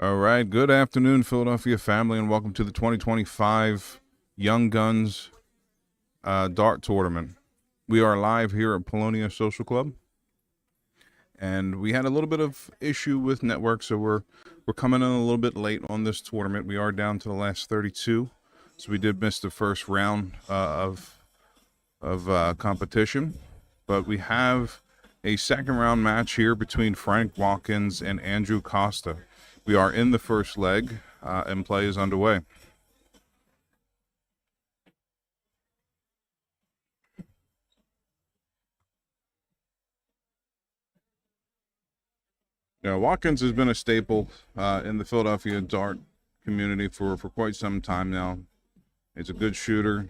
All right. Good afternoon, Philadelphia family, and welcome to the 2025 Young Guns Dart Tournament. We are live here at Polonia Social Club, and we had a little bit of issue with network, so we're coming in a little bit late on this tournament. We are down to the last 32, so we did miss the first round of competition, but we have a second round match here between Frank Watkins and Andrew Costa. We are in the first leg, and play is underway. Yeah, Watkins has been a staple in the Philadelphia dart community for quite some time now. He's a good shooter,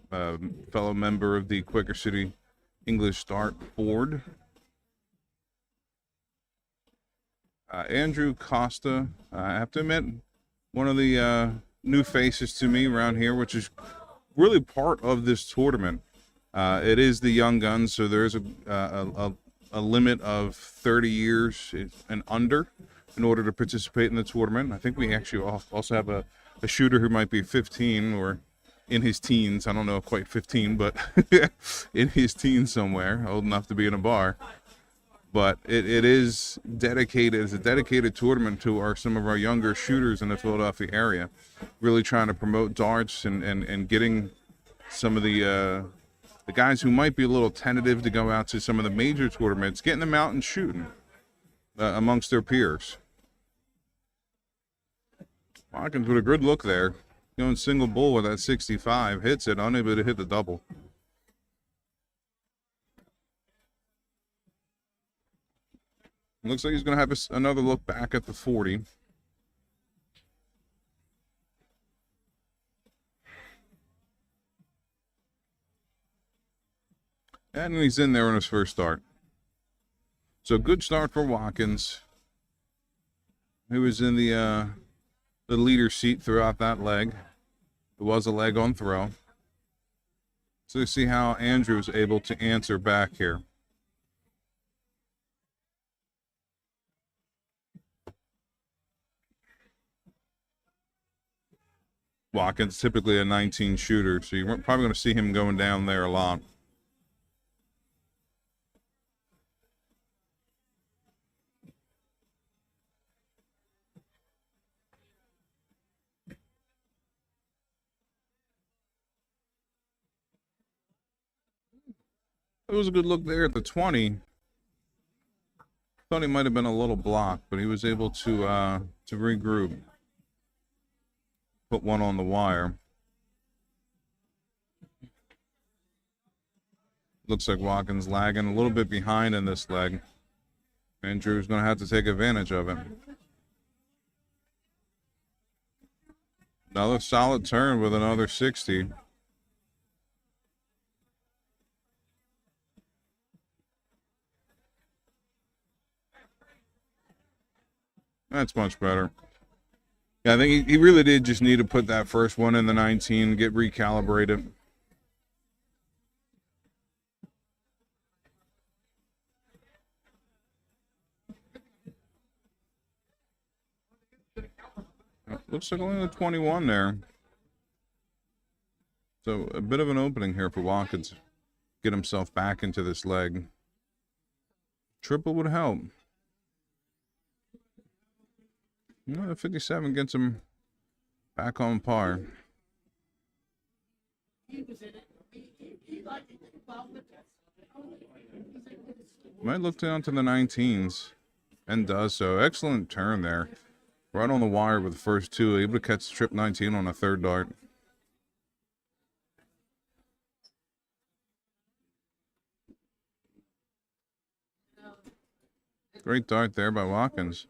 fellow member of the Quaker City English Dart Board. Andrew Costa, I have to admit, one of the new faces to me around here, which is really part of this tournament. It is the Young Guns, so there's a limit of 30 years and under in order to participate in the tournament. I think we actually also have a shooter who might be 15 or in his teens. I don't know quite 15, but in his teens somewhere, old enough to be in a bar. But it is dedicated, it's a dedicated tournament to some of our younger shooters in the Philadelphia area, really trying to promote darts and getting some of the guys who might be a little tentative to go out to some of the major tournaments, getting them out and shooting amongst their peers. Watkins with a good look there, going single bull with that 65, hits it, unable to hit the double. Looks like he's going to have another look back at the 40. And he's in there on his first start. So good start for Watkins, who was in the leader seat throughout that leg. It was a leg on throw. So you see how Andrew was able to answer back here. Watkins typically a 19 shooter, so you're probably going to see him going down there a lot. It was a good look there at the 20. Thought he might have been a little blocked, but he was able to regroup. Put one on the wire. Looks like Watkins lagging a little bit behind in this leg. Andrew's going to have to take advantage of it. Another solid turn with another 60. That's much better. Yeah, I think he really did just need to put that first one in the 19, get recalibrated. Looks like only the 21 there. So a bit of an opening here for Watkins. Get himself back into this leg. Triple would help. No, the 57 gets him back on par. Might look down to the 19s and does so. Excellent turn there. Right on the wire with the first two. Able to catch the trip 19 on a third dart. Great dart there by Watkins.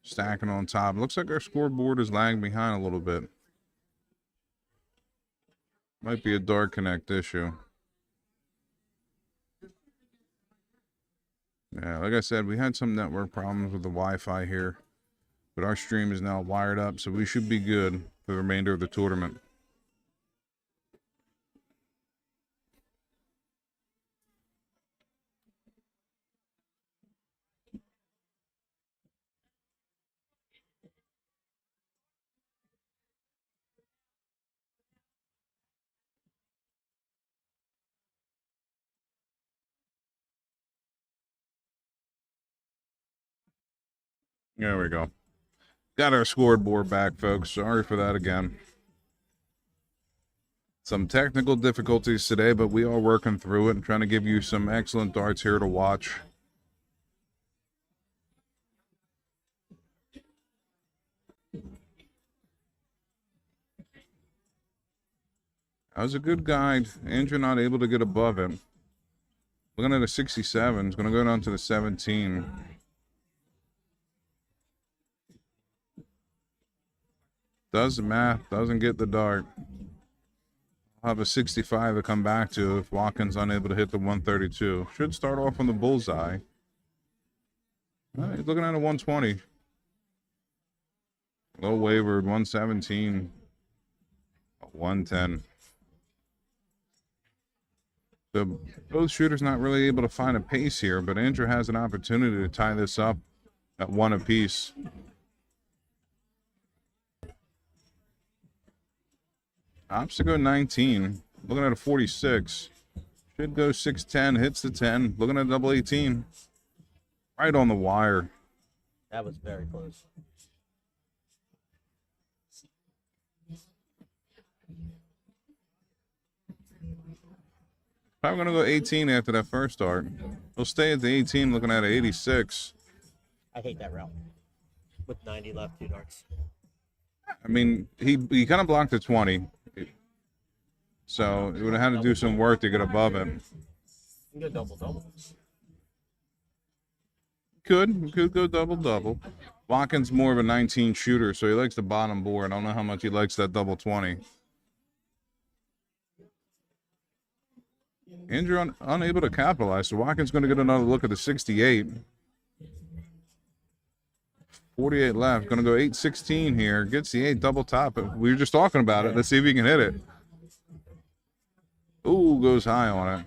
Stacking on top. Looks like our scoreboard is lagging behind a little bit. Might be a dart connect issue. Yeah, like I said, we had some network problems with the Wi-Fi here, but our stream is now wired up, so we should be good for the remainder of the tournament. There we go. Got our scoreboard back, folks. Sorry for that again. Some technical difficulties today, but we are working through it and trying to give you some excellent darts here to watch. That was a good guide. Andrew not able to get above it. Looking at a 67. It's going to go down to the 17. Does the math. Doesn't get the dart. I'll have a 65 to come back to if Watkins unable to hit the 132. Should start off on the bullseye. He's looking at a 120. Low wavered, 117. 110. So both shooters not really able to find a pace here, but Andrew has an opportunity to tie this up at one apiece. Opts to go 19. Looking at a 46. Should go 610. Hits the 10. Looking at a double 18. Right on the wire. That was very close. Probably going to go 18 after that first start. He'll stay at the 18, looking at an 86. I hate that route. With 90 left, 2 darts. I mean, he kind of blocked the 20. So he would have had to do some work to get above it. You can go double-double. Could go double-double. Watkins more of a 19 shooter, so he likes the bottom board. I don't know how much he likes that double 20. Andrew unable to capitalize, so Watkins going to get another look at the 68. 48 left. Going to go 8-16 here. Gets the 8 double top. We were just talking about it. Let's see if he can hit it. Ooh, goes high on it.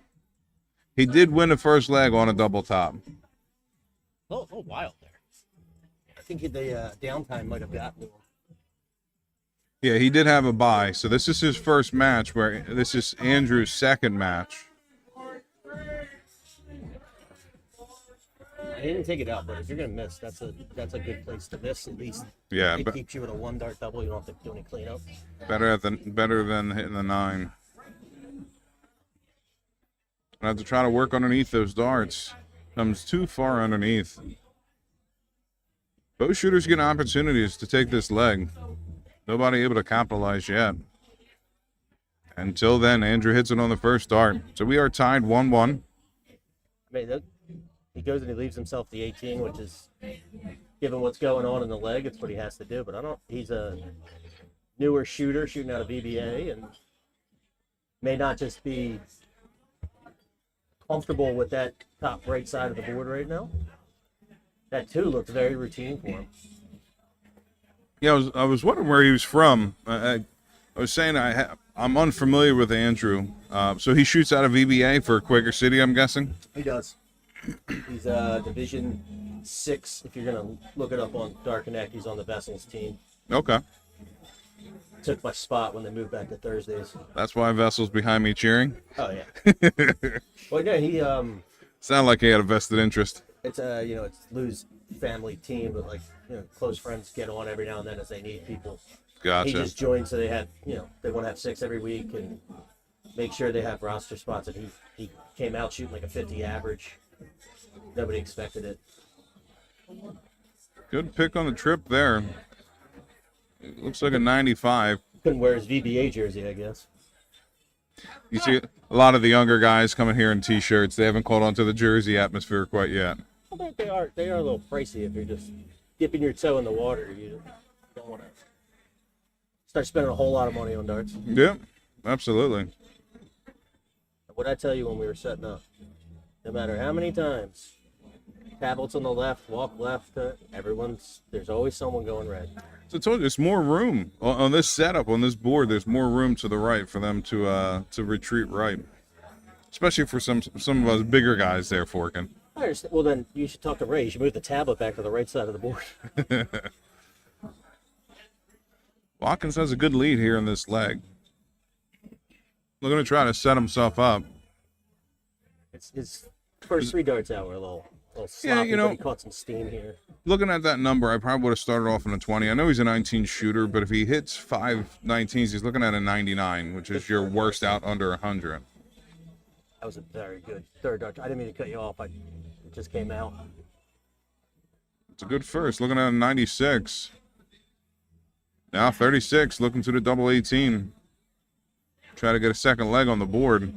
He did win the first leg on a double top. A little wild there. I think the downtime might have gotten to him. Yeah, he did have a bye. So this is his first match, where this is Andrew's second match. He didn't take it out, but if you're gonna miss, that's a good place to miss at least. Yeah, it keeps you at a 1 dart double. You don't have to do any cleanup. Better than hitting the 9. I have to try to work underneath those darts. Comes too far underneath. Both shooters get opportunities to take this leg. Nobody able to capitalize yet. Until then, Andrew hits it on the first dart. So we are tied 1-1. I mean, he goes and he leaves himself the 18, which is, given what's going on in the leg, it's what he has to do. But he's a newer shooter shooting out of VBA and may not just be comfortable with that top right side of the board right now. That 2 looks very routine for him. Yeah, I was wondering where he was from. I was saying I'm unfamiliar with Andrew. So he shoots out of VBA for Quaker City, I'm guessing? He does. He's Division 6. If you're going to look it up on Dark Connect, he's on the Vessels team. Okay. Took my spot when they moved back to Thursdays. That's why Vessel's behind me cheering? Oh, yeah. Well, yeah, he... Sounded like he had a vested interest. It's it's Lou's family team, but close friends get on every now and then as they need people. Gotcha. He just joined, so they had, they want to have 6 every week and make sure they have roster spots. And he came out shooting like a 50 average. Nobody expected it. Good pick on the trip there. It looks like a 95. Couldn't wear his VBA jersey, I guess. You see a lot of the younger guys coming here in T-shirts. They haven't caught on to the jersey atmosphere quite yet. Well, they are a little pricey if you're just dipping your toe in the water. You don't want to start spending a whole lot of money on darts. Yeah, absolutely. What I tell you when we were setting up, no matter how many times, tablets on the left, walk left, there's always someone going red. So I told you, it's more room on this setup, on this board. There's more room to the right for them to retreat right, especially for some of us bigger guys there forking. I understand. Well, then you should talk to Ray. You should move the tablet back to the right side of the board. Watkins has a good lead here in this leg. They're going to try to set himself up. His first 3 darts out were a little A little sloppy, you know, but he caught some steam here. looking at that number, I probably would have started off in a 20. I know he's a 19 shooter, but if he hits 5 19s, he's looking at a 99, which is your worst out under 100. That was a very good third dart. I didn't mean to cut you off. It just came out. It's a good first. Looking at a 96. Now 36, looking to the double 18. Try to get a second leg on the board.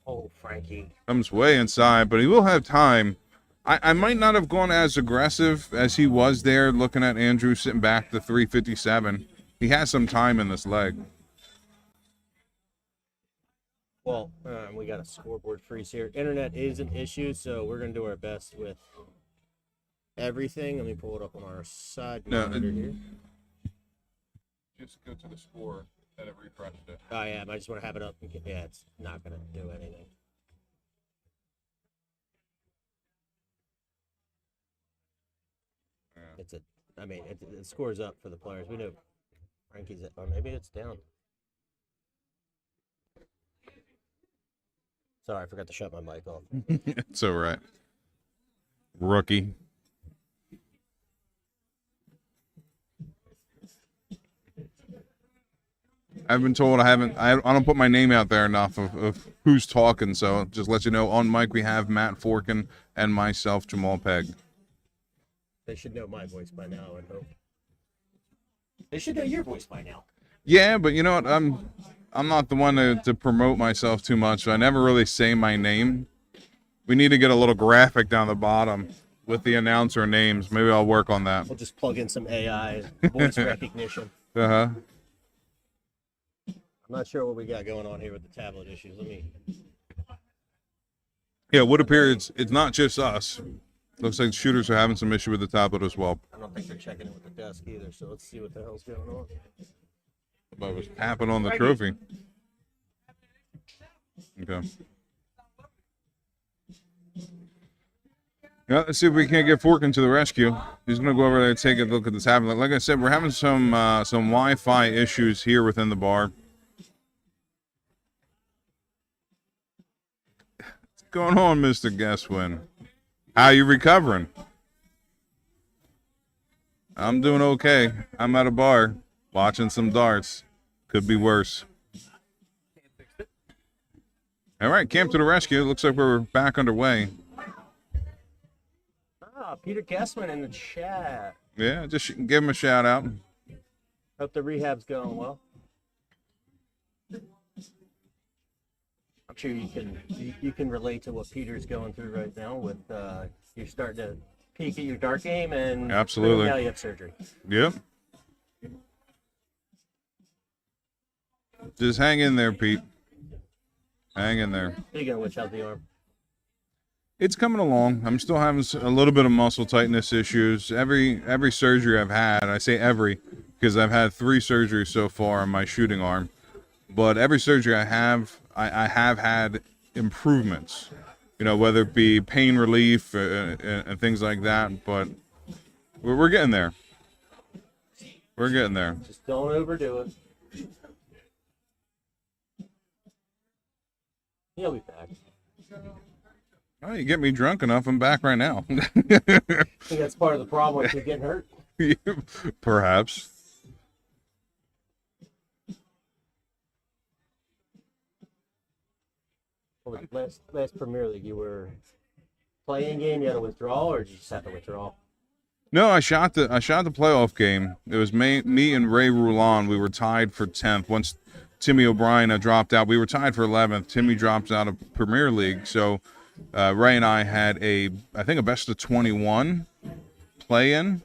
Oh, Frankie. Comes way inside, but he will have time. I might not have gone as aggressive as he was there, looking at Andrew sitting back to 357. He has some time in this leg. Well, we got a scoreboard freeze here. Internet is an issue, so we're going to do our best with everything. Let me pull it up on our side monitor here. Just go to the score that it refreshed it. Oh, yeah, I just want to have it up. Yeah, it's not going to do anything. The score's up for the players. We know Frankie's or maybe it's down. Sorry, I forgot to shut my mic off. It's all right. Rookie. I've been told I don't put my name out there enough of who's talking, so just let you know, on mic we have Matt Forkin and myself, Jamal Pegg. They should know my voice by now, I hope. They should know your voice by now. Yeah, but you know what? I'm not the one to promote myself too much. So I never really say my name. We need to get a little graphic down the bottom with the announcer names. Maybe I'll work on that. We'll just plug in some AI voice recognition. Uh-huh. I'm not sure what we got going on here with the tablet issues. Yeah, it would appear it's not just us. Looks like shooters are having some issue with the tablet as well. I don't think they're checking it with the desk either, so let's see what the hell's going on. I was tapping on the trophy. Okay. Yeah, let's see if we can't get Forkin to the rescue. He's going to go over there and take a look at the tablet. Like I said, we're having some Wi-Fi issues here within the bar. What's going on, Mr. Guesswin? How you recovering? I'm doing okay. I'm at a bar watching some darts. Could be worse. All right, camp to the rescue. Looks like we're back underway. Peter Guessman in the chat. Yeah, just give him a shout out. Hope the rehab's going well. I'm sure you can relate to what Peter's going through right now with you're starting to peak at your dart game and absolutely now you have surgery. Yep. Just hang in there, Pete. Hang in there. Speaking of which, how's the arm? It's coming along. I'm still having a little bit of muscle tightness issues. Every surgery I've had, I say every because I've had 3 surgeries so far on my shooting arm. But every surgery I have had improvements, you know, whether it be pain relief and things like that. But we're getting there. We're getting there. Just don't overdo it. He'll be back. Oh, you get me drunk enough, I'm back right now. I think that's part of the problem with you getting hurt. Perhaps. What was last Premier League? You were playing game. You had a withdrawal, or did you just have to withdraw? No, I shot the playoff game. It was me and Ray Roulon. We were tied for 10th. Once Timmy O'Brien dropped out, we were tied for 11th. Timmy drops out of Premier League, so Ray and I had I think a best of 21 play-in.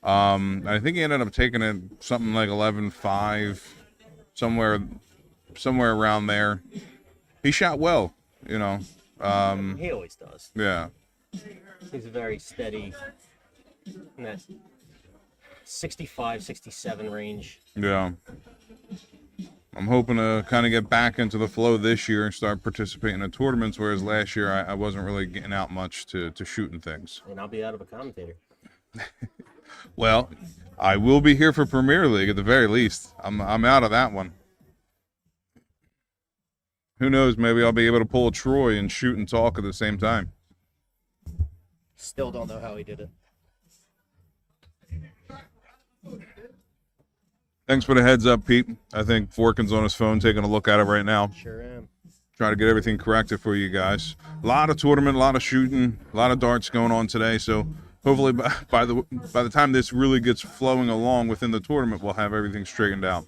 I think he ended up taking it something like 11-5, somewhere around there. He shot well, you know. He always does. Yeah. He's very steady in that 65, 67 range. Yeah. I'm hoping to kind of get back into the flow this year and start participating in tournaments, whereas last year I wasn't really getting out much to shooting things. And I'll be out of a commentator. Well, I will be here for Premier League at the very least. I'm out of that one. Who knows? Maybe I'll be able to pull a Troy and shoot and talk at the same time. Still don't know how he did it. Thanks for the heads up, Pete. I think Forkin's on his phone taking a look at it right now. Sure am. Trying to get everything corrected for you guys. A lot of tournament, a lot of shooting, a lot of darts going on today. So hopefully by the time this really gets flowing along within the tournament, we'll have everything straightened out.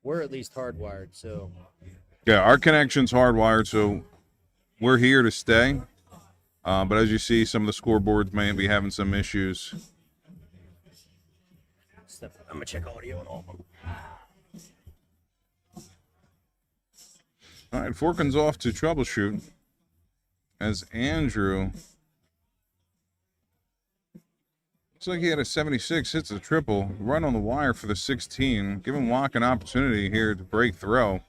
We're at least hardwired, so. Yeah, our connection's hardwired, so we're here to stay. But as you see, some of the scoreboards may be having some issues. I'm gonna check audio and all of them. All right, Forkin's off to troubleshoot as Andrew. Looks like he had a 76, hits a triple, run on the wire for the 16, giving Wack an opportunity here to break throw.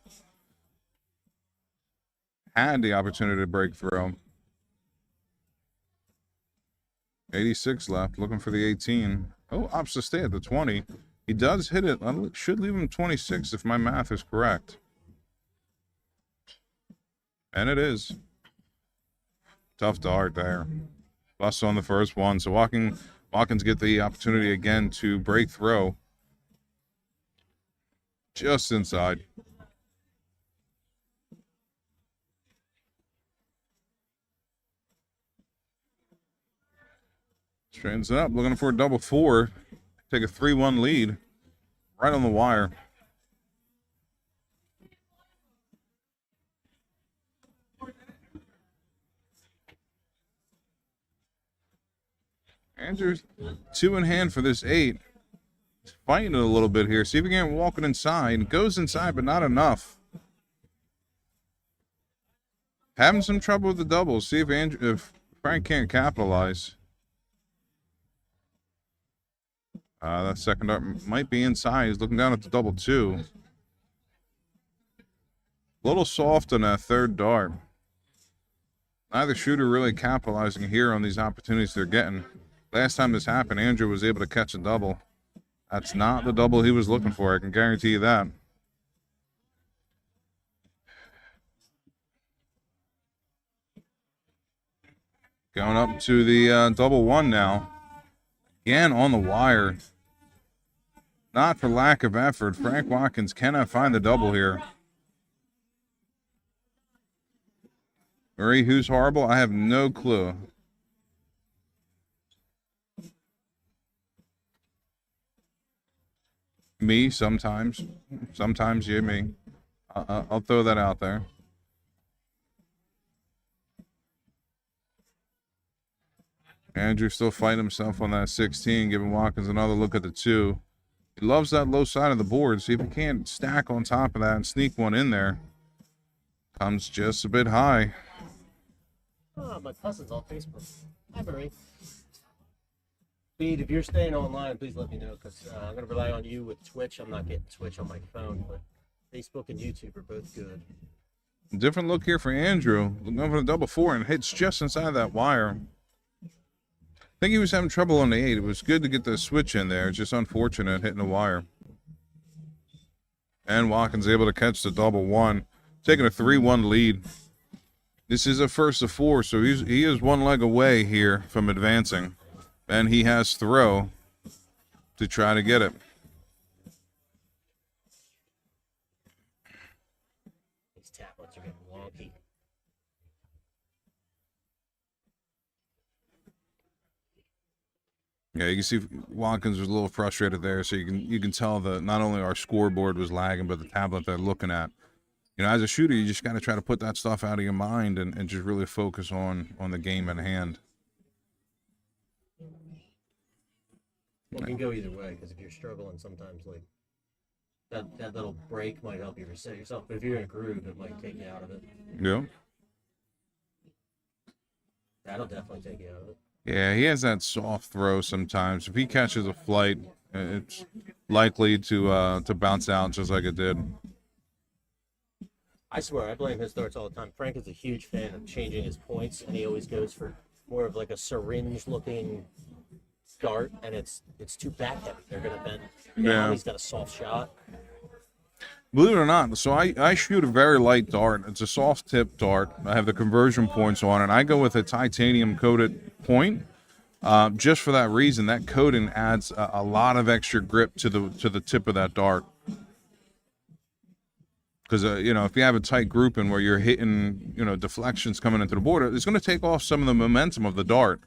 Had the opportunity to break throw. 86 left, looking for the 18. Oh, opts to stay at the 20. He does hit it. I should leave him 26 if my math is correct. And it is. Tough dart there. Bust on the first one. So Watkins get the opportunity again to break throw. Just inside. Straightens it up, looking for a double four. Take a 3-1 lead. Right on the wire. Andrew's 2 in hand for this 8. He's fighting it a little bit here. See if he can walk it inside. Goes inside, but not enough. Having some trouble with the doubles. See if Frank can't capitalize. That second dart might be inside. He's looking down at the double 2. A little soft on that third dart. Neither shooter really capitalizing here on these opportunities they're getting. Last time this happened, Andrew was able to catch a double. That's not the double he was looking for. I can guarantee you that. Going up to the double 1 now. Again on the wire. Not for lack of effort. Frank Watkins cannot find the double here. Marie, who's horrible? I have no clue. Me, sometimes. Sometimes you, me. I'll throw that out there. Andrew still fighting himself on that 16, giving Watkins another look at the 2. He loves that low side of the board. See if he can't stack on top of that and sneak one in there. Comes just a bit high. Oh, my cousin's on Facebook. Hi, Marie. Speed, if you're staying online, please let me know, because I'm going to rely on you with Twitch. I'm not getting Twitch on my phone, but Facebook and YouTube are both good. Different look here for Andrew. Looking over the double 4 and hits just inside that wire. I think he was having trouble on the 8. It was good to get the switch in there. It's just unfortunate hitting the wire. And Watkins able to catch the double 1, taking a 3-1 lead. This is a first of 4, so he is one leg away here from advancing. And he has throw to try to get it. These tablets are getting wonky. Yeah, you can see Watkins was a little frustrated there, so you can tell that not only our scoreboard was lagging, but the tablet they're looking at. You know, as a shooter, you just got to try to put that stuff out of your mind and just really focus on the game at hand. It can go either way, because if you're struggling, sometimes like that little break might help you reset yourself. But if you're in a groove, it might take you out of it. Yeah. That'll definitely take you out of it. Yeah, he has that soft throw sometimes. If he catches a flight, it's likely to bounce out just like it did. I swear, I blame his darts all the time. Frank is a huge fan of changing his points, and he always goes for more of like a syringe-looking dart, and it's too back heavy. They're gonna bend. Yeah. He's got a soft shot. Believe it or not, so I shoot a very light dart. It's a soft tip dart. I have the conversion points on it. I go with a titanium coated point, just for that reason. That coating adds a lot of extra grip to the tip of that dart. Because if you have a tight grouping where you're hitting deflections coming into the border, it's going to take off some of the momentum of the dart.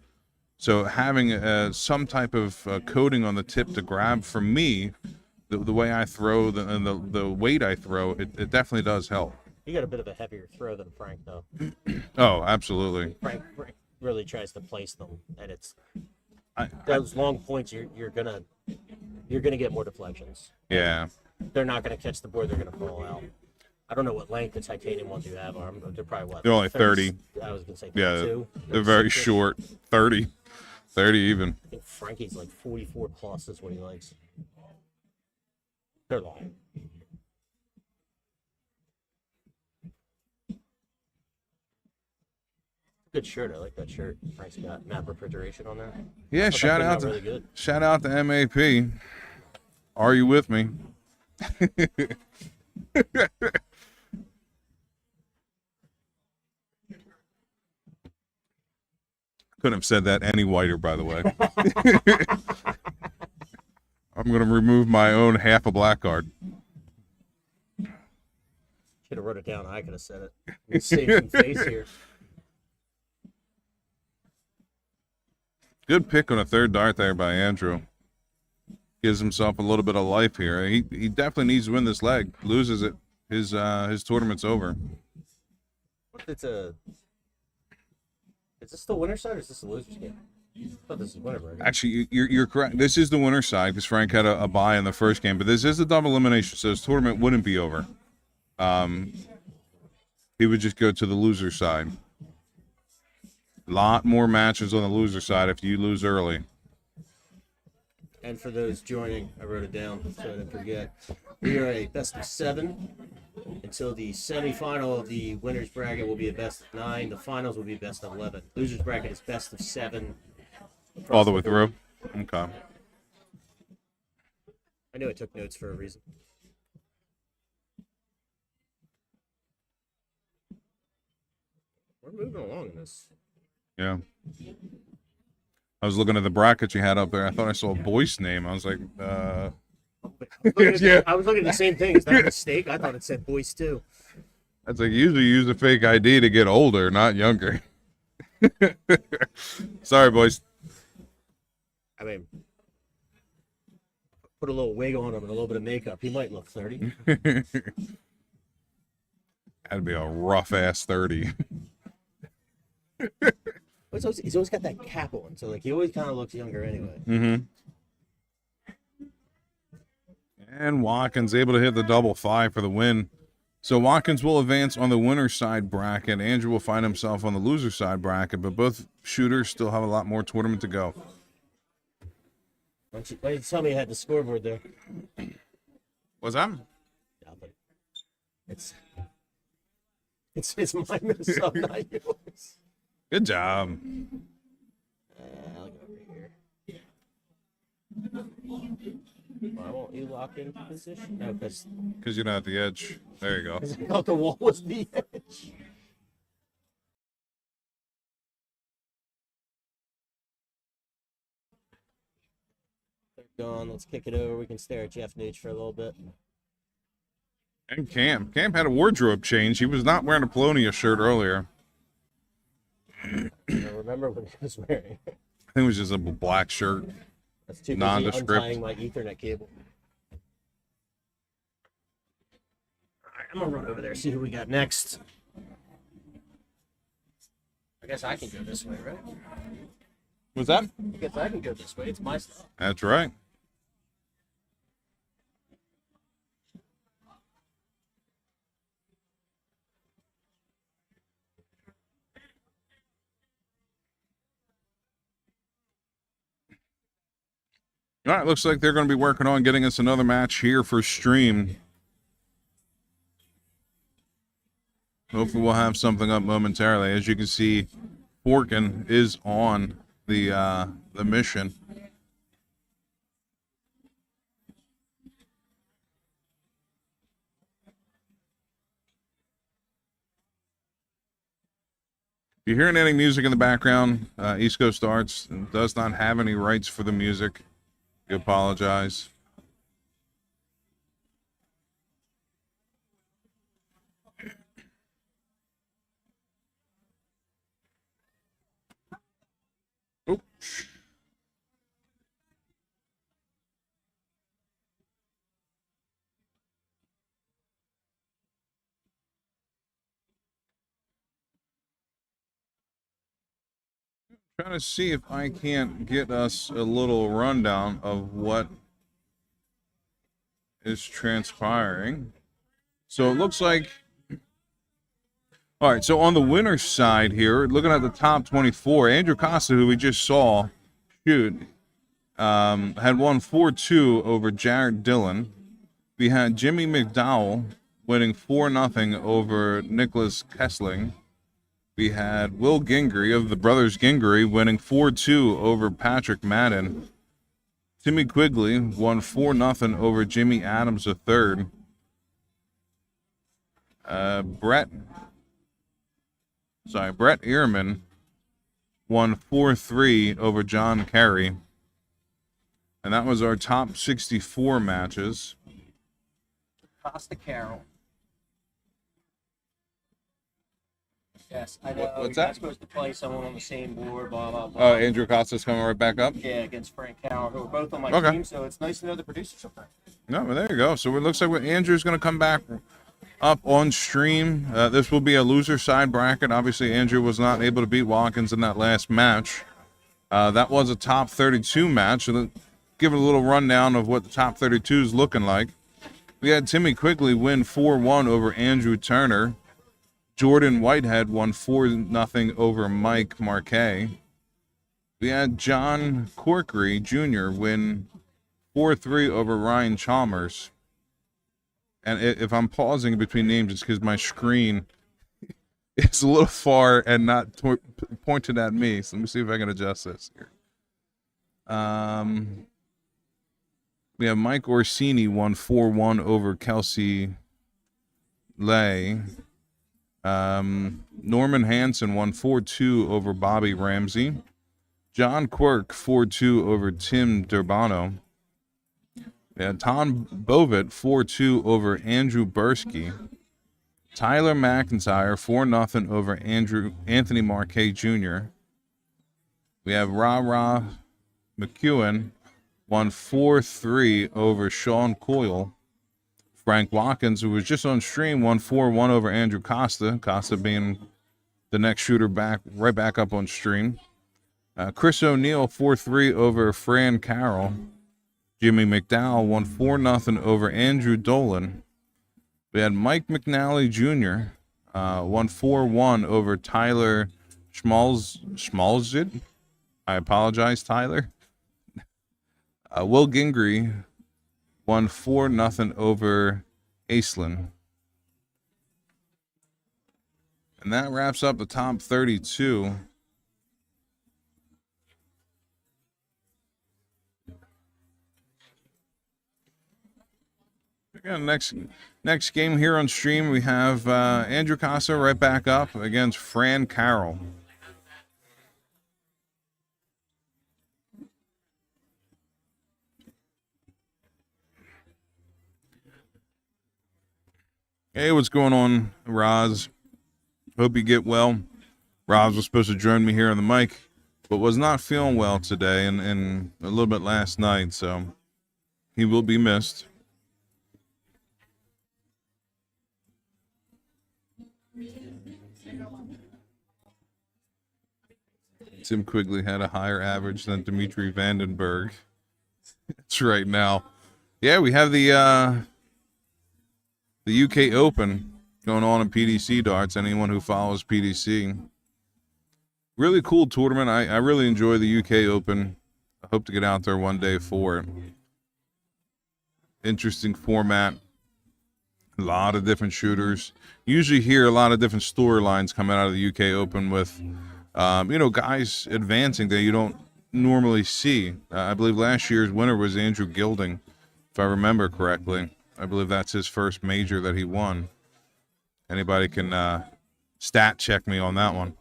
So having some type of coating on the tip to grab, for me, the way I throw and the weight I throw, it definitely does help. You got a bit of a heavier throw than Frank, though. Oh, absolutely. Frank really tries to place them, and those long points. You're gonna get more deflections. Yeah. They're not gonna catch the board. They're gonna fall out. I don't know what length the titanium ones you have are. They're probably what? They're only 30. I was gonna say 32. Yeah, they're very short. 30 even. I think Frankie's like 44 plus is what he likes. They're long. Good shirt. I like that shirt. Frank's got map refrigeration on there. Yeah, shout out really good. Shout out to MAP. Are you with me? Couldn't have said that any whiter, by the way. I'm going to remove my own half a black card. Should have wrote it down. I could have said it. Saving face here. Good pick on a third dart there by Andrew. Gives himself a little bit of life here. He definitely needs to win this leg. Loses it, his tournament's over. Is this the winner's side or is this the loser's game? I thought this is winner bracket. Actually, you're correct. This is the winner's side because Frank had a bye in the first game, but this is the double elimination, so his tournament wouldn't be over. He would just go to the loser side. A lot more matches on the loser side if you lose early. And for those joining, I wrote it down so I didn't forget. We are a best of 7 until the semifinal of the winner's bracket will be a best of 9. The finals will be best of 11. Loser's bracket is best of 7. All the way through? Okay. I knew I took notes for a reason. We're moving along in this. Yeah. I was looking at the bracket you had up there. I thought I saw a Boyce name. I was like, Yeah. I was looking at the same thing. Is that a mistake? I thought it said boys too. That's like, usually use a fake ID to get older, not younger. Sorry, boys. I mean, put a little wig on him and a little bit of makeup. He might look 30. That'd be a rough ass 30. He's always got that cap on, so like he always kind of looks younger anyway. Mm-hmm. And Watkins able to hit the double 5 for the win. So Watkins will advance on the winner's side bracket. Andrew will find himself on the loser side bracket, but both shooters still have a lot more tournament to go. Why don't you tell me you had the scoreboard there? What's that? Yeah, but it's my mess up, not yours. Good job. I'll go over here. Why won't you lock in position? No, Because you're not at the edge. There you go. I thought the wall was the edge. They're gone. Let's kick it over. We can stare at Jeff Nooch for a little bit. And Cam. Cam had a wardrobe change. He was not wearing a Polonia shirt earlier. I remember what he was wearing. I think it was just a black shirt. That's too busy Nondescript. untying my Ethernet cable. All right, I'm gonna run over there, see who we got next. I guess I can go this way, right? What's that? I guess I can go this way. It's my stuff. That's right. All right, looks like they're going to be working on getting us another match here for stream. Hopefully we'll have something up momentarily. As you can see, Forkin is on the mission. you're hearing any music in the background, East Coast Arts does not have any rights for the music. We apologize. Oops. Trying to see if I can't get us a little rundown of what is transpiring. So it looks like, all right, so on the winner's side here, looking at the top 24, Andrew Costa, who we just saw shoot, had won 4-2 over Jared Dillon. We had Jimmy McDowell winning 4-0 over Nicholas Kessling. We had Will Gingrey of the brothers Gingrey winning 4-2 over Patrick Madden. Timmy Quigley won 4-0 over Jimmy Adams III. Brett Ehrman won 4-3 over John Kerry. And that was our top 64 matches. Costa Carroll. Yes, I know. What's You're that? not supposed to play someone on the same board, blah, blah, blah. Oh, Andrew Costa's coming right back up? Yeah, against Frank Carroll, who are both on my Okay. team, so it's nice to know the producers are playing. No, well, there you go. So it looks like Andrew's going to come back up on stream. This will be a loser side bracket. Obviously, Andrew was not able to beat Watkins in that last match. That was a top 32 match. So let's give it a little rundown of what the top 32 is looking like. We had Timmy Quigley win 4-1 over Andrew Turner. Jordan Whitehead won 4-0 over Mike Marquet. We had John Corkery Jr. win 4-3 over Ryan Chalmers. And if I'm pausing between names, it's because my screen is a little far and not pointed at me. So let me see if I can adjust this here. We have Mike Orsini won 4-1 over Kelsey Lay. Norman Hansen won 4-2 over Bobby Ramsey. John Quirk 4-2 over Tim Durbano. Tom Bovitt 4-2 over Andrew Bursky. Tyler McIntyre 4-0 over Anthony Marquet Jr. We have Ra McEwen won 4-3 over Sean Coyle. Frank Watkins, who was just on stream, won 4-1 over Andrew Costa. Costa being the next shooter right back up on stream. Chris O'Neill 4-3 over Fran Carroll. Jimmy McDowell won 4-0 over Andrew Dolan. We had Mike McNally Jr. Won 4-1 over Tyler Schmalzid. I apologize, Tyler. Will Gingrey won 4-0 over Aislinn. And that wraps up the top 32. Again, next game here on stream, we have Andrew Costa right back up against Fran Carroll. Hey, what's going on, Roz? Hope you get well. Roz was supposed to join me here on the mic, but was not feeling well today and a little bit last night, so he will be missed. Tim Quigley had a higher average than Dimitri Vandenberg. That's right now. Yeah, we have the UK Open going on in PDC darts. Anyone who follows PDC. Really cool tournament. I really enjoy the UK Open. I hope to get out there one day for it. Interesting format. A lot of different shooters. Usually hear a lot of different storylines coming out of the UK Open with, guys advancing that you don't normally see. I believe last year's winner was Andrew Gilding, if I remember correctly. I believe that's his first major that he won. Anybody can stat check me on that one.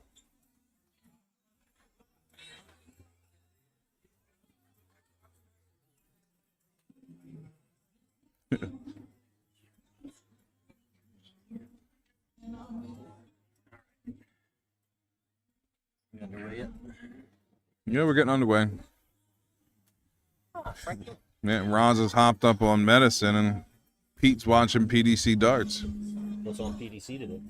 Underway yet? Yeah, we're getting underway. Ah, Frank. Yeah, Roz has hopped up on medicine, and Pete's watching PDC darts. What's on PDC today?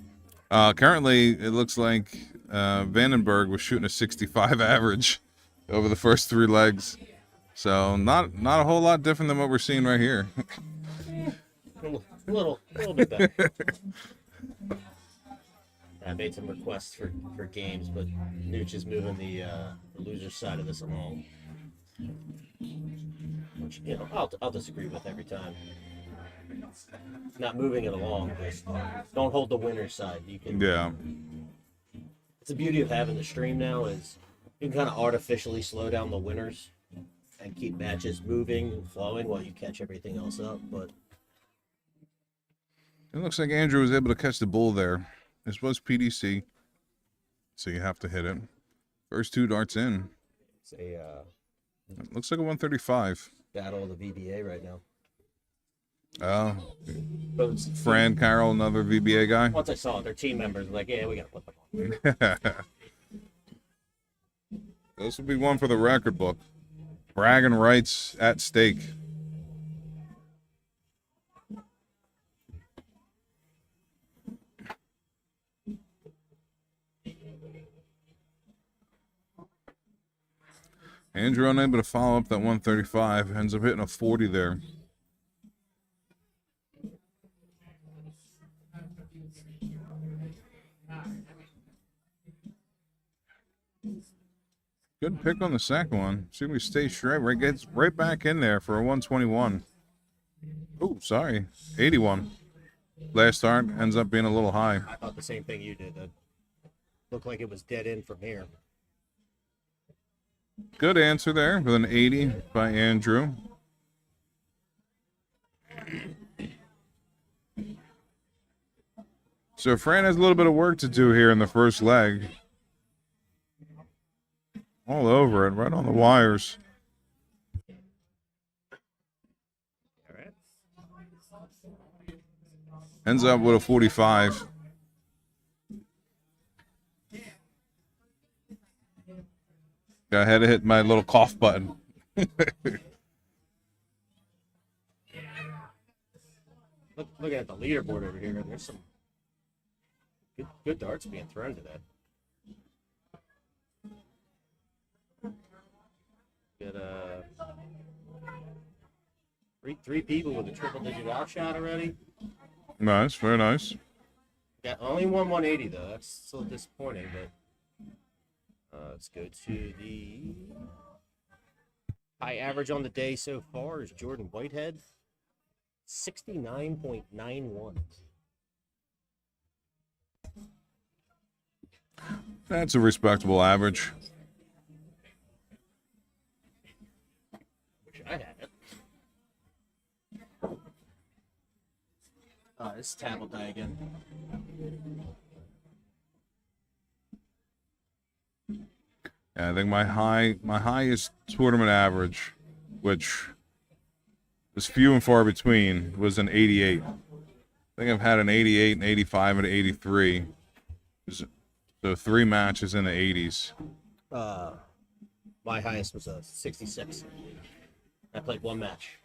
Currently, it looks like Vandenberg was shooting a 65 average over the first 3 legs. So not a whole lot different than what we're seeing right here. A little bit better. I made some requests for games, but Nooch is moving the loser side of this along. Which, you know, I'll disagree with every time. Not moving it along, just don't hold the winner's side. You can. Yeah. It's the beauty of having the stream now is you can kind of artificially slow down the winners and keep matches moving and flowing while you catch everything else up. But It looks like Andrew was able to catch the bull there. This was PDC, so you have to hit it. First 2 darts in. it's a It looks like a 135. battle of the VBA right now. Oh, But Fran Carroll, another VBA guy. once I saw it, their team members were like, yeah, we got to put them on. This will be one for the record book. Bragging rights at stake. Andrew unable to follow up that 135. Ends up hitting a 40 there. Good pick on the second one. See if we stay straight. Right, gets right back in there for a 121. Oh, sorry. 81. Last start ends up being a little high. I thought the same thing you did. It looked like it was dead end from here. Good answer there with an 80 by Andrew. So Fran has a little bit of work to do here in the first leg. All over it, right on the wires. All right. Ends up with a 45. I had to hit my little cough button. Looking at the leaderboard over here, there's some good darts being thrown today. Got three people with a triple-digit outshot already. Nice, very nice. Got only one 180 though. That's still disappointing, but let's go to the high average on the day so far is Jordan Whitehead, 69.91. That's a respectable average. Wish I had it. This is Table Die again. Yeah, I think my highest tournament average, which was few and far between, was an 88. I think I've had an 88, an 85, and an 83. So 3 matches in the 80s. My highest was a 66. I played 1 match.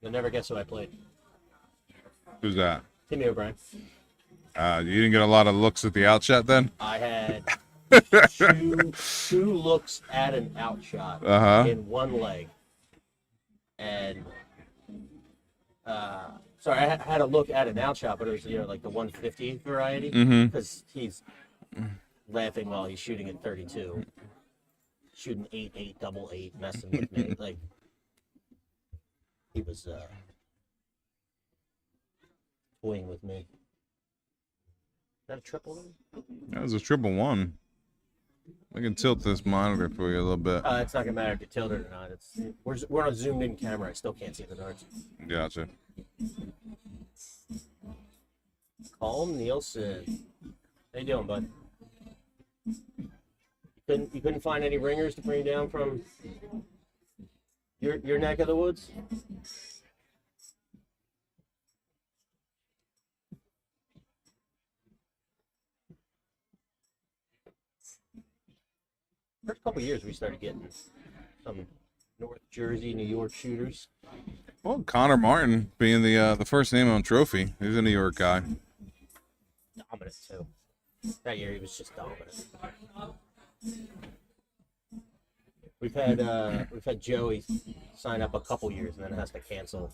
You'll never guess who I played. Who's that? Timmy O'Brien. You didn't get a lot of looks at the outshot then? I had two looks at an outshot in 1 leg. And sorry, I had a look at an outshot, but it was like the 150 variety because he's laughing while he's shooting at 32, shooting 8-8, double 8, messing with me. Like he was toying with me. Is that a triple? That was a 111. I can tilt this monitor for you a little bit. It's not gonna matter if you tilt it or not. We're on a zoomed in camera. I still can't see the darts. Gotcha. Calm Nielsen. How you doing, bud? You couldn't find any ringers to bring down from your neck of the woods? couple years we started getting some North Jersey, New York shooters. Well, Connor Martin being the first name on trophy. He's a New York guy. Dominant too. That year he was just dominant. We've had Joey sign up a couple years and then has to cancel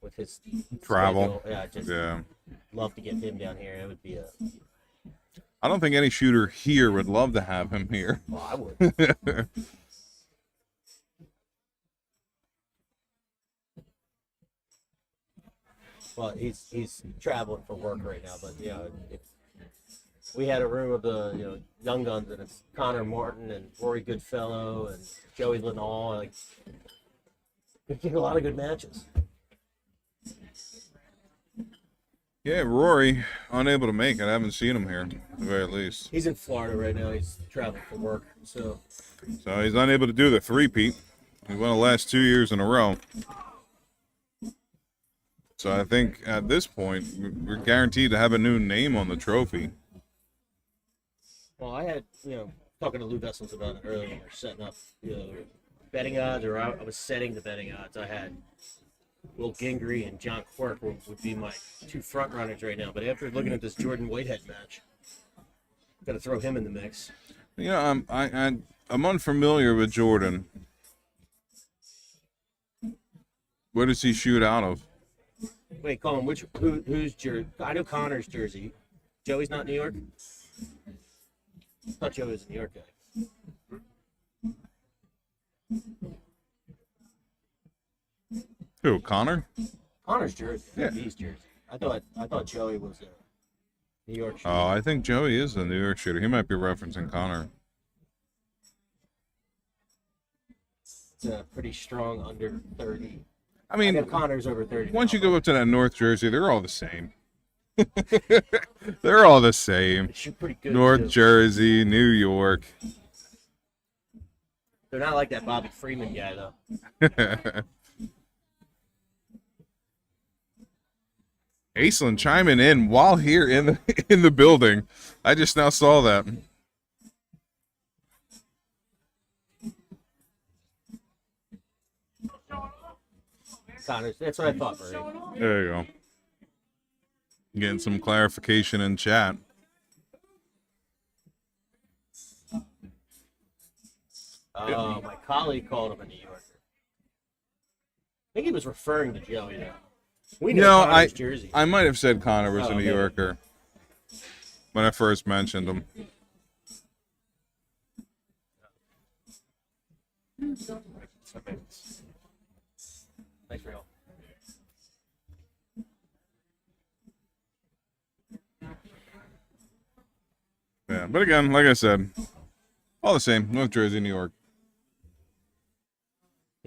with his Travel. schedule. Yeah. Love to get him down here. It would be a. I don't think any shooter here would love to have him here. Well, I would. Well, he's traveling for work right now, but we had a room of the young guns, and it's Connor Martin and Rory Goodfellow and Joey Lenall. Like, we get a lot of good matches. Yeah, Rory, unable to make it. I haven't seen him here, at the very least. He's in Florida right now. He's traveling for work, so He's unable to do the three-peat. He won the last 2 years in a row. So I think at this point, we're guaranteed to have a new name on the trophy. Well, I had talking to Lou Vessels about it earlier when we were setting up betting odds, or I was setting the betting odds. I had Will Gingrey and John Quirk would be my two front runners right now. But after looking at this Jordan Whitehead match, got to throw him in the mix. I'm unfamiliar with Jordan. Where does he shoot out of? Wait, Colin, who's jersey? I know Connor's jersey. Joey's not New York? I thought Joey was a New York guy. Who, Connor? Connor's jersey. Yeah. He's jersey. I thought Joey was a New York shooter. Oh, I think Joey is a New York shooter. He might be referencing Connor. It's a pretty strong under 30. I mean, Connor's over 30. once you go up to that North Jersey, they're all the same. They're all the same. They shoot pretty good. North too. Jersey, New York. They're not like that Bobby Freeman guy, though. Aislinn chiming in while here in the building. I just now saw that. Connor's. That's what I thought, Murray. There you go. Getting some clarification in chat. Oh, my colleague called him a New Yorker. I think he was referring to Joey, though. We know Connor's jersey. I might have said Connor was a New maybe. Yorker when I first mentioned him. Thanks for help. Yeah, but again, like I said, all the same, North Jersey, New York.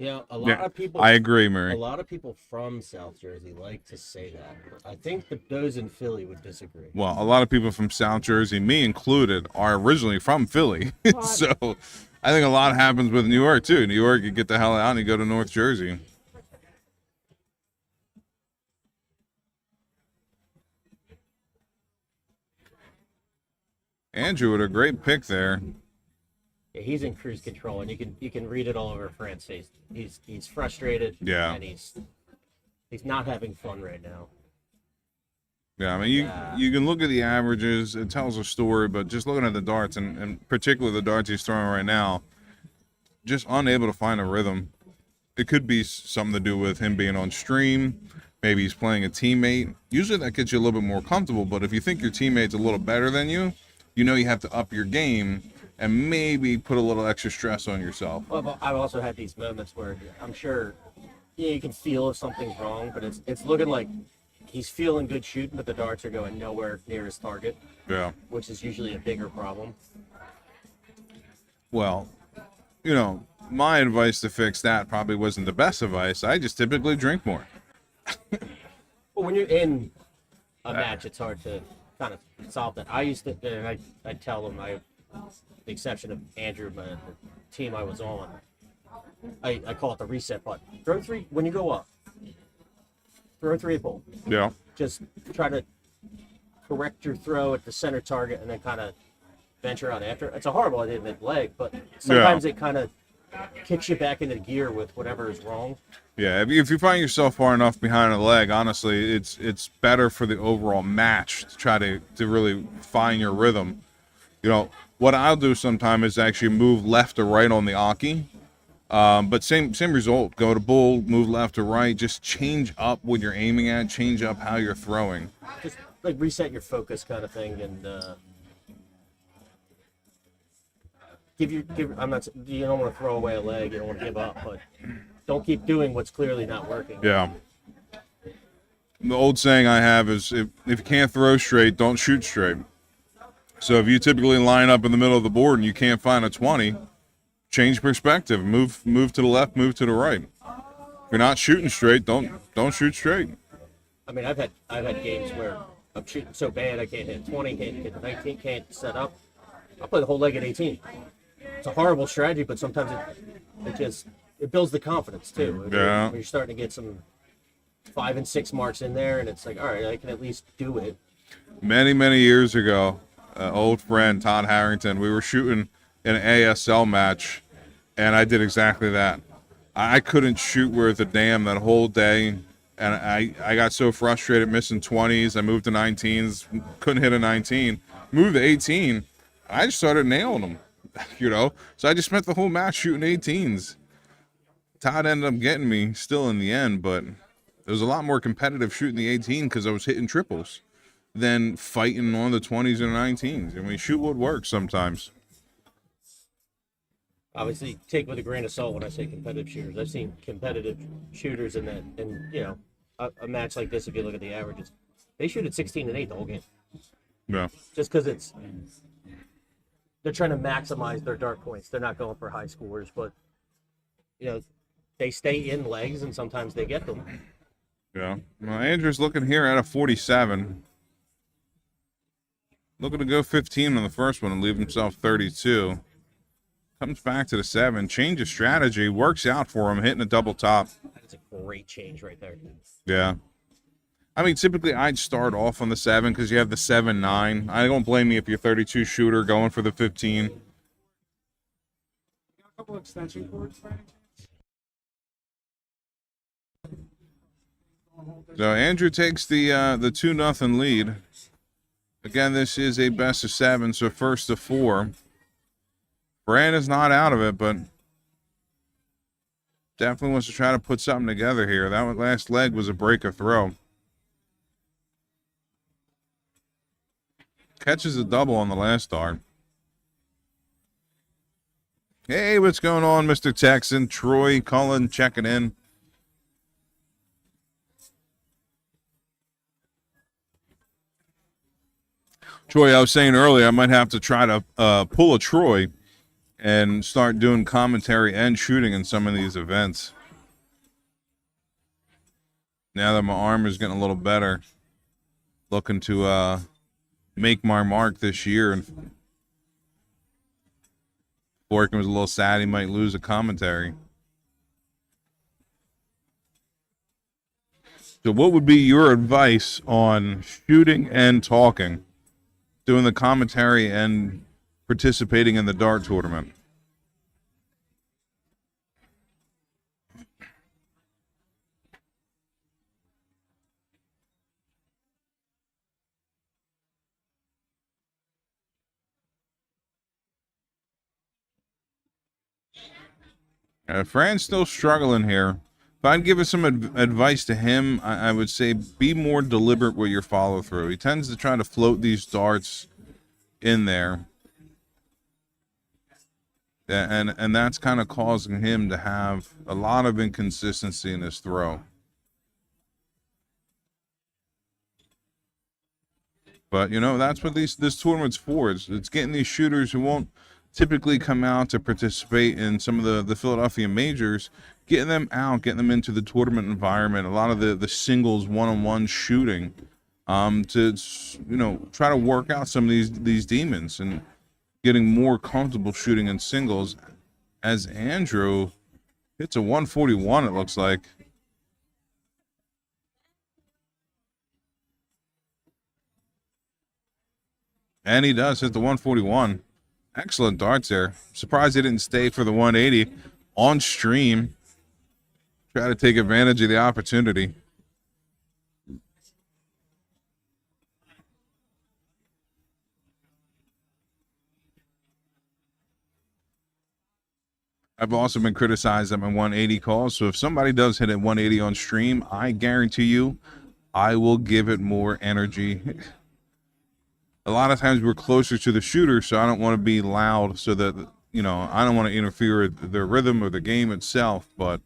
A lot of people. I agree, Murray. A lot of people from South Jersey like to say that. I think those in Philly would disagree. Well, a lot of people from South Jersey, me included, are originally from Philly. So I think a lot happens with New York, too. New York, you get the hell out and you go to North Jersey. Andrew with a great pick there. Yeah, he's in cruise control, and you can read it all over France. He's frustrated. Yeah. And he's not having fun right now. Yeah, I mean, you can look at the averages. It tells a story, but just looking at the darts, and particularly the darts he's throwing right now, just unable to find a rhythm. It could be something to do with him being on stream. Maybe he's playing a teammate. Usually that gets you a little bit more comfortable, but if you think your teammate's a little better than you, you know you have to up your game and maybe put a little extra stress on yourself. Well, I've also had these moments where I'm sure you can feel if something's wrong, but it's looking like he's feeling good shooting, but the darts are going nowhere near his target. Yeah. Which is usually a bigger problem. Well, my advice to fix that probably wasn't the best advice. I just typically drink more. Well, when you're in a match, it's hard to kind of solve that. I used to, and I tell them, the exception of Andrew, the team I was on, I call it the reset button. Throw three, when you go up, throw a three-ball. Yeah. Just try to correct your throw at the center target and then kind of venture out after. It's a horrible idea mid-leg, but sometimes it kind of kicks you back into gear with whatever is wrong. Yeah, if you find yourself far enough behind a leg, honestly, it's better for the overall match to try to really find your rhythm. You know, what I'll do sometimes is actually move left or right on the Aki. But same result. Go to bull, move left or right. Just change up what you're aiming at. Change up how you're throwing. Just like reset your focus kind of thing, and I'm not. You don't want to throw away a leg. You don't want to give up, but don't keep doing what's clearly not working. Yeah. The old saying I have is if you can't throw straight, don't shoot straight. So if you typically line up in the middle of the board and you can't find a 20, change perspective. Move to the left, move to the right. If you're not shooting straight, don't shoot straight. I mean, I've had games where I'm shooting so bad I can't hit 20, can't hit 19, can't set up. I'll play the whole leg at 18. It's a horrible strategy, but sometimes it builds the confidence too. Yeah. When you're starting to get some 5 and 6 marks in there, and it's like, all right, I can at least do it. Many years ago, old friend Todd Harrington, we were shooting an ASL match, and I did exactly that. I couldn't shoot worth a damn that whole day, and I got so frustrated missing 20s. I moved to 19s, couldn't hit a 19. Moved to 18, I just started nailing them, you know. So I just spent the whole match shooting 18s. Todd ended up getting me still in the end, but it was a lot more competitive shooting the 18 because I was hitting triples than fighting on the 20s and 19s. I mean, shoot what works sometimes. Obviously, take with a grain of salt when I say competitive shooters. I've seen competitive shooters in that, and you know, a match like this, if you look at the averages, they shoot at 16 and 8 the whole game. Yeah. Just because they're trying to maximize their dart points. They're not going for high scores, but you know, they stay in legs, and sometimes they get them. Yeah. Well, Andrew's looking here at a 47. Looking to go 15 on the first one and leave himself 32. Comes back to the 7. Change of strategy. Works out for him, hitting a double top. That's a great change right there. Yeah. I mean, typically I'd start off on the 7 because you have the 7-9. I don't blame you if you're 32 shooter going for the 15. You got a couple extension cords, Frank? So Andrew takes the 2-0 lead. Again, this is a best of 7, so first to 4. Brandon's not out of it, but definitely wants to try to put something together here. That last leg was a breaker throw. Catches a double on the last dart. Hey, what's going on, Mr. Texan? Troy Cullen checking in. Troy, I was saying earlier, I might have to try to pull a Troy and start doing commentary and shooting in some of these events. Now that my arm is getting a little better, looking to make my mark this year. And Quirk was a little sad he might lose a commentary. So what would be your advice on shooting and talking, doing the commentary and participating in the dart tournament? Fran's still struggling here. If I'd give some advice to him, I would say be more deliberate with your follow through. He tends to try to float these darts in there. And that's kind of causing him to have a lot of inconsistency in his throw. But, you know, that's what this tournament's for. It's getting these shooters who won't typically come out to participate in some of the Philadelphia majors, getting them out, getting them into the tournament environment, a lot of the singles one-on-one shooting, to, you know, try to work out some of these demons and getting more comfortable shooting in singles. As Andrew hits a 141, it looks like. And he does hit the 141. Excellent darts there. Surprised he didn't stay for the 180 on stream. Try to take advantage of the opportunity. I've also been criticized at my 180 calls, so if somebody does hit a 180 on stream, I guarantee you I will give it more energy. A lot of times we're closer to the shooter, so I don't want to be loud so that, you know, I don't want to interfere with the rhythm of the game itself, but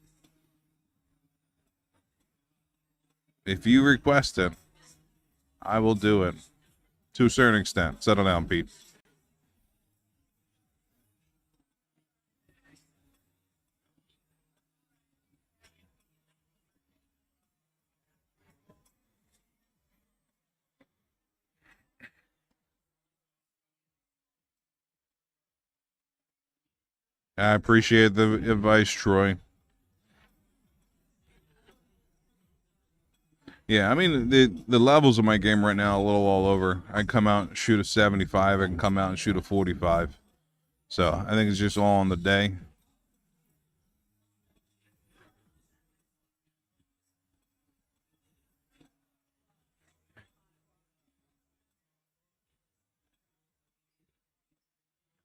if you request it, I will do it to a certain extent. Settle down, Pete. I appreciate the advice, Troy. Yeah, I mean, the levels of my game right now are a little all over. I can come out and shoot a 75. I can come out and shoot a 45. So I think it's just all on the day.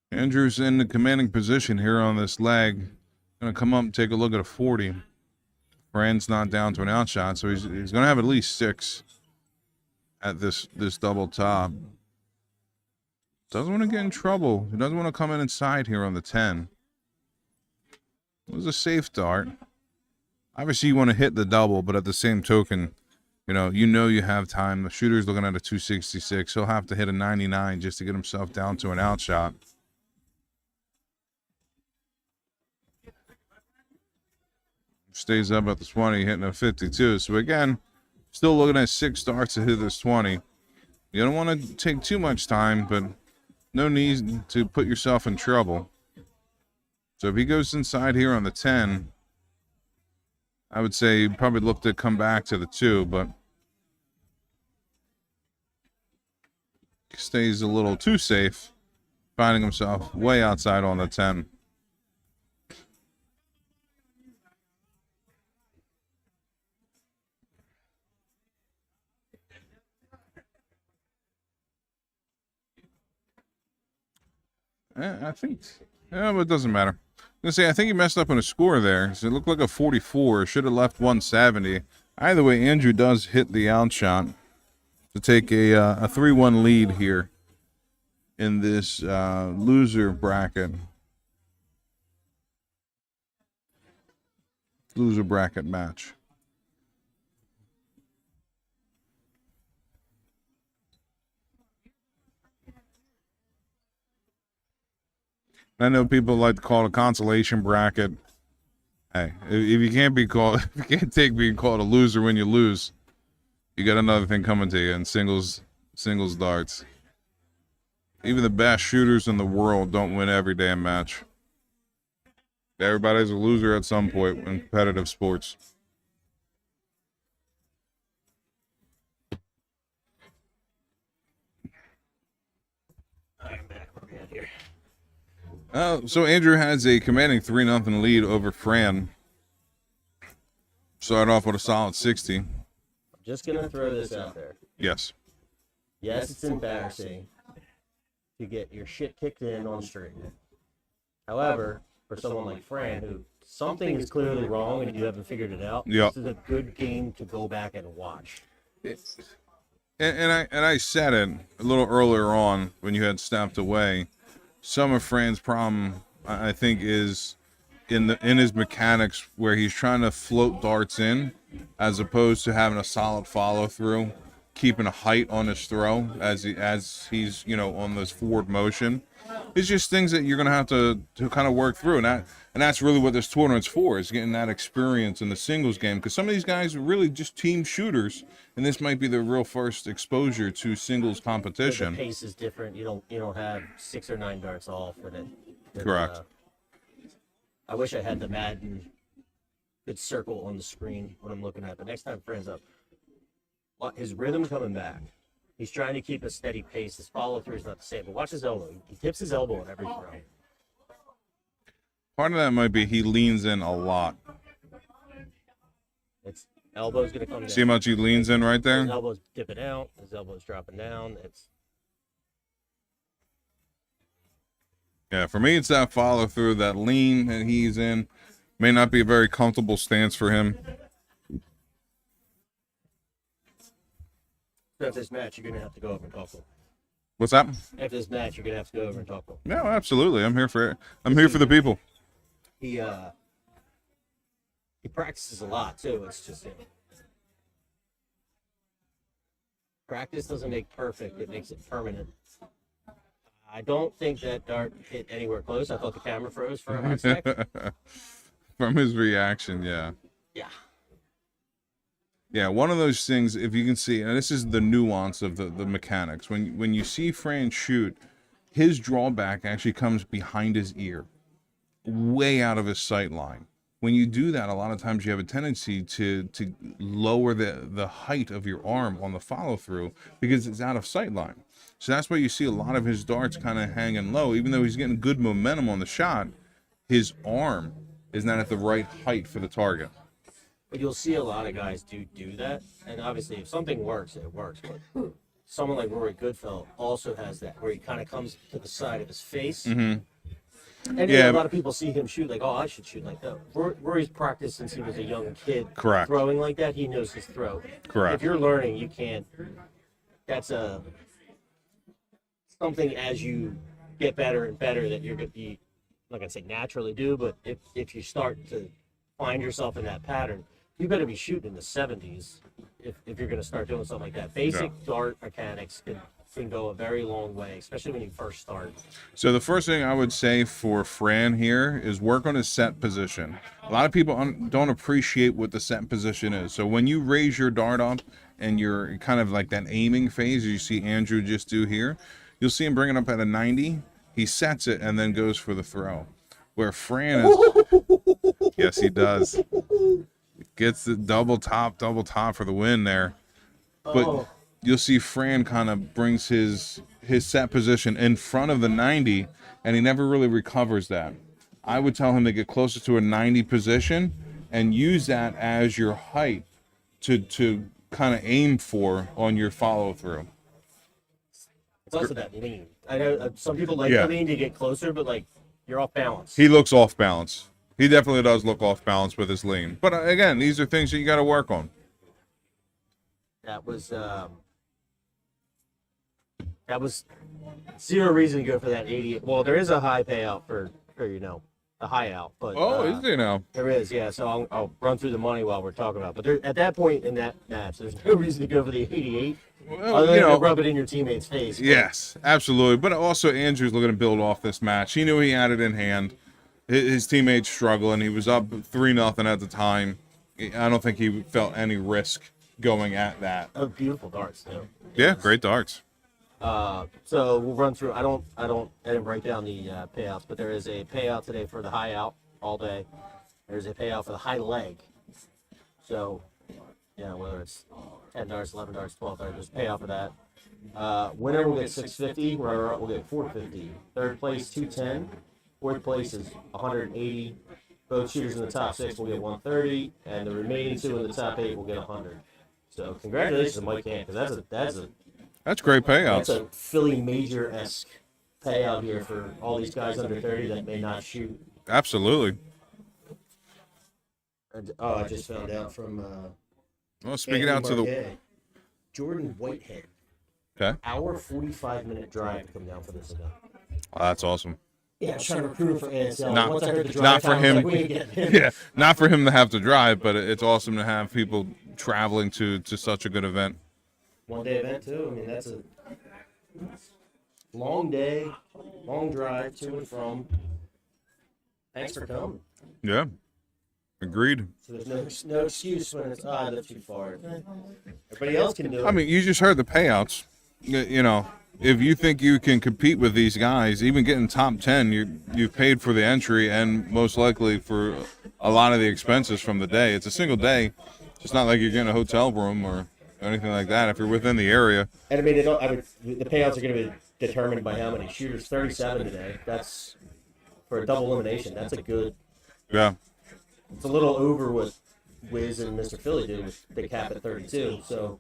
Andrew's in the commanding position here on this leg. Going to come up and take a look at a 40. Fran's not down to an outshot, so he's going to have at least 6 at this double top. Doesn't want to get in trouble. He doesn't want to come in inside here on the 10. It was a safe dart. Obviously, you want to hit the double, but at the same token, you know you have time. The shooter's looking at a 266. He'll have to hit a 99 just to get himself down to an outshot. Stays up at the 20, hitting a 52. So again, still looking at 6 darts to hit this 20. You don't want to take too much time, but no need to put yourself in trouble. So if he goes inside here on the 10, I would say he'd probably look to come back to the 2, but stays a little too safe, finding himself way outside on the 10. I think, yeah, but it doesn't matter. I'm gonna say I think he messed up on a score there. So it looked like a 44. Should have left 170. Either way, Andrew does hit the outshot to take a 3-1 lead here in this loser bracket. Loser bracket match. I know people like to call it a consolation bracket. Hey, if you can't take being called a loser when you lose, you got another thing coming to you in singles darts. Even the best shooters in the world don't win every damn match. Everybody's a loser at some point in competitive sports. I'm back. Where we at here? So Andrew has a commanding 3-0 lead over Fran. Start off with a solid 60. I'm just going to throw this out there. Yes. Yes, it's embarrassing to get your shit kicked in on stream. However, for someone like Fran, who something is clearly wrong and you haven't figured it out, Yep. This is a good game to go back and watch. And I said it a little earlier on when you had stepped away. Some of Fran's problem, I think, is in his mechanics where he's trying to float darts in as opposed to having a solid follow through, keeping a height on his throw as he's on this forward motion. It's just things that you're gonna have to kind of work through, and that's really what this tournament's for, is getting that experience in the singles game, because some of these guys are really just team shooters, and this might be their real first exposure to singles competition. The pace is different. You don't have 6 or 9 darts off in it. Correct. I wish I had the Madden good circle on the screen when I'm looking at it. But next time Fran's up, his rhythm coming back. He's trying to keep a steady pace. His follow through is not the same. But watch his elbow. He tips his elbow in every throw. Part of that might be he leans in a lot. It's elbow's gonna come down. See how much he leans in right there? His elbow's dipping out. His elbow's dropping down. Yeah, for me, it's that follow through, that lean that he's in. May not be a very comfortable stance for him. After this match, you're gonna have to go over and talk to him. What's that? After this match, you're gonna have to go over and talk to him. No, absolutely. I'm here for it. I'm here for the people. He practices a lot too. It's just practice doesn't make perfect. It makes it permanent. I don't think that dart hit anywhere close. I thought the camera froze for a hot sec. From his reaction, yeah. Yeah. Yeah, one of those things, if you can see, and this is the nuance of the mechanics. When you see Fran shoot, his drawback actually comes behind his ear, way out of his sight line. When you do that, a lot of times you have a tendency to lower the height of your arm on the follow-through because it's out of sight line. So that's why you see a lot of his darts kind of hanging low. Even though he's getting good momentum on the shot, his arm is not at the right height for the target. But you'll see a lot of guys do that, and obviously if something works, it works. But someone like Rory Goodfellow also has that, where he kind of comes to the side of his face. Mm-hmm. And Yeah, a lot of people see him shoot like, oh, I should shoot like that. Rory's practiced since he was a young kid. Correct. Throwing like that, he knows his throw. Correct. If you're learning, you can't. That's something as you get better and better that you're going to be, I'm not going to say naturally do, but if you start to find yourself in that pattern, you better be shooting in the 70s if you're going to start doing something like that. Basic dart mechanics can go a very long way, especially when you first start. So the first thing I would say for Fran here is work on his set position. A lot of people don't appreciate what the set position is. So when you raise your dart up and you're kind of like that aiming phase, as you see Andrew just do here, you'll see him bring it up at a 90. He sets it and then goes for the throw. Where Fran is, yes, he does. Gets the double top for the win there. But you'll see Fran kind of brings his set position in front of the 90, and he never really recovers that. I would tell him to get closer to a 90 position and use that as your height to kind of aim for on your follow through. It's also that lean. I know some people like the lean to get closer, but like you're off balance. He looks off balance. He definitely does look off balance with his lean. But again, these are things that you got to work on. That was zero reason to go for that 80. Well, there is a high payout for a high out. But Is there now? There is, yeah. So I'll run through the money while we're talking about it. But at that point in that match, there's no reason to go for the 88. Well, other than to rub it in your teammate's face. Yes, absolutely. But also, Andrew's looking to build off this match. He knew he had it in hand. His teammates struggling. He was up 3-0 at the time. I don't think he felt any risk going at that. Oh, beautiful darts, too. Yeah, great darts. So we'll run through. I didn't write down the payouts, but there is a payout today for the high out all day. There's a payout for the high leg. So, whether it's 10 darts, 11 darts, 12 darts, there's a payout for that. Winner will get 650. Runner-up will get 450. Third place 210. Fourth place is 180. Both shooters in the top 6 will get 130, and the remaining 2 in the top 8 will get 100. So congratulations to Mike Camp, because That's great payouts. that's a Philly Major-esque payout here for all these guys under 30 that may not shoot. Absolutely. And, I just found out from Well, speaking out to the Marquet, Jordan Whitehead. okay, Hour 45-minute drive to come down for this event. that's awesome. Yeah, I was trying to recruit him for ASL. Not- Once I heard the drive not for time, I was him. like, we need to get him. Yeah, not for him to have to drive, but it's awesome to have people traveling to such a good event. One-day event, too. I mean, that's a long day, long drive to and from. Thanks for coming. Yeah, agreed. So there's no excuse when it's, I live too far. Everybody else can do it. I mean, you just heard the payouts. If you think you can compete with these guys, even getting top 10, you've paid for the entry and most likely for a lot of the expenses from the day. It's a single day. It's not like you're getting a hotel room or anything like that. If you're within the area, And I mean, the payouts are going to be determined by how many shooters. 37 today. That's for a double elimination. That's a good. yeah. It's a little over what Wiz and Mr. Philly do with the cap at 32. So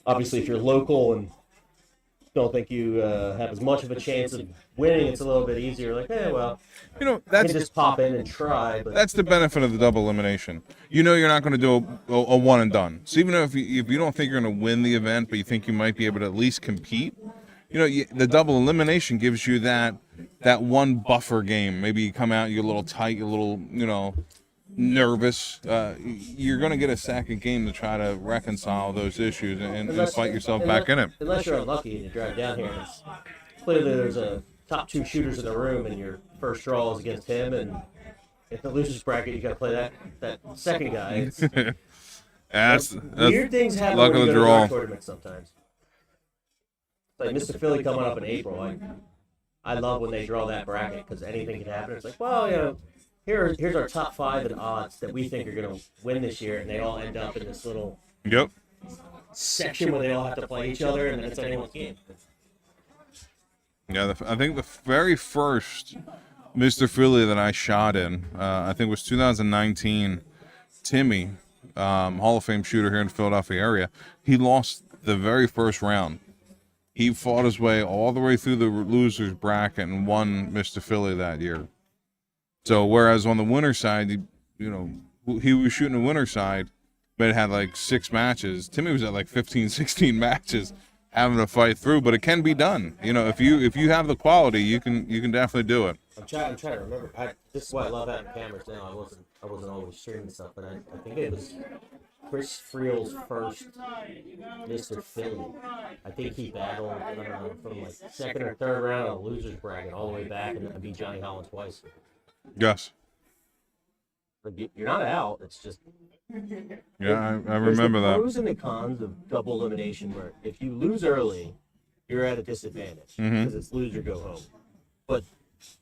obviously, if you're local and don't think you have as much of a chance of winning, it's a little bit easier. Like, hey, well, You know, you that's can just pop in and try. But That's the benefit of the double elimination. You know you're not going to do a one and done. So even if you don't think you're going to win the event, but you think you might be able to at least compete, the double elimination gives you that one buffer game. Maybe you come out, you're a little tight, you're a little, nervous. You're going to get a second game to try to reconcile those issues and fight yourself back in it. Unless you're unlucky and you drive down here, and it's clearly there's a top 2 shooters in the room, and your first draw is against him, and if the losers bracket, you got to play that second guy. That's Weird things happen luck when of you the go to draw. dark tournaments sometimes. Like Mr. Philly coming up in April, I love when they draw that bracket because anything can happen. It's like, well, here's our top 5 in odds that we think are going to win this year, and they all end up in this little Yep. section where they all have to play each other, and then it's anyone's game. Yeah, I think the very first Mr. Philly that I shot in, I think was 2019. Timmy, Hall of Fame shooter here in the Philadelphia area, he lost the very first round. He fought his way all the way through the losers bracket and won Mr. Philly that year. So whereas on the winner side, he was shooting the winner side, but it had like 6 matches. Timmy was at like 15, 16 matches having to fight through, but it can be done. If you have the quality, you can definitely do it. I'm trying to remember. This is why I love having cameras now. I wasn't always streaming stuff, but I think it was Chris Friel's first Mr. Philly. I think he battled from like second or third round of the losers bracket all the way back, and then beat Johnny Holland twice. Yes. Like, you're not out. It's just Yeah, I there's remember the that. pros and the cons of double elimination. Where if you lose early, you're at a disadvantage because it's lose or go home. But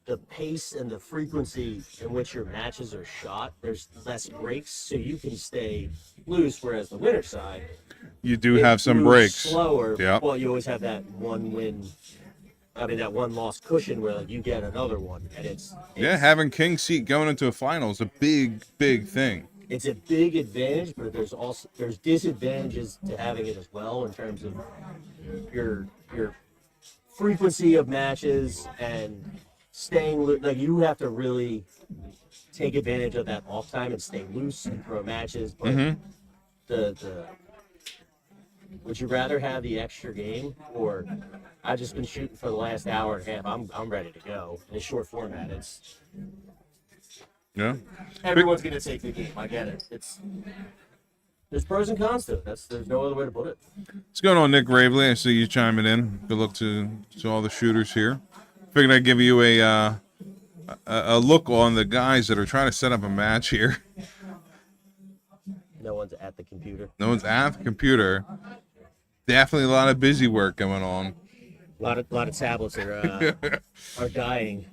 the pace and the frequency in which your matches are shot, there's less breaks, so you can stay loose. Whereas the winner side, You do it have some moves breaks. slower. Yep. Well, you always have that that one loss cushion where you get another one, and it's Having king seat going into a final is a big thing. it's a big advantage, but there's disadvantages to having it as well in terms of your frequency of matches and staying like you have to really take advantage of that off time and stay loose and throw matches. But the would you rather have the extra game, or I've just been shooting for the last hour and a half. I'm ready to go in a short format. Yeah. Everyone's gonna take the game. I get it. There's pros and cons to it. There's no other way to put it. What's going on, Nick Gravely? I see you chiming in. Good luck to all the shooters here. Figured I'd give you a look on the guys that are trying to set up a match here. No one's at the computer. No one's at the computer. Definitely a lot of busy work going on. A lot of tablets are dying.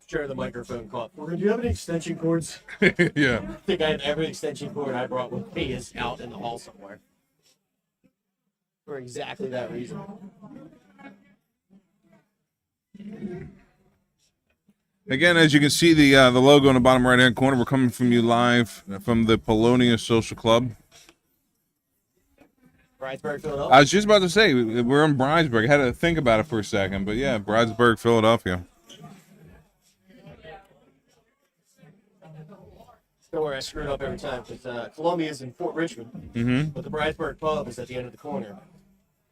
Sure, the microphone caught. Do you have any extension cords? Yeah. I think I have every extension cord I brought with me is out in the hall somewhere. For exactly that reason. Again, as you can see, the logo in the bottom right-hand corner, we're coming from you live from the Polonia Social Club. Bridesburg, Philadelphia. I was just about to say, we're in Bridesburg. I had to think about it for a second, but yeah, Bridesburg, Philadelphia. Don't worry, I screwed up every time because Columbia is in Fort Richmond, but the Bridesburg pub is at the end of the corner.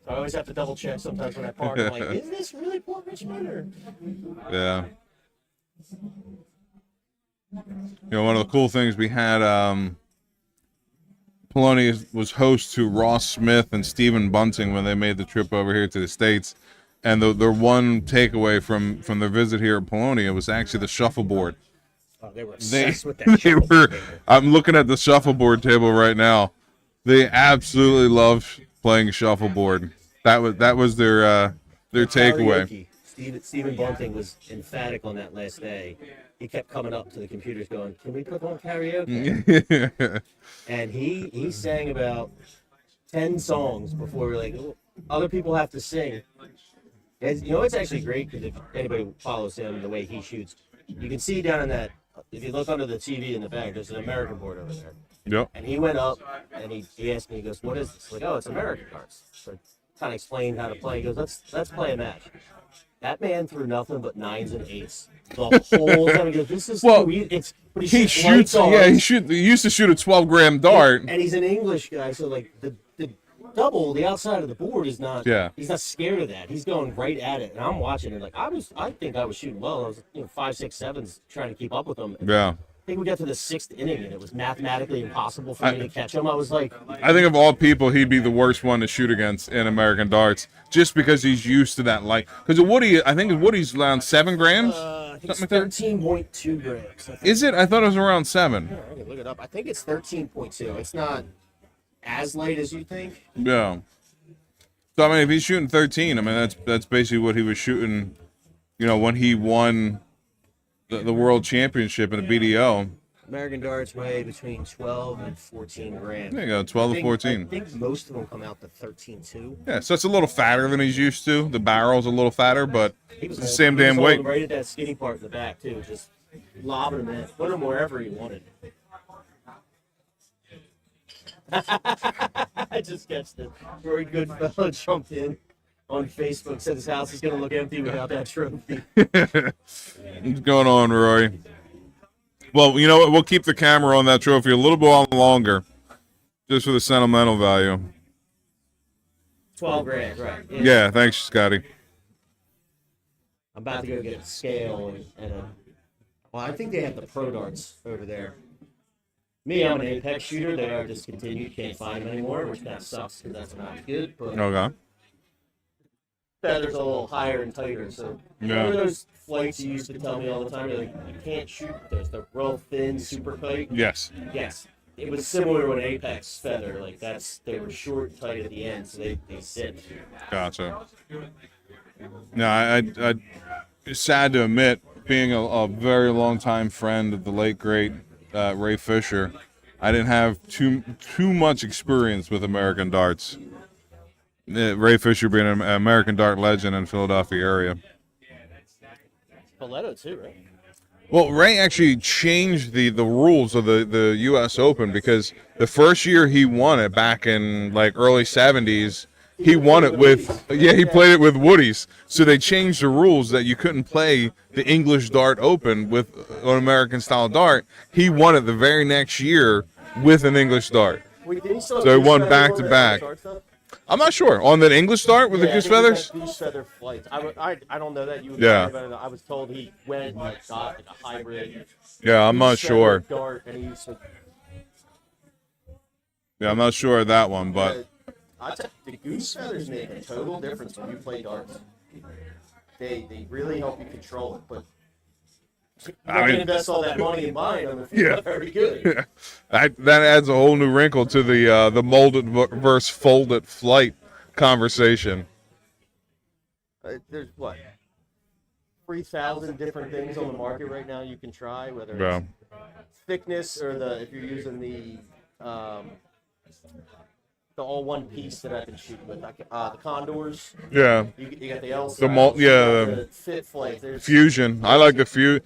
So I always have to double check sometimes when I park. I'm like, is this really Fort Richmond? Or? Yeah. One of the cool things we had, Polonia was host to Ross Smith and Stephen Bunting when they made the trip over here to the States. And their one takeaway from their visit here at Polonia was actually the shuffleboard. Oh, they were obsessed with that. They were. I'm looking at the shuffleboard table right now. They absolutely love playing shuffleboard. That was their takeaway. Steve Stephen Bunting was emphatic on that last day. He kept coming up to the computers going, "Can we put on karaoke?" And he sang about 10 songs before we're like, "Oh, other people have to sing." And, it's actually great because if anybody follows him the way he shoots, you can see down in that. If you look under the TV in the back, there's an American board over there. Yep. And he went up and he asked me, he goes, "What is this?" Like, "Oh, it's American darts." So I kind of explained how to play. He goes, let's play a match. That man threw nothing but 9s and 8s the whole time. He goes, "This is Well, too easy." But he shoots. Yeah, he used to shoot a 12-gram dart. And he's an English guy, so like the double, the outside of the board is not. Yeah. He's not scared of that. He's going right at it, and I'm watching it. Like I think I was shooting well. I was 5, 6, 7s trying to keep up with him. Yeah. I think we got to the 6th inning, and it was mathematically impossible for me to catch him. I was like, I think of all people, he'd be the worst one to shoot against in American darts, just because he's used to that light. Because Woody, I think Woody's around 7 grams. I think it's Something like 13.2 grams. Is it? I thought it was around 7. Yeah, I can look it up. I think it's 13.2. It's not as light as you think. Yeah. So I mean, if he's shooting 13, I mean that's basically what he was shooting, when he won the world championship in the BDO. American darts weigh between 12 and 14 grams. There you go, 12 to 14. I think most of them come out to 13.2. Yeah, so it's a little fatter than he's used to. The barrel's a little fatter, but He was it's the same damn holding weight. right at that skinny part in the back too, just lobbing them in, put them wherever he wanted. I just guessed it. Very good fellow jumped in on Facebook, said his house is going to look empty without that trophy. What's going on, Roy? Well, you know what? We'll keep the camera on that trophy a little bit longer, just for the sentimental value. 12 grand, right? Yeah, thanks, Scotty. I'm about to go get a scale and a. Well, I think they have the pro darts over there. Me, I'm an Apex shooter. They are discontinued. Can't find them anymore, which kind of sucks because that's not good. But Okay. feathers a little higher and tighter. So Yeah. what are those flights you used to tell me all the time? You're like, you can't shoot with those. They're real thin, super tight. Yes. Yes. It was similar to an Apex feather. Like they were short and tight at the end, so they sit. Gotcha. No, I it's sad to admit, being a very long time friend of the late great Ray Fisher, I didn't have too much experience with American darts. Ray Fisher being an American dart legend in the Philadelphia area. Spoleto too, right? Well, Ray actually changed the rules of the U.S. Open, because the first year he won it back in like early 70s, he won it with, he played it with Woodies. So they changed the rules that you couldn't play the English Dart Open with an American style dart. He won it the very next year with an English dart. Wait, did he still So he have won goose back feathers to on back. that dart stuff? I'm not sure. On that English dart with the Yeah, goose I think he feathers? had goose feather flights. I don't know that. You would Yeah. know better than I was told he went and got like a hybrid. Yeah, I'm not goose feather sure. Dart, and he used to. Yeah, I'm not sure of that one, but I tell you, the goose feathers make a total difference when you play darts. They really help you control it, but you I don't mean- invest all that money in buying them if you're Yeah. not very good. that adds a whole new wrinkle to the molded versus folded flight conversation. There's what 3,000 different things on the market right now you can try, whether it's Yeah. thickness or if you're using the all one piece that I've been shooting with, like, the condors. Yeah. You got the L. The mul- yeah, the fit flight. There's Fusion. I like the fusion.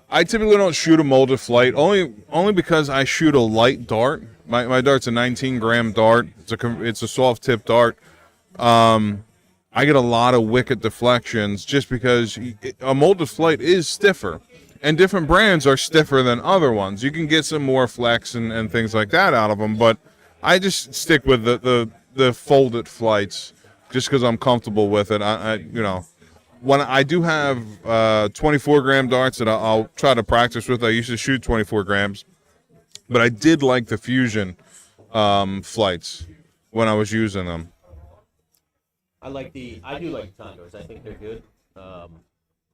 I typically don't shoot a molded flight only because I shoot a light dart. My dart's a 19-gram dart. It's a soft tip dart. I get a lot of wicket deflections just because a molded flight is stiffer, and different brands are stiffer than other ones. You can get some more flex and things like that out of them, but I just stick with the folded flights just because I'm comfortable with it. When I do have 24-gram darts that I'll try to practice with. I used to shoot 24 grams, but I did like the Fusion flights when I was using them. I do like the condors. I think they're good.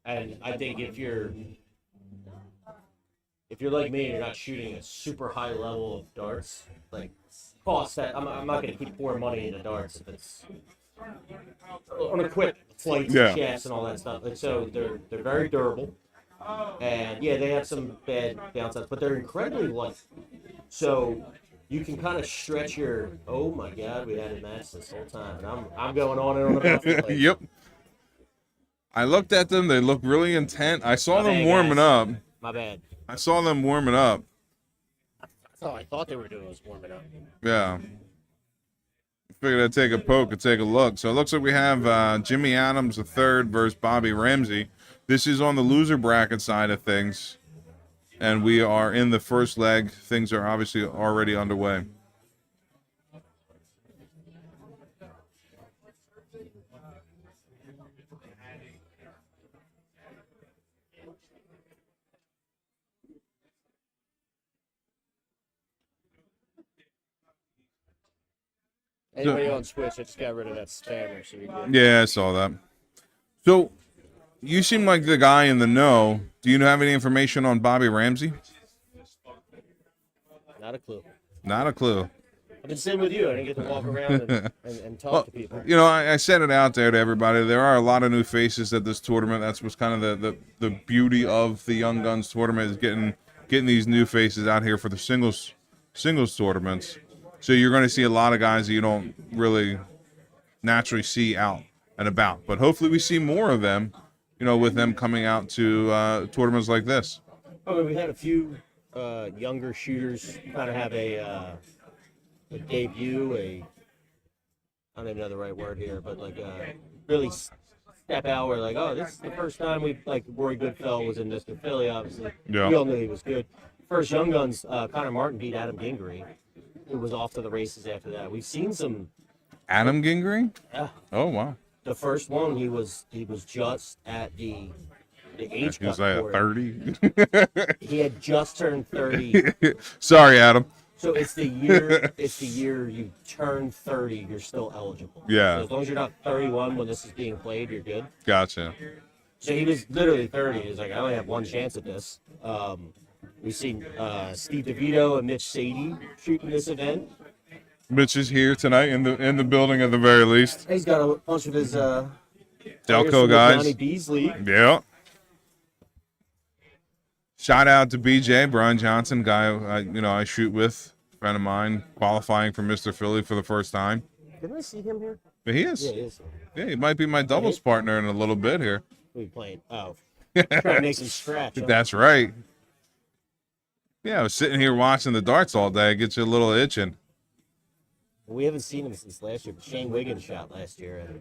And I think if you're like me and you're not shooting a super high level of darts, like cost that I'm not going to keep pouring money into darts if it's on a quick flights Yeah. and shafts and all that stuff. And so they're very durable. And yeah, they have some bad downsides, but they're incredibly light. So you can kind of stretch your. Oh my God, we had a match this whole time, and I'm going on and on about this. Yep. I looked at them. They look really intent. I saw My them bad, warming guys. up. My bad. I saw them warming up. That's all I thought they were doing was warming up. Yeah. Figured I'd take a poke and take a look. So it looks like we have Jimmy Adams the third versus Bobby Ramsey. This is on the loser bracket side of things. And we are in the first leg. Things are obviously already underway. Anybody on Switch, I just got rid of that spammer, so you're good. Yeah, I saw that. So, you seem like the guy in the know. Do you have any information on Bobby Ramsey? Not a clue. Not a clue. I've been sitting with you. I didn't get to walk around and talk to people. You know, I said it out there to everybody. There are a lot of new faces at this tournament. That's what's kind of the beauty of the Young Guns tournament is getting these new faces out here for the singles tournaments. So you're going to see a lot of guys that you don't really naturally see out and about. But hopefully we see more of them, you know, with them coming out to tournaments like this. Oh, we had a few younger shooters kind of have a debut, I don't even know the right word here, but like really step out where like, oh, this is the first time Rory Goodfell was in Mr. Philly, obviously. Yeah. We all knew he was good. First Young Guns, Connor Martin beat Adam Gingrey, who was off to the races after that. We've seen some. Adam Gingrey? Yeah. Oh, wow. The first one, he was just at the age He was cut like for it. 30. He had just turned 30. Sorry, Adam. So it's the year you turn 30, you're still eligible. Yeah. So as long as you're not 31 when this is being played, you're good. Gotcha. So he was literally 30. He's like, I only have one chance at this. We've seen Steve DeVito and Mitch Sadie shooting this event. Mitch is here tonight in the building at the very least. He's got a bunch of his Delco guys. Johnny B's league. Yeah. Shout out to BJ, Brian Johnson, guy I shoot with, friend of mine, qualifying for Mr. Philly for the first time. Didn't I see him here? But he is. Yeah, he is. Yeah, he might be my doubles partner in a little bit here. Who we playing? Oh. Trying to make some scratch. Huh? That's right. Yeah, I was sitting here watching the darts all day. It gets you a little itching. We haven't seen him since last year. But Shane Wiggins shot last year and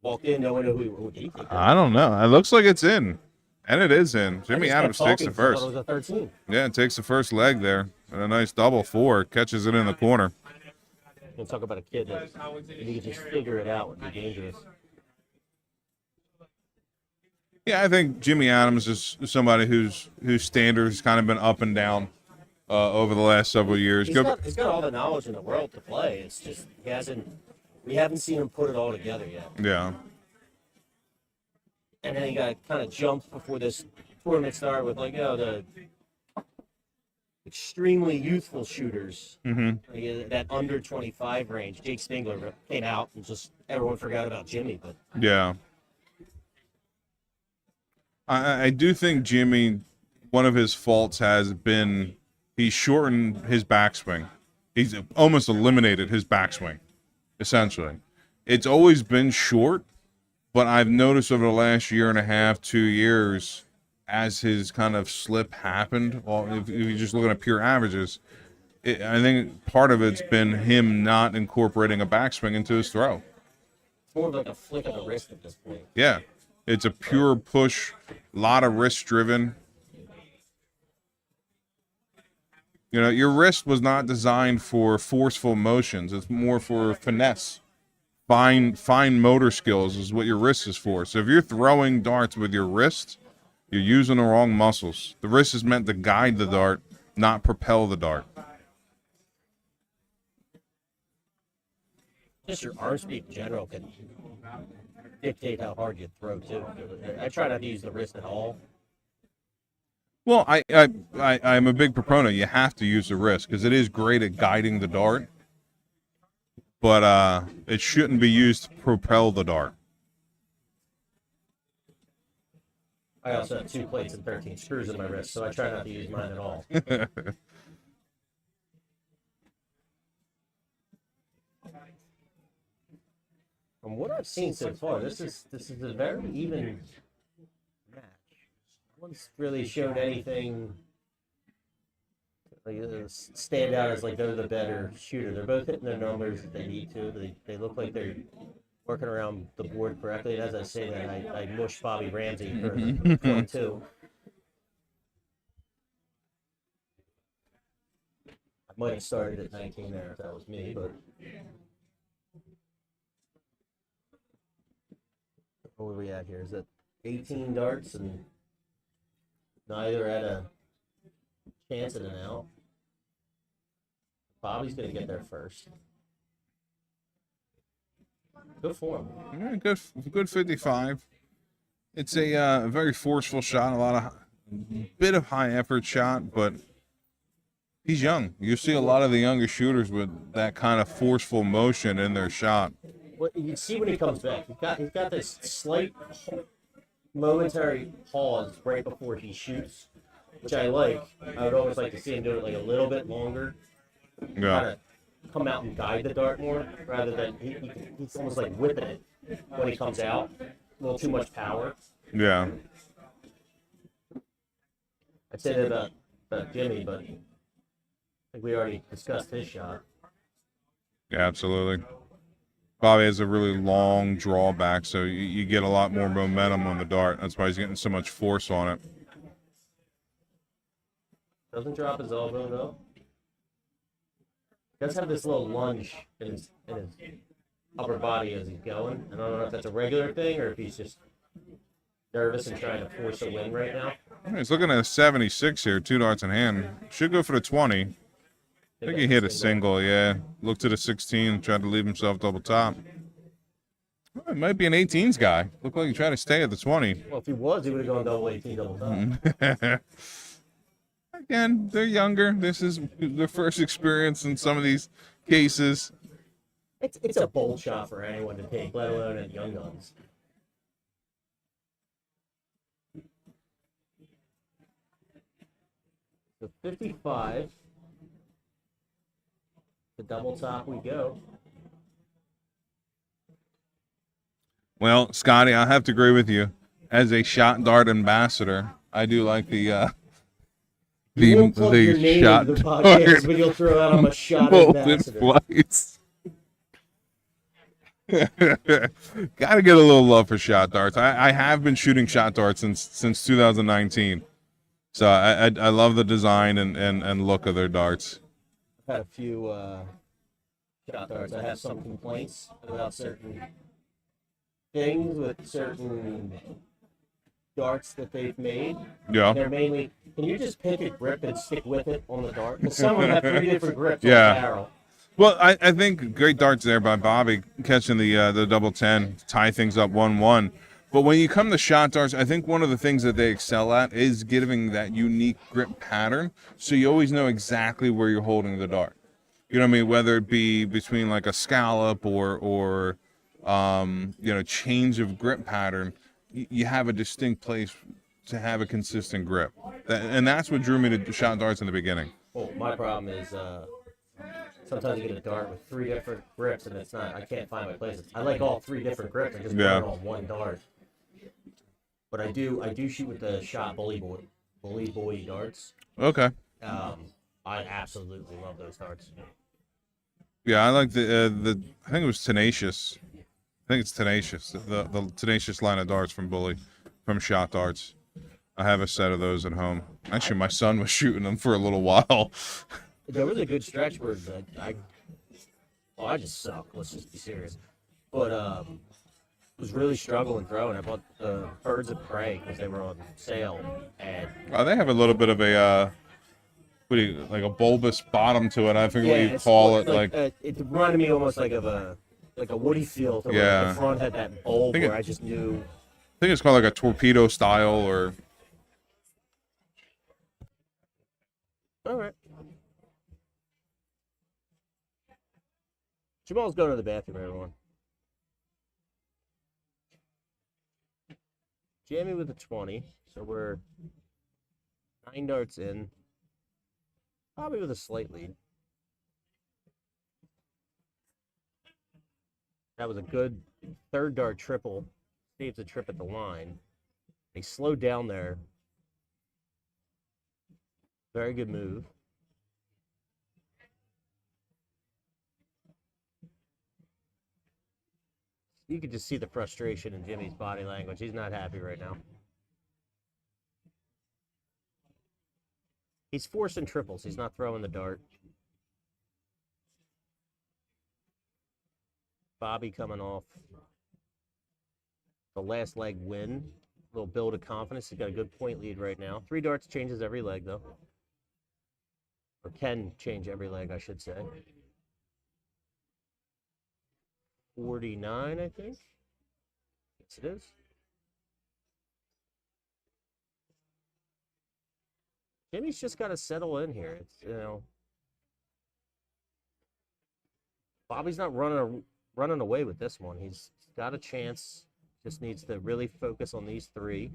walked in. No one knew who he did. I don't know. It looks like it's in. And it is in. Jimmy I just Adams kept takes talking the 'cause I first. thought it was a 13. Yeah, it takes the first leg there. And a nice double four. Catches it in the corner. You talk about a kid that you can just figure it out would be dangerous. Yeah, I think Jimmy Adams is somebody whose standard has kind of been up and down over the last several years. He's got all the knowledge in the world to play. It's just we haven't seen him put it all together yet. Yeah. And then he got kind of jumped before this tournament started with the extremely youthful shooters. Mm-hmm. That under 25 range. Jake Spingler came out and just everyone forgot about Jimmy. But Yeah. I do think Jimmy, one of his faults has been he's shortened his backswing. He's almost eliminated his backswing, essentially. It's always been short, but I've noticed over the last year and a half, 2 years, as his kind of slip happened, well, if you're just looking at pure averages, I think part of it's been him not incorporating a backswing into his throw. it's more of like a flick of the wrist at this point. Yeah. It's a pure push, a lot of wrist driven. You know, your wrist was not designed for forceful motions. It's more for finesse. Fine motor skills is what your wrist is for. So if you're throwing darts with your wrist, you're using the wrong muscles. The wrist is meant to guide the dart, not propel the dart. Just your arm speed in general can dictate how hard you throw too. I try not to use the wrist at all. Well, I'm a big proponent. You have to use the wrist because it is great at guiding the dart. but it shouldn't be used to propel the dart. I also have 2 plates and 13 screws in my wrist, so I try not to use mine at all. From what I've seen so far, this is a very even match. No one's really shown anything like stand out as like they're the better shooter. They're both hitting their numbers that they need to. They look like they're working around the board correctly. And as I say that, I mush Bobby Ramsey for the point too. I might have started at 19 there if that was me, but what are we at here? Is it 18 darts and neither had a chance at an out? Bobby's gonna get there first. Good form. Yeah, good 55. It's a very forceful shot, bit of high effort shot, but he's young. You see a lot of the younger shooters with that kind of forceful motion in their shot. Well, you see when he comes back, he's got this slight momentary pause right before he shoots, which I like. I would always like to see him do it like a little bit longer. Yeah. Kind of come out and guide the dart more rather than he's almost like whipping it when he comes out. A little too much power. Yeah. I'd say that about Jimmy, but I think we already discussed his shot. Yeah, absolutely. Bobby has a really long drawback, so you get a lot more momentum on the dart. That's why he's getting so much force on it. Doesn't drop his elbow, though. He does have this little lunge in his upper body as he's going. I don't know if that's a regular thing or if he's just nervous and trying to force a win right now. He's looking at a 76 here, 2 darts in hand. Should go for the 20. I think he hit a single, yeah. Looked at a 16, tried to leave himself double top. Well, it might be an 18s guy. Looked like he tried to stay at the 20. Well, if he was, he would have gone double 18, double top. Again, they're younger. This is their first experience in some of these cases. It's a bold shot for anyone to take, let alone at Young Guns. So 55. The double top we go. Well, Scotty, I have to agree with you. As a shot dart ambassador, I do like the shot dart, but you'll throw out a shot ambassador. Flights. Gotta get a little love for shot darts. I have been shooting shot darts since 2019, so I love the design and look of their darts. I've had a few shot darts. I have some complaints about certain things with certain darts that they've made. Yeah. They're mainly, can you just pick a grip and stick with it on the dart? Because some of them have 3 different grips on the barrel. Well, I think great darts there by Bobby catching the double 10, tie things up 1-1. But when you come to shot darts, I think one of the things that they excel at is giving that unique grip pattern, so you always know exactly where you're holding the dart. You know what I mean? Whether it be between like a scallop or change of grip pattern, you have a distinct place to have a consistent grip. And that's what drew me to shot darts in the beginning. Well, my problem is sometimes you get a dart with 3 different grips and I can't find my places. I like all 3 different grips and just put it on one dart. But I do shoot with the shot bully boy darts. Okay. I absolutely love those darts. Yeah, I like the I think it was Tenacious. I think it's Tenacious. The Tenacious line of darts from Shot Darts. I have a set of those at home. Actually, my son was shooting them for a little while. There was a good stretch where I just suck. Let's just be serious. But was really struggling throwing. I bought the Birds of Prey because they were on sale, and they have a little bit of a like a bulbous bottom to it. I forget what you call it. It reminded me almost like a woody feel. To where the front had that bulb where I just knew. I think it's called like a torpedo style or. All right. Jamal's going to the bathroom, everyone. Jamie with a 20, so we're 9 darts in. Probably with a slight lead. That was a good third dart triple. Saves a trip at the line. They slowed down there. Very good move. You could just see the frustration in Jimmy's body language. He's not happy right now. He's forcing triples. He's not throwing the dart. Bobby coming off the last leg win. A little build of confidence. He's got a good point lead right now. 3 darts changes every leg, though. Or can change every leg, I should say. 49, I think. Yes, it is. Jimmy's just got to settle in here. It's, you know, Bobby's not running away with this one. He's got a chance. Just needs to really focus on these 3.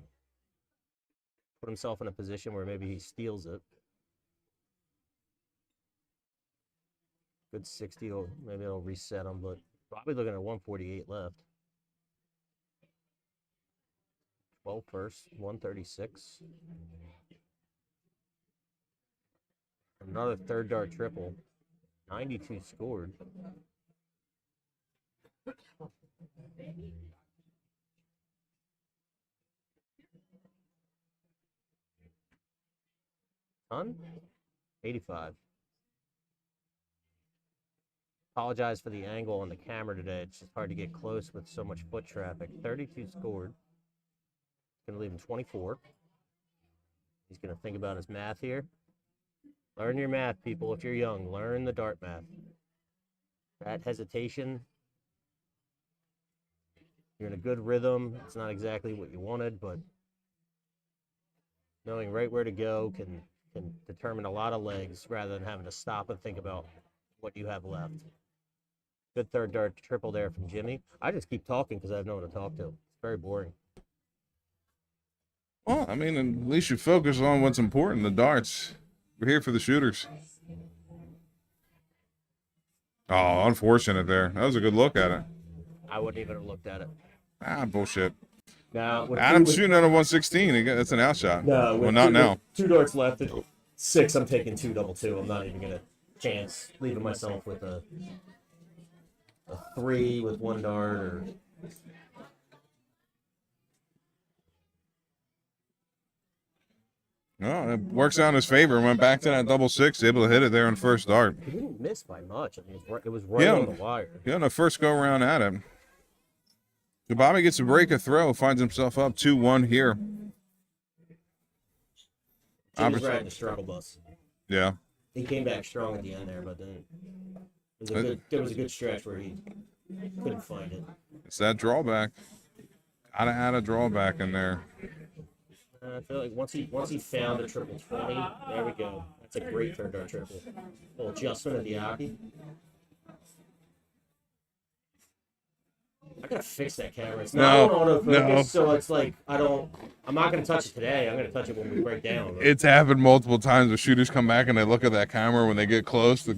Put himself in a position where maybe he steals it. Good 60, or maybe it'll reset him, but probably looking at 148 left. 12 first, 136. Another third dart triple. 92 scored. Ton? 85. Apologize for the angle on the camera today. It's just hard to get close with so much foot traffic. 32 scored. Going to leave him 24. He's going to think about his math here. Learn your math, people. If you're young, learn the dart math. That hesitation, you're in a good rhythm. It's not exactly what you wanted, but knowing right where to go can determine a lot of legs rather than having to stop and think about what you have left. Good third dart triple there from Jimmy. I just keep talking because I have no one to talk to. It's very boring. Well, I mean, at least you focus on what's important, the darts. We're here for the shooters. Oh, unfortunate there. That was a good look at it. I wouldn't even have looked at it. Ah, bullshit. Now, Adam's shooting at a 116. That's an outshot. No, well, not now. 2 darts left at 6. I'm taking 2-2-2. I'm not even gonna chance leaving myself with a 3 with 1 dart or. No, it works out in his favor. Went back to that double 6, able to hit it there on first dart. He didn't miss by much. I mean, it was right on the wire. Yeah, on the first go around at him. So Bobby gets a break, a throw, finds himself up 2-1 here. Jimmy's riding the struggle bus. Yeah. He came back strong at the end there, but then there was a good stretch where he couldn't find it. It's that drawback. Gotta add a drawback in there. I feel like once he found a triple 20, there we go. That's a great third dart triple. Little adjustment of the hockey. I gotta fix that camera. It's not on autofocus, so it's like I'm not gonna touch it today. I'm gonna touch it when we break down. It's happened multiple times where shooters come back and they look at that camera when they get close. The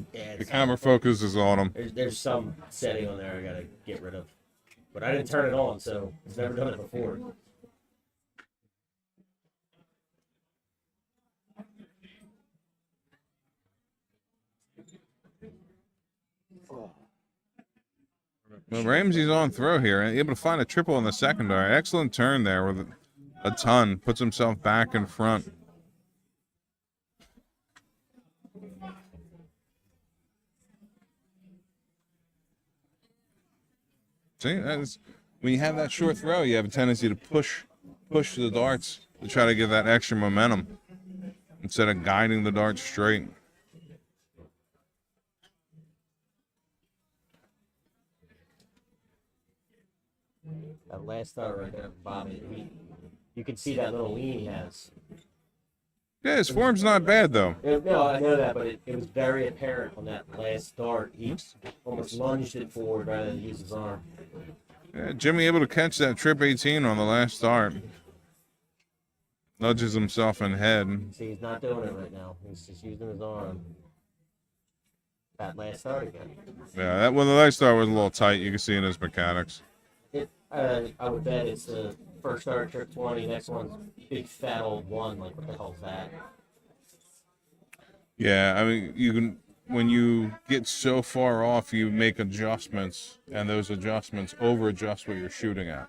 camera focuses on them. There's some setting on there I gotta get rid of, but I didn't turn it on, so I've never done it before. Well, Ramsey's on throw here, able to find a triple in the secondary. Excellent turn there with a ton. Puts himself back in front. See, that's, when you have that short throw, you have a tendency to push the darts to try to get that extra momentum instead of guiding the darts straight. That last throw right there, Bobby. You can see that little lean he has. Yeah, his form's not bad though. No, I know that, but it was very apparent on that last dart. He almost lunged it forward rather than use his arm. Yeah, Jimmy able to catch that trip 18 on the last start. Nudges himself in head. See, he's not doing it right now. He's just using his arm. That last start again. Yeah, that when the last start was a little tight, you can see in his mechanics. I would bet it's the first start trip 20. Next one's big fat old one. Like what the hell's that? Yeah, I mean, you can when you get so far off, you make adjustments, and those adjustments over adjust what you're shooting at.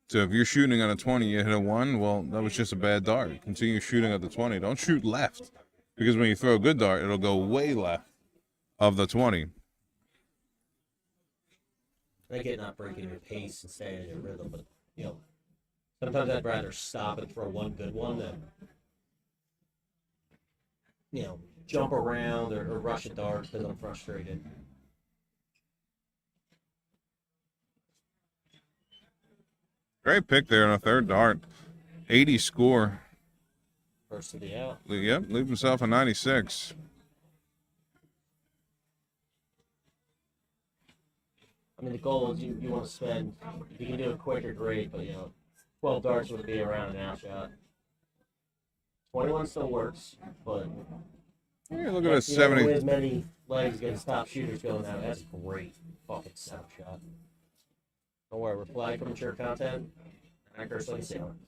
So if you're shooting on a 20, you hit a 1, well, that was just a bad dart. Continue shooting at the 20. Don't shoot left, because when you throw a good dart, it'll go way left of the 20. I get not breaking your pace and staying in your rhythm, but sometimes I'd rather stop and throw one good one than jump around or rush a dart because I'm frustrated. Great pick there on a third dart. 80 score. First to the out. Yep, leave himself a 96. I mean, the goal is you want to spend, if you can do it quicker, great, but 12 darts would be around an out shot. 21 still works, but Yeah, look at that with 70. as many legs against top shooters going out, that's great fucking sound shot. Don't worry, we're flagged for mature content. Anchors like sailing.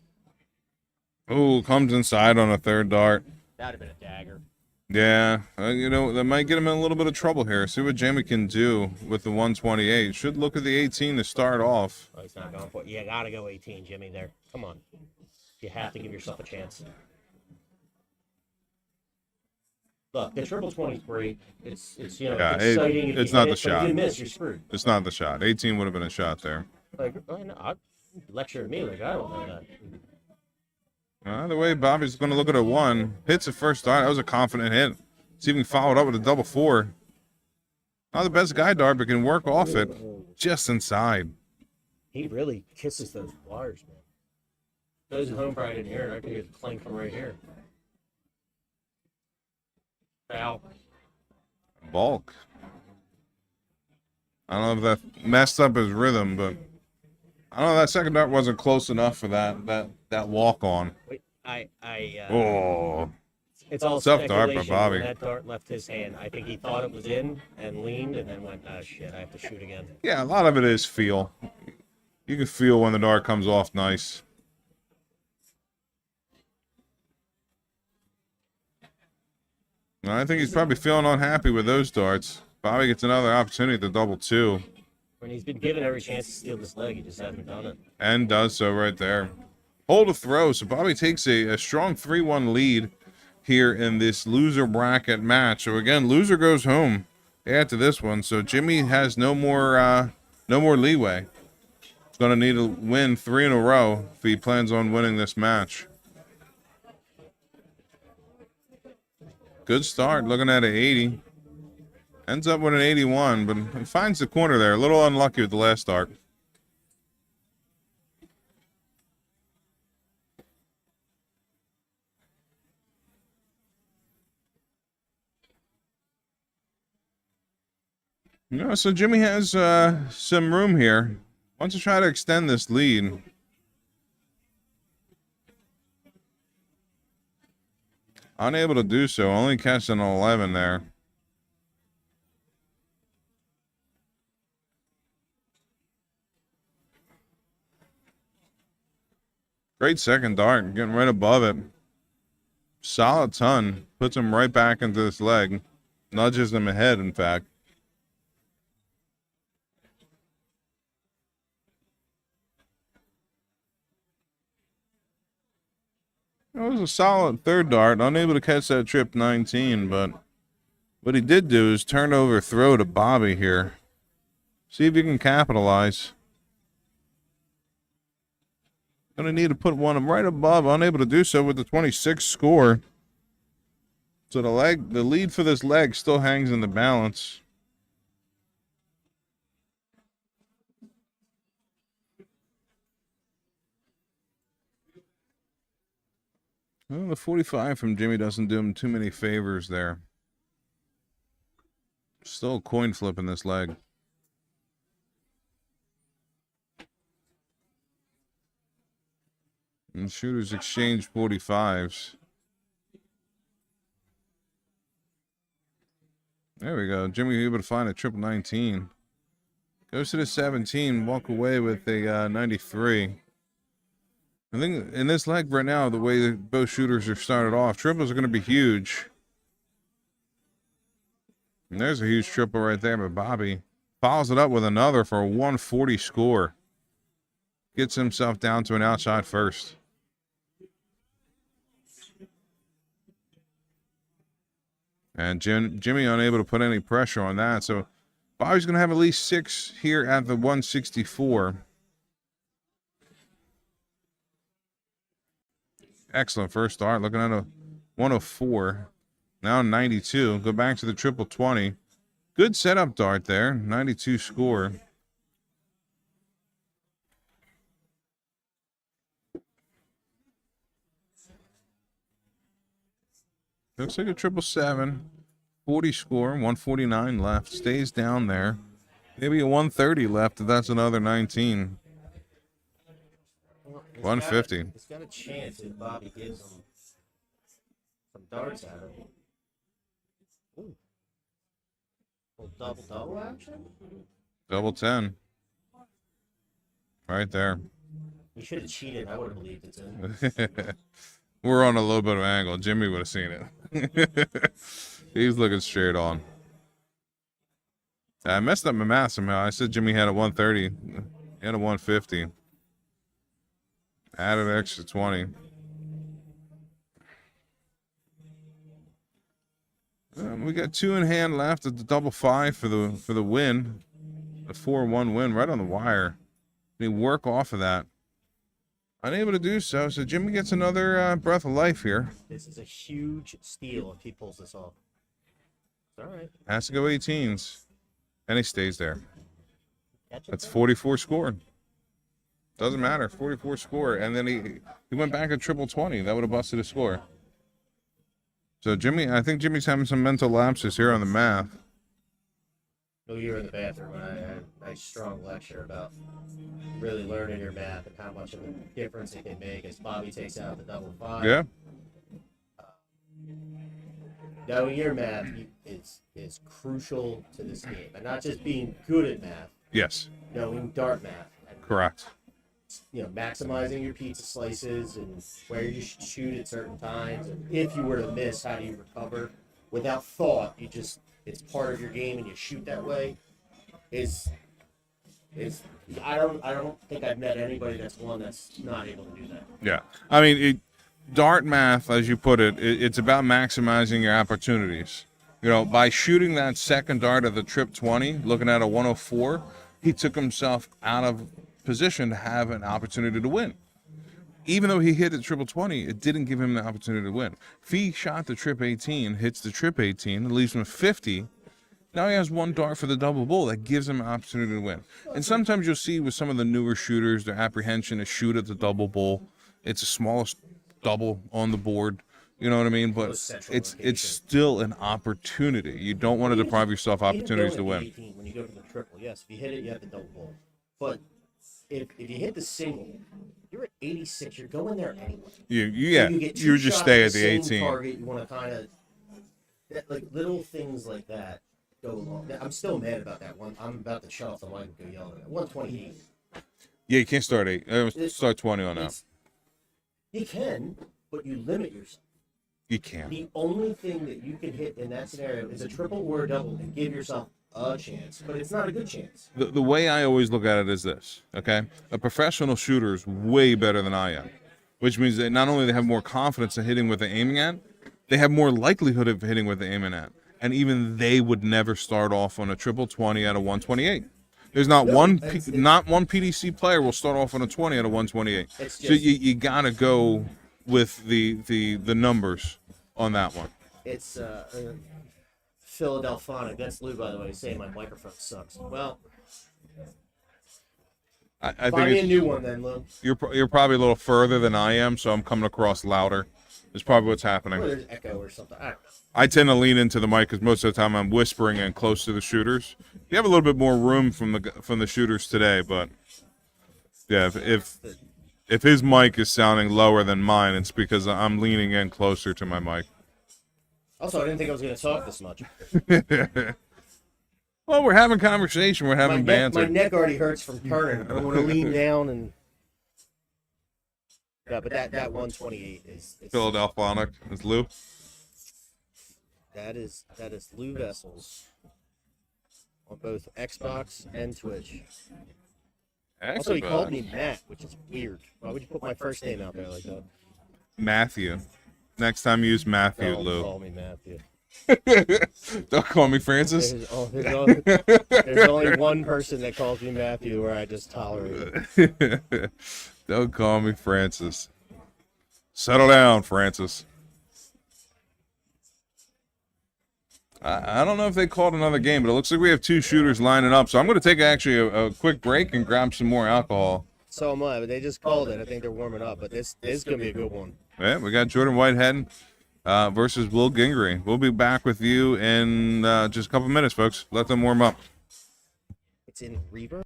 Oh, comes inside on a third dart. That'd have been a dagger. Yeah, that might get him in a little bit of trouble here. See what Jamie can do with the 128. Should look at the 18 to start off. Oh, he's not going for it. You gotta go 18, Jimmy, there. Come on. You have to give yourself a chance. Look, the triple 20's great. It's exciting. It's not the shot. If you miss, you're screwed. It's not the shot. 18 would have been a shot there. Like, lecture me like I don't know that. Either way, Bobby's going to look at a 1. Hits the first dart. That was a confident hit. See if he can follow it up with a double 4. Not the best guy dart, but can work off it just inside. He really kisses those wires, man. Those at home probably didn't hear it. I could hear the clank from right here. Foul. Bulk. I don't know if that messed up his rhythm, but I don't know. That second dart wasn't close enough for that walk on. Wait, Oh. It's all Tough dart by speculation. Bobby. When that dart left his hand, I think he thought it was in and leaned and then went, oh shit, I have to shoot again. Yeah, a lot of it is feel. You can feel when the dart comes off nice. And I think he's probably feeling unhappy with those darts. Bobby gets another opportunity at the double 2. When he's been given every chance to steal this leg, he just hasn't done it. And does so right there. Hold a throw. So Bobby takes a strong 3-1 lead here in this loser bracket match. So again, loser goes home after this one. So Jimmy has no more leeway. He's going to need to win 3 in a row if he plans on winning this match. Good start, looking at an 80. Ends up with an 81, but he finds the corner there. A little unlucky with the last dart. So Jimmy has some room here. Wants to try to extend this lead. Unable to do so. Only catching an 11 there. Great second dart. Getting right above it. Solid ton. Puts him right back into this leg. Nudges him ahead, in fact. It was a solid third dart. Unable to catch that trip 19, but what he did do is turn over throw to Bobby here. See if he can capitalize. Gonna need to put one right above. Unable to do so with the 26 score. So the lead for this leg still hangs in the balance. Well, the 45 from Jimmy doesn't do him too many favors there. Still a coin flip in this leg. And shooters exchange 45s. There we go. Jimmy able to find a triple 19. Goes to the 17. Walk away with a 93. I think in this leg right now, the way that both shooters are started off, triples are going to be huge. And there's a huge triple right there, but Bobby follows it up with another for a 140 score. Gets himself down to an outside first. And Jimmy unable to put any pressure on that. So Bobby's going to have at least 6 here at the 164. Excellent first start. Looking at a 104. Now 92. Go back to the triple 20. Good setup dart there. 92 score. Looks like a 777. 40 score. 149 left. Stays down there. Maybe a 130 left if that's another 19. Well, 150. It's got a chance if Bobby gives him some darts at him. Ooh. Little double action? Double 10. Right there. You should have cheated. I would have believed it's in. We're on a little bit of an angle. Jimmy would have seen it. He's looking straight on. I messed up my math somehow. I said Jimmy had a 130. He had a 150. Added an extra 20. We got 2 in hand left at the double 5 for the win. A 4-1 win right on the wire. They work off of that. Unable to do so, so Jimmy gets another breath of life here. This is a huge steal if he pulls this off. It's all right. Has to go 18s. And he stays there. Catch it That's there. 44 scored. Doesn't matter. 44 score. And then he went back at triple 20. That would have busted his score. So I think Jimmy's having some mental lapses here on the math. No, you were in the bathroom when I had a nice strong lecture about really learning your math and how much of a difference it can make as Bobby takes out the double 5. Yeah. Knowing your math is crucial to this game, and not just being good at math. Yes. Knowing dart math. And, Correct. maximizing your pizza slices and where you should shoot at certain times, and if you were to miss, how do you recover? Without thought, it's part of your game, and you shoot that way. I don't think I've met anybody that's not able to do that. Yeah. I mean, dart math, as you put it, it's about maximizing your opportunities. By shooting that second dart of the trip 20, looking at a 104, he took himself out of position to have an opportunity to win. Even though he hit the triple 20, it didn't give him the opportunity to win. If he shot the trip 18, hits the trip 18, and leaves him 50, now he has 1 dart for the double bull. That gives him an opportunity to win. And sometimes you'll see with some of the newer shooters, their apprehension to shoot at the double bull. It's the smallest double on the board. You know what I mean? But it's still an opportunity. You don't want to deprive yourself opportunities to win. When you go to the triple, yes, if you hit it, you have the double bull. But if you hit the single, you're at 86. You're going there anyway. You just stay at the 18. Target, you want to kind of little things like that go along. Now, I'm still mad about that one. I'm about to shut off the mic and go yell at it. 128. Yeah, you can't start 8. Start 20 on that. You can, but you limit yourself. You can't. The only thing that you can hit in that scenario is a triple or a double and give yourself a chance, but it's not a good chance. The way I always look at it is this, okay? A professional shooter is way better than I am, which means that not only they have more confidence in hitting what they're aiming at, they have more likelihood of hitting what they're aiming at. And even they would never start off on a triple 20 out of 128. There's not one PDC player will start off on a 20 out of 128. So you got to go with the numbers on that one. It's Philadelphia. That's Lou, by the way, saying my microphone sucks. Well, I find me a think new one then, Lou. you're probably a little further than I am, so I'm coming across louder. is probably what's Or happening. there's echo or something. I don't know. I tend to lean into the mic because most of the time I'm whispering in close to the shooters. You have a little bit more room from the shooters today, but yeah, if his mic is sounding lower than mine, it's because I'm leaning in closer to my mic. Also, I didn't think I was going to talk this much. Well, we're having conversation. We're having banter. My neck already hurts from turning. I don't want to lean down and. Yeah, but that 128 is Philadelphonic is Lou. that is Lou Vessels on both Xbox and Twitch. Also, he called me Matt, which is weird. Why would you put my first name out there like that? Matthew. Next time use Matthew, Don't Lou. call me Matthew. Don't call me Francis. There's only one person that calls me Matthew where I just tolerate it. Don't call me Francis. Settle down, Francis. I don't know if they called another game, but it looks like we have 2 shooters lining up. So I'm going to take actually a quick break and grab some more alcohol. So am I, but they just called it. I think they're warming up, but this is going to be a good one. Yeah, we got Jordan Whitehead versus Will Gingrey. We'll be back with you in just a couple minutes, folks. Let them warm up. It's in reverb.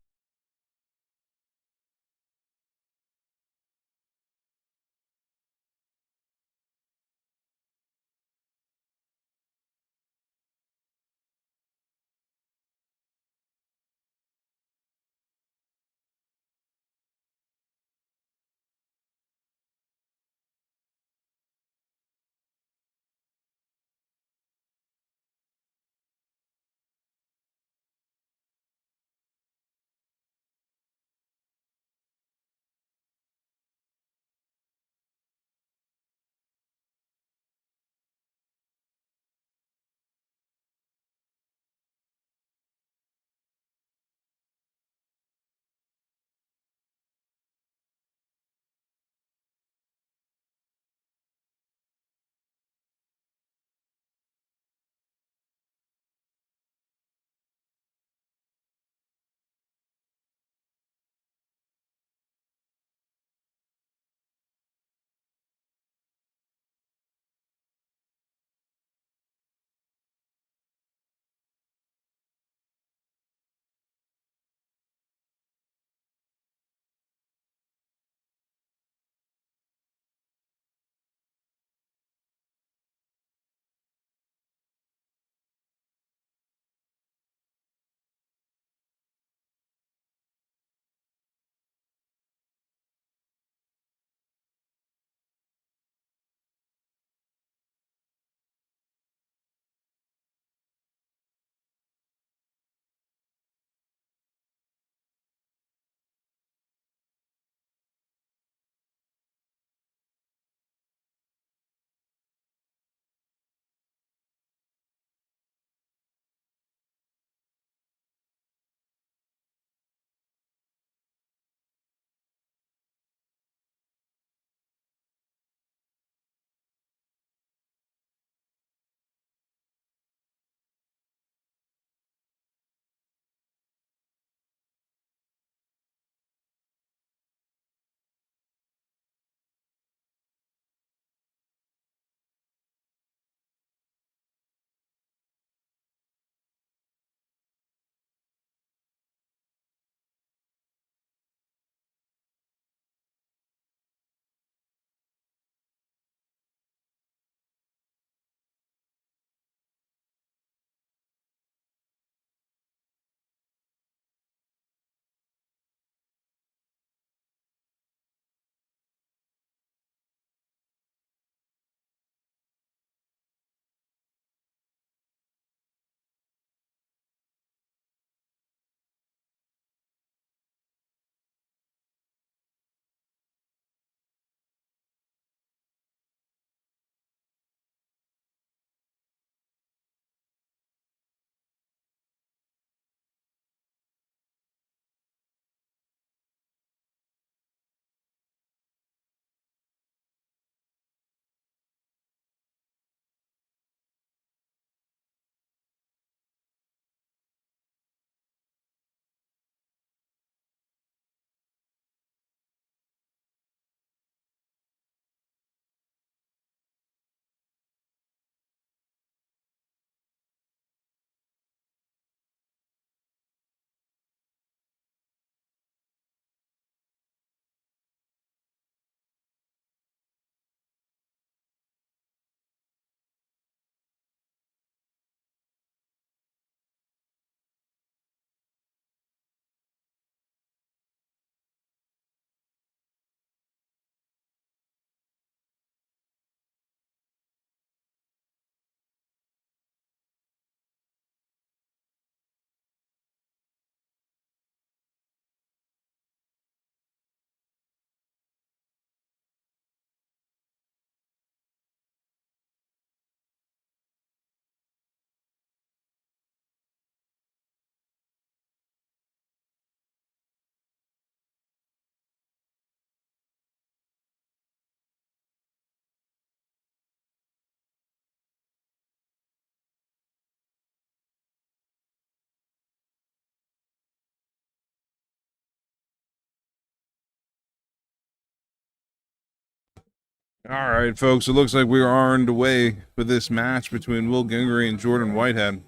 All right, folks. It looks like we are underway with this match between Will Gingery and Jordan Whitehead.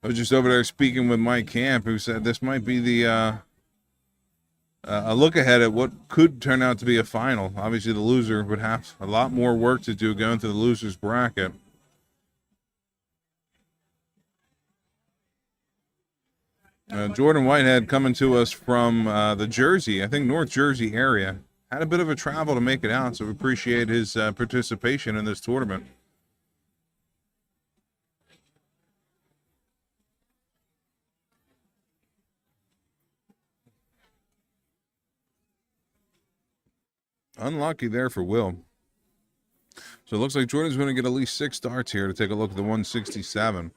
I was just over there speaking with Mike Camp, who said this might be the a look ahead at what could turn out to be a final. Obviously, the loser would have a lot more work to do going through the loser's bracket. Jordan Whitehead coming to us from the Jersey, I think North Jersey area. Had a bit of a travel to make it out, so we appreciate his participation in this tournament. Unlucky there for Will. So it looks like Jordan's going to get at least 6 starts here to take a look at the 167.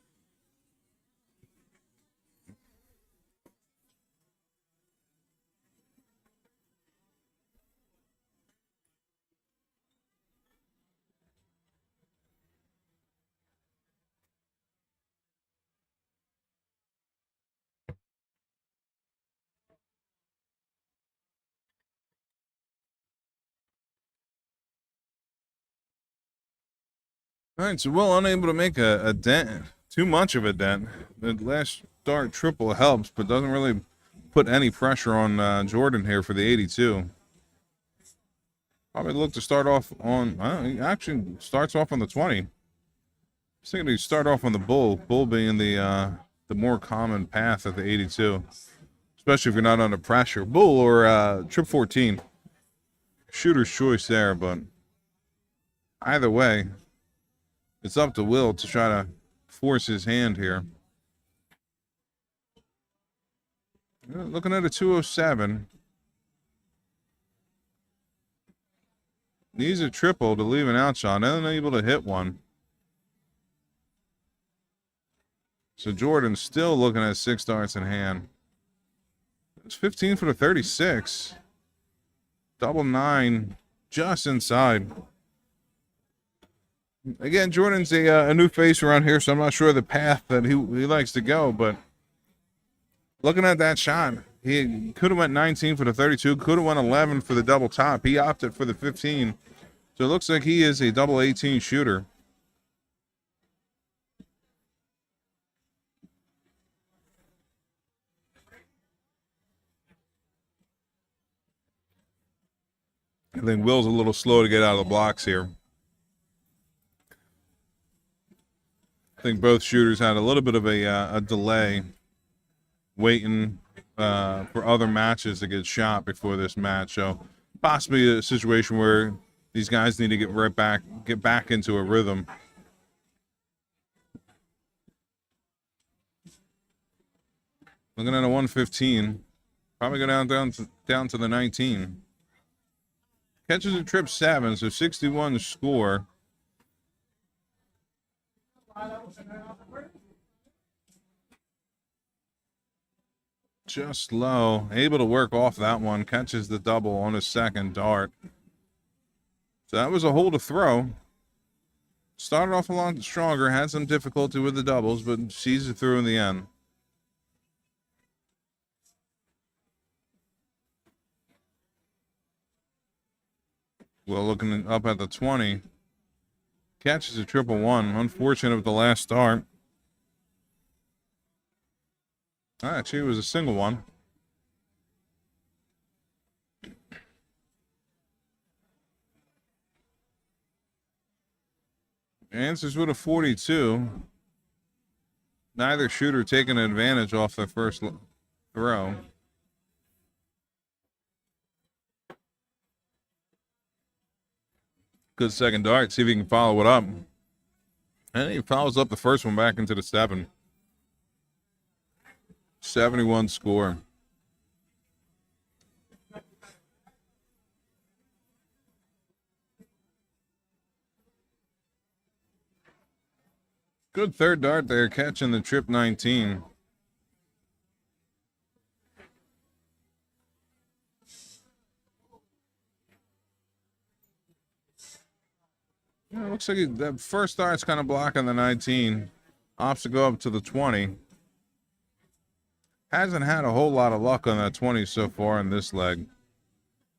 All right, so Will unable to make a dent, too much of a dent. The last start triple helps, but doesn't really put any pressure on Jordan here for the 82. Probably look to start off on, he actually starts off on the 20. I was thinking he'd start off on the bull being the more common path at the 82, especially if you're not under pressure. Bull or trip 14. Shooter's choice there, but either way, it's up to Will to try to force his hand here. Looking at a 207. Needs a triple to leave an outshot. Unable to hit one. So Jordan's still looking at 6 starts in hand. It's 15 for the 36. Double 9 just inside. Again, Jordan's a new face around here, so I'm not sure the path that he likes to go, but looking at that shot, he could have went 19 for the 32, could have went 11 for the double top. He opted for the 15, so it looks like he is a double 18 shooter. I think Will's a little slow to get out of the blocks here. I think both shooters had a little bit of a delay waiting for other matches to get shot before this match. So possibly a situation where these guys need to get back into a rhythm. Looking at a 115, probably go down to the 19. Catches a trip 7, so 61 score. Just low, able to work off that one, catches the double on his second dart. So that was a hole to throw. Started off a lot stronger, had some difficulty with the doubles, but sees it through in the end. Well, looking up at the 20. Catches a triple 1. Unfortunate with the last start. Actually, it was a single one. Answers with a 42. Neither shooter taking advantage off their first throw. Good second dart. See if he can follow it up. And he follows up the first one back into the 7. 71 score. Good third dart there, catching the trip 19. Yeah, it looks like that first dart's kind of blocking the 19. Opts to go up to the 20. Hasn't had a whole lot of luck on that 20 so far in this leg.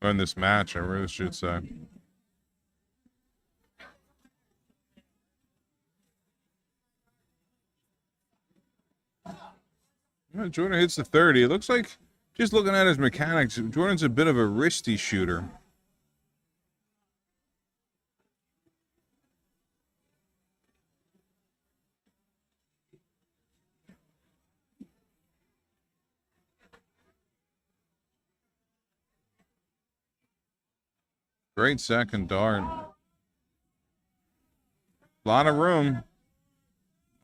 Or in this match, I really should say. Jordan hits the 30. It looks like, just looking at his mechanics, Jordan's a bit of a wristy shooter. Great second dart. A lot of room.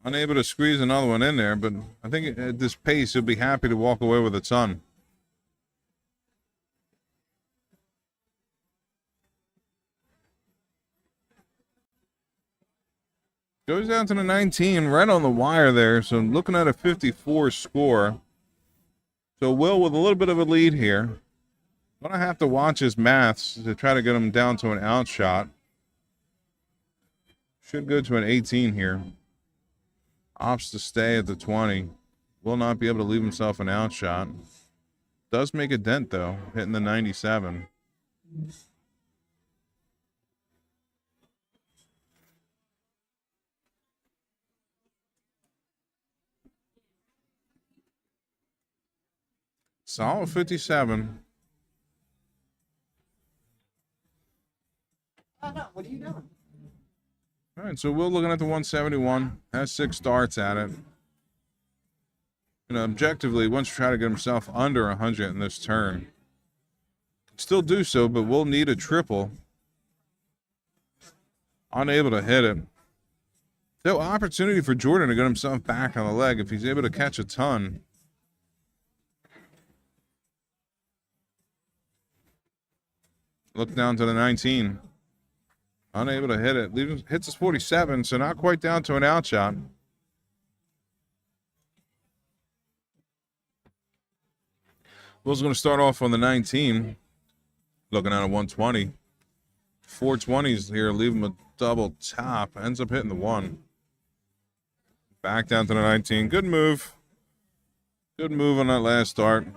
Unable to squeeze another one in there, but I think at this pace, he'll be happy to walk away with a ton. Goes down to the 19, right on the wire there, so looking at a 54 score. So Will with a little bit of a lead here. Gonna have to watch his maths to try to get him down to an outshot. Should go to an 18 here. Opts to stay at the 20. Will not be able to leave himself an outshot. Does make a dent though, hitting the 97. Solid 57. Oh, no. What are you doing? All right, so Will looking at the 171. Has 6 starts at it. Objectively, wants to try to get himself under 100 in this turn. Still do so, but will need a triple. Unable to hit it. So opportunity for Jordan to get himself back on the leg if he's able to catch a ton. Look down to the 19. Unable to hit it. Hits his 47, so not quite down to an outshot. Will's going to start off on the 19. Looking at a 120. 420s here, leave him a double top. Ends up hitting the 1. Back down to the 19. Good move. Good move on that last start.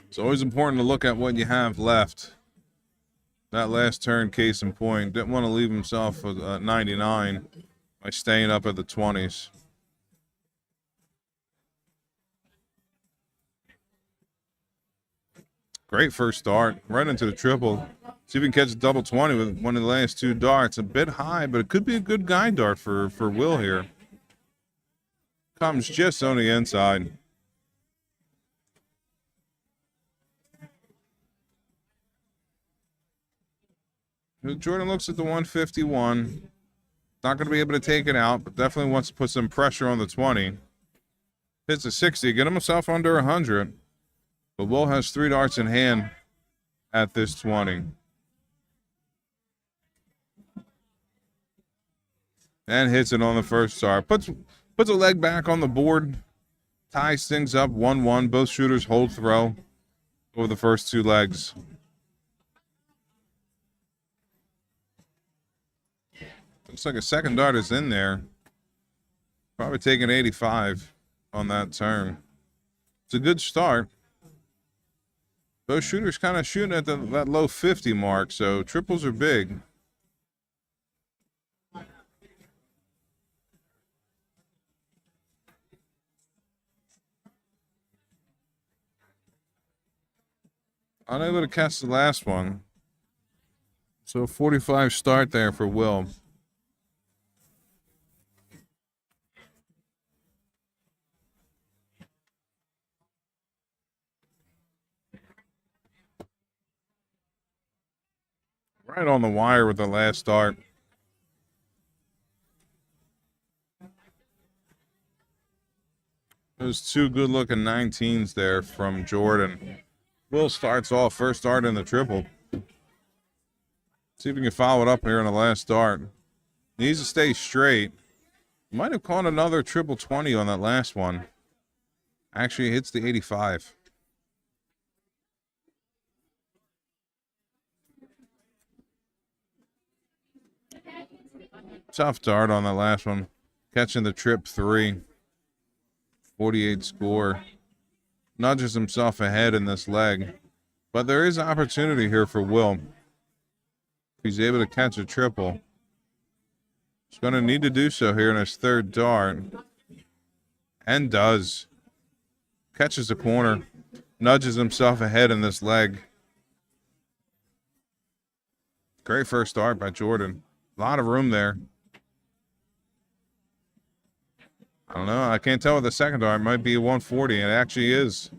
It's always important to look at what you have left. That last turn, case in point, didn't want to leave himself a 99 by staying up at the 20s. Great first start, right into the triple. See if he can catch a double 20 with one of the last 2 darts. A bit high, but it could be a good guide dart for Will here. Comes just on the inside. Jordan looks at the 151. Not going to be able to take it out, but definitely wants to put some pressure on the 20. Hits a 60, get himself under 100. But Will has 3 darts in hand at this 20. And hits it on the first dart. Puts a leg back on the board. Ties things up 1-1. Both shooters hold throw over the first 2 legs. Looks like a second dart is in there. Probably taking 85 on that turn. It's a good start. Both shooters kind of shooting at that low 50 mark, so triples are big. Unable to catch the last one. So 45 start there for Will. Right on the wire with the last start. Those 2 good-looking 19s there from Jordan. Will starts off first start in the triple. See if we can follow it up here in the last start. Needs to stay straight. Might have caught another triple 20 on that last one. Actually hits the 85. Tough dart on that last one. Catching the trip 3. 48 score. Nudges himself ahead in this leg. But there is opportunity here for Will. If he's able to catch a triple. He's going to need to do so here in his third dart. And does. Catches the corner. Nudges himself ahead in this leg. Great first dart by Jordan. A lot of room there. I don't know. I can't tell with the second dart. It might be a 140. It actually is.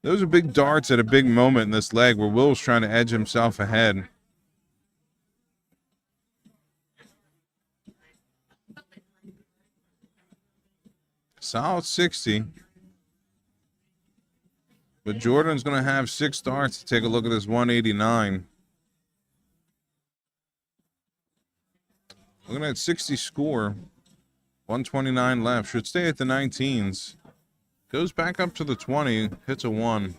Those are big darts at a big moment in this leg where Will's trying to edge himself ahead. Solid 60. But Jordan's going to have 6 darts to take a look at this 189. Looking at 60 score. 129 left. Should stay at the 19s. Goes back up to the 20. Hits a 1.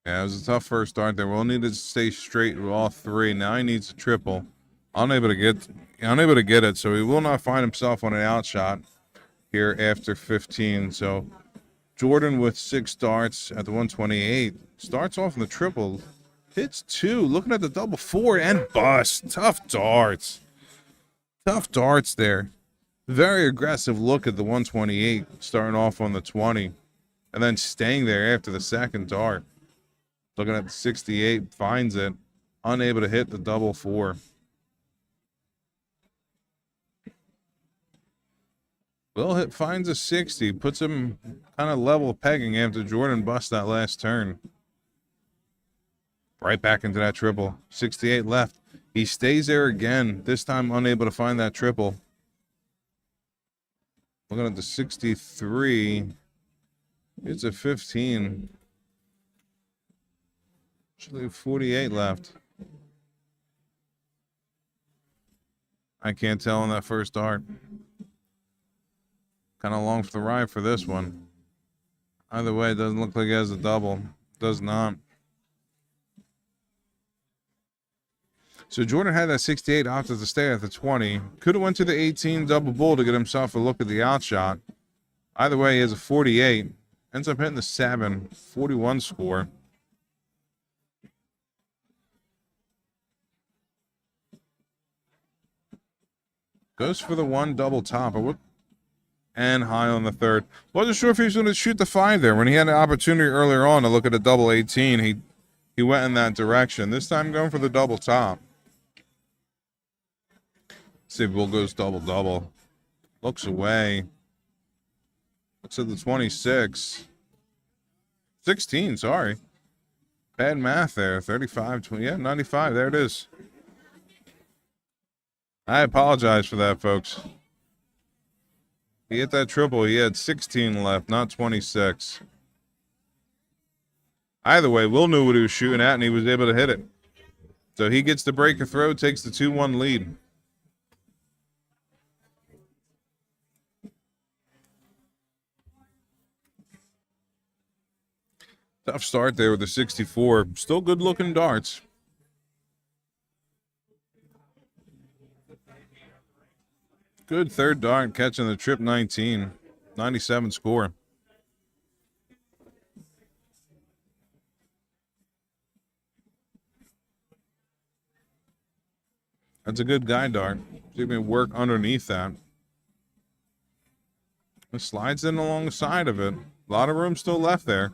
Yeah, it was a tough first start there. Will needed to stay straight with all 3. Now he needs a triple. Unable to get it, so he will not find himself on an outshot here after 15. So Jordan with 6 darts at the 128. Starts off in the triple. Hits 2. Looking at the double 4 and bust. Tough darts. Tough darts there. Very aggressive look at the 128. Starting off on the 20. And then staying there after the second dart. Looking at the 68. Finds it. Unable to hit the double 4. Will finds a 60, puts him kind of level pegging after Jordan busts that last turn. Right back into that triple. 68 left. He stays there again, this time unable to find that triple. Looking at the 63. It's a 15. Actually, 48 left. I can't tell on that first dart. Kind of long for the ride for this one. Either way, it doesn't look like he has a double. Does not. So Jordan had that 68 opted to stay at the 20. Could have went to the 18 double bull to get himself a look at the outshot. Either way, he has a 48. Ends up hitting the 7. 41 score. Goes for the 1 double top. And high on the third. Wasn't sure if he was going to shoot the 5 there. When he had an opportunity earlier on to look at a double 18, he went in that direction. This time going for the double top. See if Will goes double. Looks away. Looks at the 26. 16, sorry. Bad math there. 35, 20. Yeah, 95. There it is. I apologize for that, folks. He hit that triple. He had 16 left, not 26. Either way, Will knew what he was shooting at, and he was able to hit it. So he gets the break of throw, takes the 2-1 lead. Tough start there with the 64. Still good-looking darts. Good third dart, catching the trip 19. 97 score. That's a good guide dart. See if we can work underneath that. It slides in along the side of it. A lot of room still left there.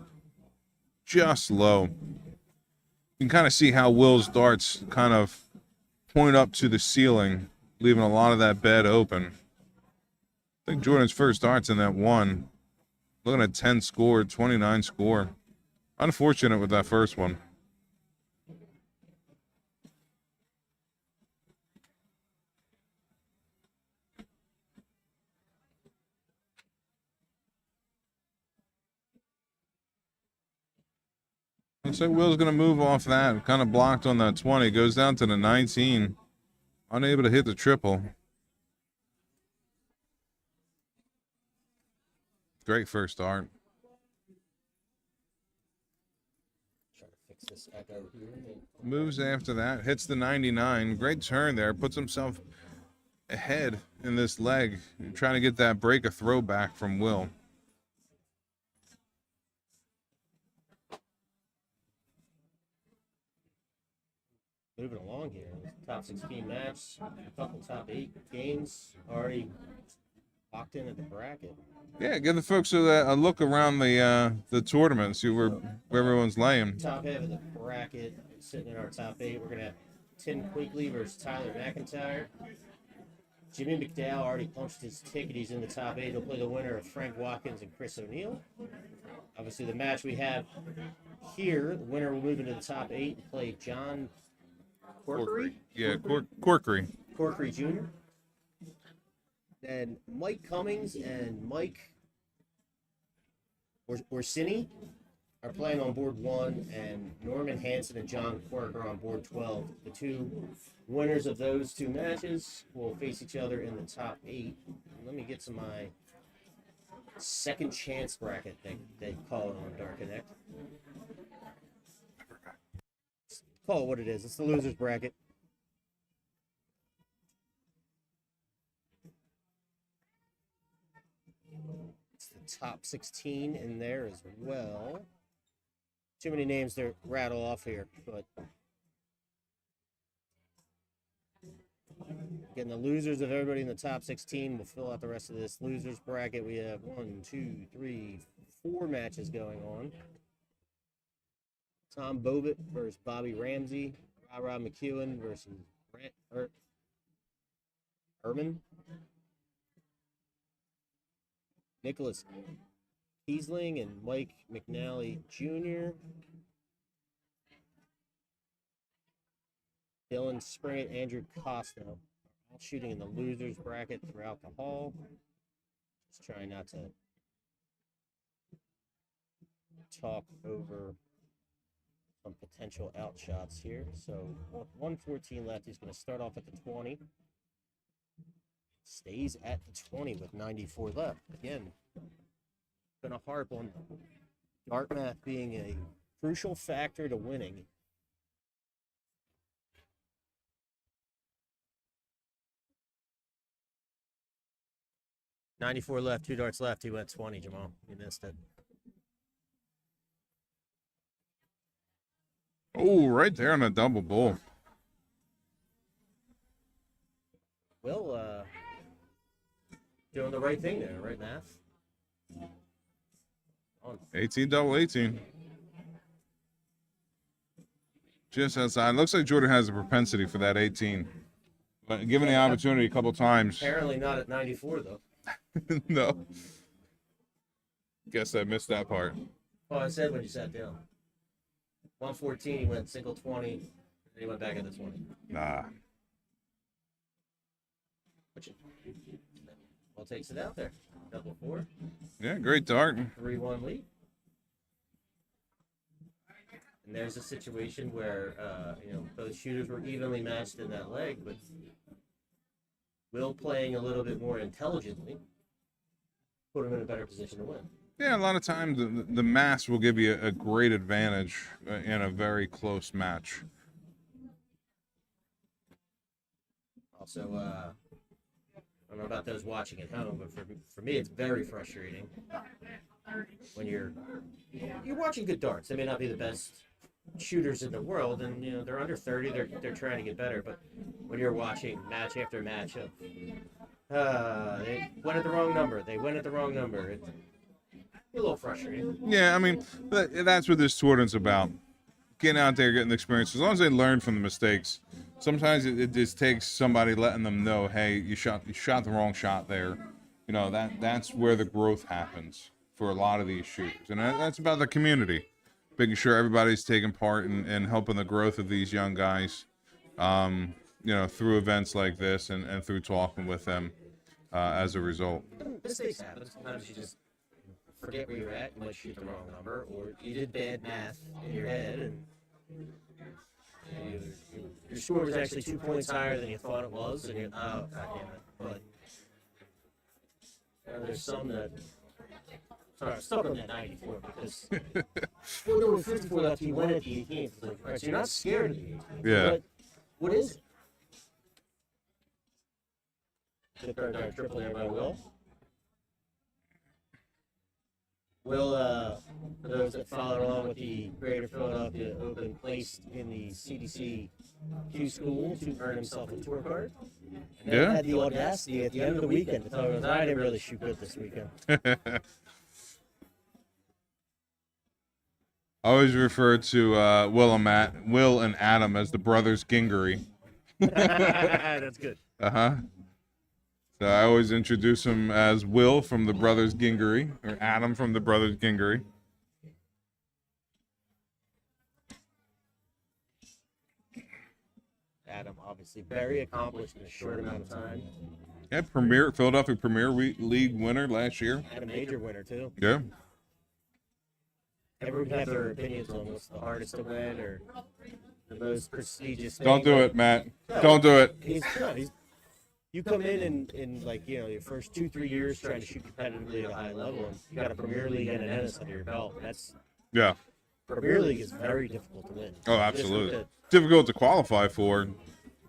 Just low. You can kind of see how Will's darts kind of point up to the ceiling, leaving a lot of that bed open. I think Jordan's first dart's in that 1. Looking at 10 score, 29 score. Unfortunate with that first one. Looks like Will's going to move off that. Kind of blocked on that 20. Goes down to the 19. Unable to hit the triple. Great first start. Moves after that. Hits the 99. Great turn there. Puts himself ahead in this leg, trying to get that break, a throwback from Will. Moving along here, top 16 match, a couple top 8 games already locked in at the bracket. Yeah, give the folks a look around the tournament, see where everyone's laying. Top half of the bracket, sitting in our top 8, we're going to have Tim Quigley versus Tyler McIntyre. Jimmy McDow already punched his ticket. He's in the top 8. He'll play the winner of Frank Watkins and Chris O'Neill. Obviously, the match we have here, the winner will move into the top 8 and play John Quirkery? Yeah, Quirkery. Quirkery Jr. Then Mike Cummings and Mike Orsini are playing on board 1, and Norman Hansen and John Quirk are on board 12. The two winners of those two matches will face each other in the top 8. Let me get to my second chance bracket they call it on Dark Connect. Call it what it is. It's the losers bracket. It's the top 16 in there as well. Too many names to rattle off here, but again, the losers of everybody in the top 16 will fill out the rest of this losers bracket. We have 1, 2, 3, 4 matches going on. Tom Bobbitt versus Bobby Ramsey. Rob McEwen versus Brett Erman. Nicholas Kiesling and Mike McNally Jr. Dylan Springett, Andrew Costa. All shooting in the losers bracket throughout the hall. Just trying not to talk over some potential outshots here. So 114 left. He's going to start off at the 20. Stays at the 20 with 94 left. Again, going to harp on dart math being a crucial factor to winning. $94 left, 2 darts left. He went 20, Jamal. You missed it. Oh, right there on a double bull. Will, doing the right thing there, right math? On. 18 double 18. Just outside. Looks like Jordan has a propensity for that 18. But given the opportunity a couple times. Apparently not at 94, though. No. Guess I missed that part. Oh, I said when you sat down. 114, he went single 20, and he went back at the 20. Nah. Well, takes it out there. Double 4. Yeah, great dart. 3-1 lead. And there's a situation where, both shooters were evenly matched in that leg, but Will playing a little bit more intelligently put him in a better position to win. Yeah, a lot of times the mass will give you a great advantage in a very close match. Also, I don't know about those watching at home, but for me, it's very frustrating when you're watching good darts. They may not be the best shooters in the world, and they're under 30. They're trying to get better, but when you're watching match after match of they went at the wrong number. They went at the wrong number. It's a little frustrating. Yeah, I mean, that's what this tournament's about. Getting out there, getting the experience. As long as they learn from the mistakes. Sometimes it just takes somebody letting them know, hey, you shot the wrong shot there. That's where the growth happens for a lot of these shooters. And that's about the community. Making sure everybody's taking part in helping the growth of these young guys, through events like this and through talking with them as a result. Mistakes happen. Sometimes you just forget where you're at. You might shoot the wrong number, or you did bad math in your head, and your score was actually 2 points higher than you thought it was, and you're, oh, God damn it. But there's some that... Sorry, I'm stuck on that 94 because when there were 54 left, he went at the 18th. It's like, all right, so you're not scared of the 18th. Yeah. But what is it? Good card dart triple there by Will. Will, for those that follow along with the Greater Philadelphia Open, placed in the CDC Q school to earn himself a tour card. And then Yeah. had the audacity at the end of the weekend to tell us, I didn't really shoot good this weekend. I always refer to Will and Adam as the brothers Gingery. That's good. Uh-huh. So I always introduce him as Will from the brothers Gingery, or Adam from the brothers Gingery. Adam, obviously, very accomplished in a short amount of time. Yeah, Philadelphia Premier League winner last year. And a major winner, too. Yeah. Everyone can have their opinions on what's the hardest to win or the most prestigious thing. Don't do it, Matt. Don't do it. You come in like, you know, your first 2-3 years trying to shoot competitively at a high level, and you got a Premier League and an Ennis under your belt. Yeah. Premier League is very difficult to win. Oh, absolutely. Difficult to qualify for.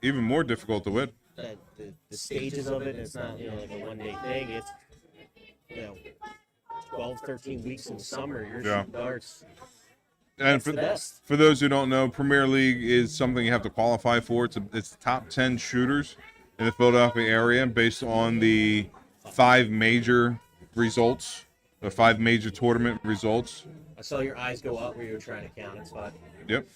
Even more difficult to win. The stages of it, it's not, you know, like a one-day thing. It's, you know, 12, 13 weeks in the summer, you're shooting darts. And That's for those who don't know, Premier League is something you have to qualify for. It's the top 10 shooters in the Philadelphia area based on the 5 major results, the 5 major tournament results. I saw your eyes go up where you were trying to count. It's fine. Yep.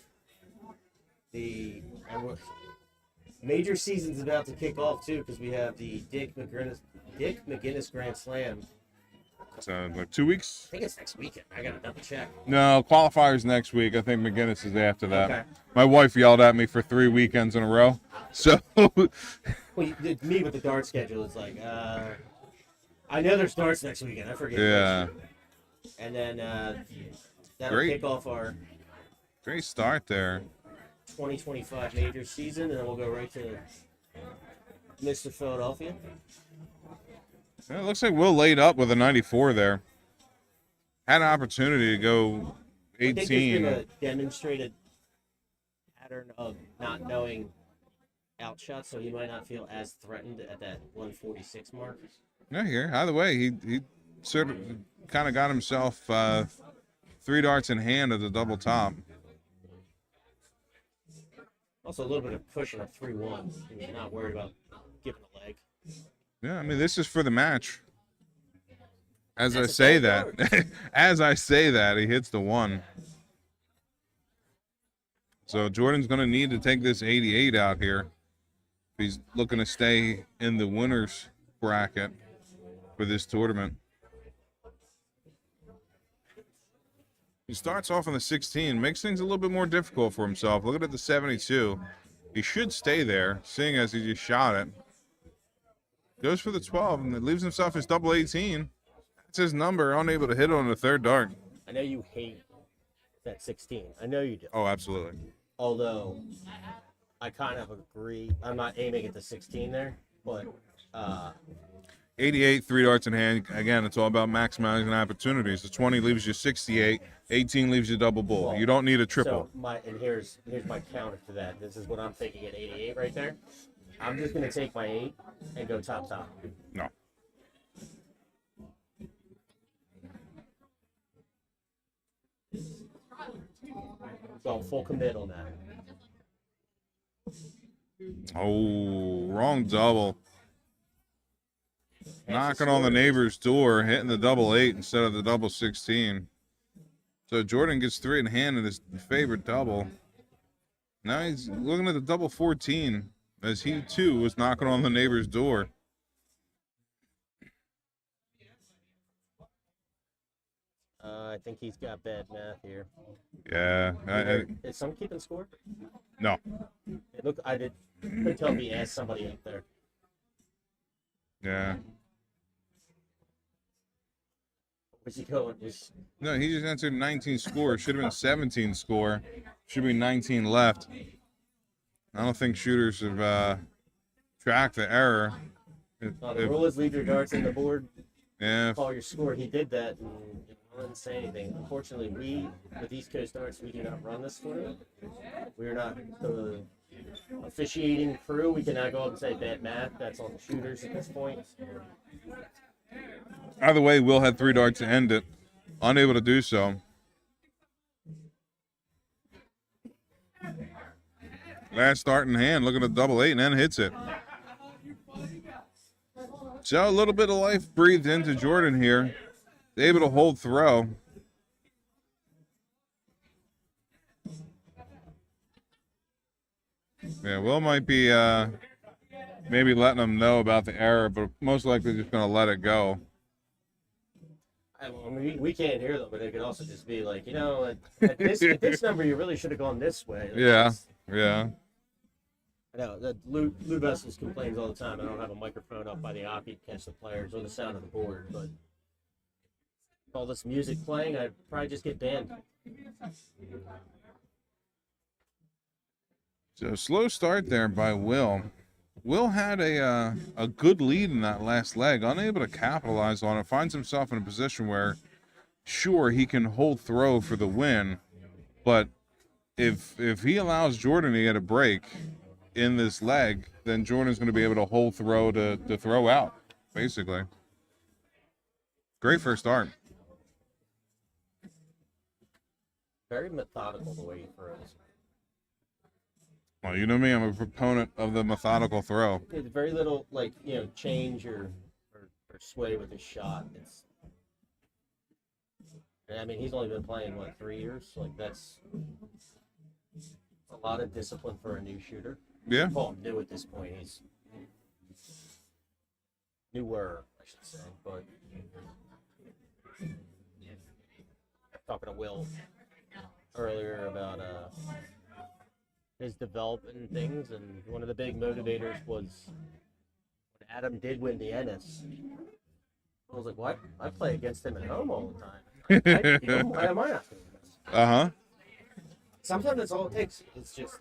Major season's about to kick off too, because we have the Dick McGinnis Grand Slam. So like 2 weeks? I think it's next weekend. I gotta double check. No, qualifiers next week. I think McGinnis is after that. Okay. My wife yelled at me for 3 weekends in a row. So Well, me with the dart schedule, it's like, I know there's darts next weekend. I forget. yeah, And then that'll Great. kick off our great start there. 2025 major season, and then we'll go right to Mr. Philadelphia. Yeah, it looks like Will laid up with a 94 there. Had an opportunity to go I think there's 18. been a demonstrated pattern of not knowing outshots, so you might not feel as threatened at that 146 mark. Yeah, here. Either way, he sort of kind of got himself 3 darts in hand at the double top. Also, a little bit of pushing a 3-1. You're not worried about giving a leg. Yeah, I mean, this is for the match. As That's I a say bad that, as I say that, he hits the 1. So Jordan's going to need to take this 88 out here. He's looking to stay in the winners bracket for this tournament. He starts off on the 16, makes things a little bit more difficult for himself. Looking at the 72. He should stay there, seeing as he just shot it. Goes for the 12, and it leaves himself his double 18. That's his number, unable to hit on the 3rd dart. I know you hate that 16. I know you do. Oh, absolutely. Although, I kind of agree. I'm not aiming at the 16 there, but 88, 3 darts in hand. Again, it's all about maximizing opportunities. The 20 leaves you 68. 18 leaves you double bull. You don't need a triple. So here's my counter to that. This is what I'm thinking at 88 right there. I'm just gonna take my 8 and go top. No. So full commit on that. Oh, wrong double. Knocking on the neighbor's door, hitting the double 8 instead of the double 16. So Jordan gets 3 in hand in his favorite double. Now he's looking at the double 14 as he too was knocking on the neighbor's door. I think he's got bad math here. Yeah. Is someone keeping score? No. Couldn't tell if he asked somebody up there. Yeah. Where's he going? No, he just answered 19 score. Should have been 17 score. Should be 19 left. I don't think shooters have tracked the error. The rule is leave your darts in the board. Yeah. Call your score. He did that and didn't say anything. Unfortunately, with East Coast Darts, we do not run this tournament. We are not the officiating crew, we can now go up and say bad math. That's on the shooters at this point. Either way, Will had 3 darts to end it. Unable to do so. Last dart in hand, looking at double 8, and then hits it. So a little bit of life breathed into Jordan here. Able to hold throw. Yeah, Will might be maybe letting him know about the error, but most likely just going to let it go. I mean, we can't hear them, but it could also just be like, at this number, you really should have gone this way. Like, Yeah. I know that Lou Vessels complains all the time. I don't have a microphone up by the hockey to catch the players or the sound of the board, but all this music playing, I'd probably just get banned. So slow start there by Will. Will had a good lead in that last leg, unable to capitalize on it. Finds himself in a position where, sure, he can hold throw for the win, but if he allows Jordan to get a break in this leg, then Jordan's going to be able to hold throw to throw out, basically. Great first start. Very methodical the way he throws. Well, you know me, I'm a proponent of the methodical throw. It's very little, change or sway with his shot. I mean, he's only been playing, 3 years? That's a lot of discipline for a new shooter. Yeah. Well, new at this point. He's newer, I should say. But talking to Will earlier about his development and things, and one of the big motivators was when Adam did win the Ennis. I was like, what? I play against him at home all the time. Why am I not doing this? Uh-huh. Sometimes that's all it takes. It's just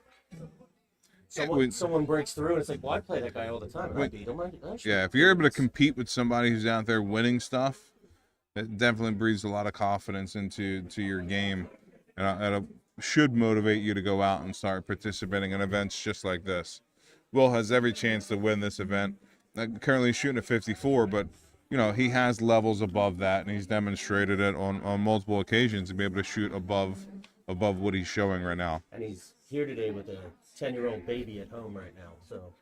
someone breaks through, and it's like, well, I play that guy all the time, and I beat him. Yeah, if you're able to compete with somebody who's out there winning stuff, it definitely breathes a lot of confidence into your game, and it should motivate you to go out and start participating in events just like this. Will has every chance to win this event. Currently shooting at 54, but he has levels above that, and he's demonstrated it on multiple occasions to be able to shoot above what he's showing right now. And he's here today with a 10-year-old baby at home right now, so.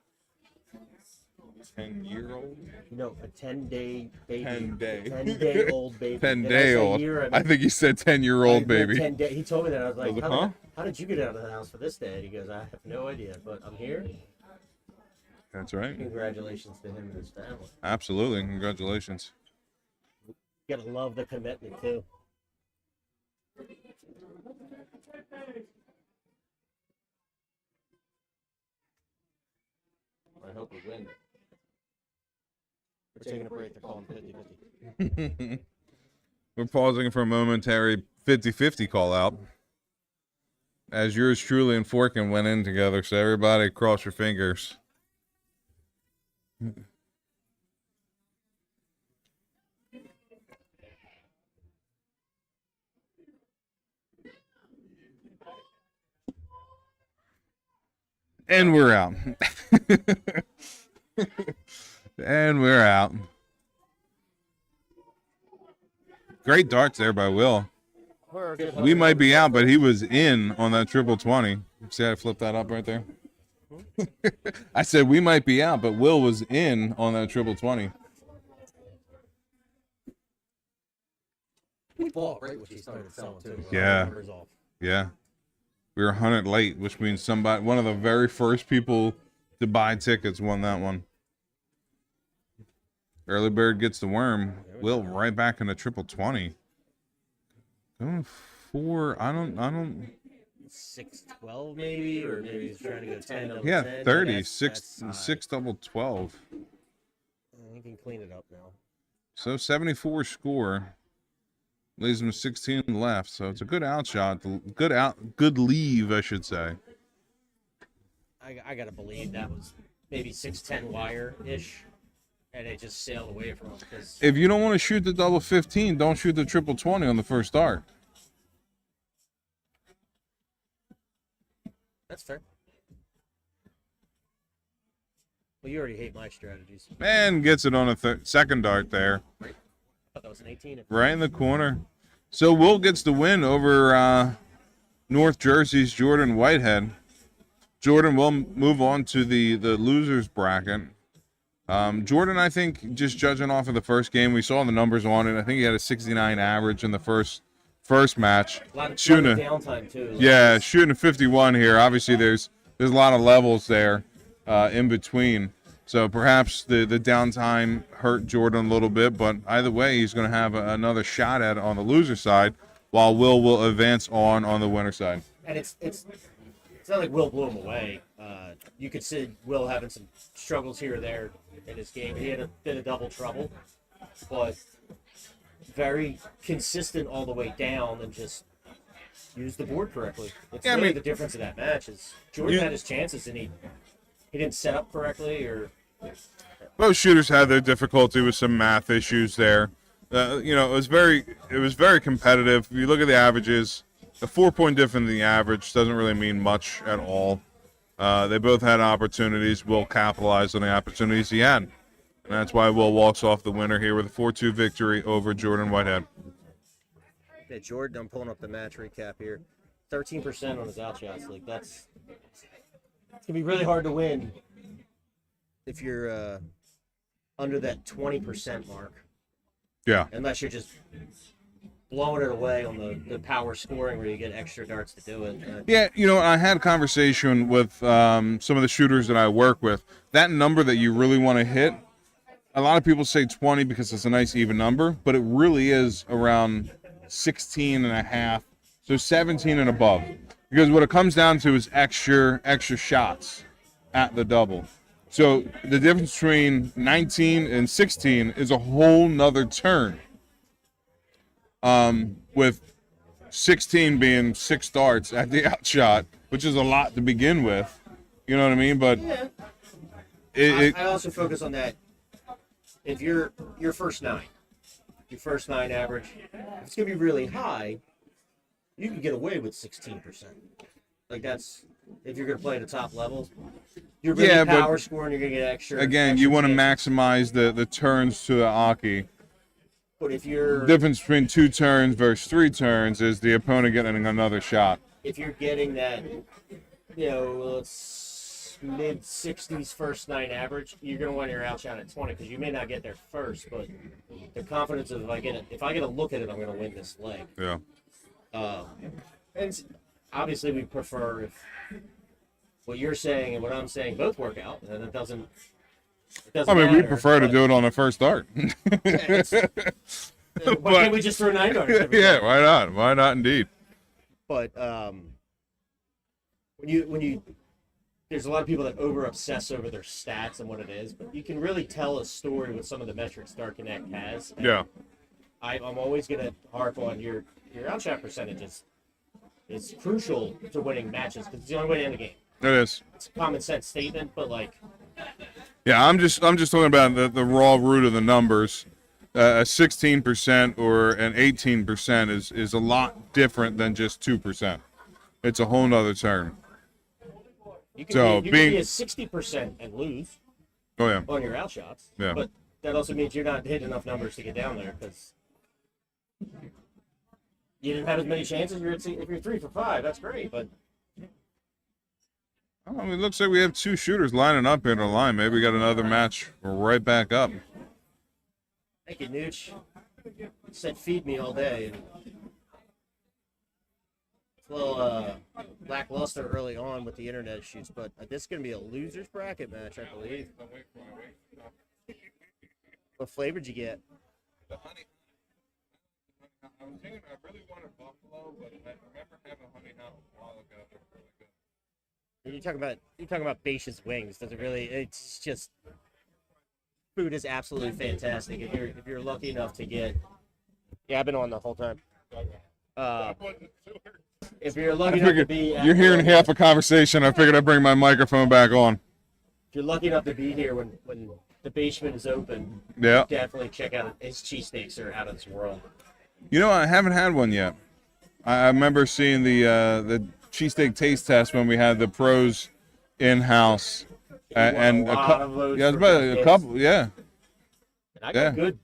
10-year-old? No, a 10-day baby. 10-day. 10-day-old baby. 10-day-old. I think he said 10-year-old baby. 10-day. He told me that. I was like, huh? How did you get out of the house for this day? And he goes, I have no idea, but I'm here. That's right. Congratulations to him and his family. Absolutely. Congratulations. You gotta love the commitment, too. I hope we win. We're taking a break. They're calling 50-50. We're pausing for a momentary 50-50 call out. As yours truly and Forkin went in together, so everybody cross your fingers. And we're out. And we're out. Great darts there by Will. We might be out, but he was in on that triple 20. See how I flipped that up right there? I said we might be out, but Will was in on that triple 20. We bought right when she started selling, too. Yeah. Yeah. We were 100 late, which means one of the very first people to buy tickets won that one. Early bird gets the worm. Will right back in the triple 20. Going for, I don't. 6-12 maybe, or maybe he's trying to go 10. Yeah, 10. 30. That's 6 double 12. You can clean it up now. So 74 score. Leaves him 16 left, so it's a good outshot. Good leave, I should say. I gotta believe that was maybe 6-10 wire-ish, and it just sailed away from him. If you don't want to shoot the double 15, don't shoot the triple 20 on the first dart. That's fair. Well, you already hate my strategies. And gets it on a second dart there. I thought that was an 18. Right in the corner. So Will gets the win over North Jersey's Jordan Whitehead. Jordan will move on to the losers bracket. Jordan, I think, just judging off of the first game, we saw the numbers on it. I think he had a 69 average in the first match. A lot of Shooting downtime, too. Yeah, shooting a 51 here. Obviously, there's a lot of levels there in between. So perhaps the downtime hurt Jordan a little bit, but either way, he's going to have another shot at it on the loser side, while Will advance on the winner side. And it's not like Will blew him away. You could see Will having some struggles here or there in his game. He had a bit of double trouble, but very consistent all the way down and just used the board correctly. It's really the difference of that match is Jordan had his chances and he didn't set up correctly or. Both shooters had their difficulty with some math issues there. It was very competitive. If you look at the averages, the 4-point difference in the average doesn't really mean much at all. They both had opportunities. Will capitalized on the opportunities he had. And that's why Will walks off the winner here with a 4-2 victory over Jordan Whitehead. Yeah, Jordan, I'm pulling up the match recap here. 13% on his outshots. Like it's gonna be really hard to win if you're under that 20% mark. Yeah. Unless you're just blowing it away on the power scoring where you get extra darts to do it. Yeah, I had a conversation with some of the shooters that I work with. That number that you really want to hit, a lot of people say 20 because it's a nice even number, but it really is around 16 and a half, so 17 and above. Because what it comes down to is extra shots at the double. So the difference between 19 and 16 is a whole nother turn. With 16 being 6 darts at the outshot, which is a lot to begin with. You know what I mean? But yeah. I also focus on that. If your first 9 average, if it's gonna be really high, you can get away with 16%. Like that's if you're gonna play at the top level. You're really power scoring, you're gonna get extra. Again, you want to maximize the turns to the Aki. But if you're the difference between 2 turns versus 3 turns is the opponent getting another shot. If you're getting that, it's mid-60s first 9 average, you're gonna want your outshot at 20 because you may not get there first, but the confidence of if I get a look at it, I'm gonna win this leg. Yeah. And obviously, we prefer if what you're saying and what I'm saying both work out, and it doesn't. We prefer to do it on the first dart. Why can't we just throw 9 darts? Yeah, why not? Why not, indeed? But when you, there's a lot of people that over obsess over their stats and what it is, but you can really tell a story with some of the metrics Dart Connect has. Yeah. I'm always gonna harp on your outshot percentages. It's crucial to winning matches because it's the only way to end the game. It is. It's a common sense statement, but yeah, I'm just talking about the raw root of the numbers. A 16% or an 18% is a lot different than just 2%. It's a whole nother turn. You can be a 60% and lose. Oh yeah. On your outshots. Yeah. But that also means you're not hitting enough numbers to get down there because you didn't have as many chances. If you're 3 for 5, that's great, but. It looks like we have 2 shooters lining up here in the line. Maybe we got another match right back up. Thank you, Nooch. Said feed me all day. It's a little lackluster early on with the internet issues, but this is going to be a loser's bracket match, I believe. What flavor did you get? The honey. I was thinking I really wanted buffalo, but I remember having honey nut a while ago. They're really good. You're talking about Bacia's wings. Does it really? It's just food is absolutely fantastic. If you're lucky enough to get, yeah, I've been on the whole time. If you're lucky enough to be, you're hearing half a conversation. I figured I'd bring my microphone back on. If you're lucky enough to be here when the basement is open, yeah, definitely check out his cheesesteaks. Are out of this world. I haven't had one yet. I remember seeing the cheesesteak taste test when we had the pros in-house And a lot of loads. yeah, it's for about a kids. couple. Yeah, And I got yeah. good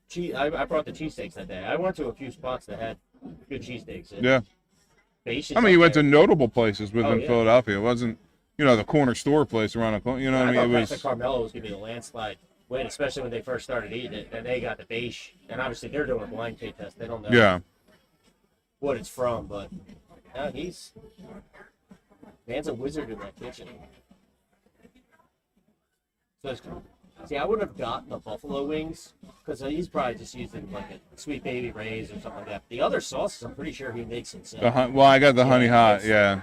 cheese. I brought the cheesesteaks that day. I went to a few spots that had good cheesesteaks. yeah. Base is I mean, up you went to there. notable places within Oh, yeah. Philadelphia. It wasn't, the corner store place around the corner. You know what I mean? thought It was. Pastor Carmelo was gonna be a landslide win, especially when they first started eating it. And they got the base, and obviously they're doing a blind taste test. They don't know Yeah. what it's from, but man's a wizard in that kitchen. So see, I wouldn't have gotten the buffalo wings because he's probably just using like a Sweet Baby Ray's or something like that. The other sauces, I'm pretty sure he makes himself. Well, I got the honey hot. it's- Yeah.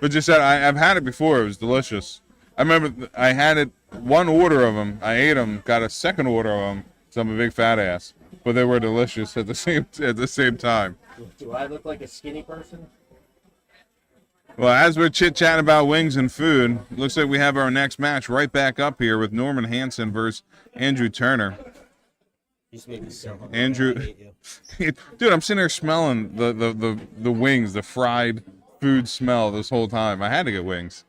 But just said I've had it before. It was delicious. I remember I had it one order of them. I ate them. Got a second order of them. So I'm a big fat ass. But they were delicious at the same time. Do I look like a skinny person? Well, as we're chit-chatting about wings and food, looks like we have our next match right back up here with Norman Hansen versus Andrew Turner. Just make me so hungry. Andrew, I hate you. dude, I'm sitting there smelling the wings, the fried food smell this whole time. I had to get wings.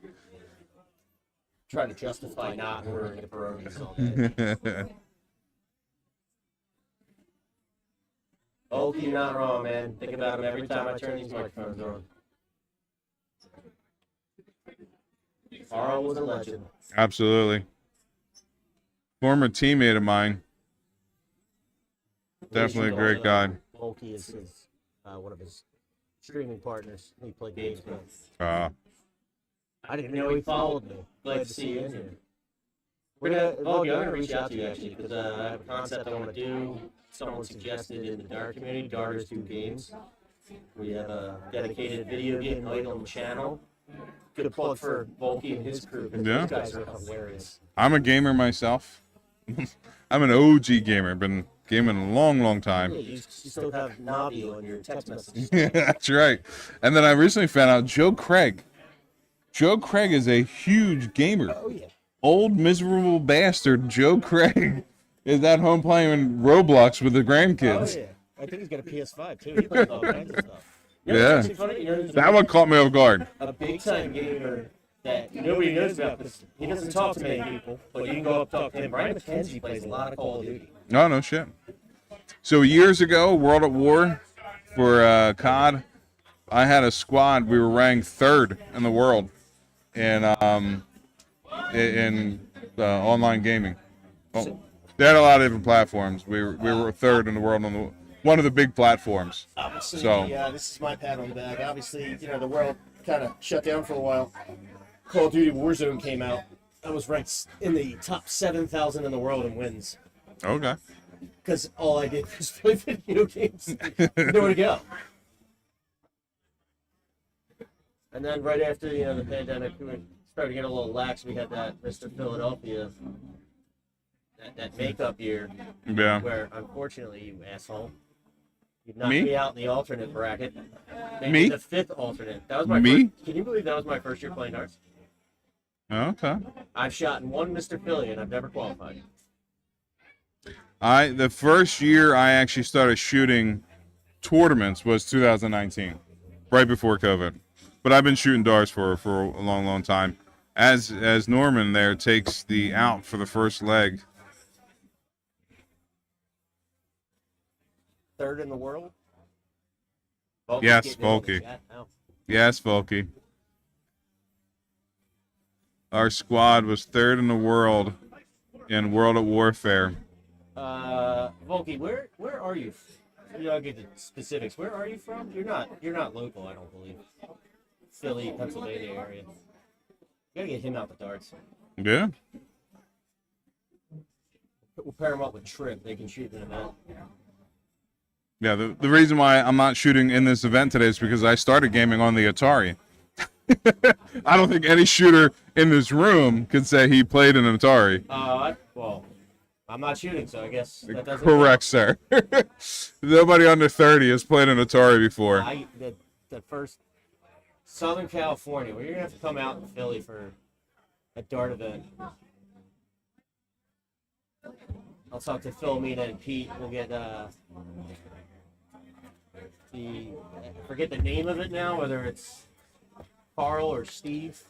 Trying to justify not ordering the pierogies all day. Oh, you're not wrong, man. Think about him every time I turn these microphones on. Carroll was a legend. Absolutely. Former teammate of mine. Definitely a great guy. Volky is his, one of his streaming partners. He played games with. Uh, I didn't know he followed me. Glad to see you in here. Volky, I'm gonna reach out to you actually because I have a concept I want to do. Someone suggested in the Dart community, Darters do games. We have a dedicated video game night on the channel. Good plug for Volky and his crew. 'Cause Yeah. Those guys are hilarious. I'm a gamer myself. I'm an OG gamer. Been gaming a long, long Yeah, time. you still have Navi on your text messages. Yeah, that's right. And then I recently found out Joe Craig. Joe Craig is a huge gamer. Oh yeah. Old miserable bastard Joe Craig is at home playing Roblox with the Oh grandkids. yeah. I think he's got a PS5 too. He plays all kinds of stuff. You know Yeah. what's actually funny? You know, there's That one caught me off guard. a big time gamer that nobody knows about because he doesn't talk to many people, but you can go up and talk to him. Brian McKenzie plays a lot of Call of Duty. No shit. So years ago, World at War for COD, I had a squad. We were ranked third in the world in online gaming. Well, they had a lot of different platforms. We were third in the world on one of the big platforms. Obviously, So- this is my pat on the back. Obviously, the world kind of shut down for a while. Call of Duty Warzone came out. I was ranked in the top 7,000 in the world in wins Okay. because all I did was play video games. Nowhere to go. And then right after the pandemic, we started to get a little lax. We had that Mr. Philadelphia, that makeup year, Yeah. where unfortunately you asshole, you knocked Me? me out in the alternate bracket. Made Me? the fifth alternate. That was my Me? First, can you believe that was my first year playing darts? Okay. I've shot in one Mr. Philly and I've never qualified. The first year I actually started shooting tournaments was 2019, right before COVID. But I've been shooting darts for a long, long time. As Norman there takes the out for the first leg. Third in the world? Yes, getting in on the Volky. chat now. Yes, Volky. Our squad was third in the world in World at Warfare. Volky, where are you? I'll get the specifics. Where are you from? You're not local, I don't believe. Philly, Pennsylvania area. Gotta get him out the darts. Yeah. We'll pair him up with Trip. They can shoot in an event. Yeah, the reason why I'm not shooting in this event today is because I started gaming on the Atari. I don't think any shooter in this room could say he played an Atari. Well, I'm not shooting, so I guess that doesn't Correct, sir. Nobody under 30 has played an Atari before. The first Southern California, where you're gonna have to come out in Philly for a dart event. I'll talk to Phil, Mina, and Pete. We'll get I forget the name of it now, whether it's Carl or Steve.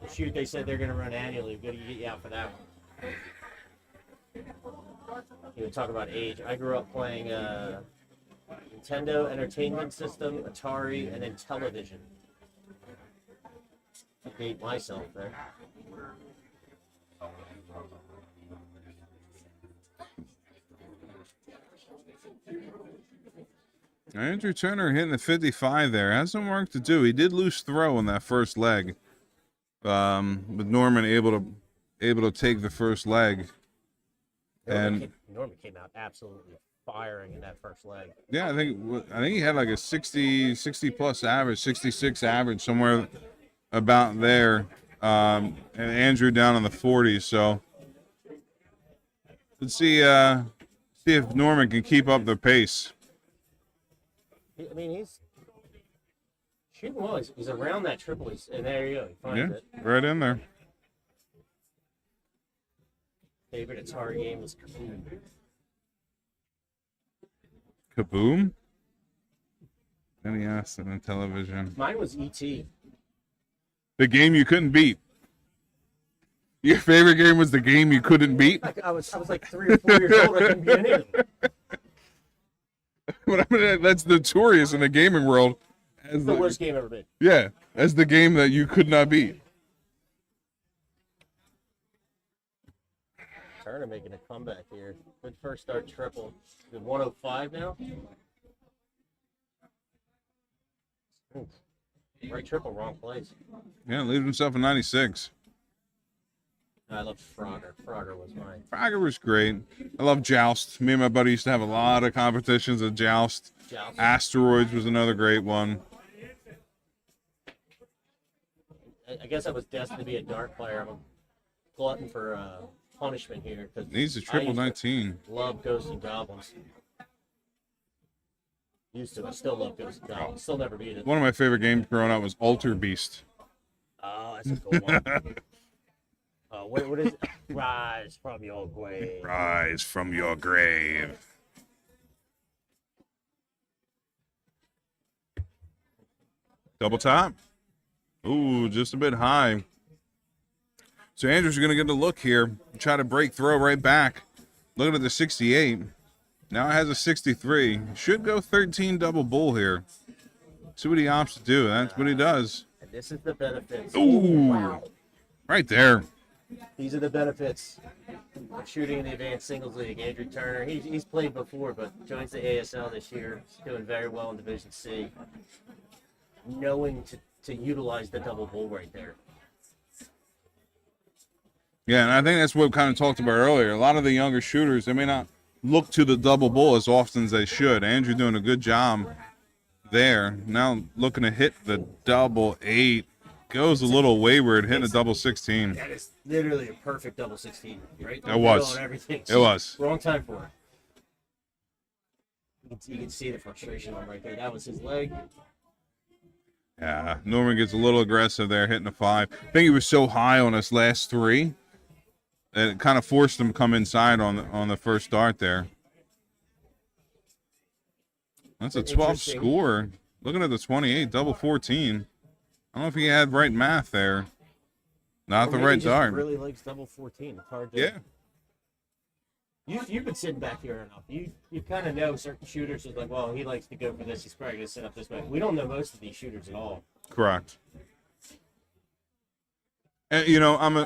The shoot they said they're going to run annually. We're going to get you out for that one. You would talk about age. I grew up playing Nintendo Entertainment System, Atari, and then television. I date myself there. Andrew Turner hitting the 55 there. Has some work to do. He did lose throw in that first leg. With Norman able to take the first leg. Norman came out absolutely firing in that first leg. Yeah, I think he had like a 60 plus average, 66 average, somewhere about there. And Andrew down in the 40s. So let's see if Norman can keep up the pace. I mean, he's shooting well. He's around that triple. And there you go. He finds it. Right in there. Favorite Atari game was Kaboom. Kaboom? NES and then television. Mine was E.T. The game you couldn't beat. Your favorite game was the game you couldn't beat? I was like 3 or 4 years old. I couldn't beat any of them. But I mean, that's notorious in the gaming world. As The worst game ever made. Yeah, as the game that you could not beat. Turner making a comeback here. Good first start triple. Is it 105 now? Ooh. Right triple, wrong place. Yeah, leaves himself a 96. I love Frogger. Frogger was mine. Frogger was great. I love Joust. Me and my buddy used to have a lot of competitions at Joust. Joust. Asteroids was another great one. I guess I was destined to be a dart player. I'm a glutton for punishment here. Needs a triple 19. Love Ghosts and Goblins. Used to. I still love Ghosts and Goblins. Still never beat it. One of my favorite games growing up was Alter Beast. Oh, that's a cool one. What is it? Rise from your grave. Rise from your grave. Double top. Ooh, just a bit high. So Andrew's going to get a look here. Try to break throw right back. Looking at the 68. Now it has a 63. Should go 13 double bull here. See what he opts to do. That's what he does. And this is the benefits. Ooh. Wow. Right there. These are the benefits of shooting in the Advanced Singles League. Andrew Turner, he's played before, but joins the ASL this year. He's doing very well in Division C. Knowing to utilize the double bull right there. Yeah, and I think that's what we kind of talked about earlier. A lot of the younger shooters, they may not look to the double bull as often as they should. Andrew doing a good job there. Now looking to hit the double 8. Goes a little wayward, hitting a double 16. That is literally a perfect double 16, right? It was. Everything. It was. Wrong time for it. You can see the frustration on right there. That was his leg. Yeah, Norman gets a little aggressive there, hitting a 5. I think he was so high on his last 3 that it kind of forced him to come inside on the first start there. That's a 12 score. Looking at the 28, double 14. I don't know if he had right math there. Not Or the maybe right he just dart. really likes double 14. It's hard to. Yeah. You've been sitting back here enough. You kind of know certain shooters is like, well, he likes to go for this. He's probably going to set up this way. We don't know most of these shooters at all. Correct. And you know, I'm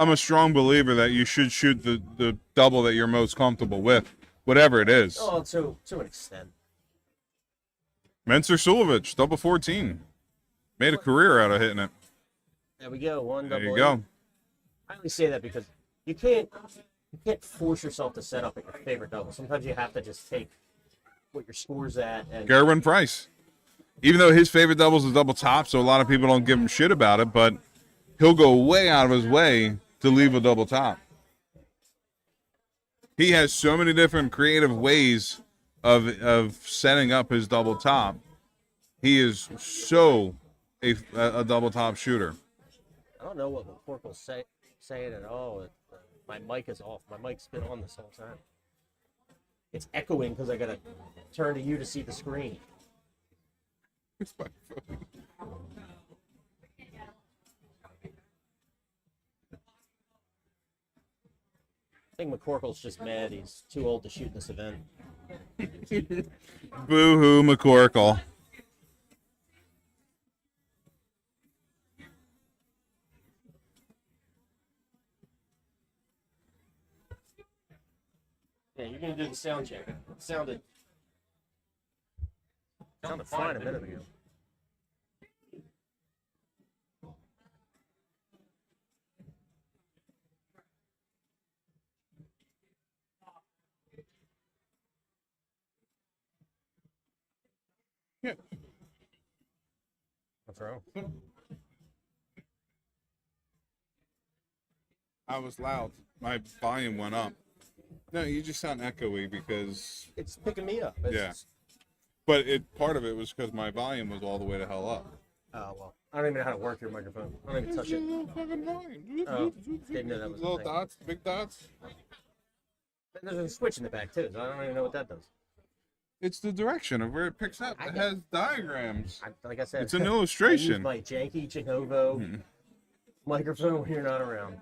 a strong believer that you should shoot the double that you're most comfortable with, whatever it is. Oh, to an extent. Menser Sulovic, double 14. Made a career out of hitting it. There we go. One There double. you go. I only say that because you can't force yourself to set up at your favorite double. Sometimes you have to just take what your score's at. And Gerwin Price. Even though his favorite double is a double top, so a lot of people don't give him shit about it, but he'll go way out of his way to leave a double top. He has so many different creative ways of setting up his double top. He is so a double top shooter. I don't know what Quirk will saying at all. My mic is off. My mic's been on this whole time. It's echoing because I got to turn to you to see the screen. think McCorkle's just mad he's too old to shoot in this event. Boo-hoo, McCorkle. Yeah, you're gonna do the sound check. It sounded fine a minute ago. Yeah. What's wrong? I was loud. My volume went up. No, you just sound echoey because, It's picking me up. yeah. But part of it was because my volume was all the way to hell up. Oh, well. I don't even know how to work your microphone. I don't even touch it. Little fucking volume. Oh, didn't know that was a Little thing. dots, big dots. There's a switch in the back, too, so I don't even know what that does. It's the direction of where it picks up. It has diagrams. Like I said, It's an I use illustration. my janky Chinovo microphone when you're not around.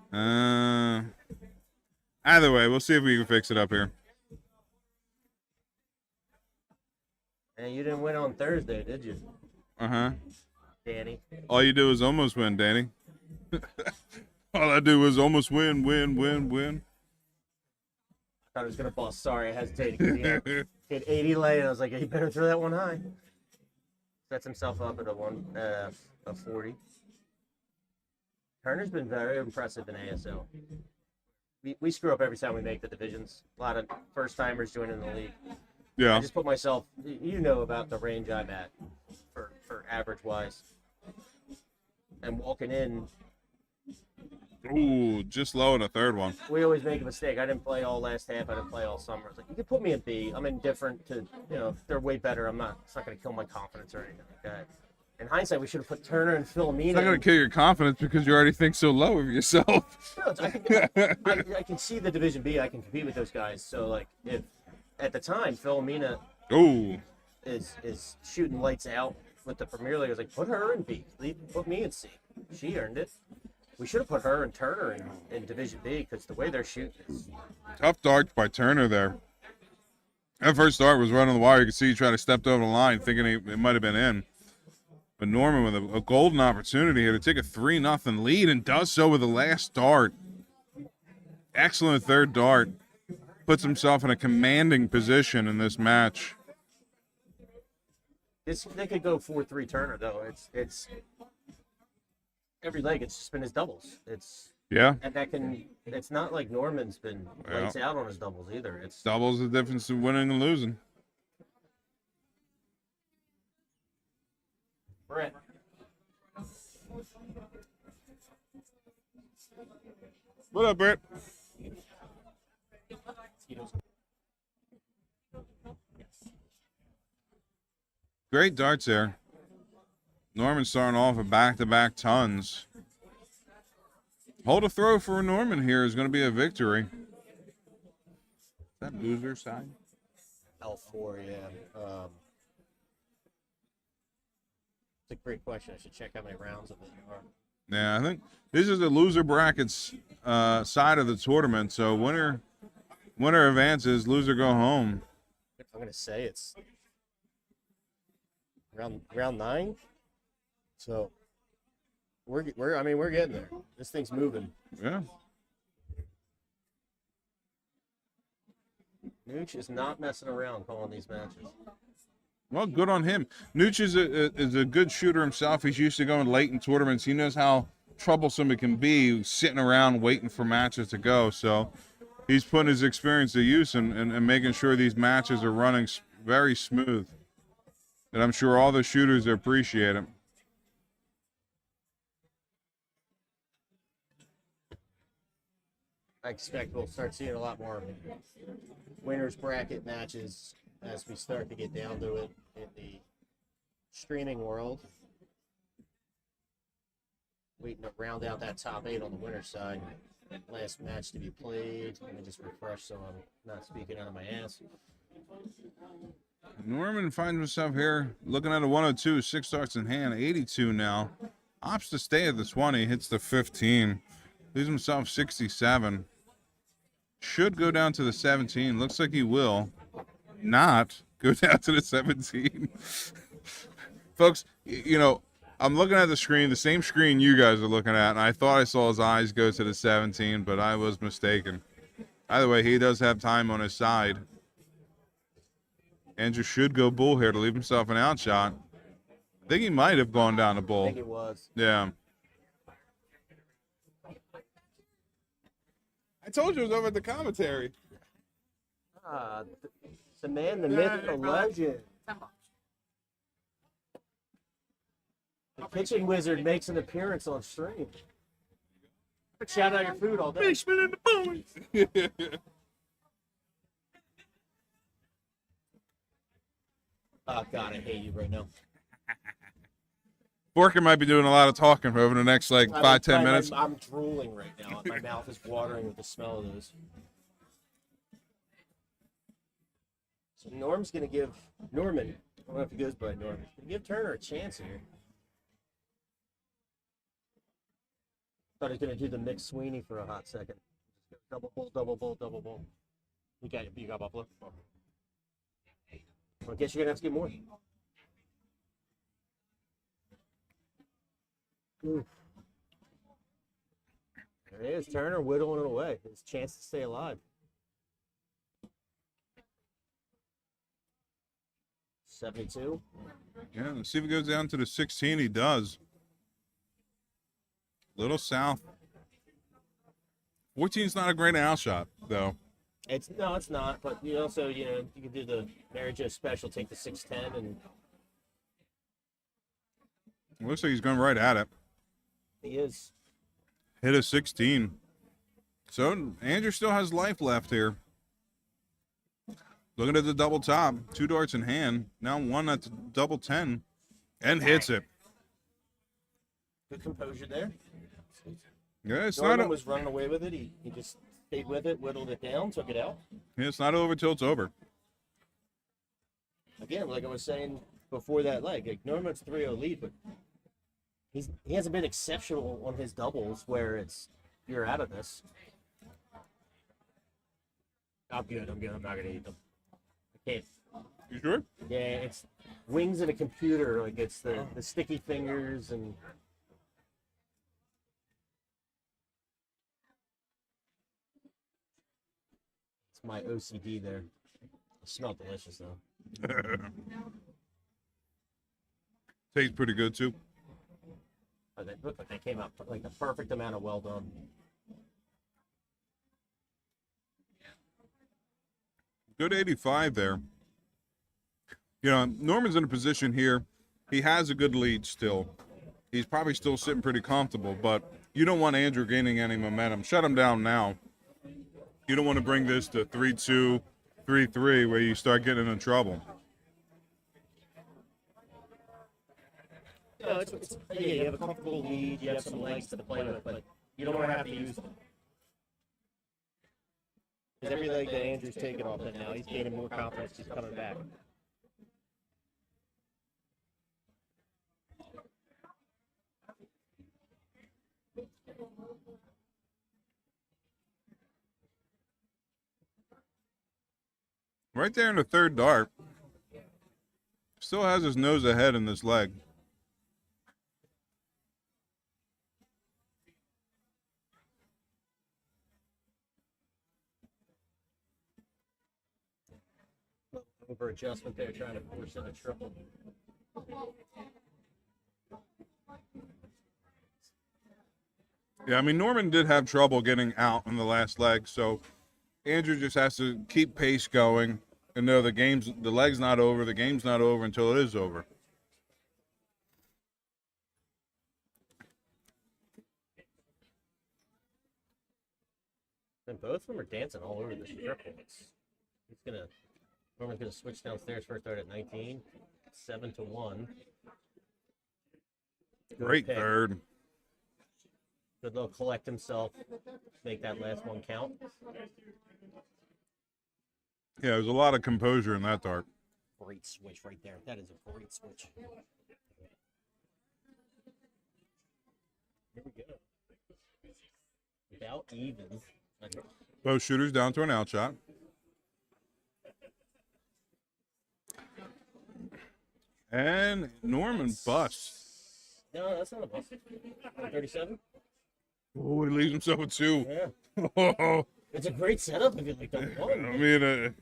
Either way, we'll see if we can fix it up here. And you didn't win on Thursday, did you, Uh-huh. Danny? All you do is almost win, Danny. All I do is almost win. I thought I was going to bust. Sorry, I hesitated. 'Cause he had 80 late, and I was like, he better throw that one high. Sets himself up at a 40. Turner's been very impressive in ASL. We screw up every time we make the divisions. A lot of first-timers joining the league. I Yeah. just put myself, you know about the range I'm at for average-wise. And walking in, Ooh, just low in a third one. we always make a mistake. I didn't play all last half. I didn't play all summer. It's like, you can put me in B. I'm indifferent to, if they're way better, it's not going to kill my confidence or anything like that. In hindsight, we should have put Turner and Philomena. It's not going to kill your confidence because you already think so low of yourself. No, I can see the Division B. I can compete with those guys. So, like, if at the time Philomena Ooh. is shooting lights out with the Premier League, I was like, put her in B. Put me in C. She earned it. We should have put her and Turner in Division B because the way they're shooting is. Tough dart by Turner there. That first dart was right on the wire. You could see he tried to step over the line thinking it might have been in. But Norman with a golden opportunity here to take a 3-0 lead and does so with the last dart. Excellent third dart. Puts himself in a commanding position in this match. They could go 4-3 Turner though. It's every leg. It's just been his doubles. Yeah. And it's not like Norman's been lights out on his doubles either. It's Doubles the difference in winning and losing. Brett. What up, Brett? Great darts there. Norman starting off with back-to-back tons. Hold a throw for Norman here is going to be a victory. Is that loser side? L4, yeah. It's a great question. I should check how many rounds of it are. Yeah, I think this is the loser brackets side of the tournament. So winner advances, loser go home. I'm gonna say it's round 9. So we're getting there. This thing's moving. Yeah. Nooch is not messing around calling these matches. Well, good on him. Nooch is a good shooter himself. He's used to going late in tournaments. He knows how troublesome it can be sitting around waiting for matches to go. So he's putting his experience to use and making sure these matches are running very smooth. And I'm sure all the shooters appreciate it. I expect we'll start seeing a lot more winners bracket matches as we start to get down to it in the streaming world. Waiting to round out that top 8 on the winner's side. Last match to be played. Let me just refresh so I'm not speaking out of my ass. Norman finds himself here looking at a 102, 6 starts in hand, 82 now. Opts to stay at the 20, hits the 15. Leaves himself 67. should go down to the 17. Looks like he will not go down to the 17. Folks, you know, I'm looking at the screen, the same screen you guys are looking at, and I thought I saw his eyes go to the 17, but I was mistaken. Either way, he does have time on his side. Andrew should go bull here to leave himself an out shot. I think he might have gone down to I bull. think it was. Yeah. I told you it was over at the commentary. The man, the myth, the legend. The kitchen wizard makes an appearance on stream. Shout out your food all day. Basement in the bones. Oh God, I hate you right now. Borker might be doing a lot of talking for over the next like 5-10 minutes. I'm drooling right now. My mouth is watering with the smell of those. So Norm's gonna give Norman. I don't know if he goes by Norm. Gonna give Turner a chance here. Thought he was gonna do the Mick Sweeney for a hot second. Double bull, double bull, double bull. You got Buffalo. I guess you're gonna have to get more. Oof. There it is, Turner whittling it away. His chance to stay alive. 72. Yeah, let's see if it goes down to the 16. He does. Little south. 14's not a great out shot, though. It's not. But you also, you can do the Mary Jo special, take the 610, and It looks like he's going right at it. he is. Hit a 16. So Andrew still has life left here. Looking at the double top, 2 darts in hand. Now one at the double 10, and hits it. Good composure there. Yeah, it's Norman not. was running away with it. He just stayed with it, whittled it down, took it out. It's not over till it's over. Again, like I was saying before that leg, like Norman's 3-0 lead, but he hasn't been exceptional on his doubles where you're out of this. I'm good. I'm not gonna eat them. I can't. You sure? Yeah, it's wings in a computer. Like it's the sticky fingers and. It's my OCD there. It smelled delicious though. Tastes pretty good too. But they look like they came out like the perfect amount of well done. Good 85 there. You know, Norman's in a position here. He has a good lead still. He's probably still sitting pretty comfortable, but you don't want Andrew gaining any momentum. Shut him down now. You don't want to bring this to 3-2, 3-3 where you start getting into trouble. No, you have a comfortable lead, you have some legs to play with, but you don't want to have to use them. Because every leg that Andrew's taking off it now, he's gaining more confidence, he's coming back. Right there in the third dart. Still has his nose ahead in this leg. Over adjustment there, trying to force in a triple. Yeah, I mean, Norman did have trouble getting out in the last leg, so Andrew just has to keep pace going and know the leg's not over, the game's not over until it is over. And both of them are dancing all over this triple. Norman's gonna switch downstairs. First start at 19, 7-1. Great pick. third. Good little collect himself, make that last one count. Yeah, there's a lot of composure in that dart. Great switch right there. That is a great switch. Here we go. About even. Both shooters down to an out shot. And Norman busts. No, that's not a bust. 37? Oh, he leaves himself with 2. Yeah. Oh, It's a great setup if you like double one. I mean,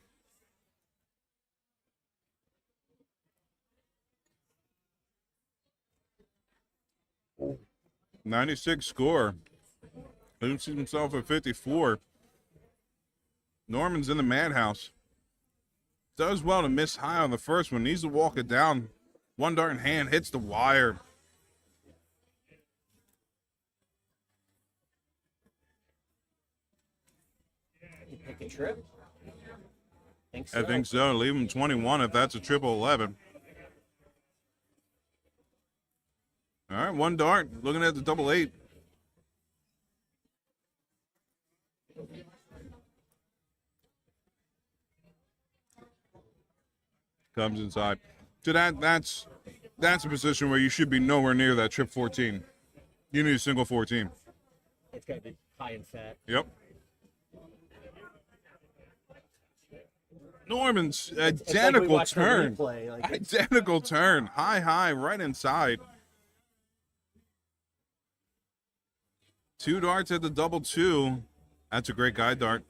96 score. Leaves himself at 54. Norman's in the madhouse. Does well to miss high on the first one. Needs to walk it down. One dart in hand, hits the wire. You pick a trip? Think so. I think so. Leave him 21 if that's a triple 11. All right, one dart. Looking at the double 8. Comes inside. So that's a position where you should be nowhere near that trip 14. You need a single 14. It's got to be high and fat. Yep. Norman's identical watched the turn. replay, like it's- Identical turn. High, right inside. 2 darts at the double 2. That's a great guide dart.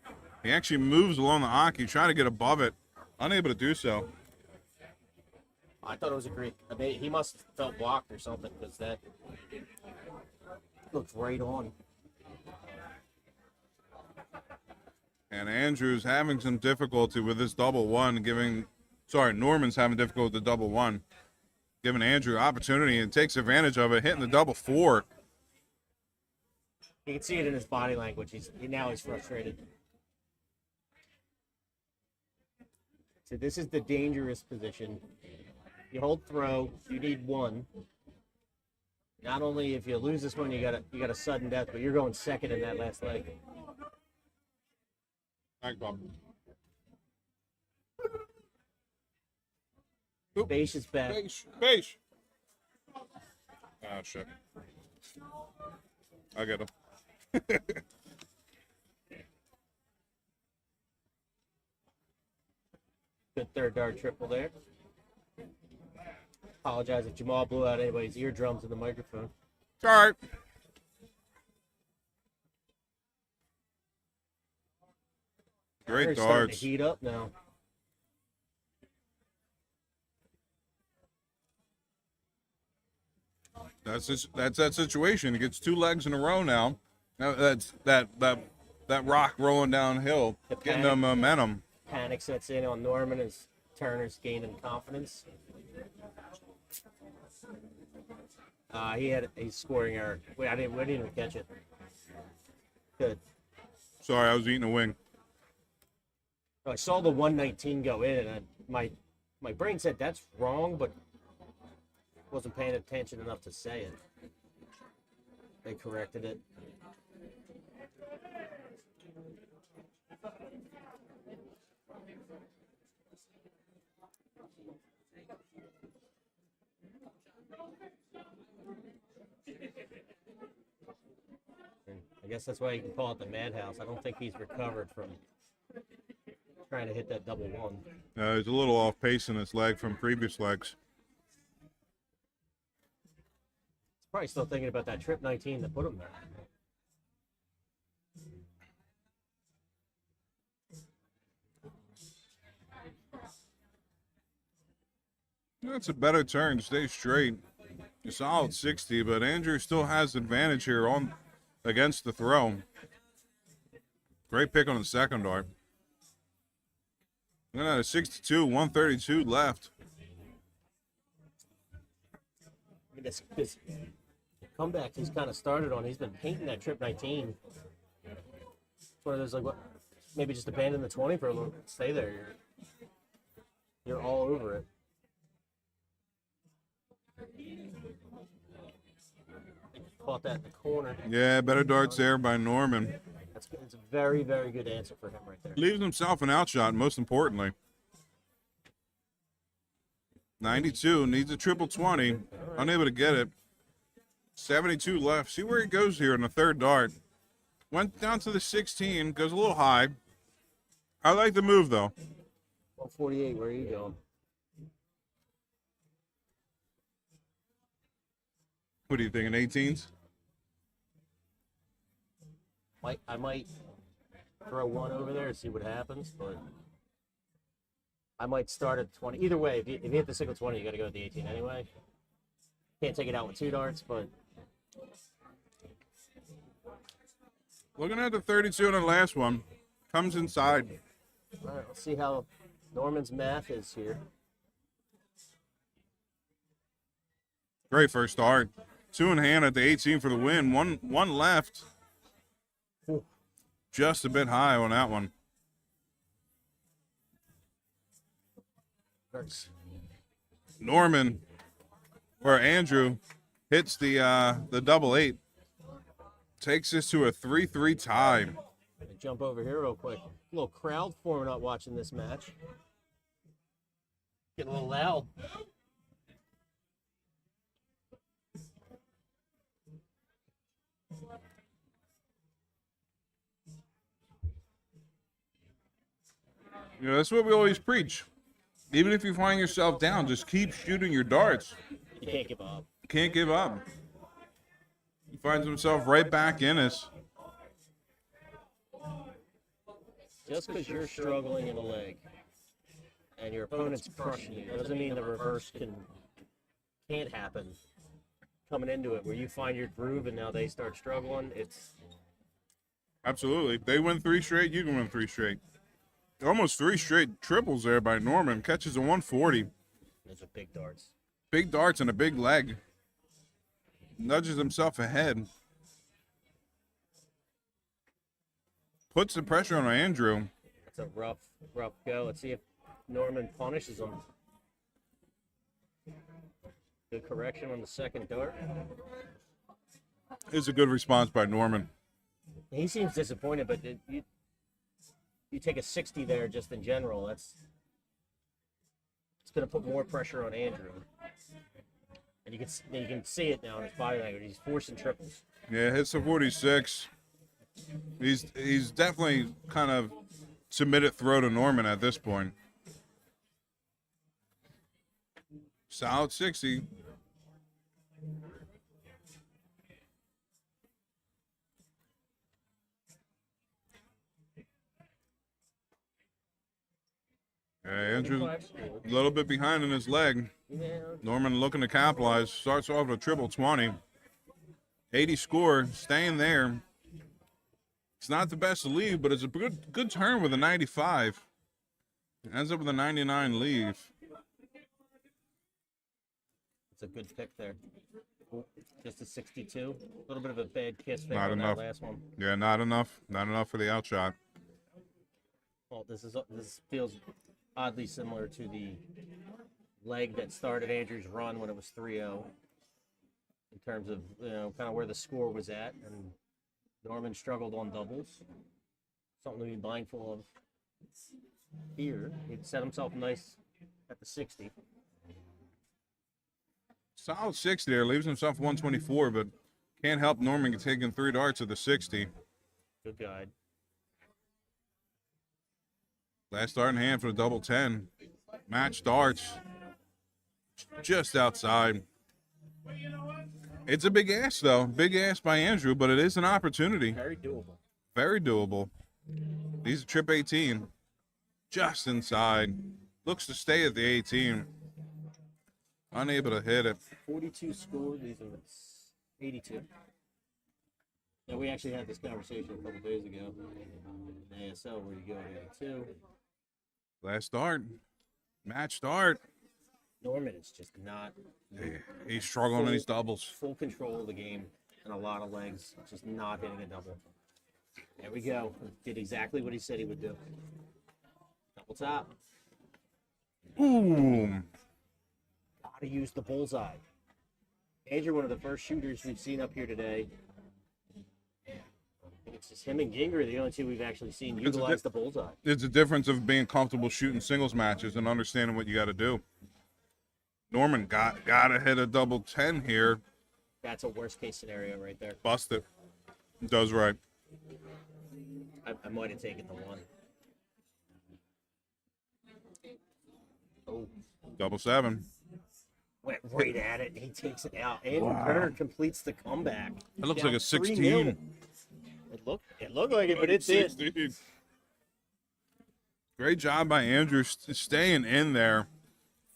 He actually moves along the hockey, trying to get above it. Unable to do so. I thought it was a great. I mean, he must have felt blocked or something because that looked right on. And Andrew's having some difficulty with this double 1, Norman's having difficulty with the double 1. Giving Andrew opportunity and takes advantage of it, hitting the double 4. You can see it in his body language. He's frustrated. So this is the dangerous position. You hold throw. You need 1. Not only if you lose this one, you got a sudden death, but you're going second in that last leg. Thanks, Bob. Base is back. Base. Ah, shit. I get him. Good third dart triple there. Apologize if Jamal blew out anybody's eardrums in the microphone. All right. Great They're starting darts. to heat up now. That's that situation. He gets 2 legs in a row now. Now that's that rock rolling downhill, getting the momentum. Panic sets in on Norman as Turner's gaining confidence. He's scoring error. Wait, I didn't even catch it. Good. Sorry, I was eating a wing. I saw the 119 go in, and my brain said that's wrong, but wasn't paying attention enough to say it. They corrected it. I guess that's why you can call it the madhouse. I don't think he's recovered from trying to hit that double 1. He's a little off pace in his leg from previous legs. He's probably still thinking about that trip 19 that put him there. That's a better turn. Stay straight. A solid 60, but Andrew still has advantage here against the throw. Great pick on the second dart. Looking at a 62, 132 left. I mean, this comeback he's kind of started on. He's been painting that trip 19. It's one of those like, what? Maybe just abandon the 20 for a little bit. Stay there. You're all over it. Caught that in the corner. Yeah, better darts there by Norman. It's a very, very good answer for him right there. Leaves himself an outshot, most importantly. 92, needs a triple 20. Unable to get it. 72 left. See where he goes here in the third dart. Went down to the 16, goes a little high. I like the move, though. 148, where are you going? What are you thinking, 18s? I might throw one over there and see what happens, but I might start at 20. Either way, if you hit the single 20, you got to go with the 18 anyway. Can't take it out with 2 darts, but Looking at the 32 on the last one. Comes inside. all right, let's see how Norman's math is here. Great first start. 2 in hand at the 18 for the win. One left. Ooh. Just a bit high on that one. Nice. Norman, or Andrew, hits the double 8. Takes this to a 3-3 tie. Jump over here real quick. A little crowd forming up watching this match. Getting a little loud. You know, that's what we always preach. Even if you find yourself down, just keep shooting your darts. You can't give up. Can't give up. He finds himself right back in us. Just because you're struggling in a leg and your opponent's crushing you doesn't mean the reverse can't happen. Coming into it where you find your groove and now they start struggling, it's Absolutely. If they win 3 straight, you can win 3 straight. Almost 3 straight triples there by Norman. Catches a 140. those are big darts. Big darts and a big leg. Nudges himself ahead. Puts the pressure on Andrew. It's a rough go. Let's see if Norman punishes him. Good correction on the second dart. It's a good response by Norman. He seems disappointed, but you take a 60 there just in general. It's going to put more pressure on Andrew, and you can see it now in his body language. He's forcing triples. Yeah, hits the 46. He's definitely kind of submitted throw to Norman at this point. Solid 60. Andrew's a little bit behind in his leg. Yeah. Norman looking to capitalize. Starts off with a triple 20. 80 score, staying there. It's not the best to leave, but it's a good turn with a 95. Ends up with a 99 leave. It's a good pick there. Just a 62. A little bit of a bad kiss there Not on enough. that last one. Yeah, not enough. Not enough for the outshot. Well, this feels oddly similar to the leg that started Andrew's run when it was 3-0 in terms of, kind of where the score was at. And Norman struggled on doubles. Something to be mindful of here. He'd set himself nice at the 60. Solid 60 there. Leaves himself 124, but can't help Norman taking 3 darts at the 60. Good guide. Last dart in hand for the double 10. Match darts. Just outside. It's a big ask, though. Big ask by Andrew, but it is an opportunity. Very doable. Very doable. He's a trip 18. Just inside. Looks to stay at the 18. Unable to hit it. 42 scored. These are 82. Yeah, we actually had this conversation a couple days ago. In ASL, where you go at 82. Last start. Match start. Norman is just not He's struggling in these doubles. full control of the game and a lot of legs, just not hitting a double. There we go. Did exactly what he said he would do. Double top. Boom. Gotta use the bullseye. Andrew, one of the first shooters we've seen up here today. It's just him and Ginger, the only two we've actually seen utilize the bullseye. It's a difference of being comfortable shooting singles matches and understanding what you got to do. Norman got to hit a double 10 here. That's a worst case scenario right there. Bust it. Does right. I might have taken the 1. Oh, Double 7. went right at it. He takes it out. Andrew Kerr completes the comeback. That looks Down like a 16. 3-0. It looked like it, but it did. 16. Great job by Andrew staying in there.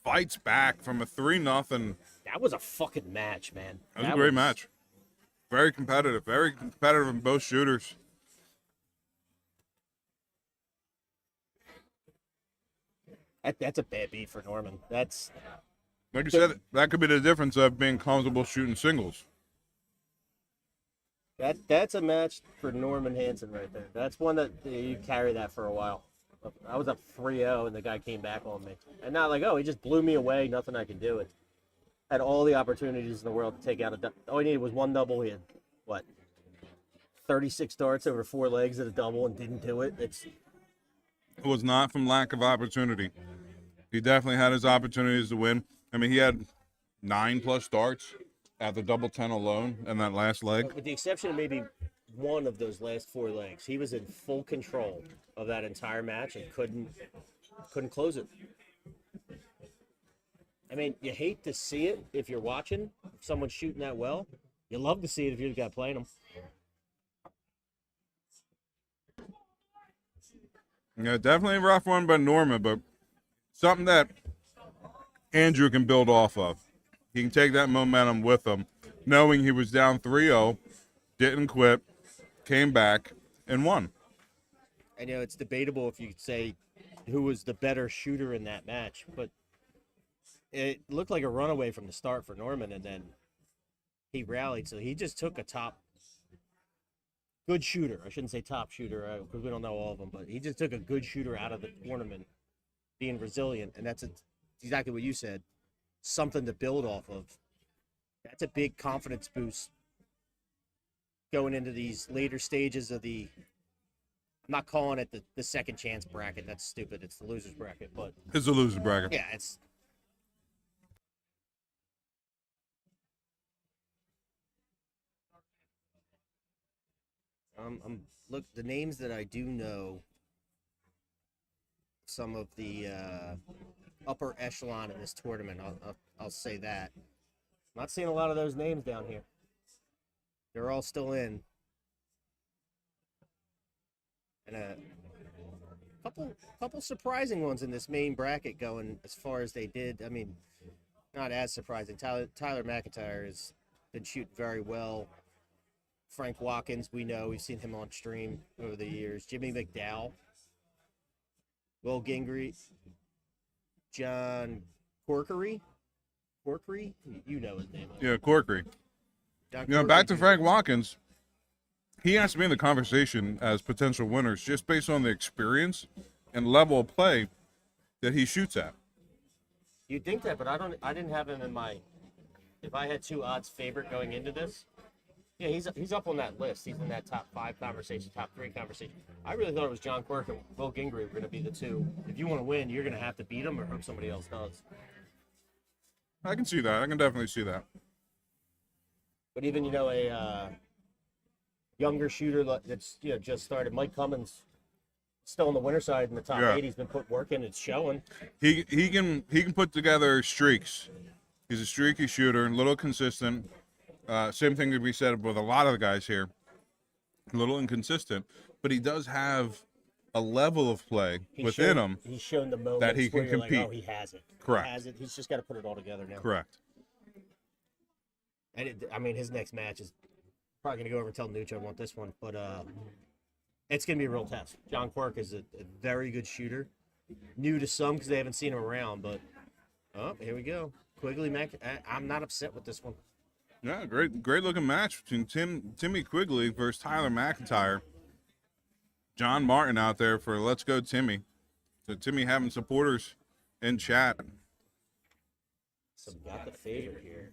Fights back from a 3-0. That was a fucking match, man. That was a great match. Very competitive. Very competitive in both shooters. That's a bad beat for Norman. That's Like you said, that could be the difference of being comfortable shooting singles. that's a match for Norman Hansen right there. That's one that you carry that for a while. I was up 3-0 and the guy came back on me. And not like, oh, he just blew me away, nothing I could do. It had all the opportunities in the world to take out all he needed was one double. He had, 36 darts over 4 legs at a double and didn't do it. It was not from lack of opportunity. He definitely had his opportunities to win. I mean, he had 9+ darts at the double 10 alone in that last leg. With the exception of maybe one of those last 4 legs, he was in full control of that entire match and couldn't close it. I mean, you hate to see it if you're watching, if someone's shooting that well. You love to see it if you're the guy playing them. Yeah, definitely a rough one by Norman, but something that Andrew can build off of. He can take that momentum with him, knowing he was down 3-0, didn't quit, came back, and won. I know it's debatable if you could say who was the better shooter in that match, but it looked like a runaway from the start for Norman, and then he rallied. So he just took a good shooter. I shouldn't say top shooter because we don't know all of them, but he just took a good shooter out of the tournament, being resilient, and that's exactly what you said. Something to build off of. That's a big confidence boost going into these later stages of the. I'm not calling it the second chance bracket. That's stupid. It's the losers bracket, but It's a loser bracket. yeah, it's. Look, the names that I do know, some of the upper echelon in this tournament. I'll say that. I'm not seeing a lot of those names down here. They're all still in, and a couple surprising ones in this main bracket going as far as they did. I mean, not as surprising. Tyler McIntyre has been shooting very well. Frank Watkins, we know. We've seen him on stream over the years. Jimmy McDow. Will Gingrich. John Quirkery. You know his name. Yeah, Corkery. John Back to Quirkery. Frank Watkins. He has to be in the conversation as potential winners just based on the experience and level of play that he shoots at. You'd think that, but I didn't have him in my. If I had 2 odds favorite going into this, yeah, he's up on that list. He's in that top 5 conversation, top 3 conversation. I really thought it was John Quirk and Will Gingrich were going to be the 2. If you want to win, you're going to have to beat them or hope somebody else does. I can see that. I can definitely see that. But even a younger shooter that's just started, Mike Cummins, still on the winner side in the top 8. He's been putting work in. It's showing. He can put together streaks. He's a streaky shooter, a little consistent. Same thing that we said with a lot of the guys here. A little inconsistent, but he does have a level of play within him. He's shown the moments that he can where you're compete. like, oh, he has it. Correct. He has it. He's just got to put it all together now. Correct. And his next match is probably going to go over and tell Nucci I want this one, but it's going to be a real test. John Quirk is a very good shooter. New to some because they haven't seen him around, but here we go. Quigley I'm not upset with this one. Yeah, great looking match between Timmy Quigley versus Tyler McIntyre. John Martin out there for Let's Go Timmy. So Timmy having supporters in chat. So we got the favorite here.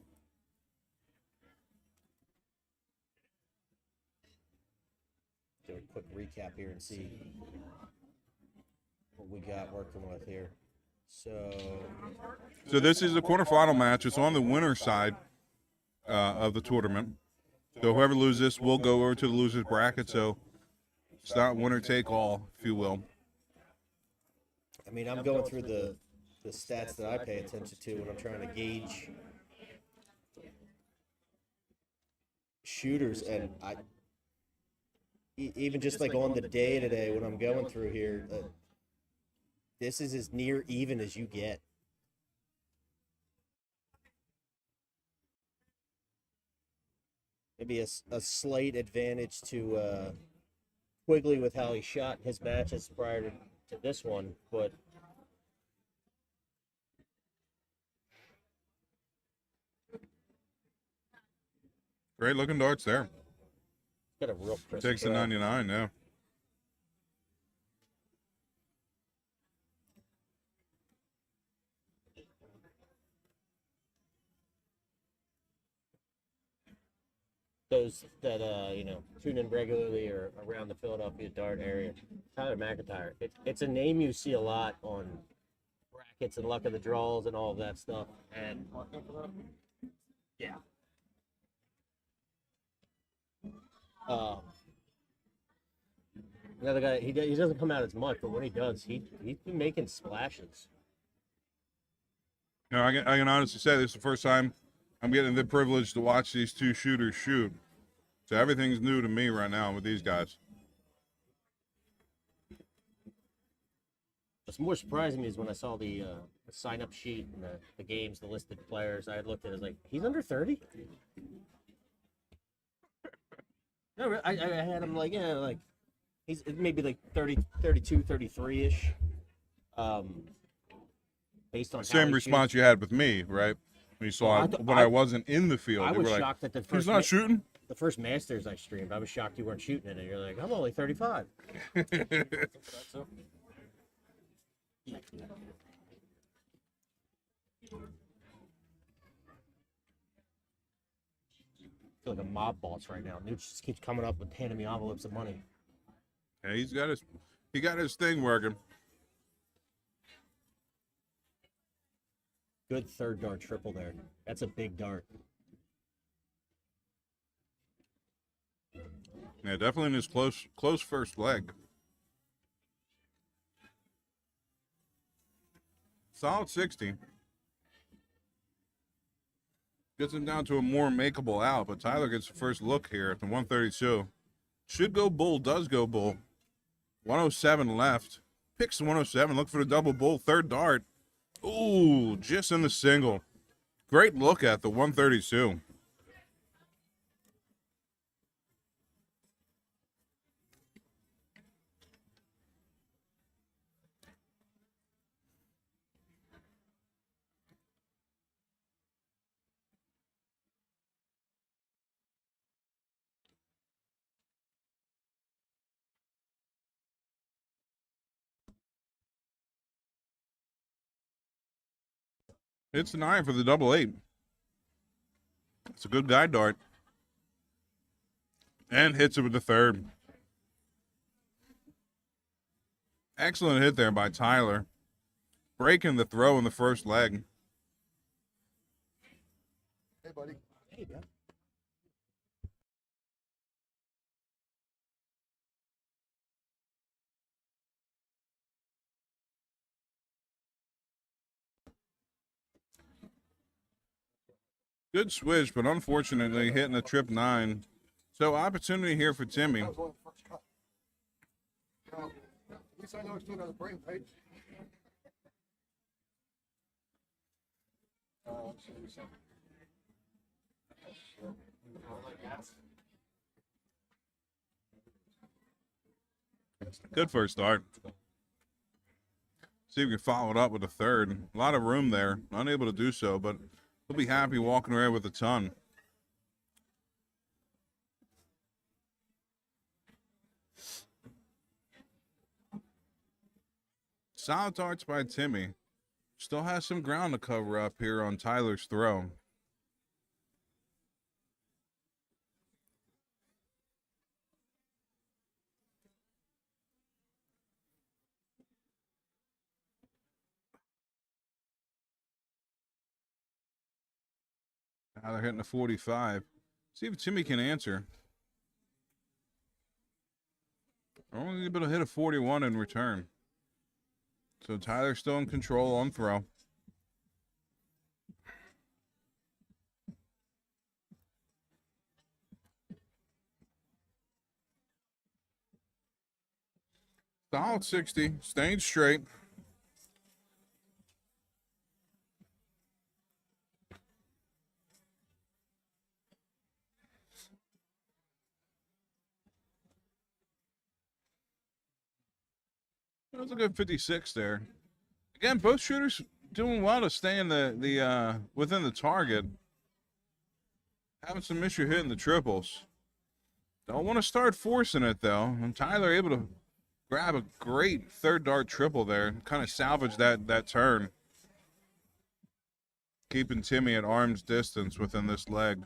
Do a quick recap here and see what we got working with here. So this is a quarterfinal match. It's on the winner's side of the tournament. So whoever loses this will go over to the losers bracket. So It's not winner take all, if you will. I mean, I'm going through the stats that I pay attention to when I'm trying to gauge shooters, and even just like on the day today when I'm going through here, this is as near even as you get. Maybe a slight advantage to Quigley with how he shot his matches prior to this one, but Great looking darts there. got a real crisp Takes the draw. 99 now. Those that tune in regularly or around the Philadelphia dart area, Tyler McIntyre. It's a name you see a lot on brackets and luck of the draws and all of that stuff. And yeah, another guy. He doesn't come out as much, but when he does, he's been making splashes. No, I can honestly say this is the first time I'm getting the privilege to watch these two shooters shoot. So everything's new to me right now with these guys. What's more surprising me is when I saw the sign-up sheet and the games, the listed players. I looked at it, I was like, he's under 30? No, I had him like, yeah, like, he's maybe like 30, 32, 33-ish. Based on how Same he response shoots. you had with me, right? When you saw when I wasn't in the field. I You was were like, shocked that the he's first not shooting? the first Masters I streamed, I was shocked you weren't shooting it, and you're like, I'm only 35. I feel like a mob boss right now. Nooch just keeps coming up with handing me envelopes of money. Yeah, he got his thing working. Good third dart triple there. That's a big dart. Yeah, definitely in his close first leg. Solid 60. Gets him down to a more makeable out, but Tyler gets the first look here at the 132. Should go bull, does go bull. 107 left. Picks the 107, look for the double bull, third dart. Ooh, just in the single. Great look at the 132. It's 9 for the double 8. It's a good guide dart. And hits it with the third. Excellent hit there by Tyler. Breaking the throw in the first leg. Hey, buddy. Hey, man. Good switch, but unfortunately hitting a trip 9. So opportunity here for Timmy. That was one of the first cut. At least I know it's still got a brain, right? Let's see something. Good first start. See if we can follow it up with a third. A lot of room there. Unable to do so, but he'll be happy walking away with a ton. Solid darts by Timmy. Still has some ground to cover up here on Tyler's throw. Now they're hitting a 45. See if Timmy can answer. Only able to hit a 41 in return. So Tyler's still in control on throw. Solid 60, staying straight. That was a good 56 there. Again, both shooters doing well to stay in the within the target. Having some issue hitting the triples. Don't want to start forcing it though. And Tyler able to grab a great third dart triple there. Kind of salvage that turn. Keeping Timmy at arm's distance within this leg.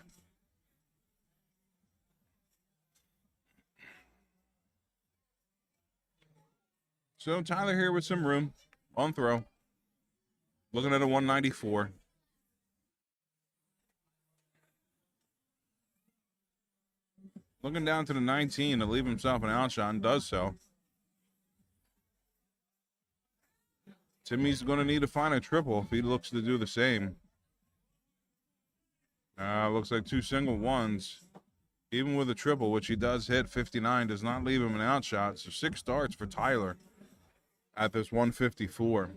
So Tyler here with some room on throw. Looking at a 194. Looking down to the 19 to leave himself an outshot and does so. Timmy's going to need to find a triple if he looks to do the same. Looks like two single ones. Even with a triple, which he does hit 59, does not leave him an outshot. So 6 darts for Tyler at this 154.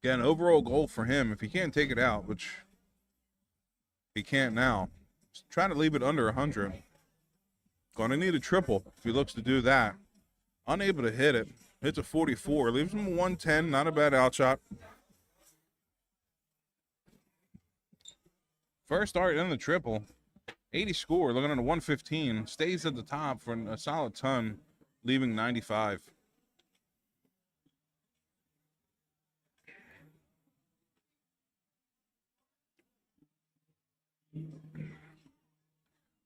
Again, overall goal for him, if he can't take it out, which he can't now, try to leave it under 100. Going to need a triple if he looks to do that. Unable to hit it. Hits a 44. Leaves him a 110. Not a bad outshot. First dart in the triple. 80 score. Looking at a 115. Stays at the top for a solid ton. Leaving 95.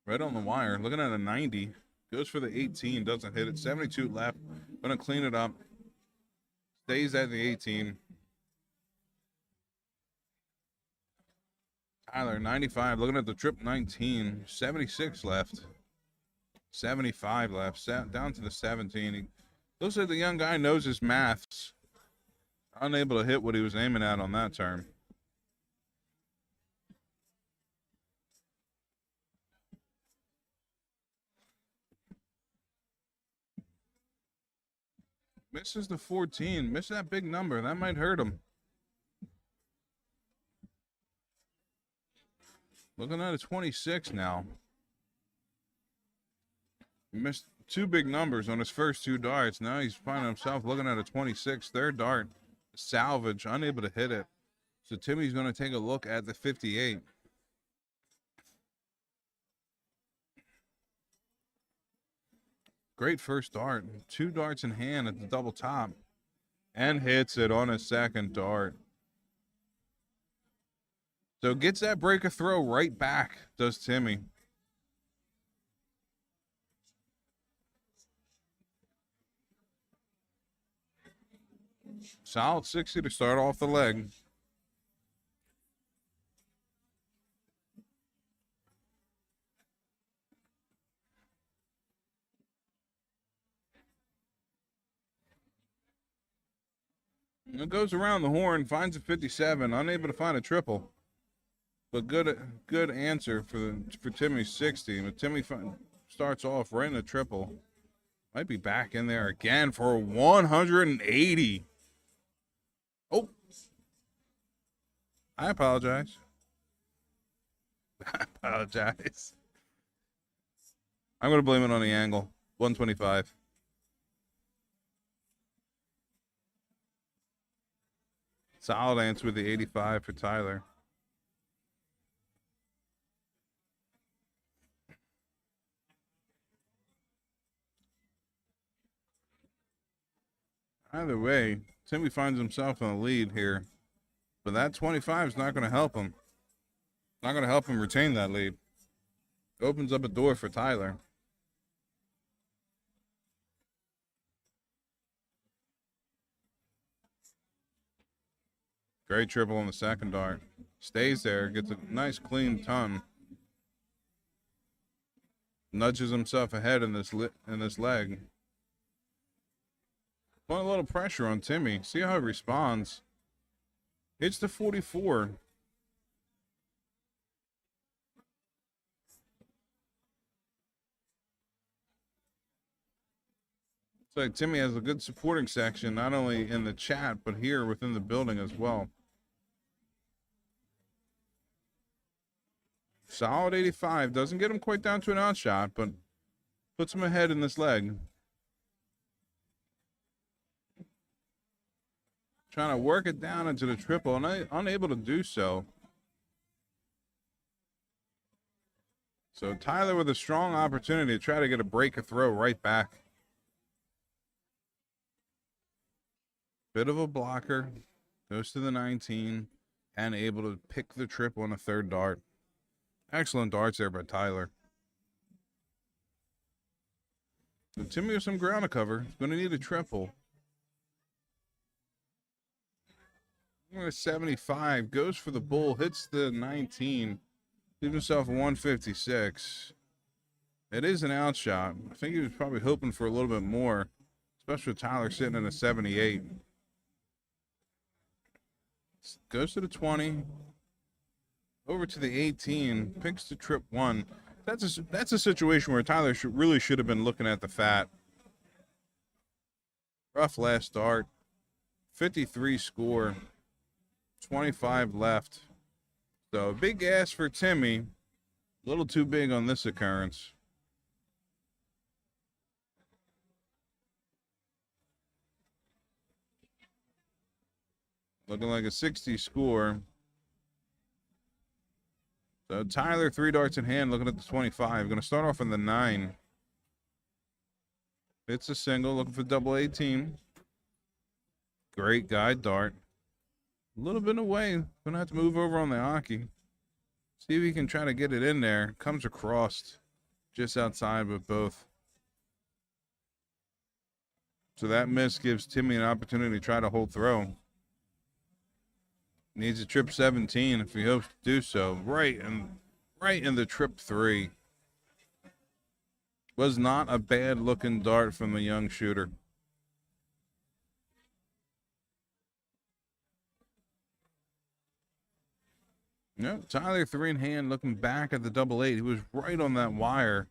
Right on the wire. Looking at a 90. Goes for the 18. Doesn't hit it. 72 left. Going to clean it up. Stays at the 18. Tyler, 95. Looking at the trip 19. 76 left. 75 left. Down to the 17. Looks like the young guy knows his maths. Unable to hit what he was aiming at on that turn. Misses the 14. Missed that big number. That might hurt him. Looking at a 26 now. He missed 2 big numbers on his first 2 darts. Now he's finding himself looking at a 26. Third dart. Salvage. Unable to hit it. So Timmy's going to take a look at the 58. Great first dart. 2 darts in hand at the double top. And hits it on his second dart. So gets that breaker throw right back, does Timmy. Solid 60 to start off the leg. It goes around the horn, finds a 57, unable to find a triple. But good answer for Timmy's 60. But Timmy starts off right in a triple. Might be back in there again for 180. Oh. I apologize. I apologize. I'm going to blame it on the angle. 125. Solid answer with the 85 for Tyler. Either way, Timmy finds himself in the lead here. But that 25 is not going to help him. Not going to help him retain that lead. Opens up a door for Tyler. Great triple on the second dart. Stays there, gets a nice clean ton. Nudges himself ahead in this leg. Put a little pressure on Timmy. See how he responds. Hits the 44. It's like Timmy has a good supporting section, not only in the chat, but here within the building as well. Solid 85. Doesn't get him quite down to an outshot, but puts him ahead in this leg. Trying to work it down into the triple, and unable to do so. So Tyler with a strong opportunity to try to get a break, a throw right back. Bit of a blocker. Goes to the 19 and able to pick the triple on a third dart. Excellent darts there by Tyler. So Timmy with some ground to cover. He's going to need a triple. 75. Goes for the bull. Hits the 19. Gives himself a 156. It is an outshot. I think he was probably hoping for a little bit more, especially with Tyler sitting in a 78. Goes to the 20. Over to the 18. Picks the trip 1. That's a situation where Tyler really should have been looking at the fat. Rough last start. 53 score. 25 left. So big ass for Timmy. A little too big on this occurrence. Looking like a 60 score. So Tyler, 3 darts in hand, looking at the 25. Going to start off in the 9. Hits a single, looking for double 18. Great guide dart. A little bit away. Gonna have to move over on the hockey. See if he can try to get it in there. Comes across just outside with both. So that miss gives Timmy an opportunity to try to hold throw. Needs a trip 17 if he hopes to do so. Right in the trip 3. Was not a bad looking dart from the young shooter. No, Tyler 3 in hand, looking back at the double 8. He was right on that wire.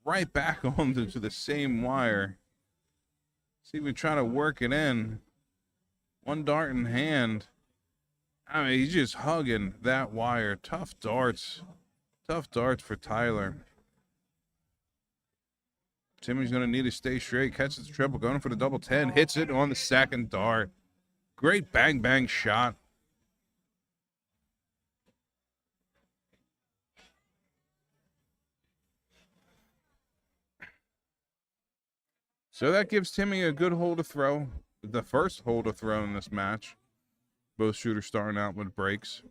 Right back onto the same wire. See if we try to work it in. 1 dart in hand. I mean, he's just hugging that wire. Tough darts. Tough darts for Tyler. Timmy's going to need to stay straight. Catches the triple, going for the double 10. Hits it on the second dart. Great bang bang shot. So that gives Timmy a good hole to throw. The first hole to throw in this match. Both shooters starting out with breaks.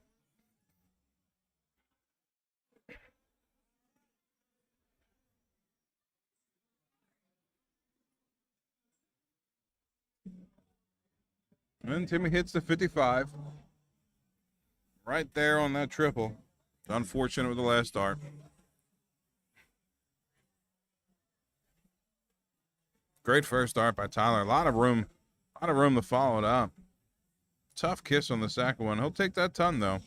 And Timmy hits the 55. Right there on that triple. Unfortunate with the last dart. Great first dart by Tyler. A lot of room to follow it up. Tough kiss on the second one. He'll take that ton, though.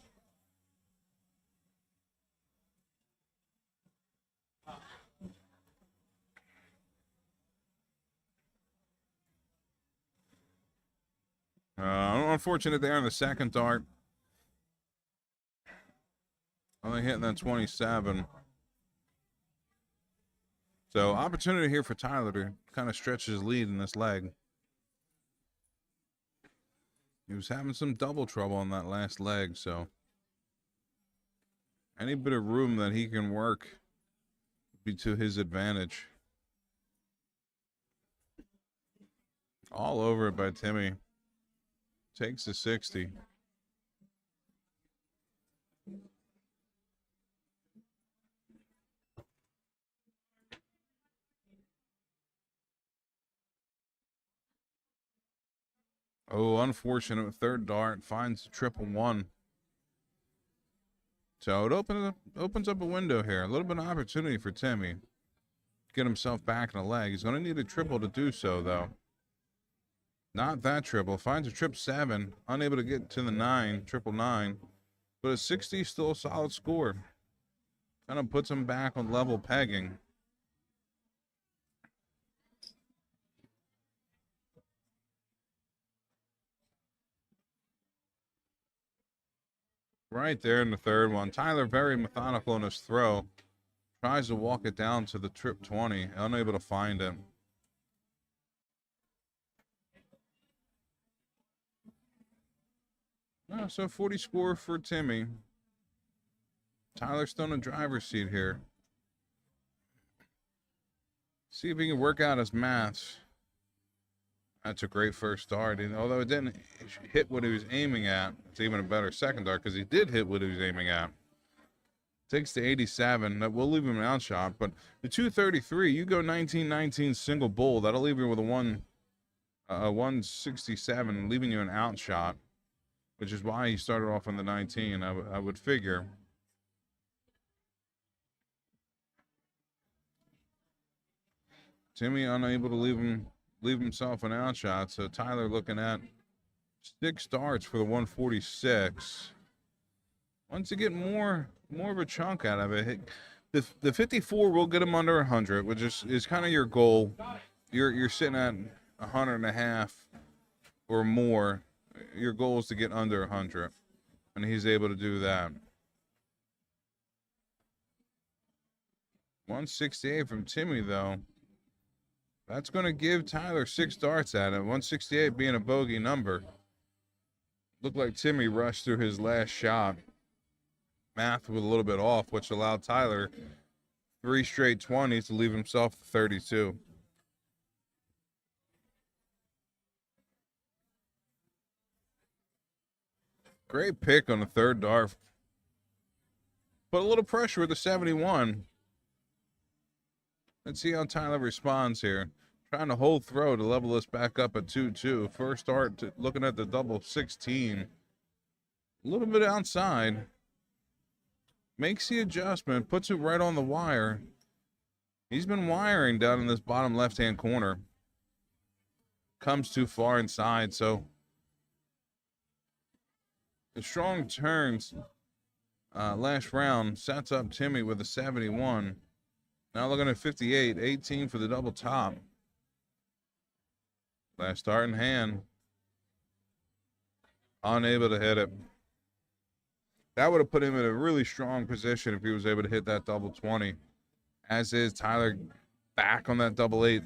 Unfortunate there on the second dart. Only hitting that 27. So opportunity here for Tyler to kind of stretch his lead in this leg. He was having some double trouble on that last leg, so any bit of room that he can work would be to his advantage. All over it by Timmy. Takes the 60. Oh, unfortunate. Third dart finds the triple 1. So it opens up a window here. A little bit of opportunity for Timmy. Get himself back in the leg. He's going to need a triple to do so, though. Not that triple. Finds a trip 7. Unable to get to the 9. Triple 9. But a 60 is still a solid score. Kind of puts him back on level pegging. Right there in the third one. Tyler very methodical in his throw. Tries to walk it down to the trip 20. Unable to find it. So 40 score for Timmy. Tyler's still in the driver's seat here. See if he can work out his maths. That's a great first start. And although it didn't hit what he was aiming at, it's even a better second dart because he did hit what he was aiming at. Takes to 87. That will leave him an outshot. But the 233, you go 19-19 single bull. That'll leave you with a 167, leaving you an outshot, which is why he started off on the 19, I would figure. Timmy unable to leave himself an outshot, so Tyler looking at 6 starts for the 146. Once you get more of a chunk out of it, the 54 will get him under 100, which is kind of your goal. You're sitting at 100.5 or more. Your goal is to get under 100, and he's able to do that. 168 from Timmy, though. That's going to give Tyler 6 darts at it. 168 being a bogey number. Looked like Timmy rushed through his last shot. Math was a little bit off, which allowed Tyler 3 straight 20s to leave himself 32. Great pick on the third dart. Put a little pressure with the 71. Let's see how Tyler responds here. Trying to hold throw to level this back up at 2-2. First start looking at the double 16. A little bit outside. Makes the adjustment. Puts it right on the wire. He's been wiring down in this bottom left-hand corner. Comes too far inside, so the strong turns last round sets up Timmy with a 71. Now looking at 58, 18 for the double top. Last start in hand. Unable to hit it. That would have put him in a really strong position if he was able to hit that double 20. As is Tyler back on that double 8.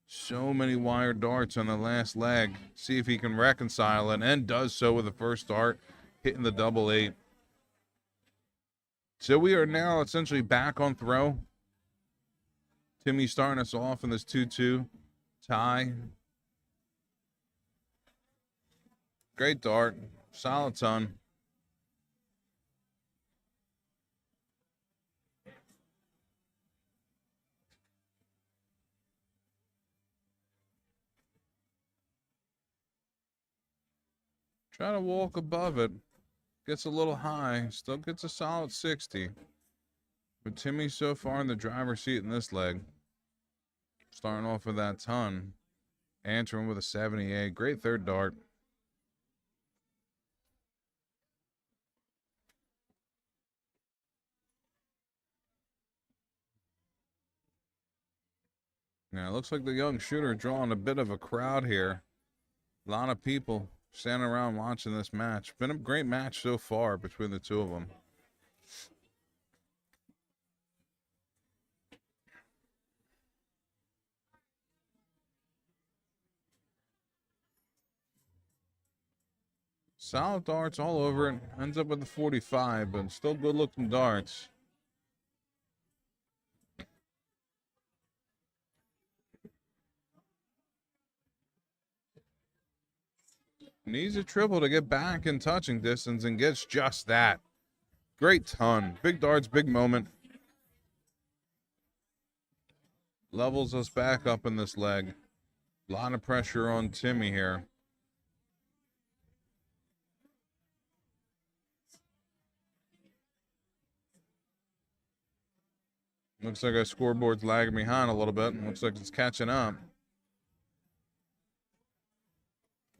So many wire darts on the last leg. See if he can reconcile it, and does so with the first dart, hitting the double 8. So we are now essentially back on throw. Timmy starting us off in this 2-2 tie. Great dart. Solid ton. Try to walk above it. Gets a little high. Still gets a solid 60. But Timmy so far in the driver's seat in this leg. Starting off with that ton. Answering with a 78. Great third dart. Now, it looks like the young shooter drawing a bit of a crowd here. A lot of people standing around watching this match. Been a great match so far between the two of them. Solid darts all over it. Ends up with the 45, but still good looking darts. Needs a triple to get back in touching distance and gets just that. Great ton. Big darts, big moment. Levels us back up in this leg. A lot of pressure on Timmy here. Looks like our scoreboard's lagging behind a little bit. Looks like it's catching up.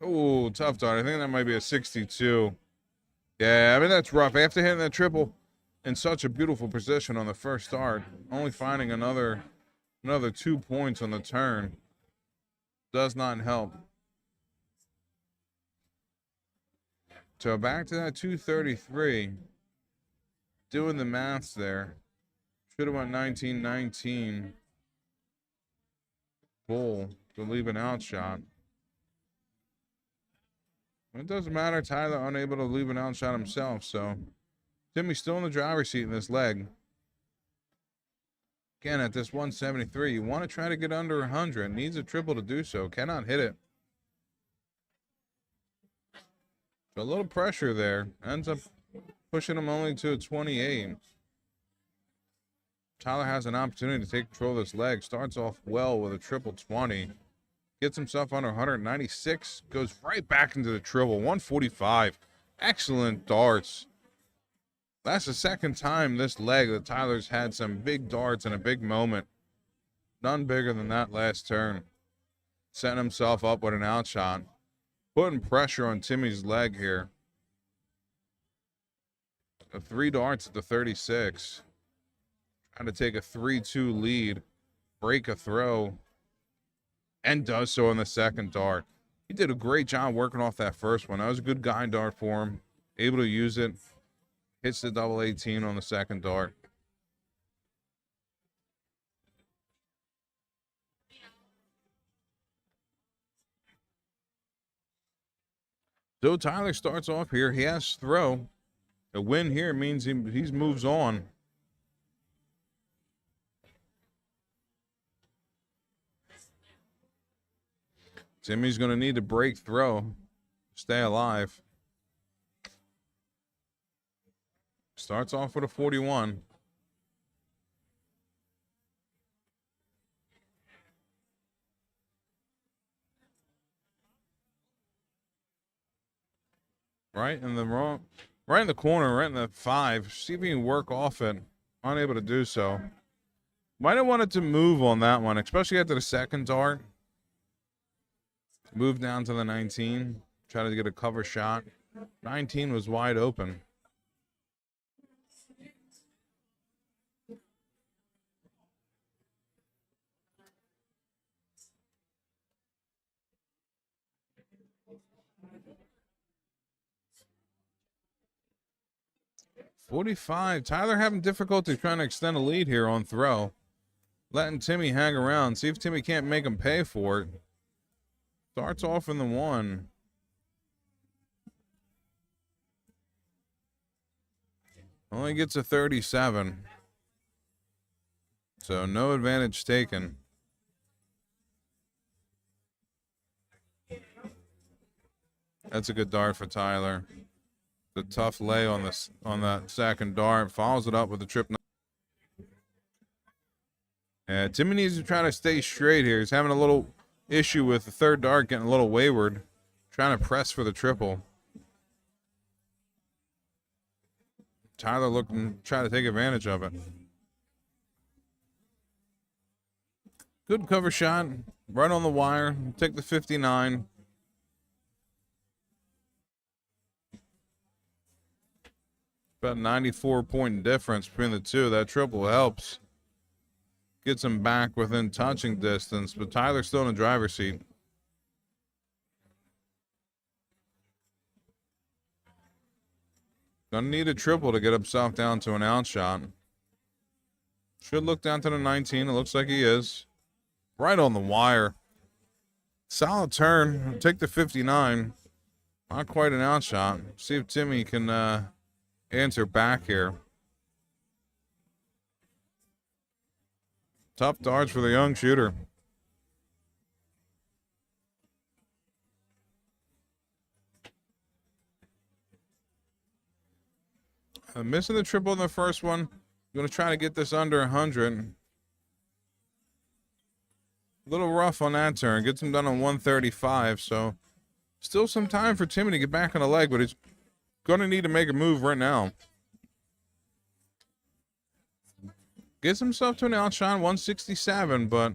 Oh, tough dart. I think that might be a 62. Yeah, I mean, that's rough. After hitting that triple in such a beautiful position on the first start, only finding another 2 points on the turn does not help. So back to that 233. Doing the maths there. Should have went 19-19. Bull to leave an outshot. It doesn't matter. Tyler unable to leave an outshot himself, so Timmy's still in the driver's seat in this leg. Again, at this 173, you want to try to get under 100. Needs a triple to do so. Cannot hit it. So a little pressure there. Ends up pushing him only to a 28. Tyler has an opportunity to take control of this leg. Starts off well with a triple 20. Gets himself under 196. Goes right back into the triple. 145. Excellent darts. That's the second time this leg that Tyler's had some big darts in a big moment. None bigger than that last turn. Setting himself up with an outshot. Putting pressure on Timmy's leg here. 3 darts at the 36. Trying to take a 3-2 lead. Break a throw. And does so on the second dart. He did a great job working off that first one. That was a good guide dart for him. Able to use it. Hits the double 18 on the second dart. So Tyler starts off here. He has throw. A win here means he moves on. Timmy's going to need to break throw. Stay alive. Starts off with a 41. Right in the corner, right in the 5. See if he can work off it. Unable to do so. Might have wanted to move on that one, especially after the second dart. Move down to the 19. Try to get a cover shot. 19 was wide open. .45. Tyler having difficulty trying to extend a lead here on throw. Letting Timmy hang around. See if Timmy can't make him pay for it. Starts off in the 1. Only gets a 37. So no advantage taken. That's a good dart for Tyler. The tough lay on that second dart. Follows it up with a trip. Timmy needs to try to stay straight here. He's having a little issue with the third dart, getting a little wayward. Trying to press for the triple. Tyler looking, try to take advantage of it. Good cover shot. Right on the wire. Take the 59. About 94-point difference between the two. That triple helps. Gets him back within touching distance, but Tyler's still in the driver's seat. Gonna need a triple to get himself down to an outshot. Should look down to the 19. It looks like he is. Right on the wire. Solid turn. Take the 59. Not quite an outshot. See if Timmy can answer back here. Tough darts for the young shooter. Missing the triple in the first one. Going to try to get this under 100. A little rough on that turn. Gets him done on 135. So still some time for Timmy to get back on the leg, but he's going to need to make a move right now. Gets himself to an outshot, 167, but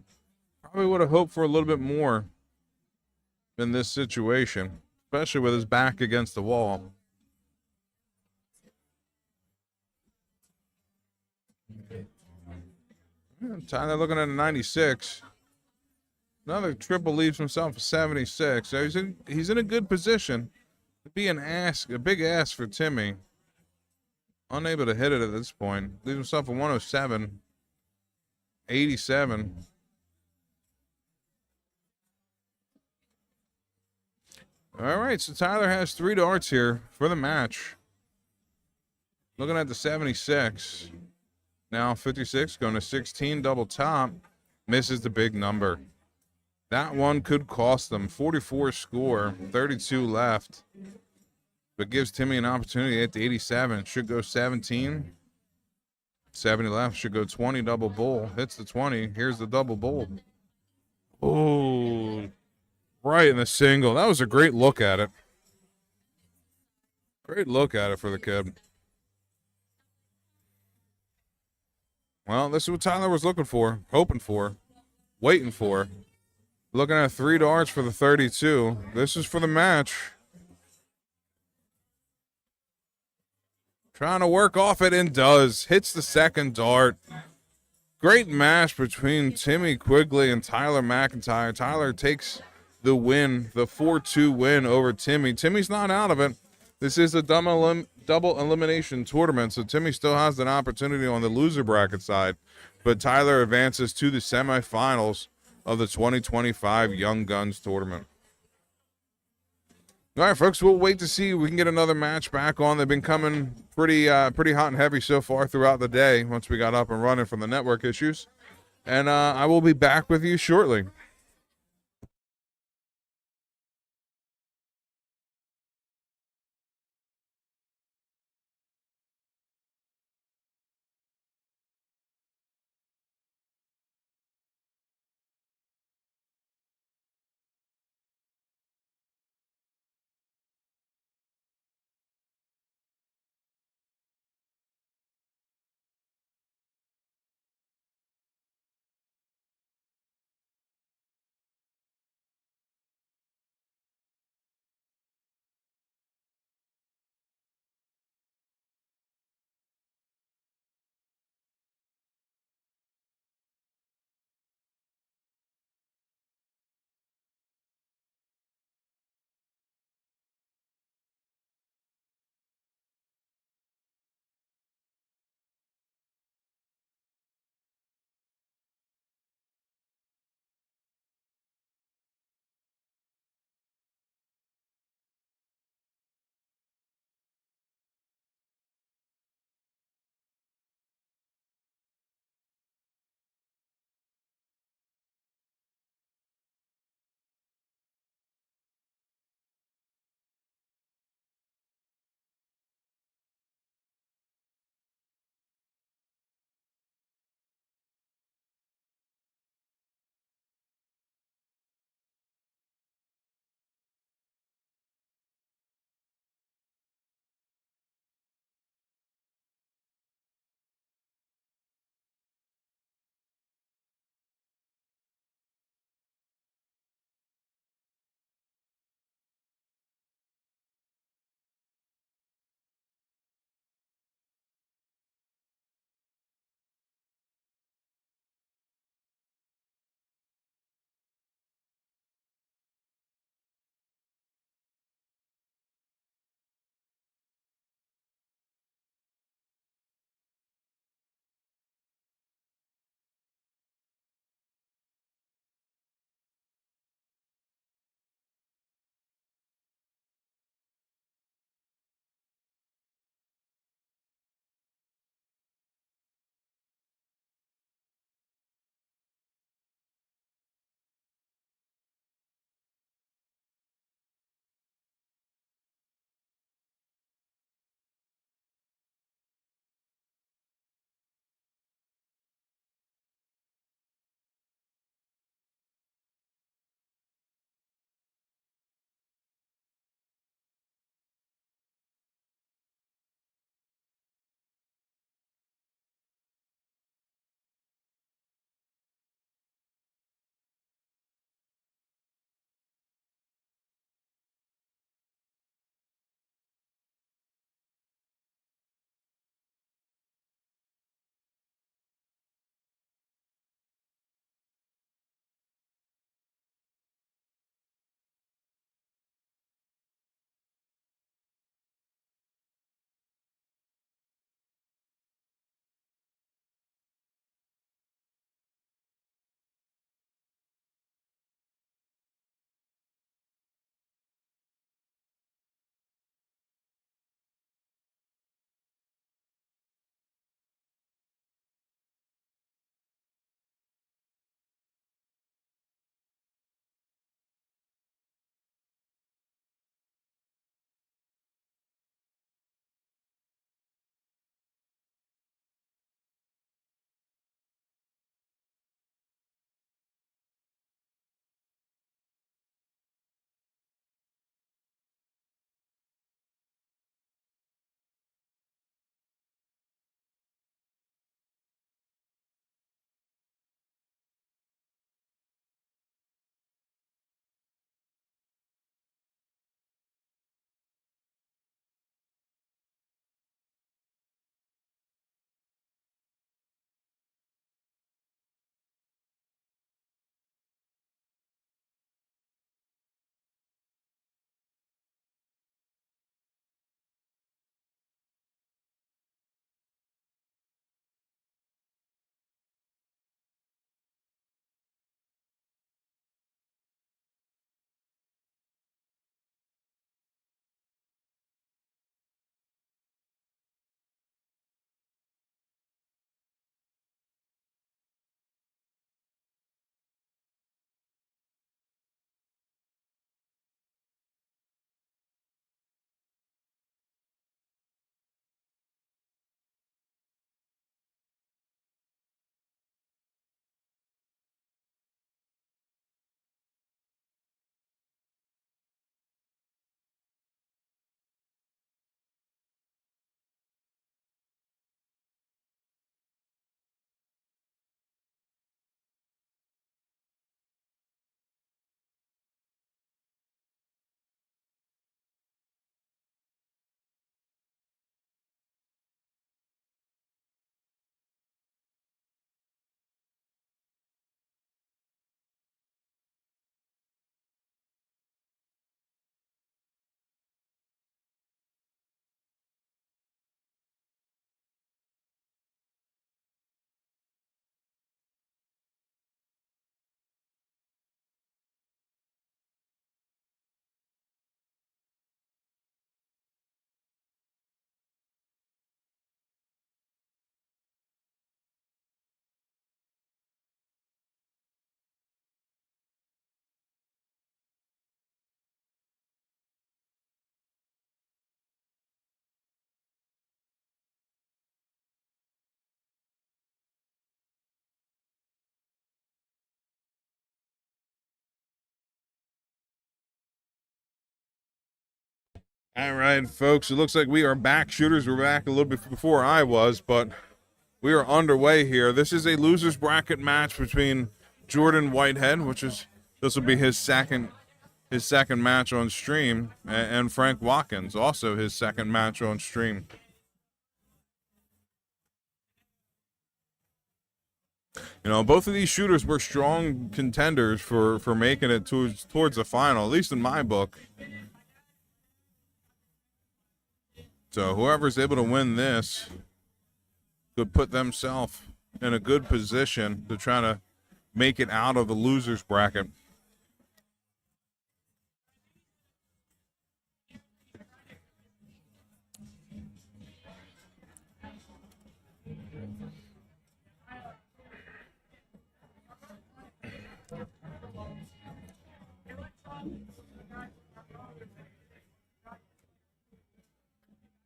probably would have hoped for a little bit more. in this situation, especially with his back against the wall. Tyler looking at a 96. Another triple leaves himself a 76. So he's in a good position to be a big ass for Timmy. Unable to hit it at this point. Leaves himself a 107. 87. All right, so Tyler has 3 darts here for the match. Looking at the 76. Now 56 going to 16, double top. Misses the big number. That one could cost them. 44 score, 32 left. But gives Timmy an opportunity at the 87. Should go 17. 70 left. Should go 20, double bull. Hits the 20. Here's the double bull. Oh, right in the single. That was a great look at it. Great look at it for the kid. Well, this is what Tyler was looking for, hoping for, waiting for. Looking at 3 darts for the 32. This is for the match. Trying to work off it and does. Hits the second dart. Great match between Timmy Quigley and Tyler McIntyre. Tyler takes the win, the 4-2 win over Timmy. Timmy's not out of it. This is a double elimination tournament, so Timmy still has an opportunity on the loser bracket side. But Tyler advances to the semifinals of the 2025 Young Guns tournament. All right, folks, we'll wait to see if we can get another match back on. They've been coming pretty hot and heavy so far throughout the day once we got up and running from the network issues. And I will be back with you shortly. All right, folks, it looks like we are back. Shooters were back a little bit before I was, but we are underway here. This is a loser's bracket match between Jordan Whitehead, this will be his second match on stream, and Frank Watkins, also his second match on stream. You know, both of these shooters were strong contenders for making it towards the final, at least in my book. So whoever's able to win this could put themselves in a good position to try to make it out of the loser's bracket.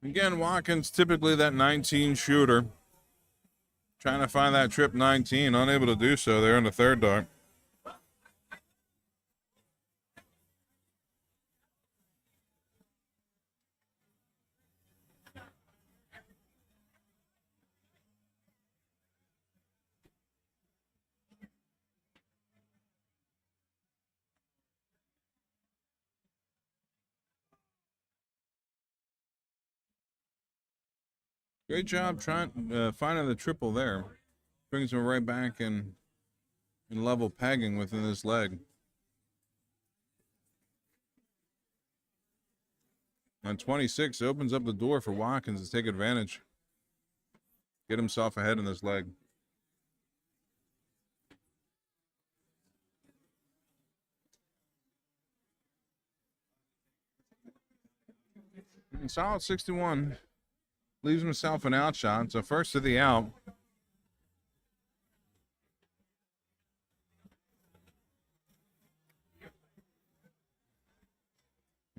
Again, Watkins, typically that 19 shooter. Trying to find that trip 19, unable to do so there in the third dart. Great job trying finding the triple there. Brings him right back in level pegging within this leg. On 26, opens up the door for Watkins to take advantage. Get himself ahead in this leg. And solid 61. Leaves himself an outshot, so first to the out.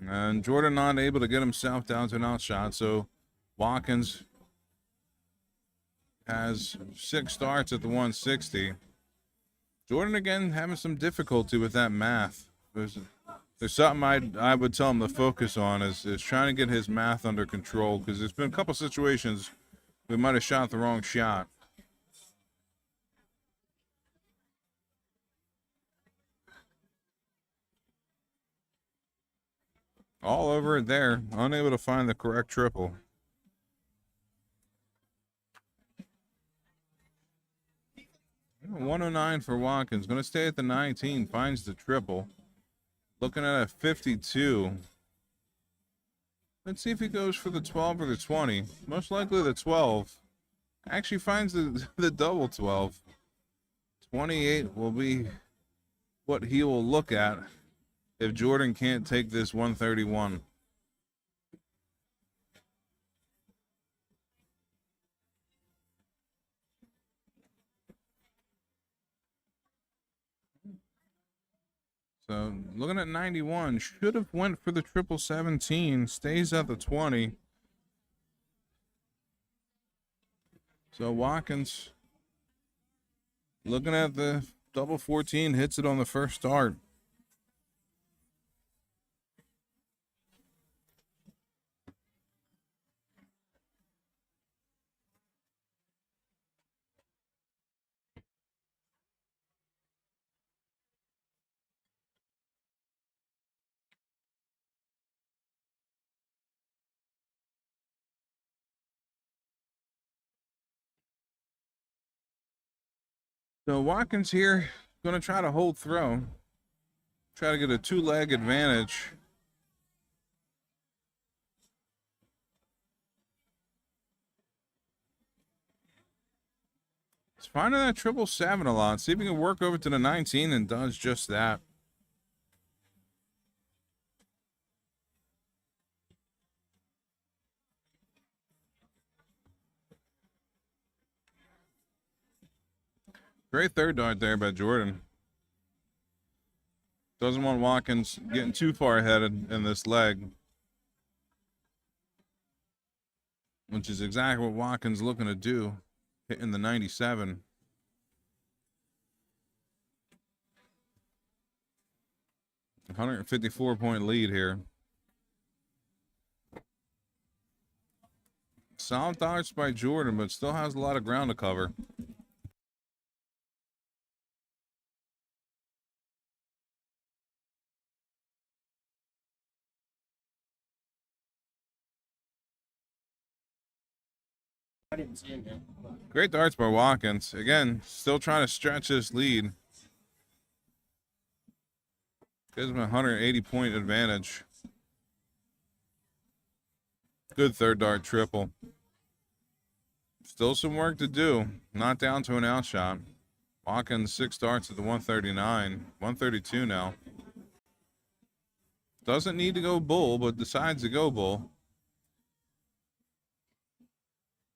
And Jordan not able to get himself down to an outshot, so Watkins has 6 starts at the 160. Jordan again having some difficulty with that math. There's something I would tell him to focus on is trying to get his math under control, because there's been a couple situations we might have shot the wrong shot. All over it there, unable to find the correct triple. .109 for Watkins, going to stay at the 19, finds the triple. Looking at a 52. Let's see if he goes for the 12 or the 20. Most likely the 12. Actually finds the double 12. 28 will be what he will look at if Jordan can't take this 131. So looking at 91, should have went for the triple 17, stays at the 20. So Watkins looking at the double 14, hits it on the first start. So Watkins here going to try to hold throw. Try to get a 2-leg advantage. He's finding that 777 a lot. See if he can work over to the 19 and does just that. Great third dart there by Jordan. Doesn't want Watkins getting too far ahead in this leg, which is exactly what Watkins looking to do, hitting the 97. $154-point lead here. Solid darts by Jordan, but still has a lot of ground to cover. I didn't see him yet. Great darts by Watkins. Again, still trying to stretch this lead. Gives him a 180-point advantage. Good third dart triple. Still some work to do. Not down to an outshot. Watkins 6 darts at the 139. 132 now. Doesn't need to go bull, but decides to go bull.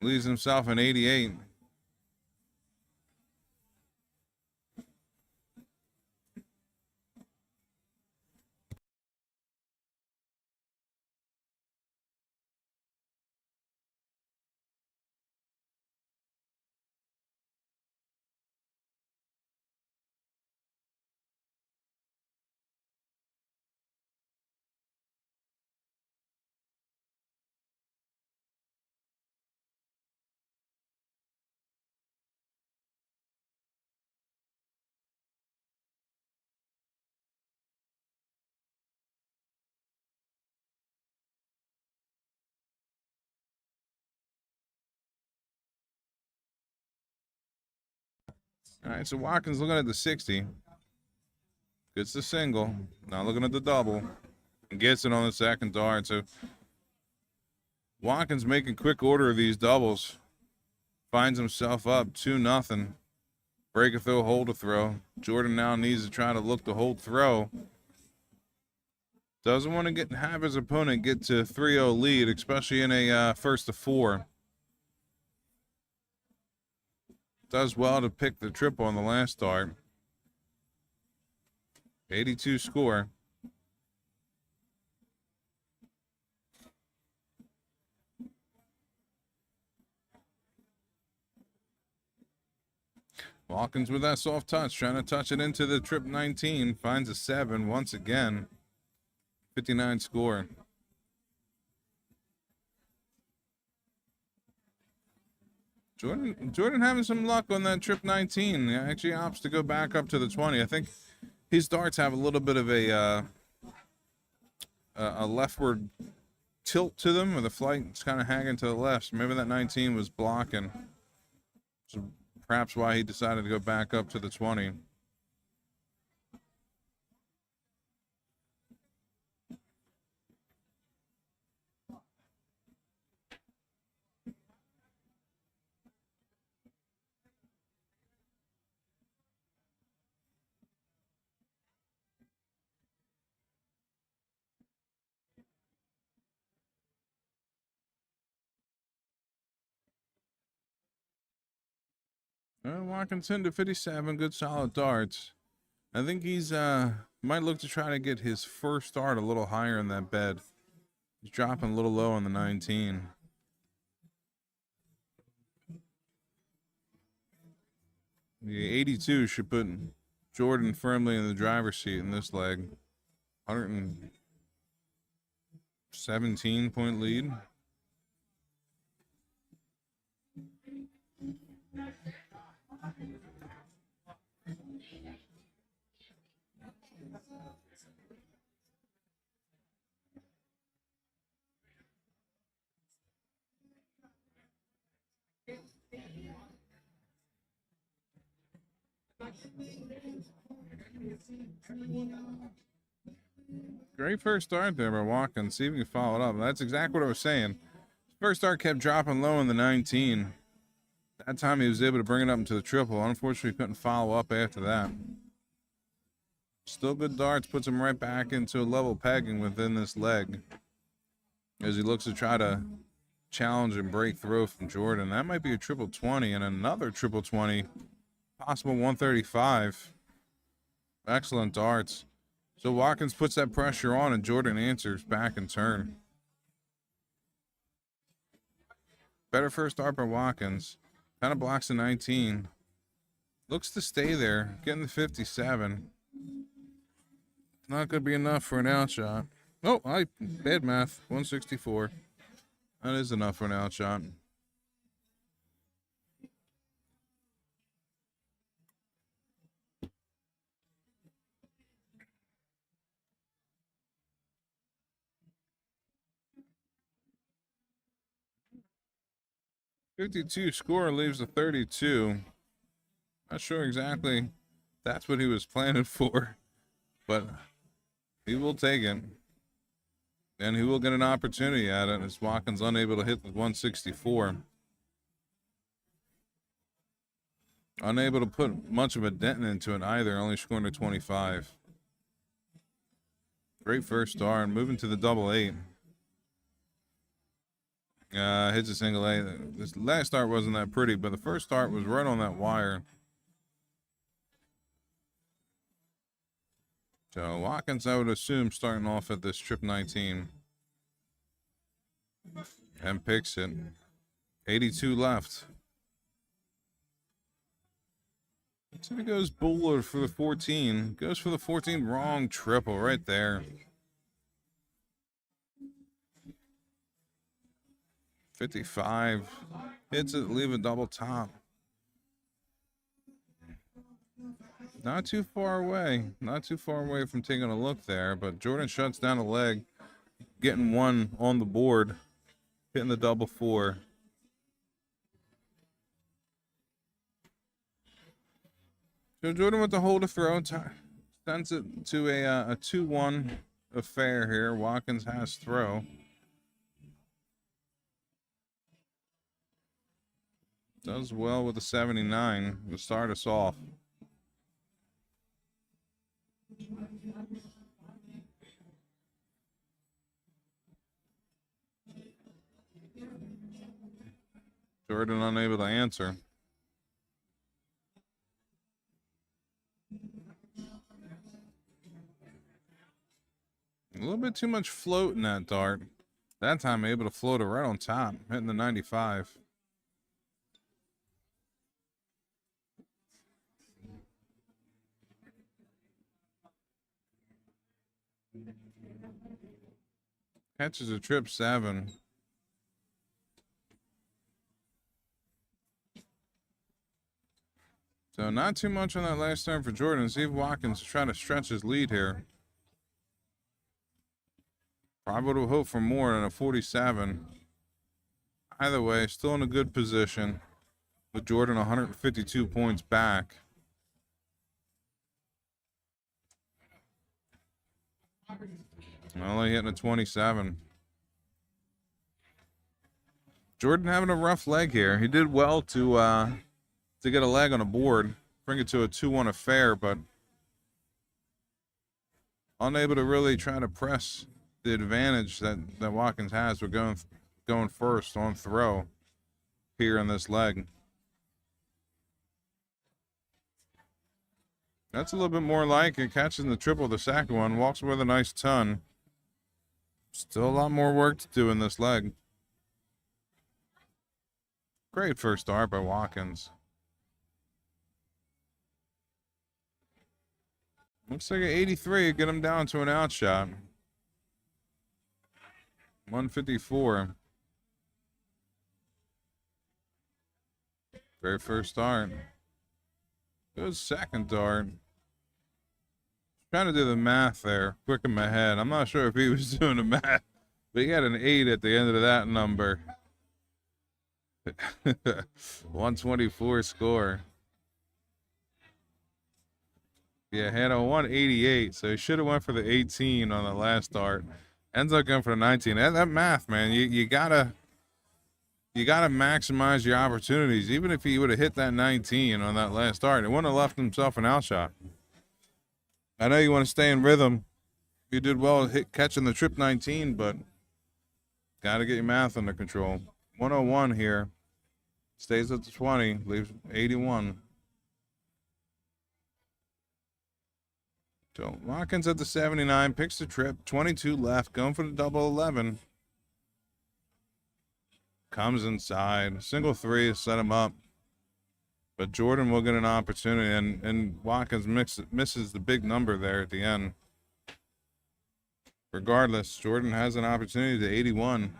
Leaves himself an 88. All right, so Watkins looking at the 60. Gets the single. Now looking at the double. And gets it on the second dart. So Watkins making quick order of these doubles. Finds himself up 2-0. Break a throw, hold a throw. Jordan now needs to try to look to hold throw. Doesn't want to have his opponent get to 3-0 lead, especially in a first to 4. Does well to pick the triple on the last dart. 82 score. Watkins with that soft touch, trying to touch it into the trip 19. Finds a 7 once again. 59 score. Jordan having some luck on that trip 19. He actually opts to go back up to the 20. I think his darts have a little bit of a leftward tilt to them, or the flight's kind of hanging to the left. So maybe that 19 was blocking. So perhaps why he decided to go back up to the 20. Watkins into 57, good solid darts. I think he's might look to try to get his first dart a little higher in that bed. He's dropping a little low on the 19. The 82 should put Jordan firmly in the driver's seat in this leg. 117-point lead. Great first start there by Watkins. See if we can follow it up. That's exactly what I was saying. First start kept dropping low in the 19. That time he was able to bring it up into the triple. Unfortunately, couldn't follow up after that. Still good darts. Puts him right back into a level pegging within this leg as he looks to try to challenge and break through from Jordan. That might be a triple 20 and another triple 20. Possible 135. Excellent darts. So Watkins puts that pressure on and Jordan answers back in turn. Better first dart by Watkins. Kind of blocks the 19. Looks to stay there. Getting the 57. Not going to be enough for an outshot. Oh, bad math. 164. That is enough for an outshot. 52 score leaves a 32. Not sure exactly that's what he was planning for, but he will take it. And he will get an opportunity at it as Watkins unable to hit the 164. Unable to put much of a dent into it either, only scoring a 25. Great first star and moving to the double 8. Hits a single A. This last start wasn't that pretty, but the first start was right on that wire. So Watkins, I would assume, starting off at this trip 19. And picks it. 82 left. So he goes Bullard for the 14. Goes for the 14. Wrong triple right there. 55. Hits it, leave a double top. Not too far away. Not too far away from taking a look there. But Jordan shuts down a leg. Getting one on the board. Hitting the double 4. So Jordan with the hold to throw. Sends it to a 2-1 affair here. Watkins has throw. Does well with the 79 to start us off. Jordan unable to answer. A little bit too much float in that dart. That time able to float it right on top, hitting the 95. Catches a trip 7. So not too much on that last turn for Jordan. See if Watkins trying to stretch his lead here. Probably would have hoped for more than a 47. Either way, still in a good position with Jordan 152 points back. Only hitting a 27. Jordan having a rough leg here. He did well to get a leg on a board, bring it to a 2-1 affair, but unable to really try to press the advantage that Watkins has with going first on throw here in this leg. That's a little bit more like it. Catching the triple, the second one, walks with a nice ton. Still a lot more work to do in this leg. Great first start by Watkins. Looks like an 83, get him down to an outshot. 154. Very first start. Good second dart. Trying to do the math there, quick in my head. I'm not sure if he was doing the math, but he got an 8 at the end of that number. 124 score. Yeah, had a 188, so he should have went for the 18 on the last start. Ends up going for the 19. That math, man, you gotta maximize your opportunities. Even if he would have hit that 19 on that last start, it wouldn't have left himself an outshot. I know you want to stay in rhythm. You did well catching the trip 19, but got to get your math under control. 101 here. Stays at the 20, leaves 81. So Watkins at the 79, picks the trip, 22 left, going for the double 11. Comes inside, single 3, set him up. But Jordan will get an opportunity, and Watkins misses the big number there at the end. Regardless, Jordan has an opportunity to 81.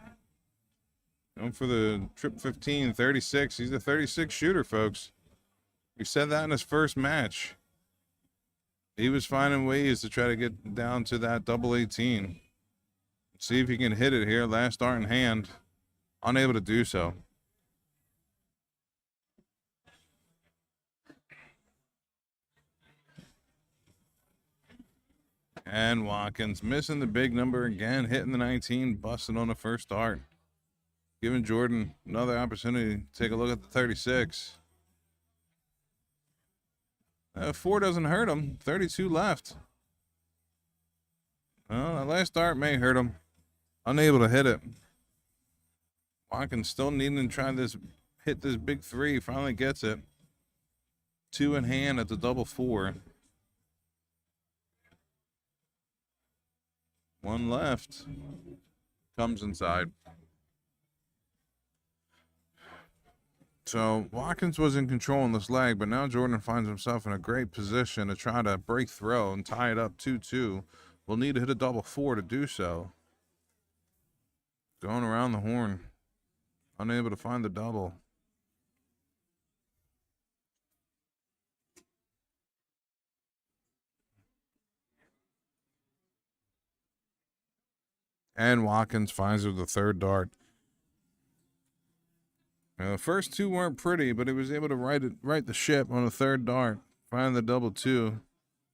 Going for the trip 15, 36. He's a 36 shooter, folks. We said that in his first match. He was finding ways to try to get down to that double 18. See if he can hit it here. Last dart in hand. Unable to do so. And Watkins missing the big number again, hitting the 19, busting on the first dart. Giving Jordan another opportunity to take a look at the 36. 4 doesn't hurt him. 32 left. Well, that last dart may hurt him. Unable to hit it. Watkins still needing to try this, hit this big 3. Finally gets it. 2 in hand at the double 4. 1 left. Comes inside. So Watkins was in control in this leg, but now Jordan finds himself in a great position to try to break throw and tie it up 2-2. We'll need to hit a double 4 to do so. Going around the horn. Unable to find the double. And Watkins finds her the third dart. Now, the first 2 weren't pretty, but he was able to right the ship on the third dart. Find the double 2.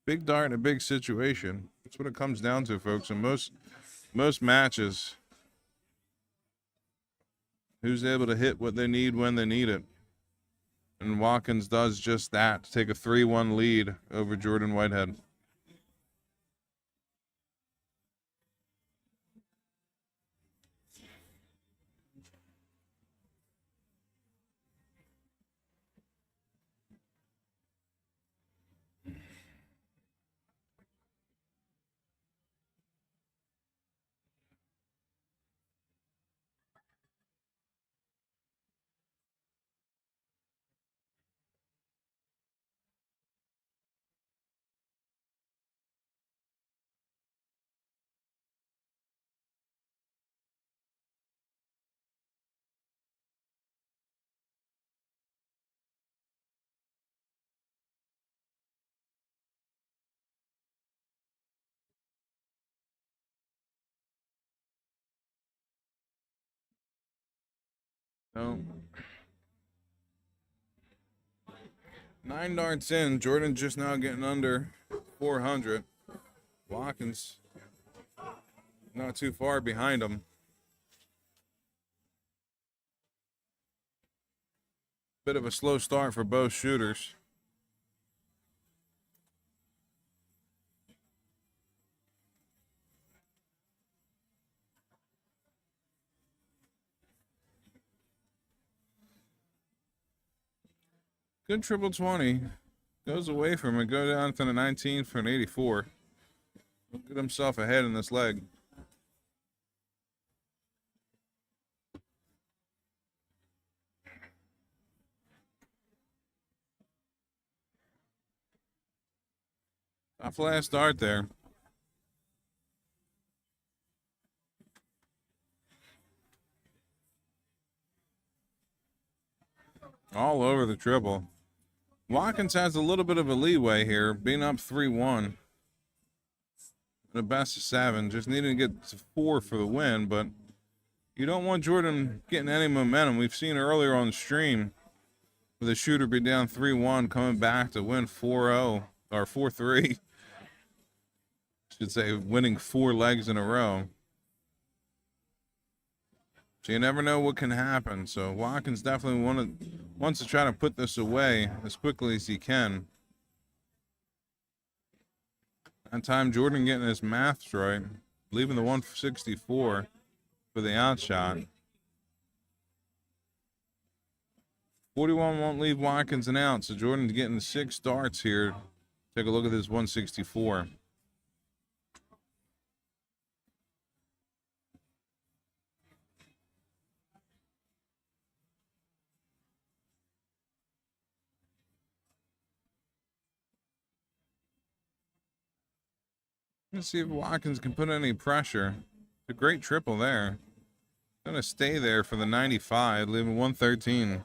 Big dart in a big situation. That's what it comes down to, folks. In most matches, who's able to hit what they need when they need it. And Watkins does just that to take a 3-1 lead over Jordan Whitehead. So 9 darts in. Jordan just now getting under 400. Watkins not too far behind him. Bit of a slow start for both shooters. Good triple 20. Goes away from it. Go down to the 19 for an 84. He'll get himself ahead in this leg. Tough last start there. All over the triple. Watkins has a little bit of a leeway here, being up 3-1. The best of 7, just needing to get to 4 for the win, but you don't want Jordan getting any momentum. We've seen earlier on the stream with the shooter be down 3-1, coming back to win 4-0 or 4-3. Should say winning 4 legs in a row. So you never know what can happen. So Watkins definitely wants to try to put this away as quickly as he can. That time Jordan getting his maths right, leaving the 164 for the outshot. 41 won't leave Watkins an out, so Jordan's getting 6 darts here. Take a look at this 164. Let's see if Watkins can put any pressure. It's a great triple there. Gonna stay there for the 95, leaving 113.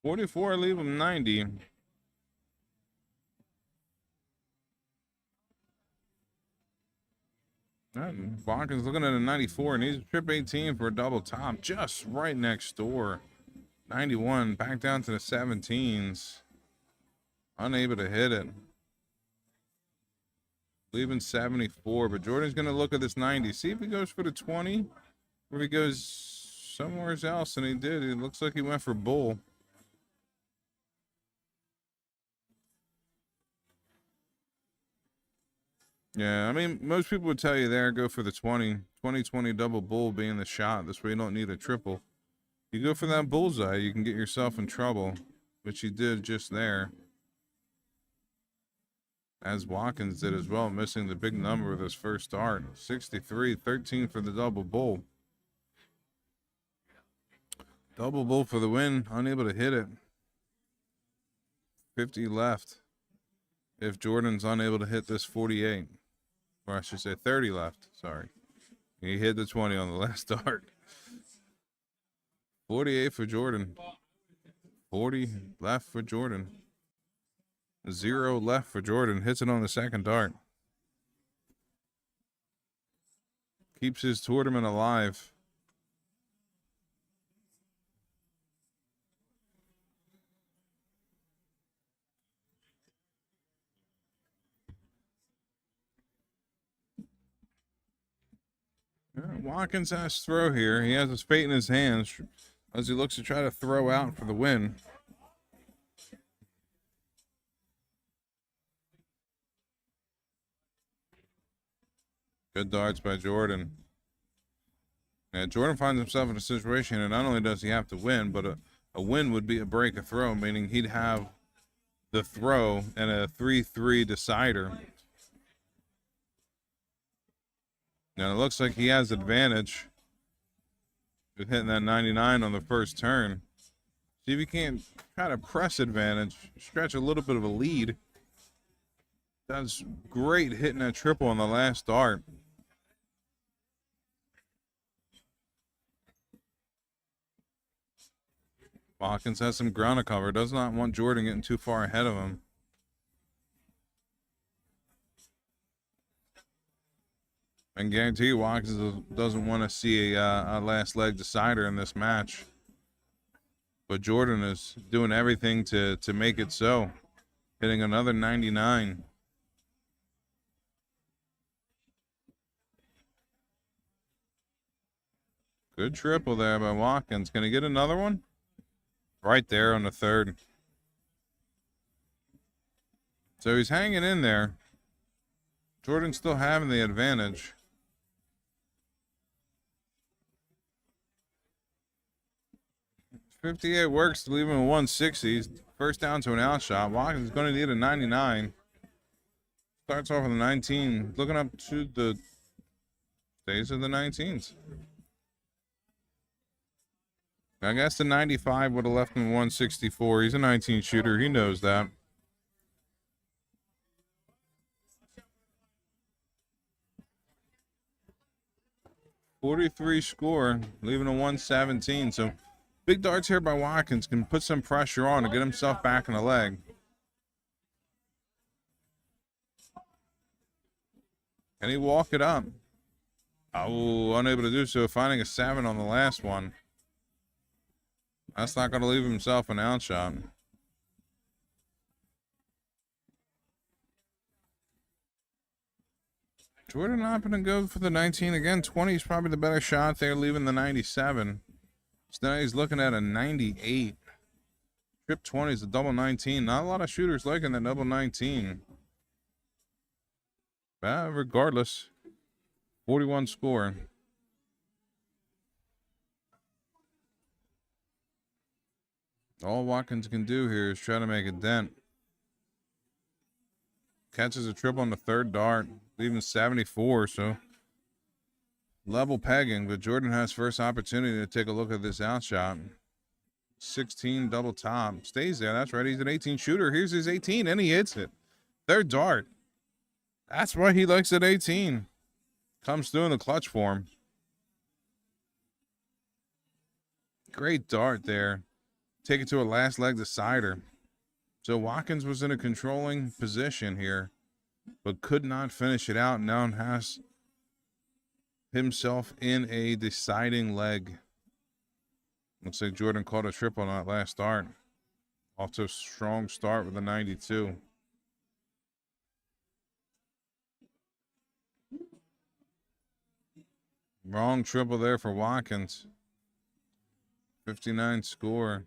$44, leave him 90. Watkins looking at a 94, and he's trip 18 for a double top, just right next door. 91, back down to the 17s. Unable to hit it. Leaving 74, but Jordan's going to look at this 90. See if he goes for the 20, or if he goes somewhere else, and he did. It looks like he went for bull. Yeah, I mean, most people would tell you there, go for the 20. 20-20 double bull being the shot. This way you don't need a triple. You go for that bullseye, you can get yourself in trouble, which he did just there. As Watkins did as well, missing the big number of his first start. 63, 13 for the double bull. Double bull for the win, unable to hit it. 50 left. If Jordan's unable to hit this 48. Or I should say 30 left, sorry. He hit the 20 on the last start. 48 for Jordan. 40 left for Jordan. 0 left for Jordan. Hits it on the second dart. Keeps his tournament alive. Watkins has to throw here. He has a spade in his hands as he looks to try to throw out for the win. Good darts by Jordan. Yeah, Jordan finds himself in a situation, and not only does he have to win, but a win would be a break a throw, meaning he'd have the throw and a 3-3 decider. Now it looks like he has advantage with hitting that 99 on the first turn. See if he can't try to press advantage, stretch a little bit of a lead. That's great hitting that triple on the last dart. Watkins has some ground to cover. Does not want Jordan getting too far ahead of him. I can guarantee you Watkins doesn't want to see a last leg decider in this match. But Jordan is doing everything to make it so. Hitting another 99. Good triple there by Watkins. Can he get another one? Right there on the third. So he's hanging in there. Jordan's still having the advantage. .58 works to leave him a 160. First down to an out shot. Watkins is going to need a 99. Starts off with a 19. Looking up to the days of the 19s. I guess the 95 would have left him 164. He's a 19 shooter. He knows that. .43 score, leaving a 117. So big darts here by Watkins can put some pressure on to get himself back in the leg. Can he walk it up? Oh, unable to do so, finding a 7 on the last one. That's not going to leave himself an out shot. Jordan not going to go for the 19 again. 20 is probably the better shot there, leaving the 97. So now he's looking at a 98. Trip 20 is a double 19. Not a lot of shooters liking that double 19. But regardless, 41 score. All Watkins can do here is try to make a dent. Catches a triple on the third dart, leaving 74, so level pegging, but Jordan has first opportunity to take a look at this out shot. 16 double top. Stays there, that's right. He's an 18 shooter. Here's his 18, and he hits it. Third dart. That's why he likes it 18. Comes through in the clutch for him. Great dart there. Take it to a last leg decider. So Watkins was in a controlling position here, but could not finish it out. Now has himself in a deciding leg. Looks like Jordan caught a triple on that last start. Off to a strong start with a 92. Wrong triple there for Watkins. 59 score.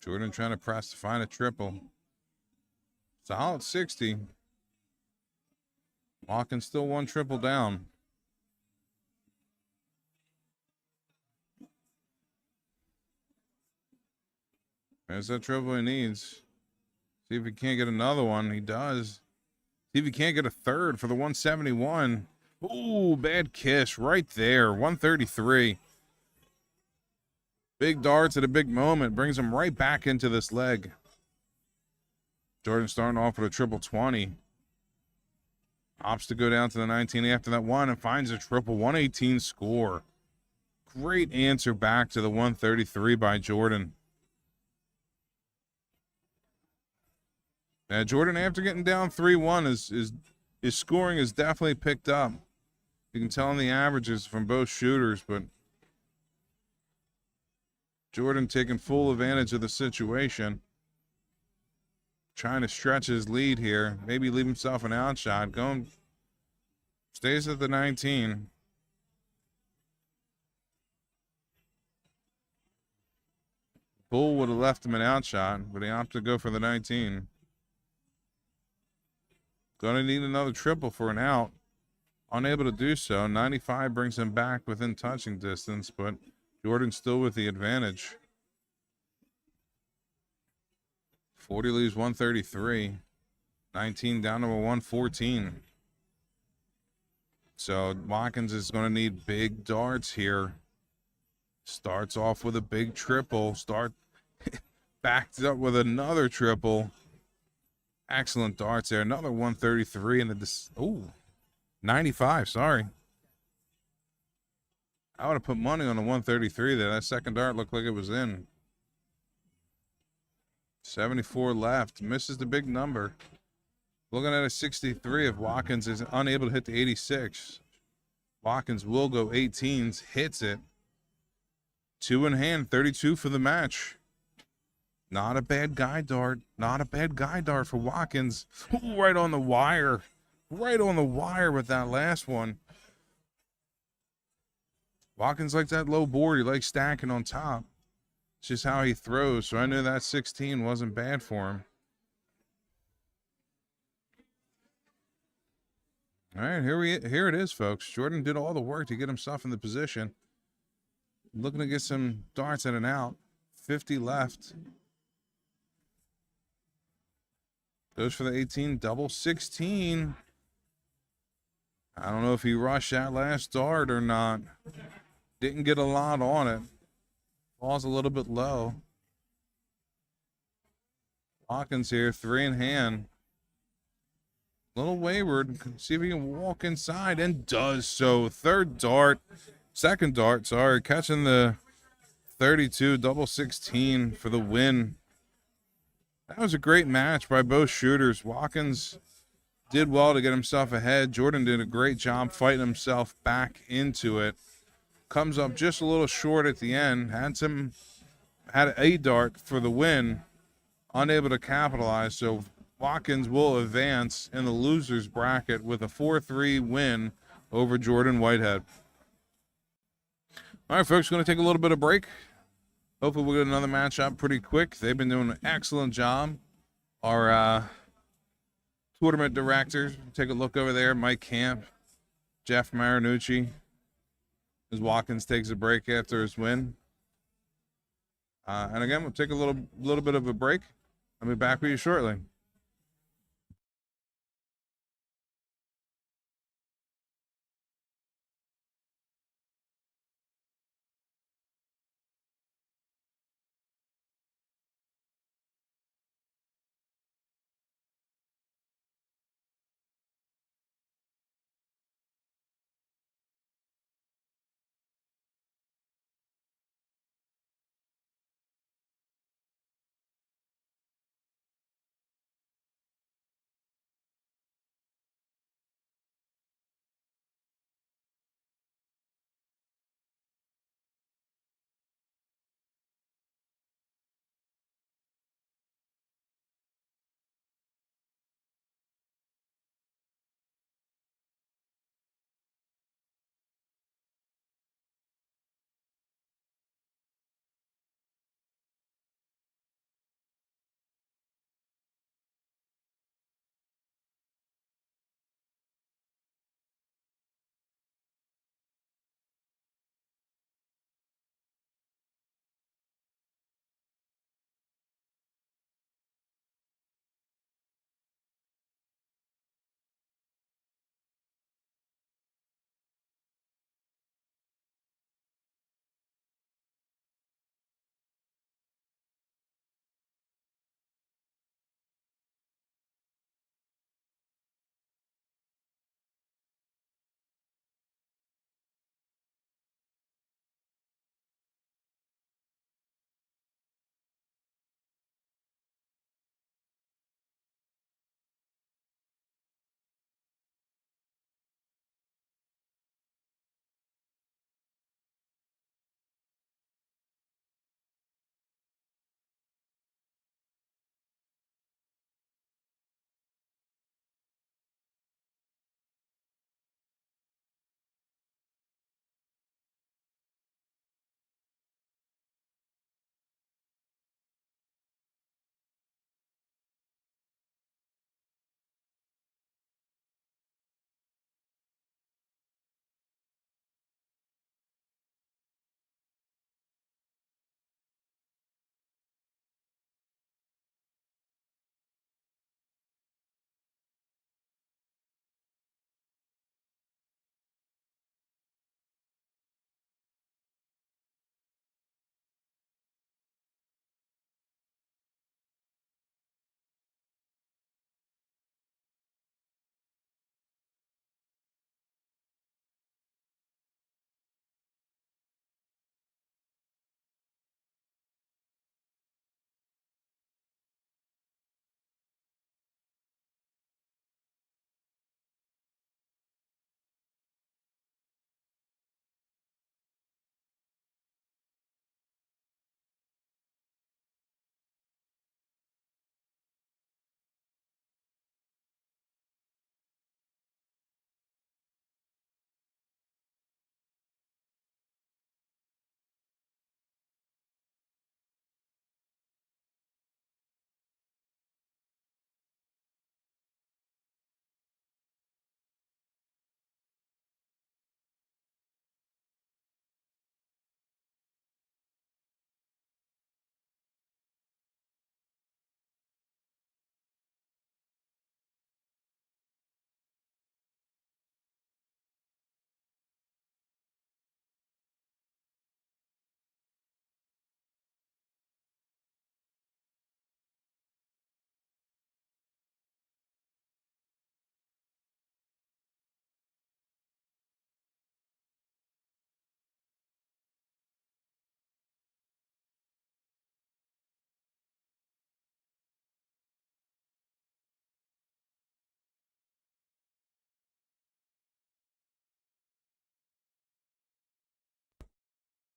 Jordan trying to press to find a triple. Solid 60. Watkins still one triple down. There's that triple he needs. See if he can't get another one. He does. See if he can't get a third for the 171. Ooh, bad kiss right there. 133. Big darts at a big moment. Brings him right back into this leg. Jordan starting off with a triple 20. Opts to go down to the 19 after that one and finds a triple 118 score. Great answer back to the 133 by Jordan. Now, Jordan, after getting down 3-1, his scoring has definitely picked up. You can tell in the averages from both shooters, but Jordan taking full advantage of the situation. Trying to stretch his lead here. Maybe leave himself an outshot. Stays at the 19. Bull would have left him an outshot, but he opted to go for the 19. Gonna need another triple for an out. Unable to do so. 95 brings him back within touching distance, but Jordan still with the advantage. 40 leaves 133. 19 down to a 114. So Watkins is going to need big darts here. Starts off with a big triple. Backed up with another triple. Excellent darts there. Another 133 and a 95. Sorry. I would have put money on the 133 there. That second dart looked like it was in. 74 left. Misses the big number. Looking at a 63 if Watkins is unable to hit the 86. Watkins will go 18s. Hits it. 2 in hand. 32 for the match. Not a bad guide dart. Not a bad guide dart for Watkins. Ooh, right on the wire. Right on the wire with that last one. Watkins likes that low board. He likes stacking on top. It's just how he throws. So I knew that 16 wasn't bad for him. All right, here it is, folks. Jordan did all the work to get himself in the position. Looking to get some darts in and out. 50 left. Goes for the 18, double 16. I don't know if he rushed that last dart or not. Didn't get a lot on it. Falls a little bit low. Watkins here, 3 in hand. A little wayward. See if he can walk inside and does so. Second dart, sorry. Catching the 32, double 16 for the win. That was a great match by both shooters. Watkins did well to get himself ahead. Jordan did a great job fighting himself back into it. Comes up just a little short at the end. Hansen had a dart for the win. Unable to capitalize, so Watkins will advance in the losers bracket with a 4-3 win over Jordan Whitehead. All right, folks, going to take a little bit of break. Hopefully we'll get another matchup pretty quick. They've been doing an excellent job. Our tournament directors, take a look over there. Mike Camp, Jeff Marinucci, as Watkins takes a break after his win. And again, we'll take a little bit of a break. I'll be back with you shortly.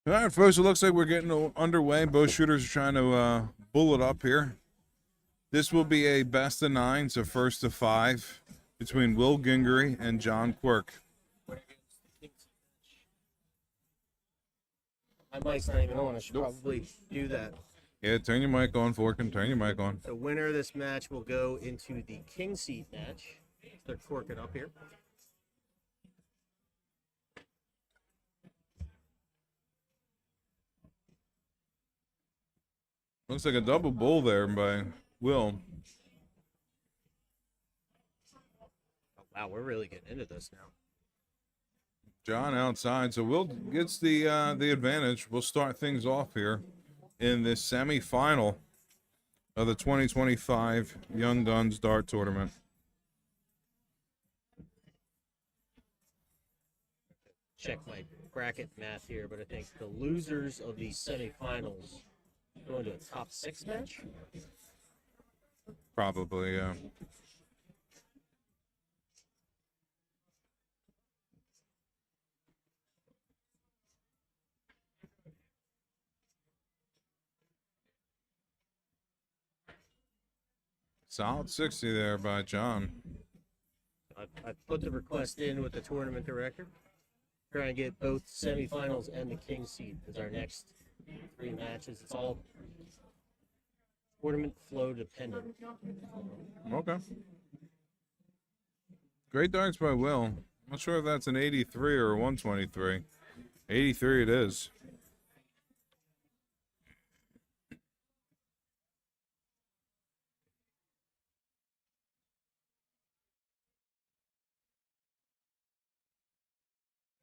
All right, folks, it looks like we're getting underway. Both shooters are trying to bullet up here. This will be a best of 9, so first to 5 between Will Gingery and John Quirk. My mic's not even on. I should probably do that. Yeah, turn your mic on, Fork, and turn your mic on. The winner of this match will go into the king seat match. They're corking up here. Looks like a double bull there by Will. Oh, wow, we're really getting into this now. John outside, so Will gets the advantage. We'll start things off here in this semifinal of the 2025 Young Guns Dart Tournament. Check my bracket math here, but I think the losers of these semifinals go into a top 6 match. Probably, yeah. Solid 60 there by John. I put the request in with the tournament director. Try and get both semifinals and the king seed as our next 3 matches. It's all tournament flow dependent. Okay. Great darts by Will. I'm not sure if that's an 83 or a 123. 83 it is.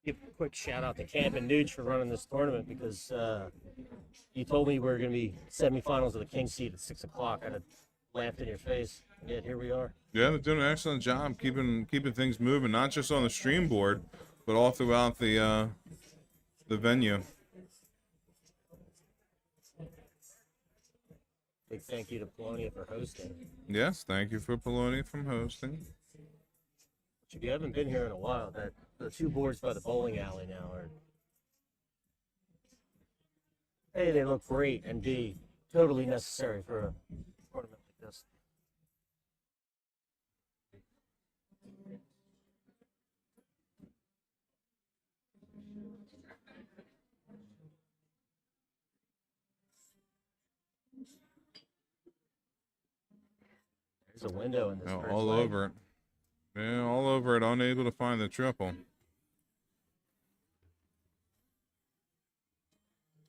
Give a quick shout out to Camp and Nuge for running this tournament because you told me we were going to be semifinals of the king seed at 6 o'clock. I'd have laughed in your face. Yet here we are. Yeah, they're doing an excellent job keeping things moving, not just on the stream board, but all throughout the venue. Big thank you to Polonia for hosting. Yes, thank you for Polonia from hosting. If you haven't been here in a while, that the 2 boards by the bowling alley now are A, they look great, and B, totally necessary for a tournament like this. There's a window in this. Oh, first all leg. over it. Yeah, all over it. Unable to find the triple.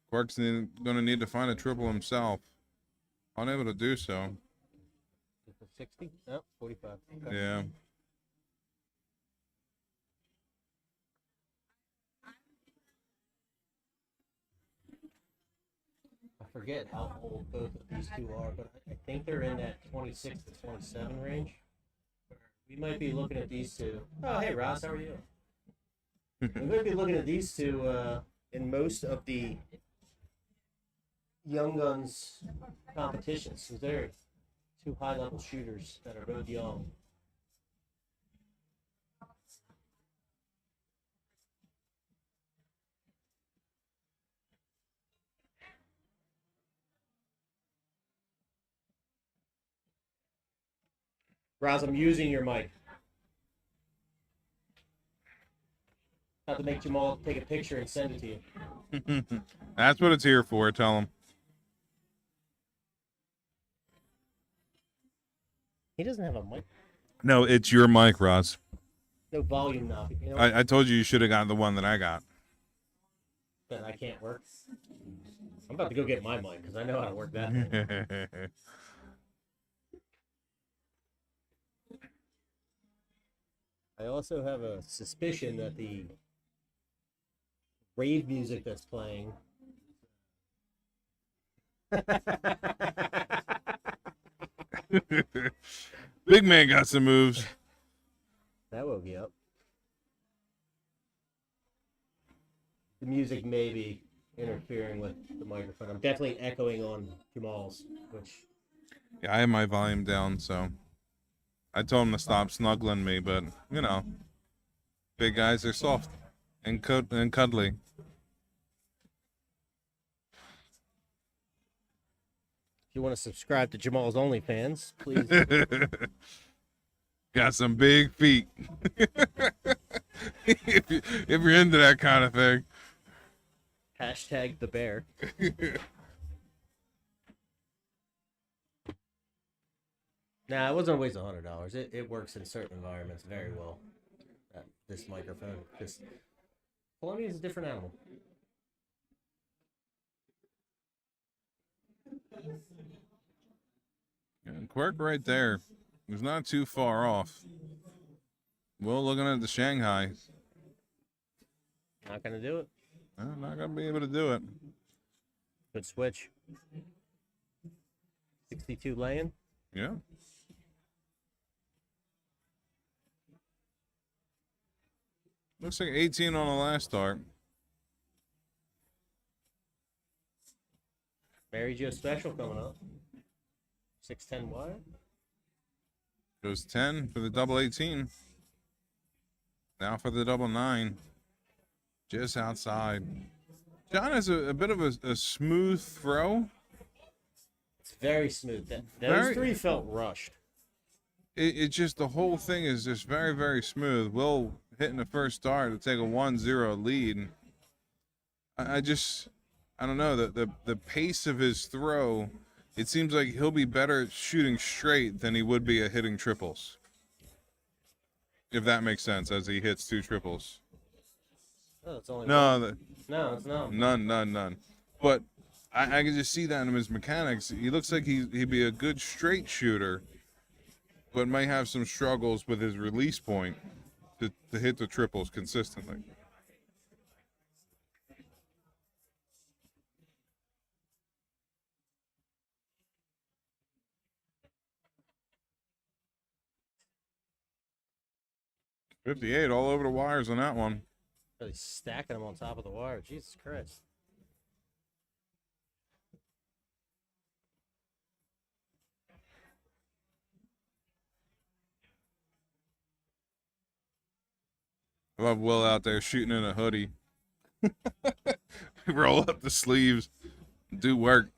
Quirk's going to need to find a triple himself. Unable to do so. 60? No, 45. Okay. Yeah. I forget how old both of these 2 are, but I think they're in that 26 to 27 range. We might be looking at these 2. Oh, hey, Ross, how are you? We might be looking at these 2 in most of the Young Guns competitions. So they're 2 high-level shooters that are both young. Roz, I'm using your mic. Have to make Jamal take a picture and send it to you. That's what it's here for. Tell him. He doesn't have a mic. No, it's your mic, Ross. No volume knob. You know I told you should have gotten the one that I got. that I can't work. I'm about to go get my mic because I know how to work that thing. I also have a suspicion that the rave music that's playing Big man got some moves. that woke you up. The music may be interfering with the microphone. I'm definitely echoing on Jamal's, which Yeah, I have my volume down, so I told him to stop snuggling me, but you know, big guys are soft and cuddly. If you want to subscribe to Jamal's OnlyFans, please. Got some big feet. if you're into that kind of thing. Hashtag the bear. Nah, it wasn't a waste of $100. It works in certain environments very well. This microphone. This Columbia is a different animal. And Quirk right there. He's not too far off. Well, looking at the Shanghai. Not gonna do it. I'm not going to be able to do it. Good switch. 62 laying. Yeah. Looks like 18 on the last start. Mary Jo special coming up. 610 wire. Goes 10 for the double 18. Now for the double 9. Just outside. John has a bit of a smooth throw. It's very smooth. Those Very- three felt rushed. It just, the whole thing is just very, very smooth. Will hitting the first start to take a 1-0 lead. I don't know, the pace of his throw, it seems like he'll be better at shooting straight than he would be at hitting triples. If that makes sense, as he hits 2 triples. Oh, it's only No, one. No, it's not. none. But I can just see that in his mechanics. He looks like he'd be a good straight shooter, but may have some struggles with his release point to hit the triples consistently. .58 all over the wires on that one. Really stacking them on top of the wire. Jesus Christ. I love Will out there shooting in a hoodie. Roll up the sleeves, do work.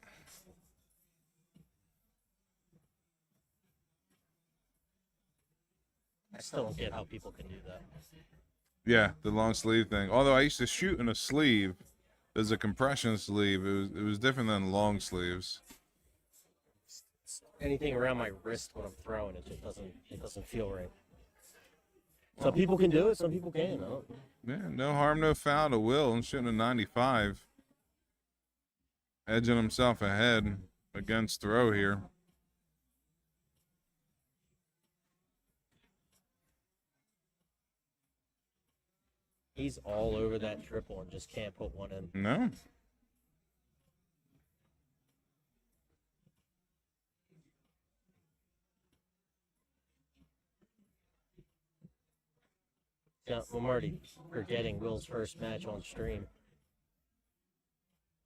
I still don't get how people can do that. Yeah, the long sleeve thing. Although I used to shoot in a sleeve, there's a compression sleeve. It was different than long sleeves. Anything around my wrist when I'm throwing, it doesn't feel right. Some people can do it, some people can't. Yeah, no harm, no foul to Will and shooting a 95. Edging himself ahead against throw here. He's all over that triple and just can't put one in. No. Yeah, I'm already forgetting Will's first match on stream.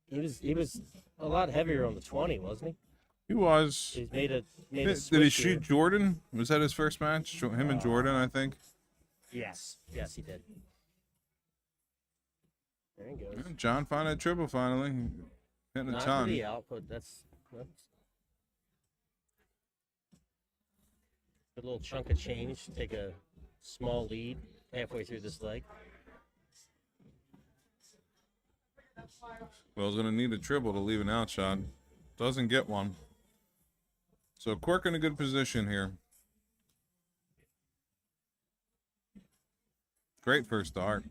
He was a lot heavier on the 20, wasn't he? He was. He's made a Did he switch shoot here. Jordan? Was that his first match? Him and Jordan, I think. Yes, he did. There he goes. John found a triple finally. Hitting a Not for ton. the output. That's good little chunk of change. Take a small lead halfway through this leg. Will's going to need a triple to leave an out shot. Doesn't get one. So Quirk in a good position here. Great first start.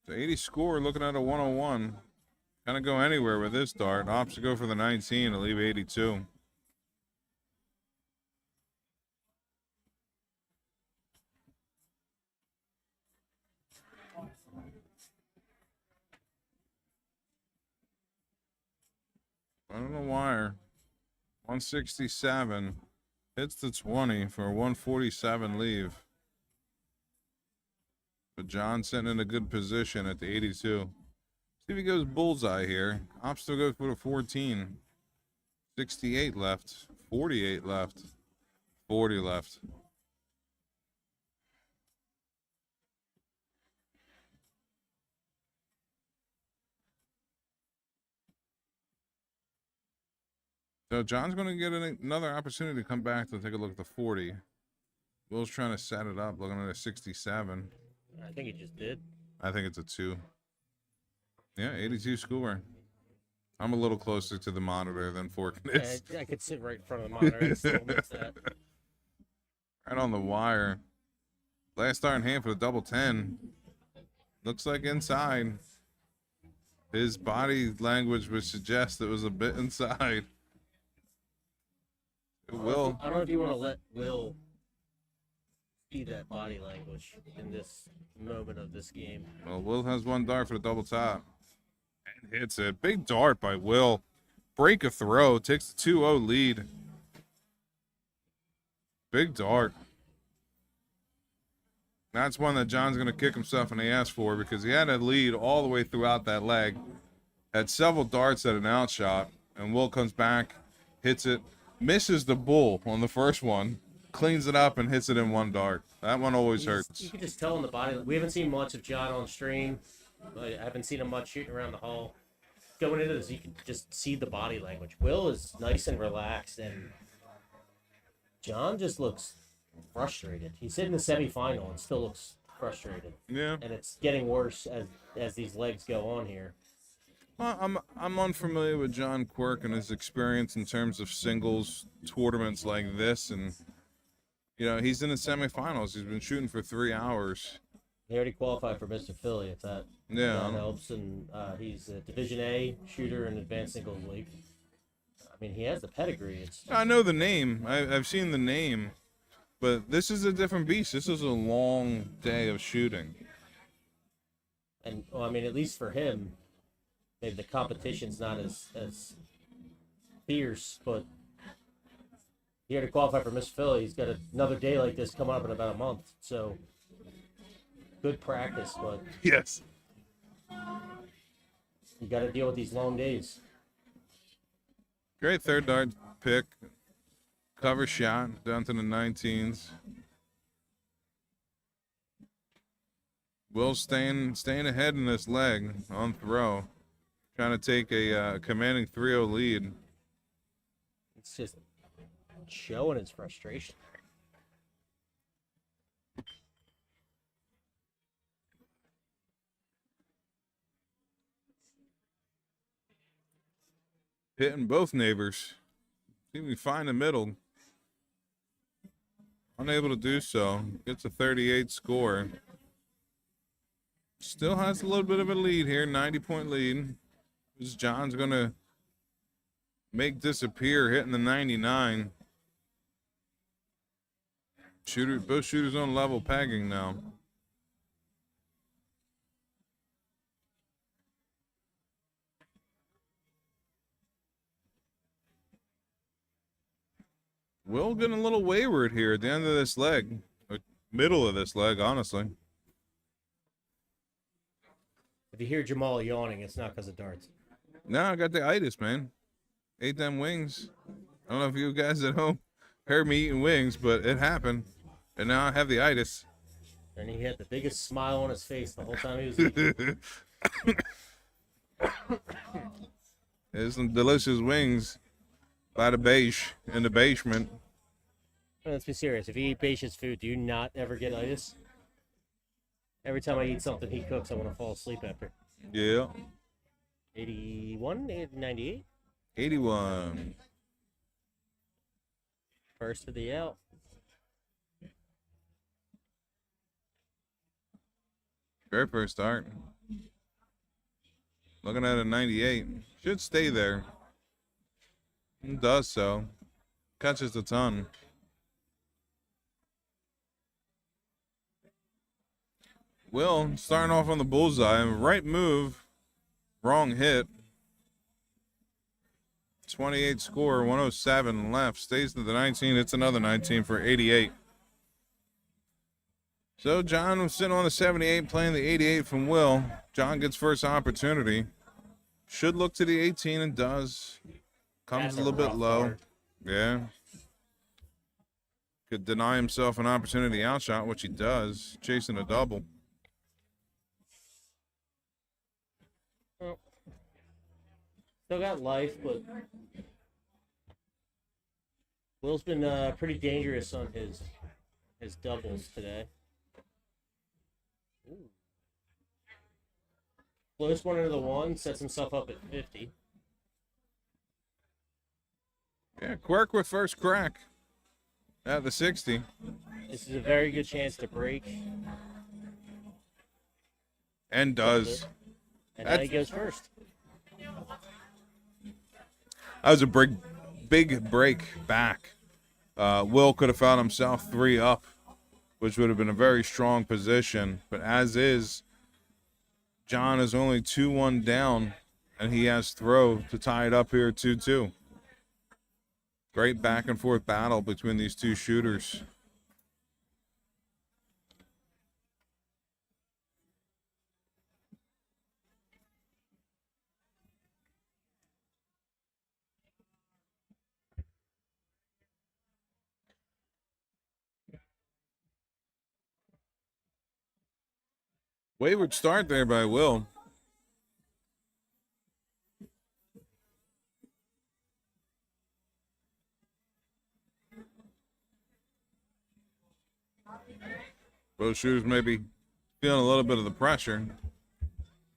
The 80 score looking at a 101. Kind of go anywhere with this dart. Opts to go for the 19 to leave 82. I don't know why. 167 hits the 20 for a 147 leave. But John sitting in a good position at the 82. See if he goes bullseye here. Opts still goes for the 14. 68 left. 48 left. 40 left. So John's going to get another opportunity to come back to take a look at the 40. Will's trying to set it up, looking at a 67. I think he just did. I think it's a 2. Yeah, 82 score. I'm a little closer to the monitor than Fork is. I could sit right in front of the monitor and still miss that. Right on the wire. Last start in hand for the double 10. Looks like inside. His body language would suggest it was a bit inside. Will. I don't know if you want to let Will see that body language in this moment of this game. Well, Will has one dart for the double top. And hits it. Big dart by Will. Break a throw. Takes the 2-0 lead. Big dart. That's one that John's going to kick himself in the ass for because he had a lead all the way throughout that leg. Had several darts at an outshot. And Will comes back, hits it, misses the bull on the first one, cleans it up, and hits it in one dart. That one always hurts. You can just tell in the body. We haven't seen much of John on stream. I haven't seen him much shooting around the hall. Going into this, you can just see the body language. Will is nice and relaxed, and John just looks frustrated. He's hitting the semifinal and still looks frustrated. Yeah. And it's getting worse as these legs go on here. Well, I'm unfamiliar with John Quirk and his experience in terms of singles tournaments like this, and you know he's in the semifinals. He's been shooting for 3 hours. He already qualified for Mr. Philly, if that helps, and he's a Division A shooter in Advanced Singles League. I mean, he has the pedigree. I know the name. I've seen the name, but this is a different beast. This is a long day of shooting. And well, I mean, at least for him, maybe the competition's not as fierce, but he had to qualify for Miss Philly. He's got another day like this coming up in about a month. So good practice, but Yes. you got to deal with these long days. Great third dart pick. Cover shot down to the 19s. Will staying ahead in this leg on throw. Trying to take a commanding 3-0 lead. It's just showing his frustration. Hitting both neighbors. See if we can find the middle. Unable to do so. Gets a 38 score. Still has a little bit of a lead here. 90-point lead. This John's going to make disappear, hitting the 99. Both shooters on level pegging now. Will getting a little wayward here at the end of this leg. Middle of this leg, honestly. If you hear Jamal yawning, it's not because of darts. No, I got the itis, man. Ate them wings. I don't know if you guys at home heard me eating wings, but it happened. And now I have the itis. And he had the biggest smile on his face the whole time he was eating. There's some delicious wings by the beige in the basement. Let's be serious. If you eat Baisha's food, do you not ever get itis? Every time I eat something he cooks, I want to fall asleep after. Yeah. 81, 98? 81. First to the out. Very first start. Looking at a 98. Should stay there. It does so. Catches a ton. Will starting off on the bullseye. Right move. Wrong hit. 28 score. 107 left. Stays to the 19. It's another 19 for 88. So John was sitting on the 78, playing the 88 from Will. John gets first opportunity. Should look to the 18 and does. Comes a little bit low. Dart. Yeah. Could deny himself an opportunity outshot, which he does, chasing a double. Well, still got life, but Will's been pretty dangerous on his doubles today. Ooh. Close one into the one, sets himself up at 50. Yeah, Quirk with first crack at the 60. This is a very good chance to break. And does. And now he goes first. That was a big break back. Will could have found himself 3 up, which would have been a very strong position. But as is, John is only 2-1 down, and he has throw to tie it up here 2-2. Great back and forth battle between these two shooters. Wayward start there by Will. Both shooters maybe feeling a little bit of the pressure.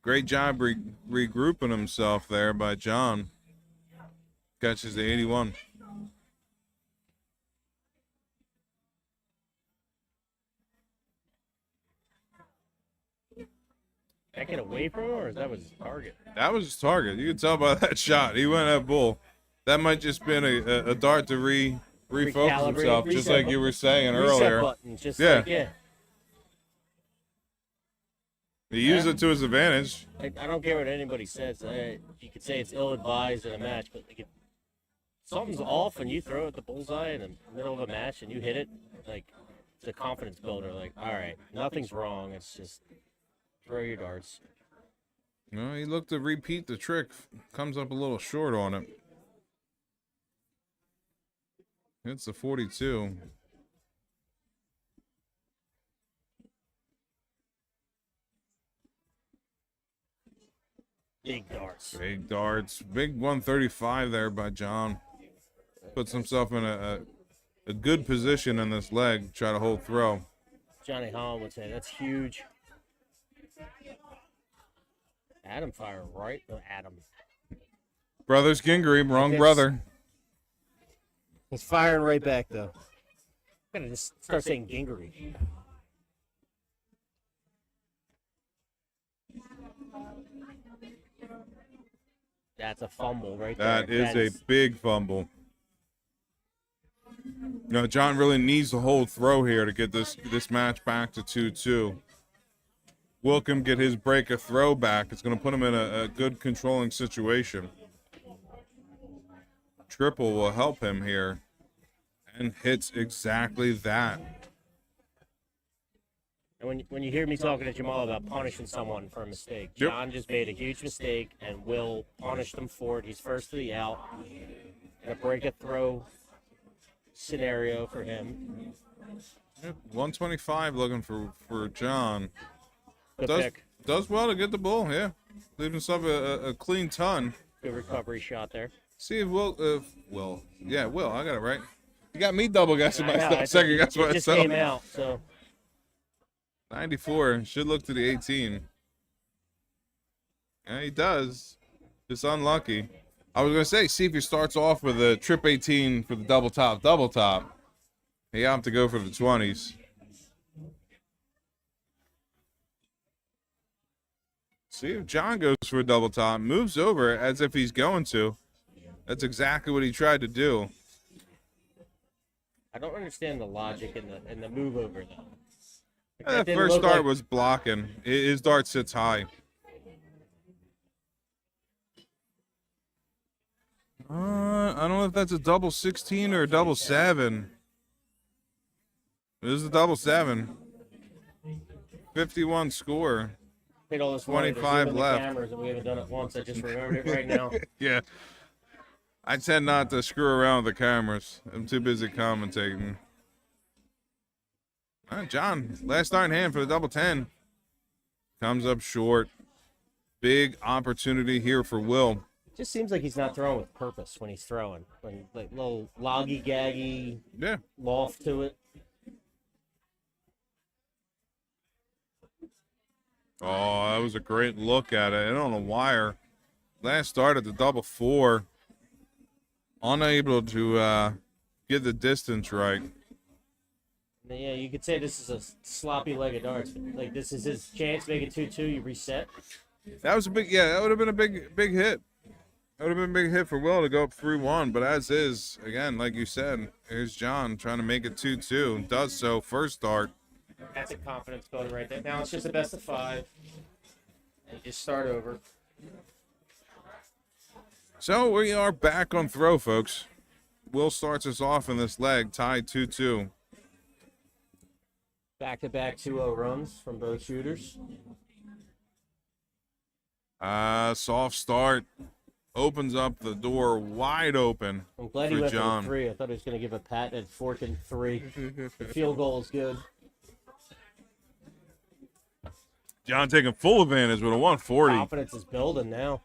Great job regrouping himself there by John. Catches the 81. That get away from him, or that was his target? That was his target. You can tell by that shot. He went at bull. That might just been a dart to refocus Recalibrate, himself, just reset like you were saying Reset earlier. button, just Yeah. like, yeah. He used it to his advantage. I don't care what anybody says. You could say it's ill-advised in a match, but like if something's off and you throw it at the bullseye in the middle of a match and you hit it, like it's a confidence builder. Like, all right, nothing's wrong. It's just throw your darts. No, he looked to repeat the trick. Comes up a little short on it. It's a 42. Big darts. Big darts. Big 135 there by John. Puts himself in a good position in this leg. Try to hold throw. Johnny Holland would say that's huge. Adam fire right. No, Adam. Brothers Gingrey, wrong Yes. brother. He's firing right back though. I'm gonna just start saying Gingery. That's a fumble right there. That is a big fumble. No, John really needs to hold throw here to get this match back to 2-2. Will can get his break a throw back. It's going to put him in a good controlling situation. Triple will help him here. And hits exactly that. And when you hear me talking to Jamal about punishing someone for a mistake, Yep. John just made a huge mistake, and Will punished him for it. He's first to the out. And a break a throw scenario for him. 125 looking for John. Good pick. Does well to get the bull, yeah. Leaving himself a clean ton. Good recovery shot there. See if Will, yeah, Will, I got it right. You got me double guessing I know, myself, second guess it just myself. came out, so 94, should look to the 18. Yeah, he does. Just unlucky. I was going to say, see if he starts off with a trip 18 for the double top. He opted to go for the 20s. See if John goes for a double top, moves over as if he's going to. That's exactly what he tried to do. I don't understand the logic in the move over though. Like, That didn't first look dart like- was blocking. His dart sits high. I don't know if that's a double 16 or a double 7. It is a double 7. 51 score. Paid all this money to 25 zoom in the left. cameras, and we haven't done it once. I just remembered it right now. Yeah. I tend not to screw around with the cameras. I'm too busy commentating. All right, John, last start in hand for the double 10. Comes up short. Big opportunity here for Will. Just seems like he's not throwing with purpose when he's throwing. When like little loggy gaggy Yeah. loft to it. Oh, that was a great look at it. And on the wire. Last start at the double four. Unable to get the distance right. Yeah, you could say this is a sloppy leg of darts. Like this is his chance to make it 2-2. You reset. That was a big, yeah, that would have been a big hit. That would have been a big hit for Will to go up 3-1. But as is, again, like you said, here's John trying to make it 2-2 and does so first start. That's a confidence builder right there. Now it's just a best of 5. And you just start over. So we are back on throw, folks. Will starts us off in this leg, tied 2-2. Back-to-back 2-0 runs from both shooters. Soft start opens up the door wide open I'm glad he for went John. for the 3. I thought he was going to give a pat at fork and 3. The field goal is good. John taking full advantage with a 140. Confidence is building now.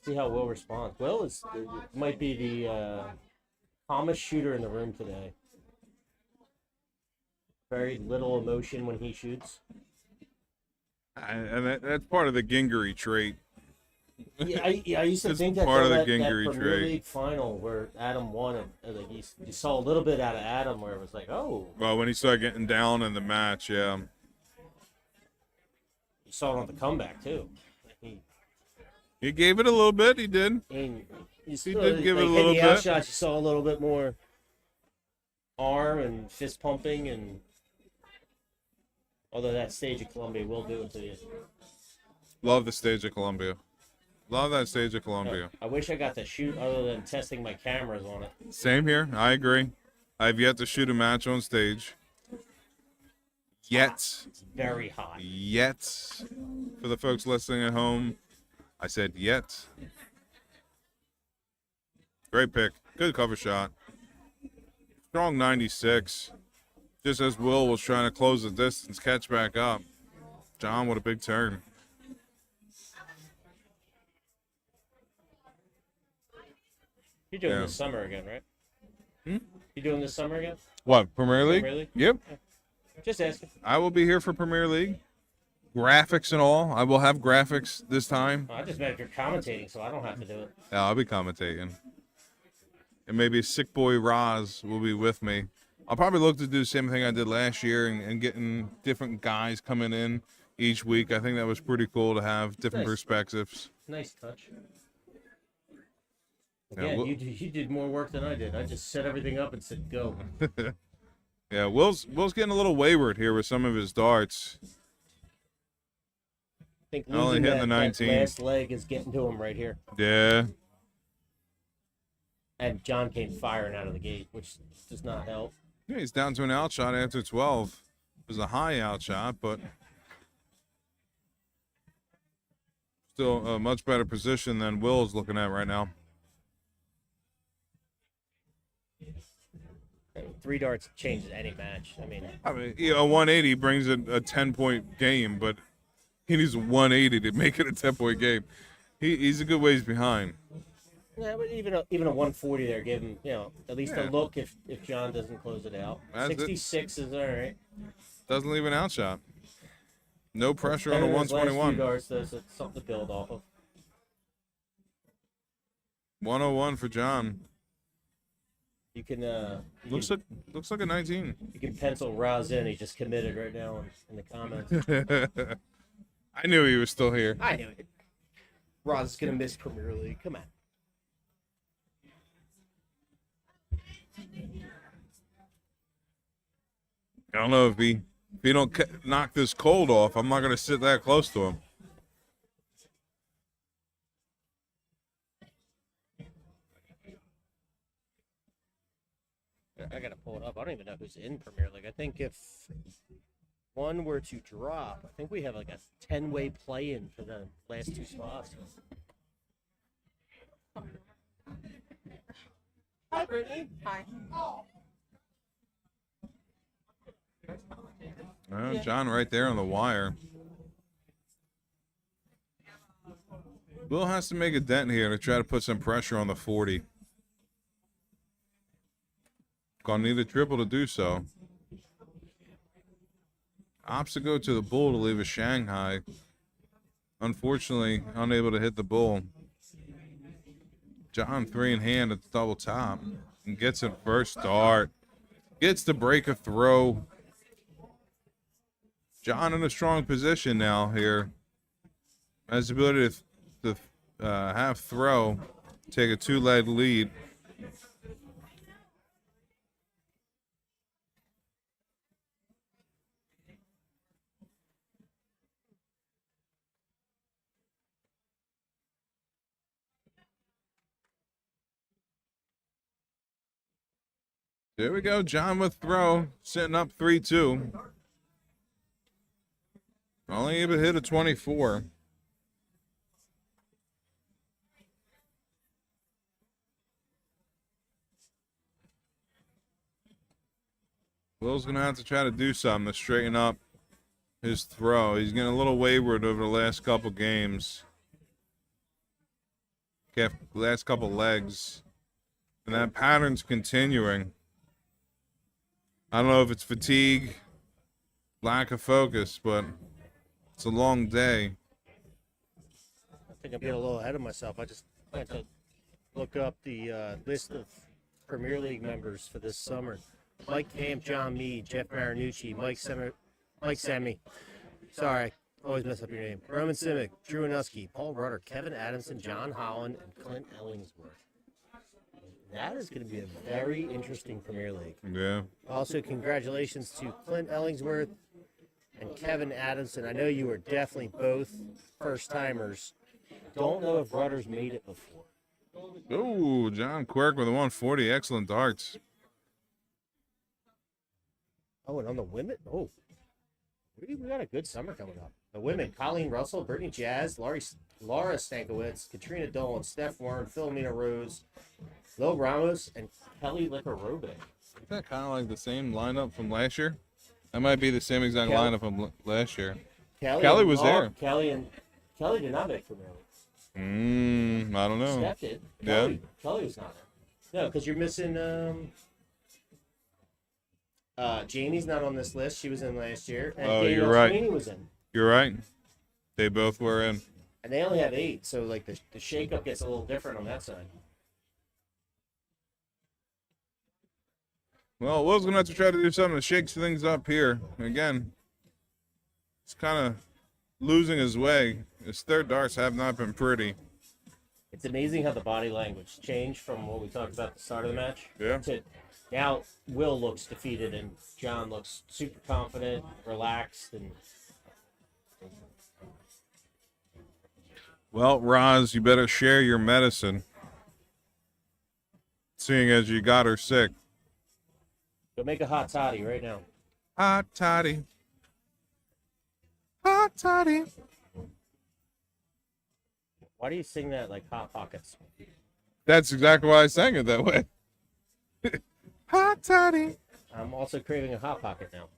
See how Will responds. Will might be the calmest shooter in the room today. Very little emotion when he shoots. And that's part of the Gingery trait. Yeah, I used to It's think that part of the that Gingery Premier trait. League final where Adam won it, like you saw a little bit out of Adam where it was like, oh, Well, when he started getting down in the match, yeah. you saw it on the comeback too. He gave it a little bit, he did. You did give it a like, little in the bit. outshots, you saw a little bit more arm and fist pumping, and although that stage of Columbia will do it to you. Love the stage of Columbia. Love that stage of Columbia. I wish I got to shoot other than testing my cameras on it. Same here. I agree. I've yet to shoot a match on stage. Yet. It's very hot. Yet. For the folks listening at home, I said yet. Great pick. Good cover shot. Strong 96. Just as Will was trying to close the distance, catch back up. John with a big turn. You're doing Yeah. this summer again, right? Hmm? You doing this summer again? What, Premier League? Premier League? Yep. Just asking. I will be here for Premier League. Graphics and all. I will have graphics this time. I just meant if you're commentating, so I don't have to do it. Yeah, I'll be commentating. And maybe Sick Boy Roz will be with me. I'll probably look to do the same thing I did last year and getting different guys coming in each week. I think that was pretty cool to have different Nice. perspectives. Nice touch. Yeah, Again, well- you did more work than I did. I just set everything up and said go. Yeah, Will's getting a little wayward here with some of his darts. I think Only losing hitting the that 19. last leg is getting to him right here. Yeah. And John came firing out of the gate, which does not help. Yeah, he's down to an outshot after 12. It was a high outshot, but still a much better position than Will's looking at right now. 3 darts changes any match. I mean, A 180 brings a 10-point game, but he needs a 180 to make it a 10-point game. He's a good ways behind. yeah, but even a 140 there gave him, at least Yeah. a look if John doesn't close it out. That's it. 66 is all right. Doesn't leave an outshot. No pressure on a Better than his last few 121. darts, though, so it's something to build off of. 101 for John. You can Looks like a 19. you can pencil Roz in. He just committed right now in the comments. I knew he was still here. I knew it. Roz is gonna miss Premier League. Come on. I don't know if he don't knock this cold off, I'm not gonna sit that close to him. I gotta pull it up. I don't even know who's in Premier League. I think if one were to drop, I think we have like a 10-way play-in for the last 2 spots. Hi, Brittany. Hi. John right there on the wire. Will has to make a dent here to try to put some pressure on the 40. Gonna need a triple to do so. Opts to go to the bull to leave a Shanghai. Unfortunately, unable to hit the bull. John 3 in hand at the double top. And gets it first dart. Gets to break a throw. John in a strong position now here. Has the ability to have throw. Take a 2-leg lead. There we go. John with throw. Sitting up 3-2. Only able to hit a 24. Will's going to have to try to do something to straighten up his throw. He's getting a little wayward over the last couple games. Last couple legs. And that pattern's continuing. I don't know if it's fatigue, lack of focus, but it's a long day. I think I'm getting a little ahead of myself. I just went to look up the list of Premier League members for this summer. Mike Camp, John Mead, Jeff Marinucci, Mike Sammy. Sorry, always mess up your name. Roman Simic, Drew Anuski, Paul Rudder, Kevin Adamson, John Holland, and Clint Ellingsworth. That is going to be a very interesting Premier League. Yeah. Also, congratulations to Clint Ellingsworth and Kevin Adamson. I know you were definitely both first-timers. Don't know if Rudder's made it before. Oh, John Quirk with a 140. Excellent darts. Oh, and on the women, we got a good summer coming up. The women, Colleen Russell, Brittany Jazz, Laura Stankiewicz, Katrina Dolan, Steph Warren, Philomena Rose, Lil Ramos, and Kelly Licarobe. Isn't that kind of like the same lineup from last year? That might be the same exact lineup from last year. Kelly was there. Kelly did not make Premier League. I don't know. Steph did. Yeah. Kelly was not there. No, because you're missing. Jamie's not on this list. She was in last year. And you're right. Sweeney was in. You're right. They both were in. And they only have 8, so like the shakeup gets a little different on that side. Well, Will's going to have to try to do something to shake things up here. Again, he's kind of losing his way. His third darts have not been pretty. It's amazing how the body language changed from what we talked about at the start of the match. Yeah. To now, Will looks defeated and John looks super confident, relaxed, and. Well, Roz, you better share your medicine, seeing as you got her sick. Go make a hot toddy right now. Hot toddy. Hot toddy. Why do you sing that like Hot Pockets? That's exactly why I sang it that way. Hot toddy. I'm also craving a Hot Pocket now.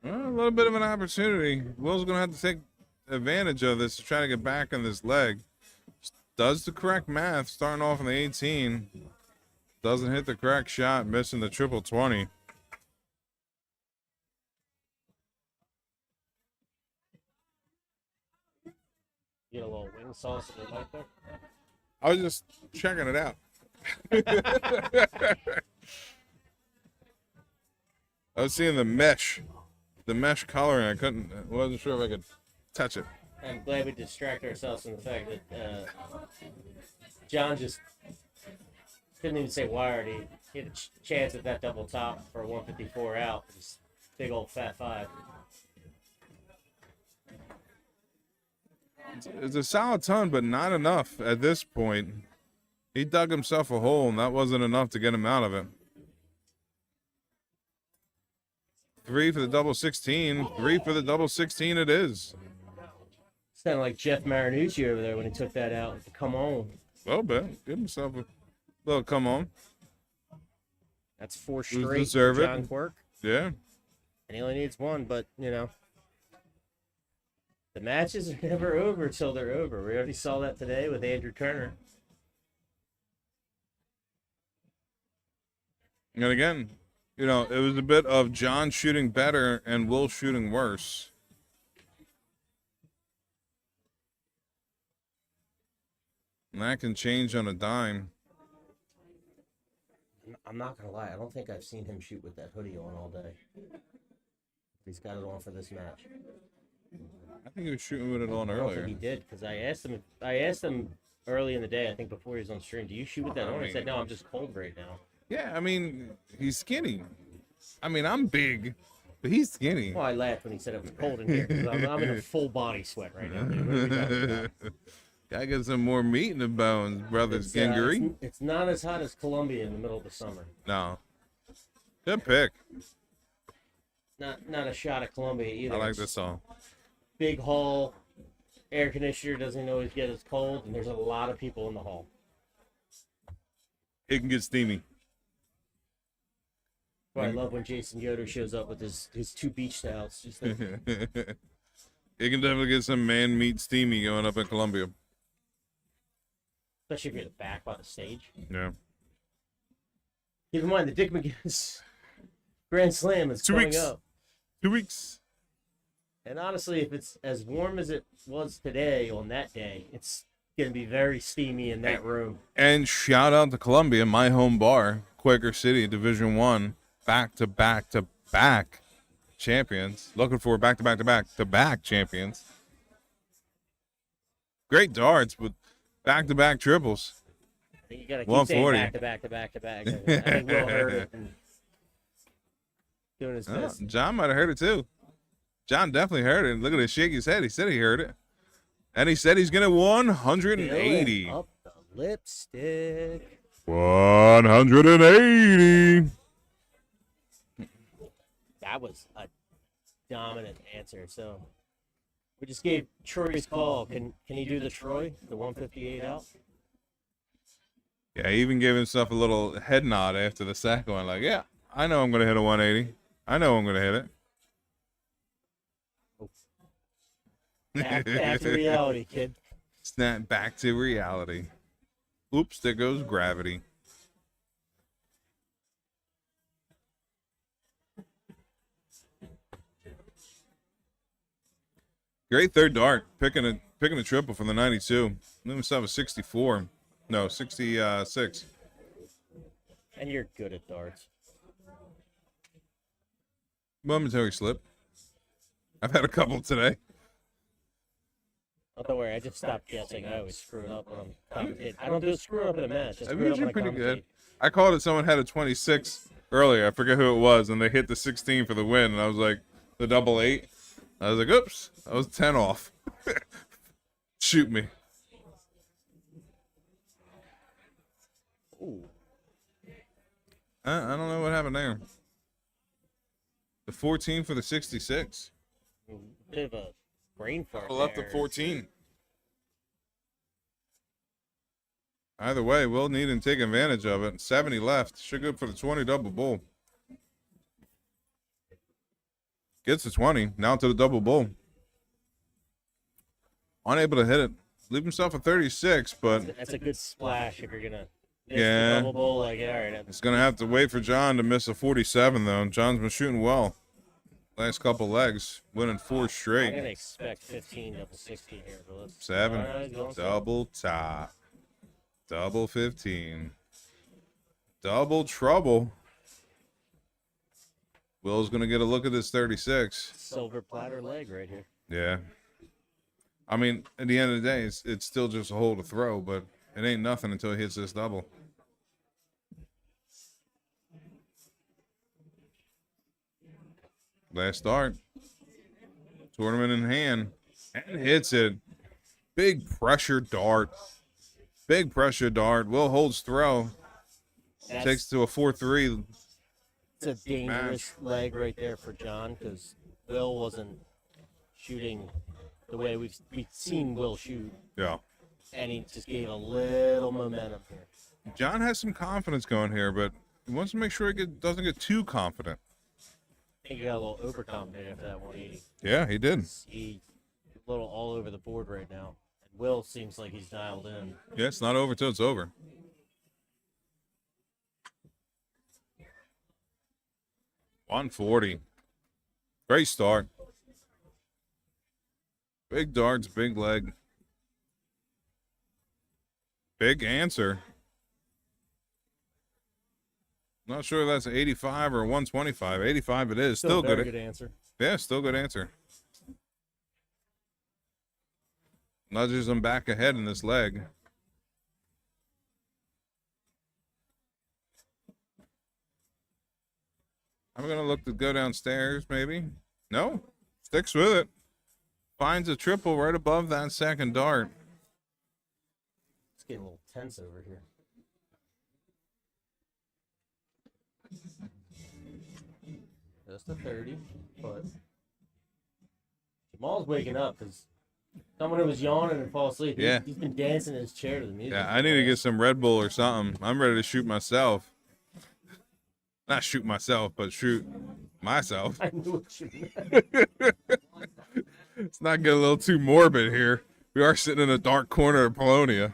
Well, a little bit of an opportunity. Will's going to have to take advantage of this to try to get back in this leg. Does the correct math, starting off in the 18. Doesn't hit the correct shot, missing the triple 20. You get a little wing sauce in your mic there? I was just checking it out. I was seeing the mesh coloring. I wasn't sure if I could touch it. I'm glad we distract ourselves from the fact that John just couldn't even say wired. He had a chance at that double top for a 154 out. Just big old fat 5. It's a solid ton, but not enough at this point. He dug himself a hole, and that wasn't enough to get him out of it. 3 for the double 16. 3 for the double 16 it is. Sounded like Jeff Marinucci over there when he took that out. Come on. A little bit. Give himself Well, come on. That's 4 Who's straight deserve for it? John Quirk. Yeah. And he only needs one, but, the matches are never over till they're over. We already saw that today with Andrew Turner. And again, it was a bit of John shooting better and Will shooting worse. And that can change on a dime. I'm not going to lie. I don't think I've seen him shoot with that hoodie on all day. He's got it on for this match. I think he was shooting with it on I don't earlier. think he did, because I asked him early in the day, I think before he was on stream, do you shoot with that on? He said, no, I'm just cold right now. Yeah, I mean, he's skinny. I mean, I'm big, but he's skinny. Well, I laughed when he said it was cold in here, because I'm in a full body sweat right now. Dude. What are we talking about? Gotta get some more meat in the bones, brothers. Gingery. It's not as hot as Colombia in the middle of the summer. No. Good pick. Not a shot at Colombia either. I like this song. Big hall, air conditioner doesn't always get as cold, and there's a lot of people in the hall. It can get steamy. But I love when Jason Yoder shows up with his 2 beach towels. Just like, It can definitely get some man meat steamy going up in Colombia. especially if you're back by the stage. Yeah. Keep in mind, the Dick McGinnis Grand Slam is 2 coming weeks. up. 2 weeks. And honestly, if it's as warm as it was today on that day, it's going to be very steamy in that room. And shout out to Columbia, my home bar, Quaker City, Division I, back-to-back-to-back champions. Looking for back-to-back-to-back-to-back champions. Great darts with back-to-back triples. I think you got to keep saying 140. back to back to back to back. I think Will heard it and doing his Oh, best. John might have heard it too. John definitely heard it. Look at his shake his head. He said he heard it. And he said he's going to 180. Filling up the lipstick. 180. That was a dominant answer. So we just gave Troy's call. Can he do the Troy, the 158 out? Yeah, he even gave himself a little head nod after the second one. Like, yeah, I know I'm going to hit a 180. I know I'm going to hit it. Back to reality, kid. Snap back to reality. Oops, there goes gravity. Great third dart, picking a triple from the 92. Leave himself a 64. No, 66. And you're good at darts. Momentary slip. I've had a couple today. Oh, don't worry, I just stopped guessing. I always screw it up when I'm commentating. I don't do a screw up in a match. I I screw mean, it up you're when I pretty good. commentate. I called it someone had a 26 earlier. I forget who it was, and they hit the 16 for the win. And I was like, the double 8. I was like, oops, I was 10 off. Shoot me. Ooh. I don't know what happened there. The 14 for the 66. Bit of a brain fart. I left there. at 14. Either way, we'll need and take advantage of it. 70 left. Should go for the 20 double bull. Gets the 20. Now to the double bull. Unable to hit it. Leave himself a 36, but That's a good splash if you're gonna miss Yeah. the double bowl. Like, all right, it's going to have to wait for John to miss a 47, though. John's been shooting well. Last couple legs. Winning 4 I'm gonna straight. expect 15 double 60 here, but let's 7. All right, going for it. Double top. Double 15. Double trouble. Will's going to get a look at this 36. Silver platter leg right here. Yeah. I mean, at the end of the day, it's still just a hole to throw, but it ain't nothing until he hits this double. Last start. Tournament in hand. And hits it. Big pressure dart. Big pressure dart. Will holds throw. That's, Takes to a 4-3. it's a dangerous leg right there for John because Will wasn't shooting the way we've seen Will shoot. Yeah. and he just gave a little momentum here. John has some confidence going here, but he wants to make sure he doesn't get too confident. I think he got a little overconfident after that 180. Yeah, he did. He's a little all over the board right now. And Will seems like he's dialed in. Yeah, it's not over till it's over. $140. Great start. Big darts, big leg. Big answer. Not sure if that's 85 or 125. 85 it is. Still very good. good answer. Yeah, still good answer. Nudges him back ahead in this leg. I'm going to look to go downstairs, maybe. No, sticks with it. Finds a triple right above that second dart. It's getting a little tense over here. Just a 30, but Jamal's waking up because someone who was yawning and fall asleep. Yeah. He's been dancing in his chair to the music. Yeah, I need to get some Red Bull or something. I'm ready to shoot myself. Not shoot myself, but shoot myself. I knew what you meant. Let's not get a little too morbid here. We are sitting in a dark corner of Polonia.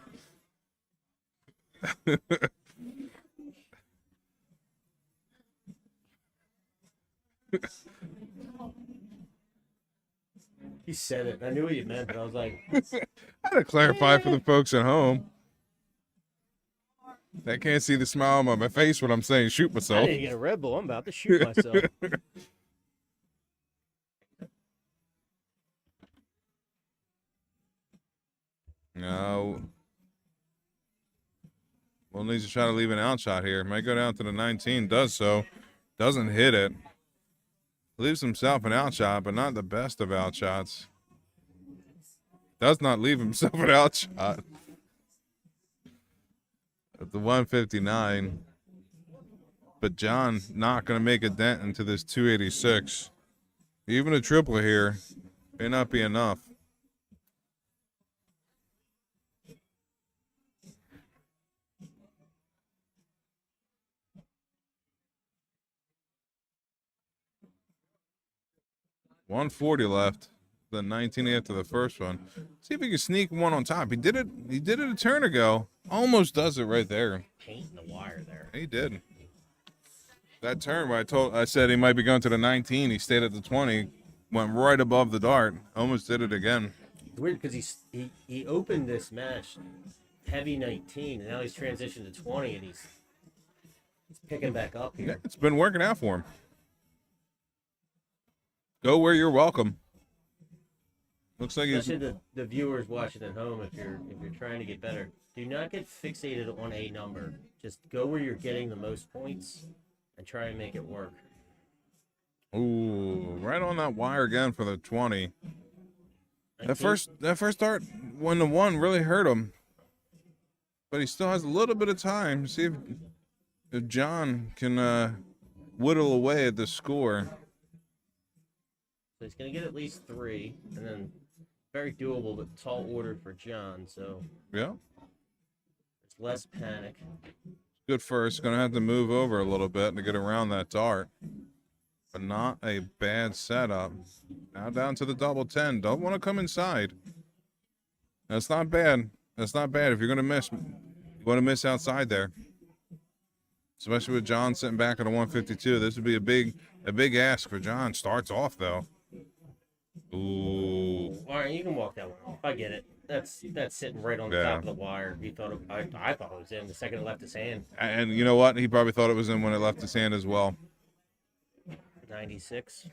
He said it. I knew what you meant, but I was like, I had to clarify for the folks at home. They can't see the smile on my face when I'm saying shoot I myself. didn't get a Red Bull. I'm about to shoot myself. No. Will needs to try to leave an out shot here. Might go down to the 19. Does so. Doesn't hit it. Leaves himself an out shot, but not the best of out shots. Does not leave himself an out shot. At the 159. But John not going to make a dent into this 286. Even a triple here may not be enough. $140 left. The 19 after the first one. See if he can sneak one on top. He did it. He did it a turn ago. Almost does it right there. Painting the wire there. He did. That turn where I said he might be going to the 19. He stayed at the 20. Went right above the dart. Almost did it again. It's weird because he opened this match heavy 19, and now he's transitioned to 20, and he's picking back up Yeah, here. it's been working out for him. Go where you're welcome. Looks like he's. Especially the viewers watching at home, if you're trying to get better, do not get fixated on a number. Just go where you're getting the most points and try and make it work. Ooh, right on that wire again for the 20. 19? That first dart, 1-1, really hurt him. But he still has a little bit of time. See if John can whittle away at the score. So he's going to get at least 3, and then very doable, but tall order for John, so Yeah, it's less panic. good first. Going to have to move over a little bit to get around that dart. But not a bad setup. Now down to the double 10. Don't want to come inside. That's not bad. That's not bad. If you're going to miss, you want to miss outside there. Especially with John sitting back at a 152. This would be a big ask for John. Starts off, though. Ooh. All right, you can walk that one off. I get it. That's sitting right on the top of the wire. He thought I thought it was in the second it left his hand. And you know what? He probably thought it was in when it left his hand as well. 96.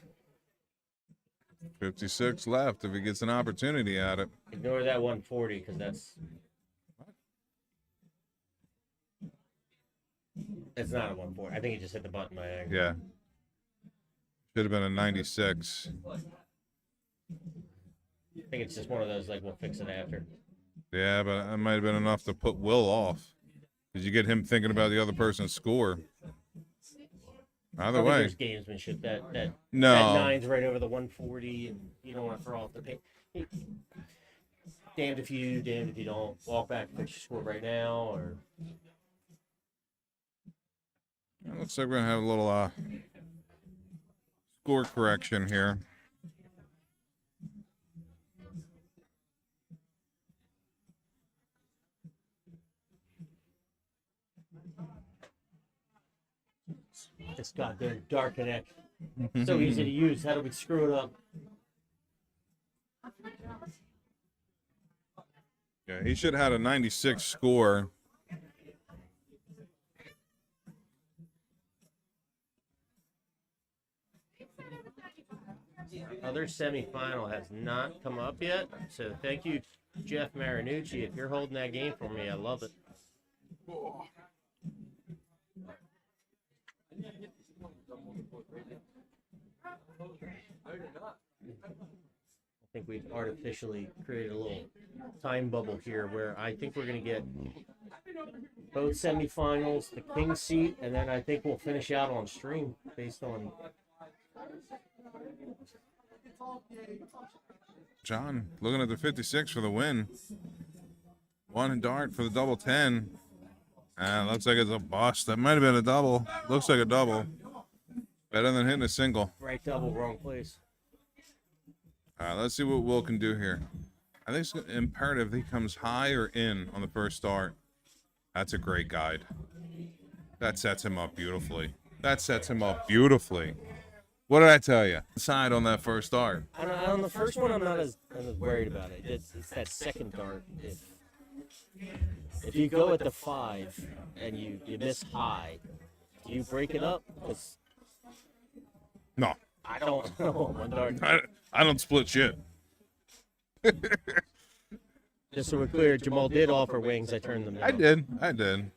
56 left if he gets an opportunity at it. Ignore that 140 because it's not a 140. I think he just hit the button by accident. Yeah. Should have been a 96. I think it's just one of those like we'll fix it after. Yeah, but that might have been enough to put Will off. Because you get him thinking about the other person's score. Either I think way. there's gamesmanship that No. that 9's right over the 140, and you don't want to throw off the paint. damned if you do, damned if you don't. Walk back and fix your score right now, or It looks like we're gonna have a little score correction here. this goddamn dark connect. So easy to use. How do we screw it up? Yeah, he should have had a 96 score. Other semifinal has not come up yet, so thank you, Jeff Marinucci. If you're holding that game for me, I love it. I think we've artificially created a little time bubble here where I think we're going to get both semifinals, the king seat, and then I think we'll finish out on stream based on. John looking at the 56 for the win. One dart for the double 10. Looks like it's a bust. That might have been a double. Looks like a double. Better than hitting a single. Right double, wrong place. Let's see what Will can do here. I think it's imperative he comes high or in on the first start. That's a great guide. That sets him up beautifully. That sets him up beautifully. What did I tell you? Side on that first start. On the first one, I'm not as worried about it. It's that second dart. If you go at the 5 and you miss high, do you break it up? 'Cause No, I don't know. One dart. I don't split shit. Just so we're clear, Jamal did offer wings. I turned them down. I did.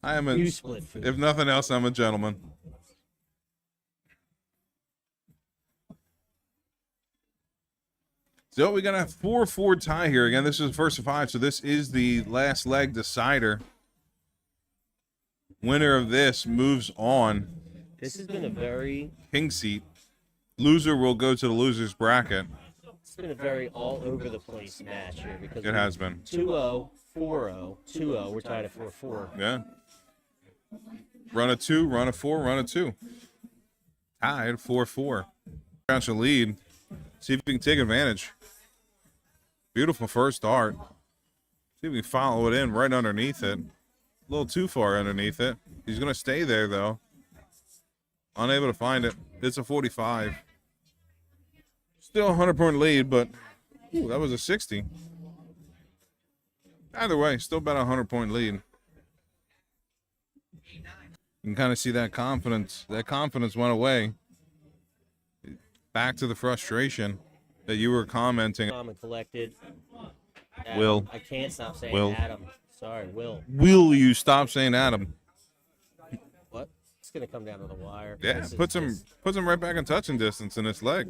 I am a, You split food. if nothing else, I'm a gentleman. So we're going to have 4-4 tie here. Again, this is the first of 5, so this is the last leg decider. Winner of this moves on. This has been a very, King seat. Loser will go to the loser's bracket. it's been a very all over the place match here because It has been. 2-0, 4-0, 2-0. We're tied at 4-4. Yeah. Run a 2, run a 4, run a 2. Tied 4-4. Got your lead. See if you can take advantage. Beautiful first dart. See if we can follow it in right underneath it. A little too far underneath it. He's going to stay there, though. Unable to find it. It's a 45. Still a 100-point lead, but ooh, that was a 60. Either way, still about a 100-point lead. You can kind of see that confidence. That confidence went away. Back to the frustration that you were commenting. Calm and collected. Adam. Will. I can't stop saying Will. Adam. Sorry, Will. Will you stop saying Adam? What? It's gonna come down to the wire. Yeah, This is puts him just right back in touching distance in this leg.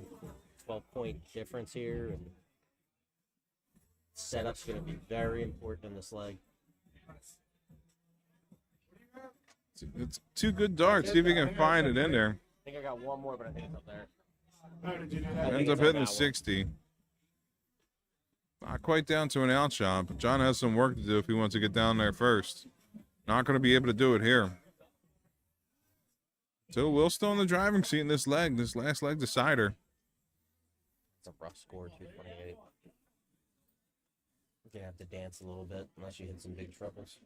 12-point difference here, and setup's gonna be very important in this leg. It's two good darts. See if you can find it in there. I think I got one more, but I think it's up there. How did you do that? Ends up hitting the 60. Not quite down to an out shot, but John has some work to do if he wants to get down there first. Not going to be able to do it here. So Will's still in the driving seat in this leg, this last leg decider. It's a rough score, 228. You're gonna have to dance a little bit unless you hit some big troubles.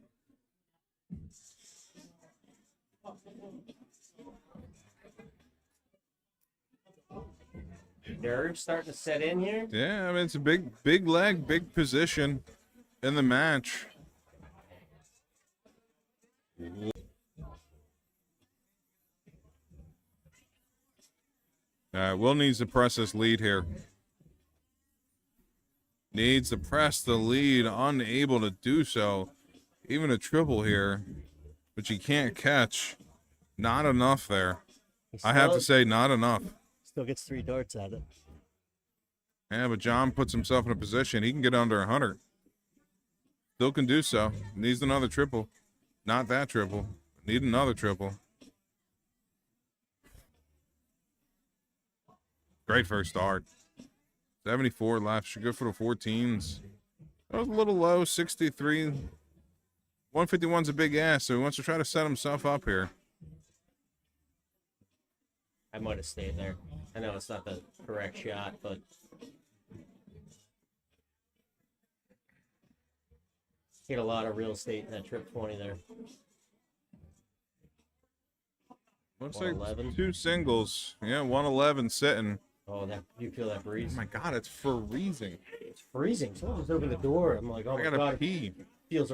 Nerves starting to set in here. Yeah, I mean, it's a big leg, big position in the match. Will needs to press this lead here. Needs to press the lead, unable to do so. Even a triple here, which he can't catch. Not enough there. I have to say, not enough. Still gets 3 darts at it. Yeah, but John puts himself in a position. He can get under 100. Still can do so. Needs another triple. Not that triple. Need another triple. Great first start. 74 left. Should go for the 14s. That was a little low, 63. 151's a big ass, so he wants to try to set himself up here. I might have stayed there. I know it's not the correct shot, but hit a lot of real estate in that trip 20 there. Looks like 111. 2 singles. Yeah, 111 sitting. Oh, that you feel that Oh breeze? my God, it's freezing. It's freezing. Someone just opened the door. I'm like, oh I my gotta god, pee. it feels.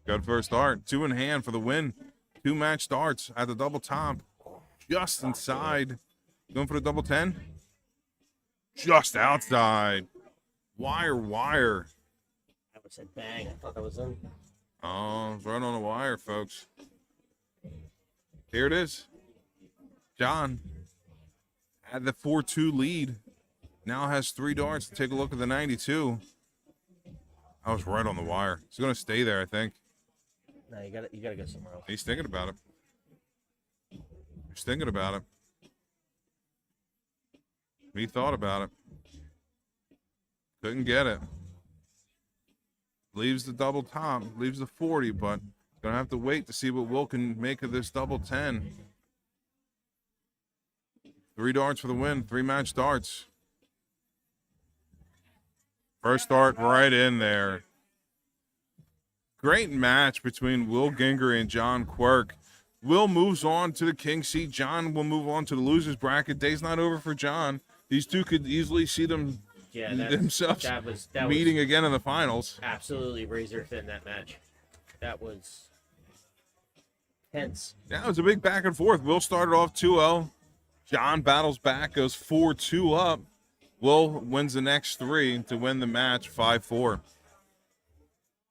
Good first start. 2 in hand for the win. 2 match starts at the double top. Just inside. Going for the double 10. Just outside. Wire. I would say bang. I thought that was in. Oh, it's right on the wire, folks. Here it is. John had the 4-2 lead. Now has 3 darts. Take a look at the 92. I was right on the wire. He's going to stay there, I think. No, you gotta go somewhere else. He's thinking about it. He's thinking about it. He thought about it. Couldn't get it. Leaves the double top. Leaves the 40, but gonna have to wait to see what Will can make of this double 10. 3 darts for the win. 3 match darts. First start right in there. Great match between Will Gingery and John Quirk. Will moves on to the king seat. John will move on to the losers bracket. Day's not over for John. These two could easily see themselves meeting again in the finals. Absolutely razor thin, that match. That was tense. Yeah, it was a big back and forth. Will started off 2-0. John battles back, goes 4-2 up. Will wins the next 3 to win the match 5-4.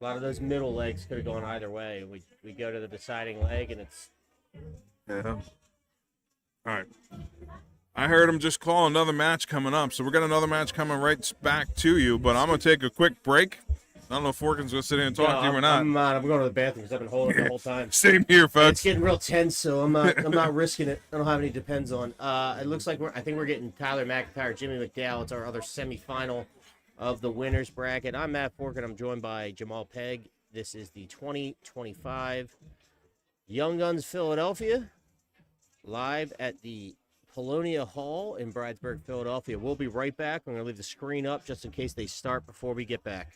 A lot of those middle legs could have gone either way. We go to the deciding leg, and it's Yeah. All right. I heard him just call another match coming up, so we're got another match coming right back to you, but I'm going to take a quick break. I don't know if Watkins going to sit here and talk to you or not. I'm not. I'm going to the bathroom because I've been holding it the whole time. Same here, It's folks. getting real tense, so I'm not risking it. I don't have any depends on. It looks like I think we're getting Tyler McIntyre, Jimmy McDow. It's our other semifinal of the winners bracket. I'm Matt Fork, and I'm joined by Jamal Pegg. This is the 2025 Young Guns Philadelphia, live at the Polonia Hall in Bridesburg, Philadelphia. We'll be right back. I'm going to leave the screen up just in case they start before we get back.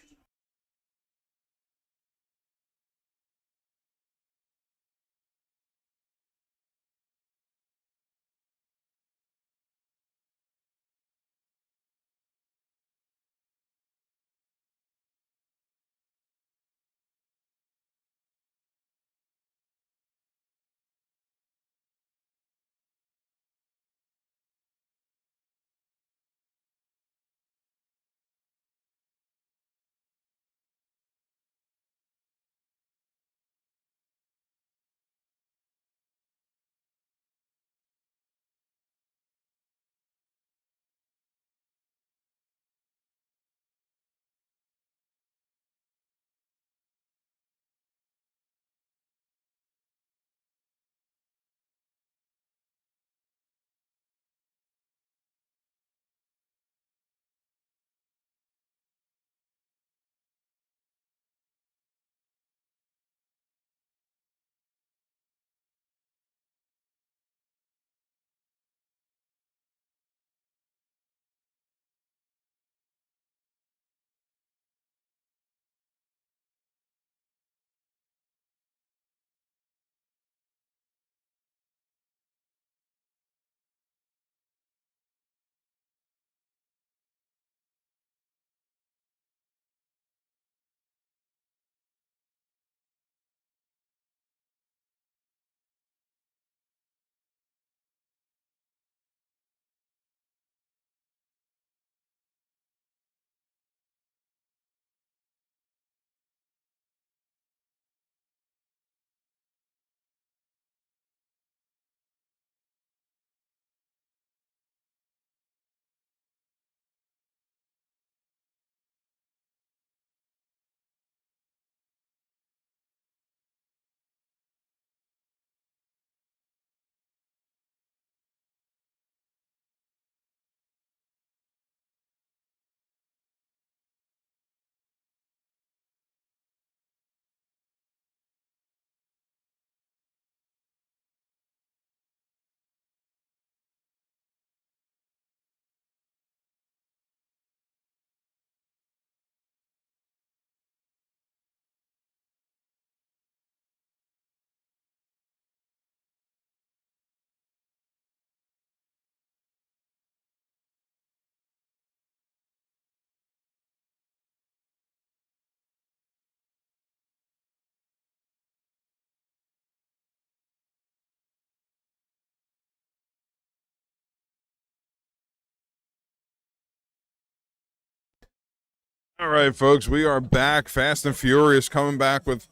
All right, folks, we are back, fast and furious, coming back with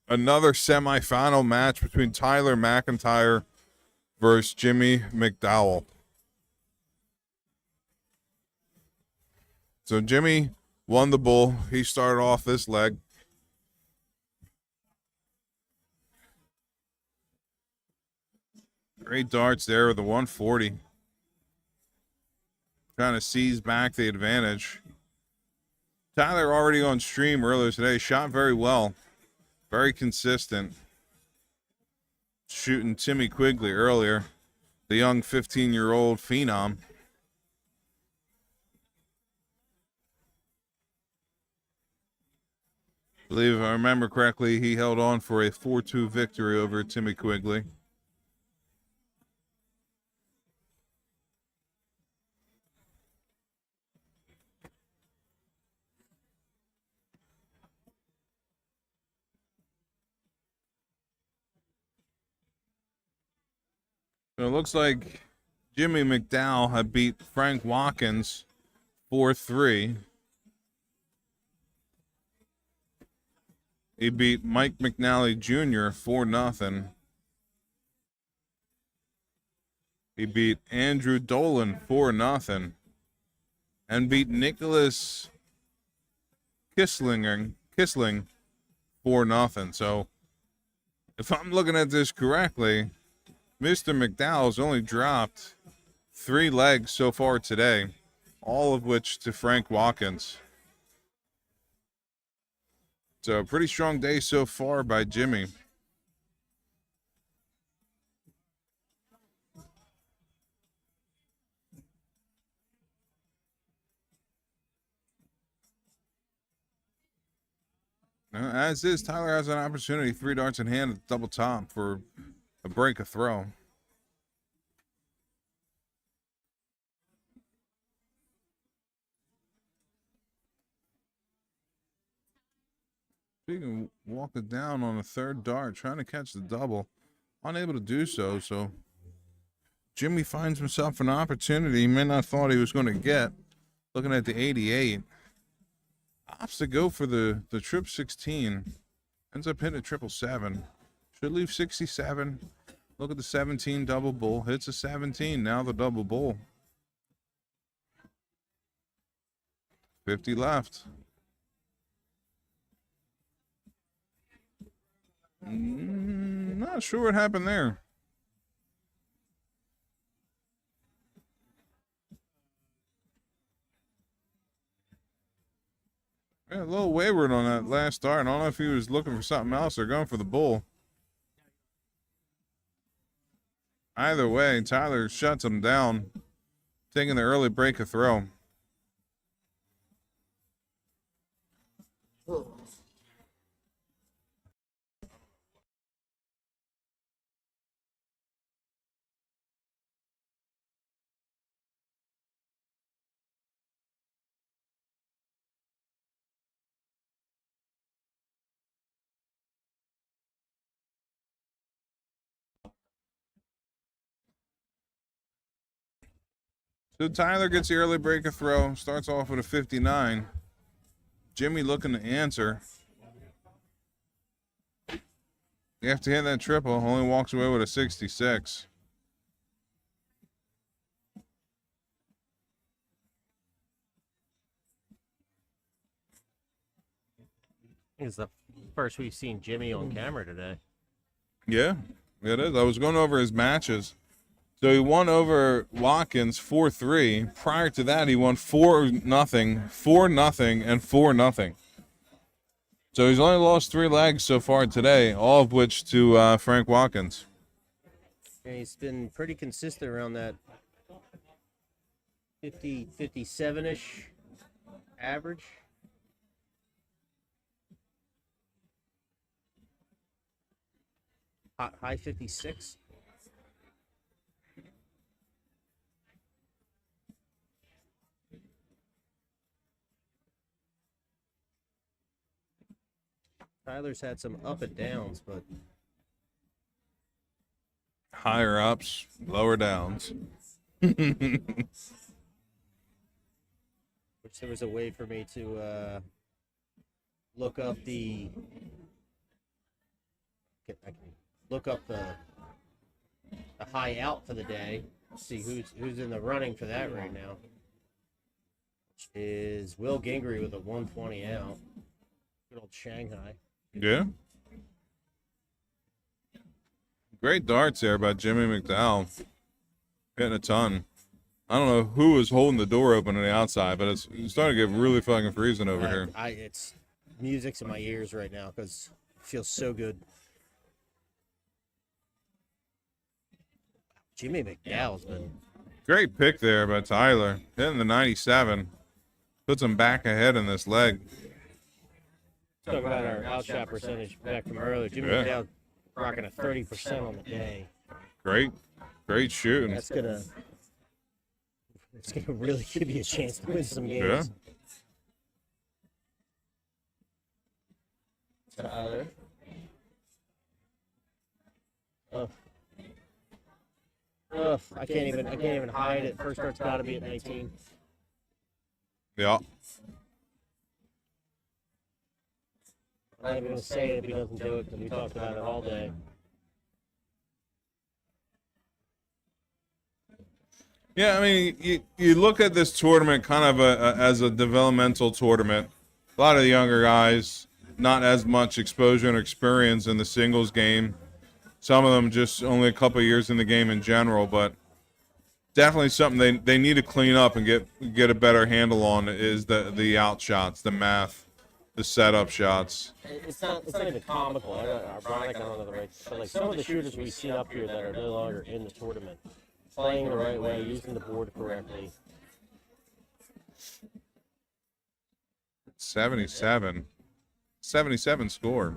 another semifinal match between Tyler McIntyre versus Jimmy McDowell. So Jimmy won the bull. He started off this leg. Great darts there with the 140. Trying to seize back the advantage. Tyler already on stream earlier today. Shot very well. Very consistent. Shooting Timmy Quigley earlier. The young 15-year-old phenom. I believe if I remember correctly, he held on for a 4-2 victory over Timmy Quigley. So it looks like Jimmy McDow had beat Frank Watkins 4-3. He beat Mike McNally Jr. 4-0. He beat Andrew Dolan 4-0. And beat Nicholas Kissling 4-0. So if I'm looking at this correctly, Mr. McDowell's only dropped 3 legs so far today, all of which to Frank Watkins. So a pretty strong day so far by Jimmy. As is, Tyler has an opportunity, 3 darts in hand at double top for a break, a throw. He can walk it down on a 3rd dart, trying to catch the double. Unable to do so, so Jimmy finds himself an opportunity he may not have thought he was going to get. Looking at the 88. Opts to go for the trip 16. Ends up hitting a 777. Should leave 67. Look at the 17 double bull. Hits a 17. Now the double bull. 50 left. Not sure what happened there. Yeah, a little wayward on that last dart. I don't know if he was looking for something else or going for the bull. Either way, Tyler shuts him down, taking the early break of throw. So Tyler gets the early break of throw, starts off with a 59. Jimmy looking to answer. After hitting that triple, only walks away with a 66. It's the first we've seen Jimmy on camera today. Yeah, it is. I was going over his matches. So he won over Watkins 4-3. Prior to that, he won 4-0, 4-0, and 4-0. So he's only lost 3 legs so far today, all of which to Frank Watkins. And he's been pretty consistent around that 50, 57-ish average. High 56. Tyler's had some up and downs, but Higher ups, lower downs. which there was a way for me to look up I can look up the high out for the day. See who's in the running for that right now. Which is Will Gingrey with a 120 out. Good old Shanghai. Yeah. Great darts there by Jimmy McDow. Hitting a ton. I don't know who was holding the door open on the outside, but it's starting to get really fucking freezing over here. It's music's in my ears right now because it feels so good. Jimmy McDowell's been Great pick there by Tyler. Hitting the 97. Puts him back ahead in this leg. talking about our outshot percentage back from earlier. Jimmy McDow rocking a 30% on the day. Great shooting. It's gonna really give you a chance to win some games. Yeah. Tyler. I can't even hide it. First start's got to be at 19. Yeah. I'm not even gonna say it if he doesn't do it because we talked about it all day. Yeah, I mean, you look at this tournament kind of as a developmental tournament. A lot of the younger guys, not as much exposure and experience in the singles game. Some of them just only a couple of years in the game in general, but definitely something they need to clean up and get a better handle on is the out shots, the math, the setup shots. It's not even comical. Ironic, I don't know the right. But like some of the shooters we see up here that are no longer in the tournament, playing the right way, using the board correctly. 77 score.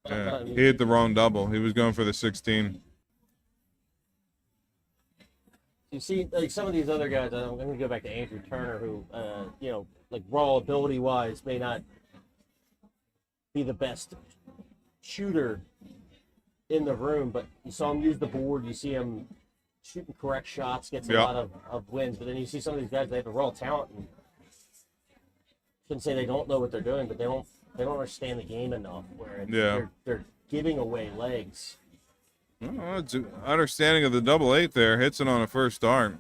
Yeah, he hit the wrong double. He was going for the 16. You see, like some of these other guys, I'm going to go back to Andrew Turner, who, like raw ability-wise, may not be the best shooter in the room, but you saw him use the board. You see him shooting correct shots, gets a lot of wins. But then you see some of these guys, they have a raw talent. And shouldn't say they don't know what they're doing, but they don't understand the game enough where they're giving away legs. Oh, it's an understanding of the 8-8 there. Hits it on a first dart.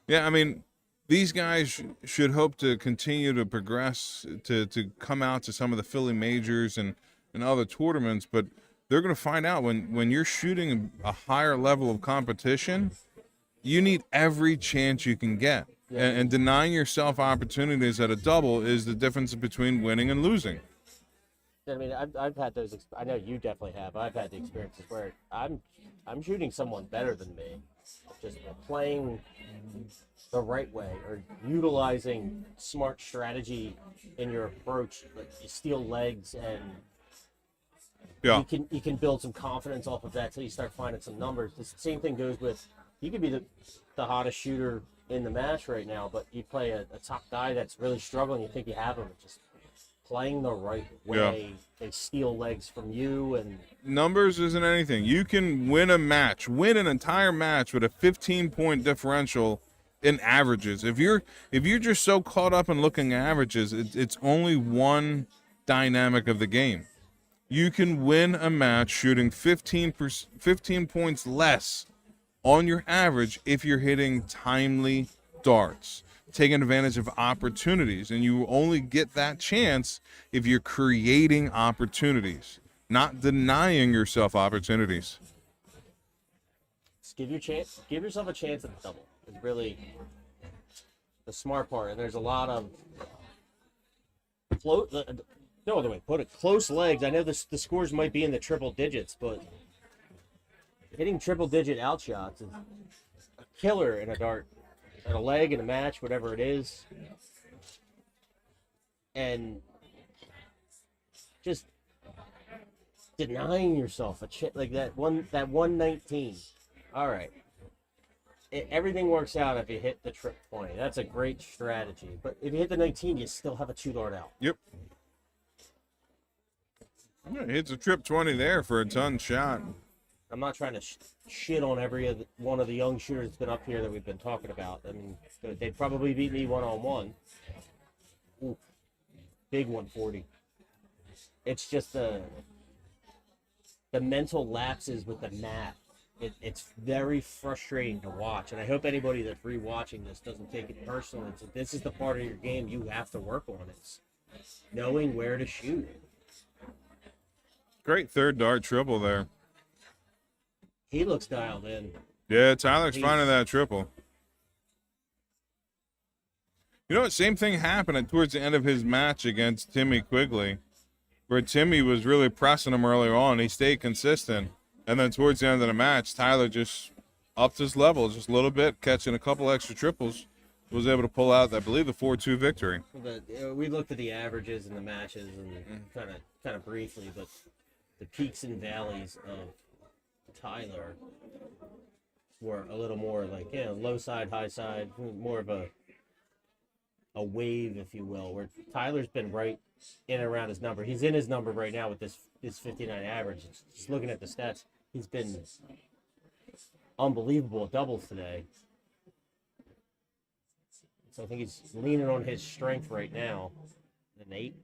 Yeah, I mean, these guys should hope to continue to progress, to come out to some of the Philly majors and other tournaments, but they're going to find out when you're shooting a higher level of competition, you need every chance you can get. Yeah. And denying yourself opportunities at a double is the difference between winning and losing. I mean, I've had those. I know you definitely have. I've had the experiences where I'm shooting someone better than me, just playing the right way or utilizing smart strategy in your approach. Like you steal legs and you can build some confidence off of that till you start finding some numbers. The same thing goes with you could be the hottest shooter in the match right now, but you play a top guy that's really struggling. You think you have him, just playing the right way. They steal legs from you, and numbers isn't anything. You can win an entire match with a 15-point differential in averages. If you're just so caught up in looking at averages, it's only one dynamic of the game. You can win a match shooting 15 points less on your average if you're hitting timely darts, taking advantage of opportunities, and you only get that chance if you're creating opportunities, not denying yourself opportunities. Just give yourself a chance at the double. It's really the smart part, and there's a lot of no other way to put it. Close legs. I know the scores might be in the triple digits, but hitting triple-digit outshots is a killer in a dart, in a leg, in a match, whatever it is. And just denying yourself a chance like that 119. All right. Everything works out if you hit the trip 20. That's a great strategy. But if you hit the 19, you still have a 2-dart out. Yep. Hits a trip 20 there for a ton shot. I'm not trying to shit on one of the young shooters that's been up here that we've been talking about. I mean, they'd probably beat me one-on-one. Ooh, big 140. It's just the mental lapses with the math. It's very frustrating to watch, and I hope anybody that's rewatching this doesn't take it personally. This is the part of your game you have to work on. It's knowing where to shoot. Great third dart triple there. He looks dialed in. Yeah, Tyler's finding that triple. You know what? Same thing happened towards the end of his match against Timmy Quigley, where Timmy was really pressing him earlier on. He stayed consistent. And then towards the end of the match, Tyler just upped his level just a little bit, catching a couple extra triples, was able to pull out, I believe, the 4-2 victory. We looked at the averages in the matches and kind of briefly, but the peaks and valleys of Tyler were a little more like, low side, high side, more of a wave, if you will, where Tyler's been right in and around his number. He's in his number right now with this 59 average. Just looking at the stats, he's been unbelievable at doubles today. So I think he's leaning on his strength right now. An 8?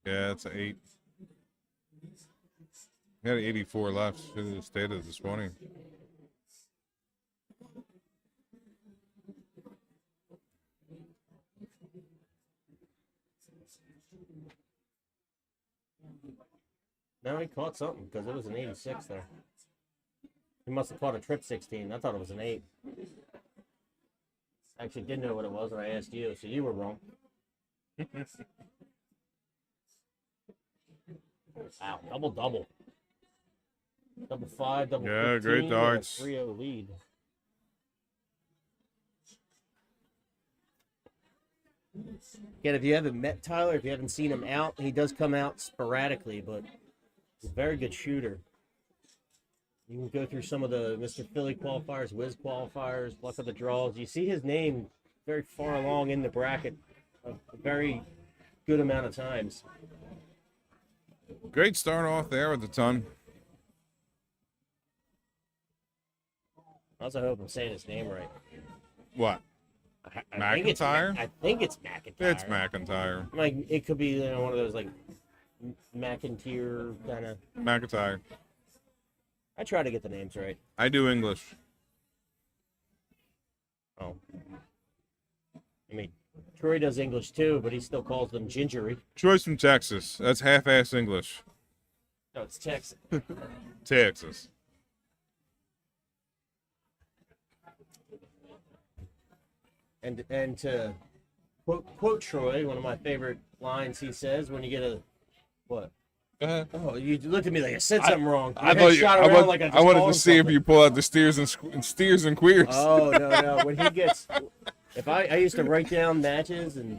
Yeah, it's an 8. He had an 84 left. Should have stayed at this morning. No, he caught something because it was an 86 there. He must have caught a trip 16. I thought it was an 8. I actually didn't know what it was when I asked you, so you were wrong. Wow, double. Double 5, double 15. Yeah, great darts. 3-0 lead. Again, if you haven't met Tyler, if you haven't seen him out, he does come out sporadically, but he's a very good shooter. You can go through some of the Mr. Philly qualifiers, Wiz qualifiers, luck of the draws. You see his name very far along in the bracket a very good amount of times. Great start off there with the ton. I also hope I'm saying his name right. What? McIntyre? I think it's McIntyre. It's McIntyre. Like, it could be one of those, like, McIntyre kind of. McIntyre. I try to get the names right. I do English. Oh. I mean, Troy does English too, but he still calls them gingery. Troy's from Texas. That's half-ass English. No, it's Texas. Texas. And to quote Troy, one of my favorite lines he says when you get a what? Go ahead. Oh, you looked at me like I said something wrong. I thought you, I wanted to see if you pull out the steers and queers. Oh no! When he gets, if I used to write down matches and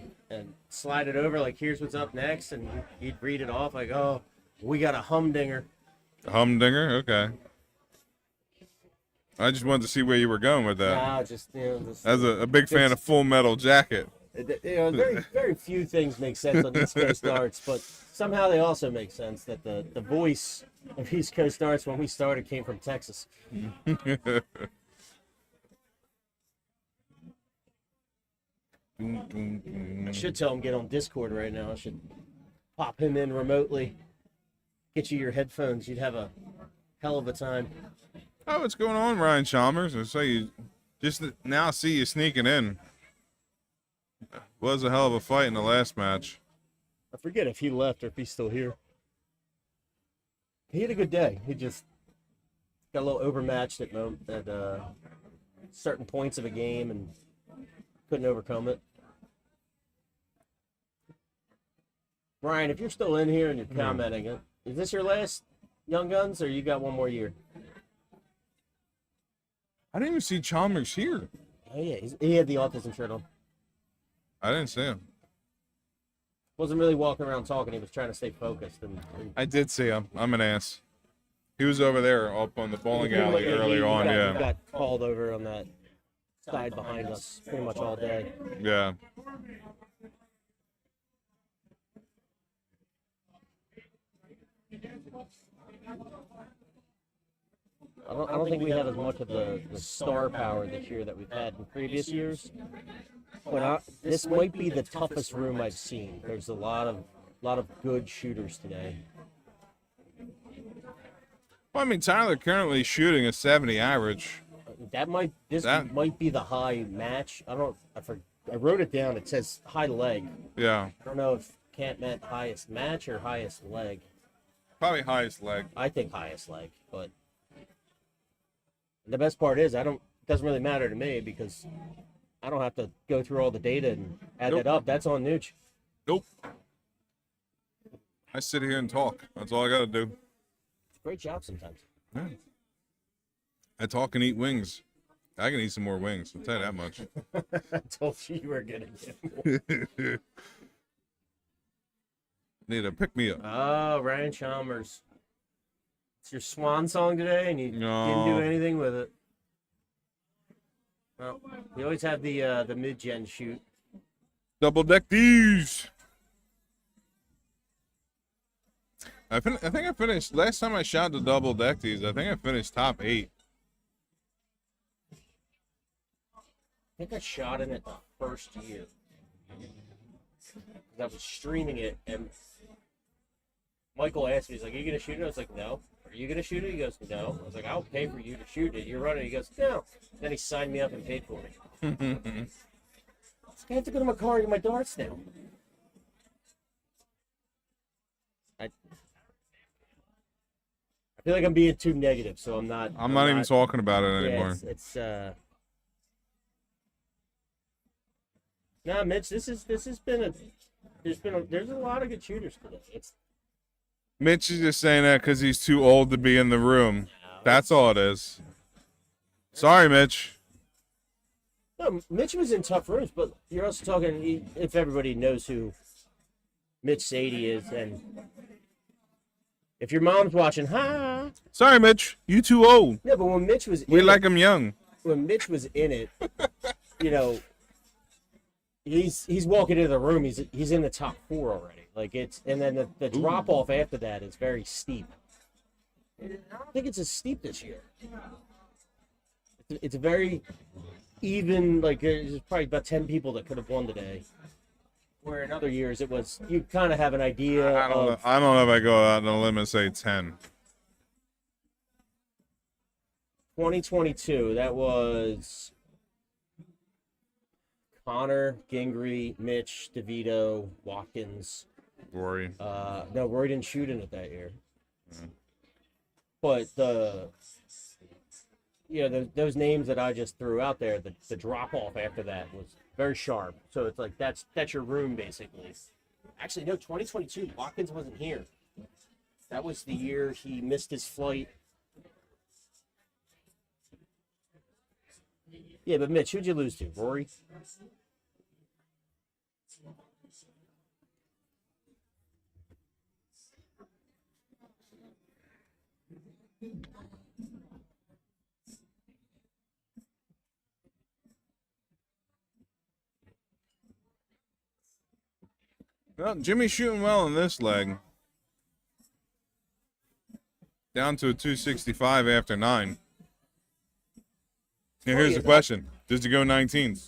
slide it over like here's what's up next, and he'd read it off like, oh, we got a humdinger. Humdinger, okay. I just wanted to see where you were going with that. No, just As a big fan of Full Metal Jacket. Very few things make sense on East Coast darts, but somehow they also make sense that the voice of East Coast darts when we started came from Texas. I should tell him get on Discord right now. I should pop him in remotely. Get you your headphones. You'd have a hell of a time. Oh, what's going on, Ryan Chalmers? I saw you just now see you sneaking in. Was a hell of a fight in the last match. I forget if he left or if he's still here. He had a good day. He just got a little overmatched at certain points of a game and couldn't overcome it. Ryan, if you're still in here and you're commenting, is this your last Young Guns or you got one more year? I didn't even see Chalmers here. Oh, yeah. He had the autism shirt on. I didn't see him. Wasn't really walking around talking. He was trying to stay focused. And I did see him. I'm an ass. He was over there up on the bowling alley earlier on, He got called over on that side behind us pretty much all day. Yeah. I don't think we have as much of the star power this year that we've had in previous years. But this might be the toughest room I've seen. There's a lot of good shooters today. Well, I mean, Tyler currently shooting a 70 average. Might be the high match. I wrote it down. It says high leg. Yeah. I don't know if Kent meant highest match or highest leg. Probably highest leg. I think highest leg, but the best part is it doesn't really matter to me because I don't have to go through all the data and add that up. That's on Nooch. Nope. I sit here and talk. That's all I got to do. Great job sometimes. Yeah. I talk and eat wings. I can eat some more wings. I'll tell you that much. I told you were going to get more. Need to pick me up. Oh, Ryan Chalmers. It's your swan song today, and you didn't do anything with it. Well, we always have the mid-gen shoot. Double deck these. I think I finished last time I shot the double deck these. I think I finished top 8. I think I shot in it the first year. I was streaming it, and Michael asked me, he's like, "Are you gonna shoot it?" I was like, "No." "Are you gonna shoot it?" He goes, "No." I was like, "I'll pay for you to shoot it. You're running." He goes, "No." Then he signed me up and paid for me. I was like, I have to go to my car and get my darts now. I feel like I'm being too negative, so I'm not. I'm not even talking about it anymore. Yeah, Nah, Mitch, there's a lot of good shooters today. Mitch is just saying that because he's too old to be in the room. That's all it is. Sorry, Mitch. No, Mitch was in tough rooms, but you're also talking, if everybody knows who Mitch Sadie is, and if your mom's watching, Sorry, Mitch. You too old. Yeah, but when Mitch was We like him young. When Mitch was in it, he's walking into the room, he's in the top 4 already. And then the drop off after that is very steep. I don't think it's as steep this year. It's a very even, there's probably about 10 people that could have won today. Where in other years it was, you kind of have an idea. I don't know if I go out on a limb and say 10. 2022, that was Connor, Gingrey, Mitch, DeVito, Watkins. Rory. No, Rory didn't shoot in it that year. Mm-hmm. But those names that I just threw out there, the drop off after that was very sharp. So it's like that's your room basically. Actually, no, 2022, Watkins wasn't here. That was the year he missed his flight. Yeah, but Mitch, who'd you lose to? Rory? Well, Jimmy's shooting well in this leg. Down to a 265 after 9. Now, here's the question. Does he go 19s?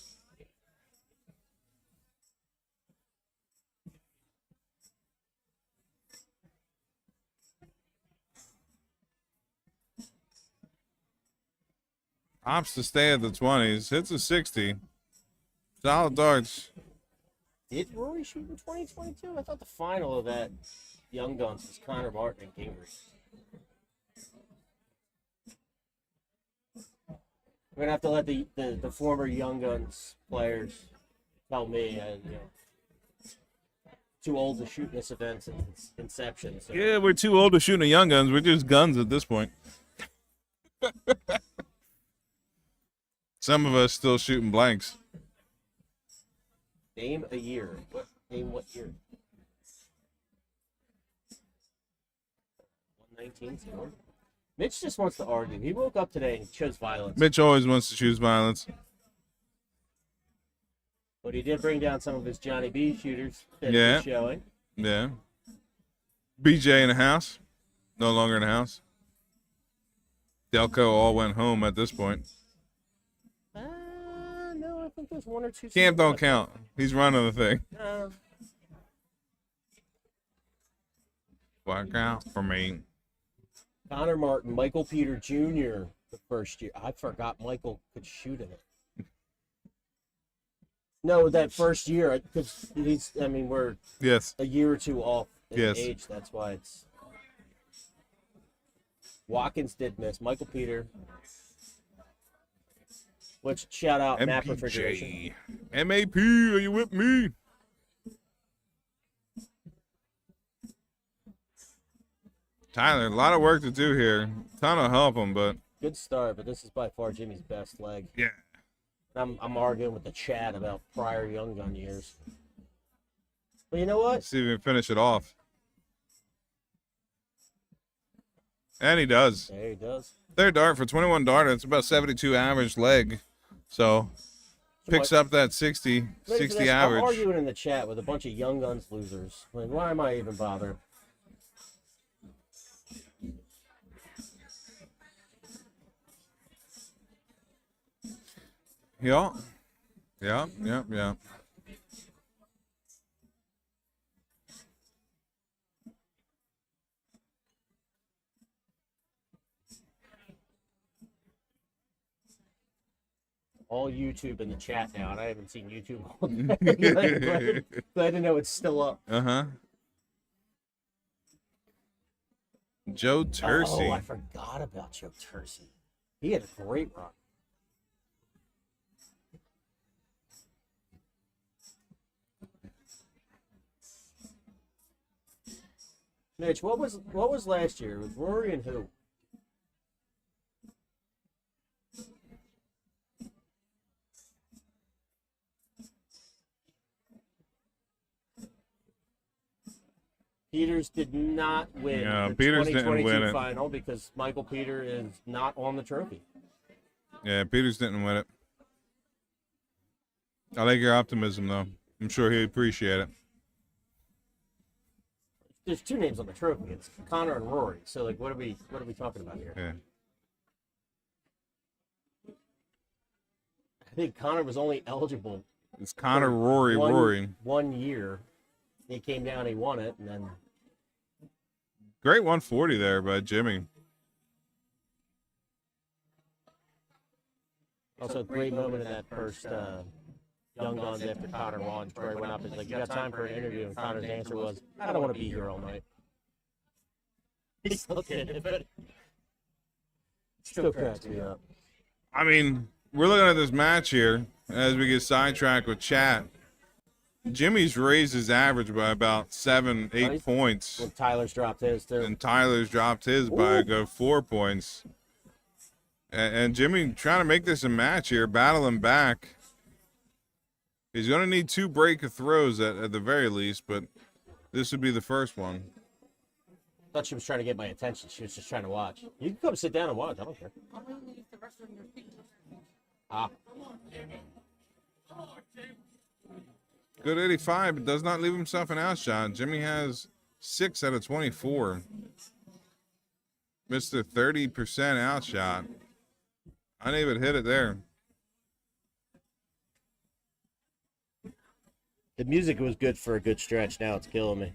Opts to stay at the 20s. Hits a 60. Solid darts. Did Rory shoot in 2022? I thought the final of that Young Guns was Connor Martin and Gingrey. We're going to have to let the former Young Guns players tell me. Too old to shoot this event since inception. So. Yeah, we're too old to shoot a Young Guns. We're just guns at this point. Some of us still shooting blanks. Name a year. Name what year? 119. Mitch just wants to argue. He woke up today and chose violence. Mitch always wants to choose violence. But he did bring down some of his Johnny B shooters that Yeah. he's showing. Yeah. BJ in the house. No longer in the house. Delco all went home at this point. No, I think there's one or two. Camp don't count. He's running the thing. Black out for me. Connor Martin, Michael Peter Jr. the first year. I forgot Michael could shoot in it. No, that first year, because we're Yes. a year or two off in Yes. age. That's why it's. Watkins did miss. Michael Peter. Which shout out Map Refrigeration. MPJ. MAP, are you with me? Tyler, a lot of work to do here. Ton of help him, but Good start, but this is by far Jimmy's best leg. yeah. I'm arguing with the chat about prior Young Gun years. But you know what? Let's see if we can finish it off. And he does. There he does. Third dart for 21 dart. It's about 72 average leg. So picks up that 60 Ready for 60 this? I'm average. arguing in the chat with a bunch of Young Guns losers. Like, why am I even bothered? Yeah. Yeah, yeah, yeah. All YouTube in the chat now, and I haven't seen YouTube all day. Glad to know it's still up. Uh-huh. Joe Tersey. Oh, I forgot about Joe Tersey. He had a great run. Mitch, what was last year with Rory and who? Peters did not win the Peters didn't 2022 win it. final because Michael Peter is not on the trophy. Yeah, Peters didn't win it. I like your optimism, though. I'm sure he'd appreciate it. There's two names on the trophy. It's Connor and Rory. So, like, what are we talking about here? Yeah. I think Connor was only eligible It's Connor, Rory. 1 year. He came down, he won it, and then Great 140 there by Jimmy. also a great moment in that first Young Guns after Connor won. Troy went up and was like, "You got time for an interview?" And Connor's answer was, "I don't want to be here all night." He still did it, but still cracks me up. I mean, we're looking at this match here as we get sidetracked with chat. Jimmy's raised his average by about 7-8 Nice. points. When Tyler's dropped his too. And Tyler's dropped his by a good 4 points. And Jimmy trying to make this a match here, battling back. He's going to need 2 break throws at the very least, but this would be the first one. Thought she was trying to get my attention. She was just trying to watch. You can come sit down and watch. I don't care. Ah. Good 85, but does not leave himself an outshot. Jimmy has 6 out of 24. Missed a 30% outshot. Unable to hit it there. The music was good for a good stretch. Now it's killing me.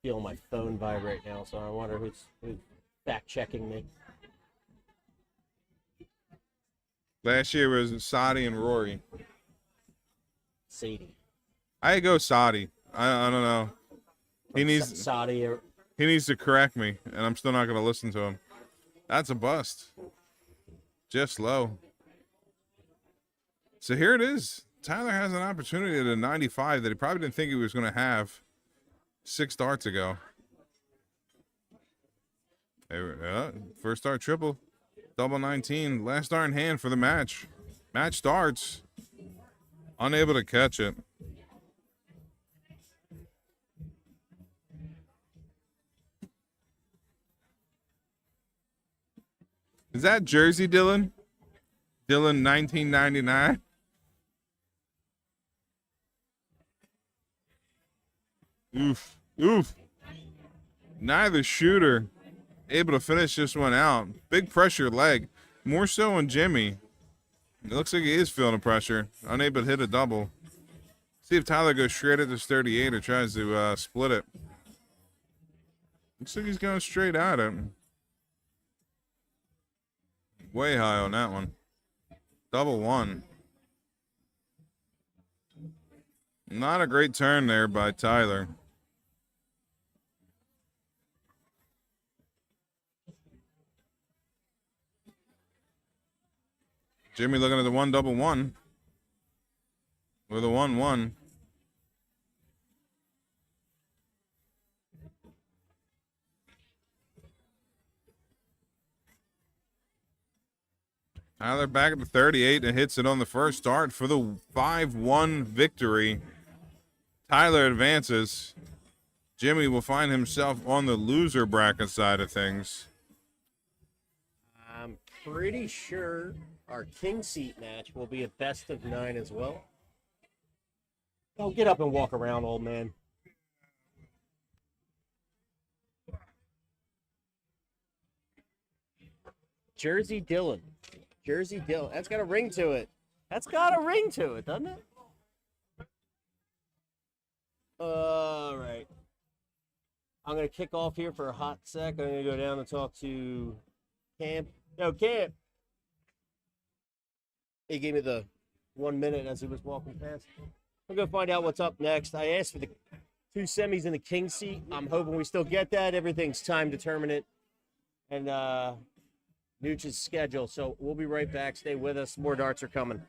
Feeling my phone vibrate now, so I wonder who's fact checking me. Last year was Sadi and Rory. Sadie. I go Sadi. I don't know. He needs to correct me, and I'm still not going to listen to him. That's a bust. Just low. So here it is. Tyler has an opportunity at a 95 that he probably didn't think he was going to have 6 starts ago. First start triple. Double 19. Last start in hand for the match. Match starts. Unable to catch it. Is that Jersey, Dylan? Dylan, 1999. Oof. Oof. Neither shooter able to finish this one out. Big pressure leg. More so on Jimmy. It looks like he is feeling the pressure. Unable to hit a double. See if Tyler goes straight at this 38 or tries to split it. Looks like he's going straight at it. Way high on that one. Double one. Not a great turn there by Tyler. Jimmy looking at the 1-double-1. With a 1-1. Tyler back at the 38 and hits it on the first start for the 5-1 victory. Tyler advances. Jimmy will find himself on the loser bracket side of things. I'm pretty sure our king seat match will be a best of 9 as well. Oh, get up and walk around, old man. Jersey Dylan. Jersey Dylan. That's got a ring to it. That's got a ring to it, doesn't it? All right. I'm going to kick off here for a hot sec. I'm going to go down and talk to Camp. No, Camp. He gave me the 1 minute as he was walking past. We're going to find out what's up next. I asked for the 2 semis in the king seat. I'm hoping we still get that. Everything's time determinate. And Nooch's schedule. So we'll be right back. Stay with us. More darts are coming.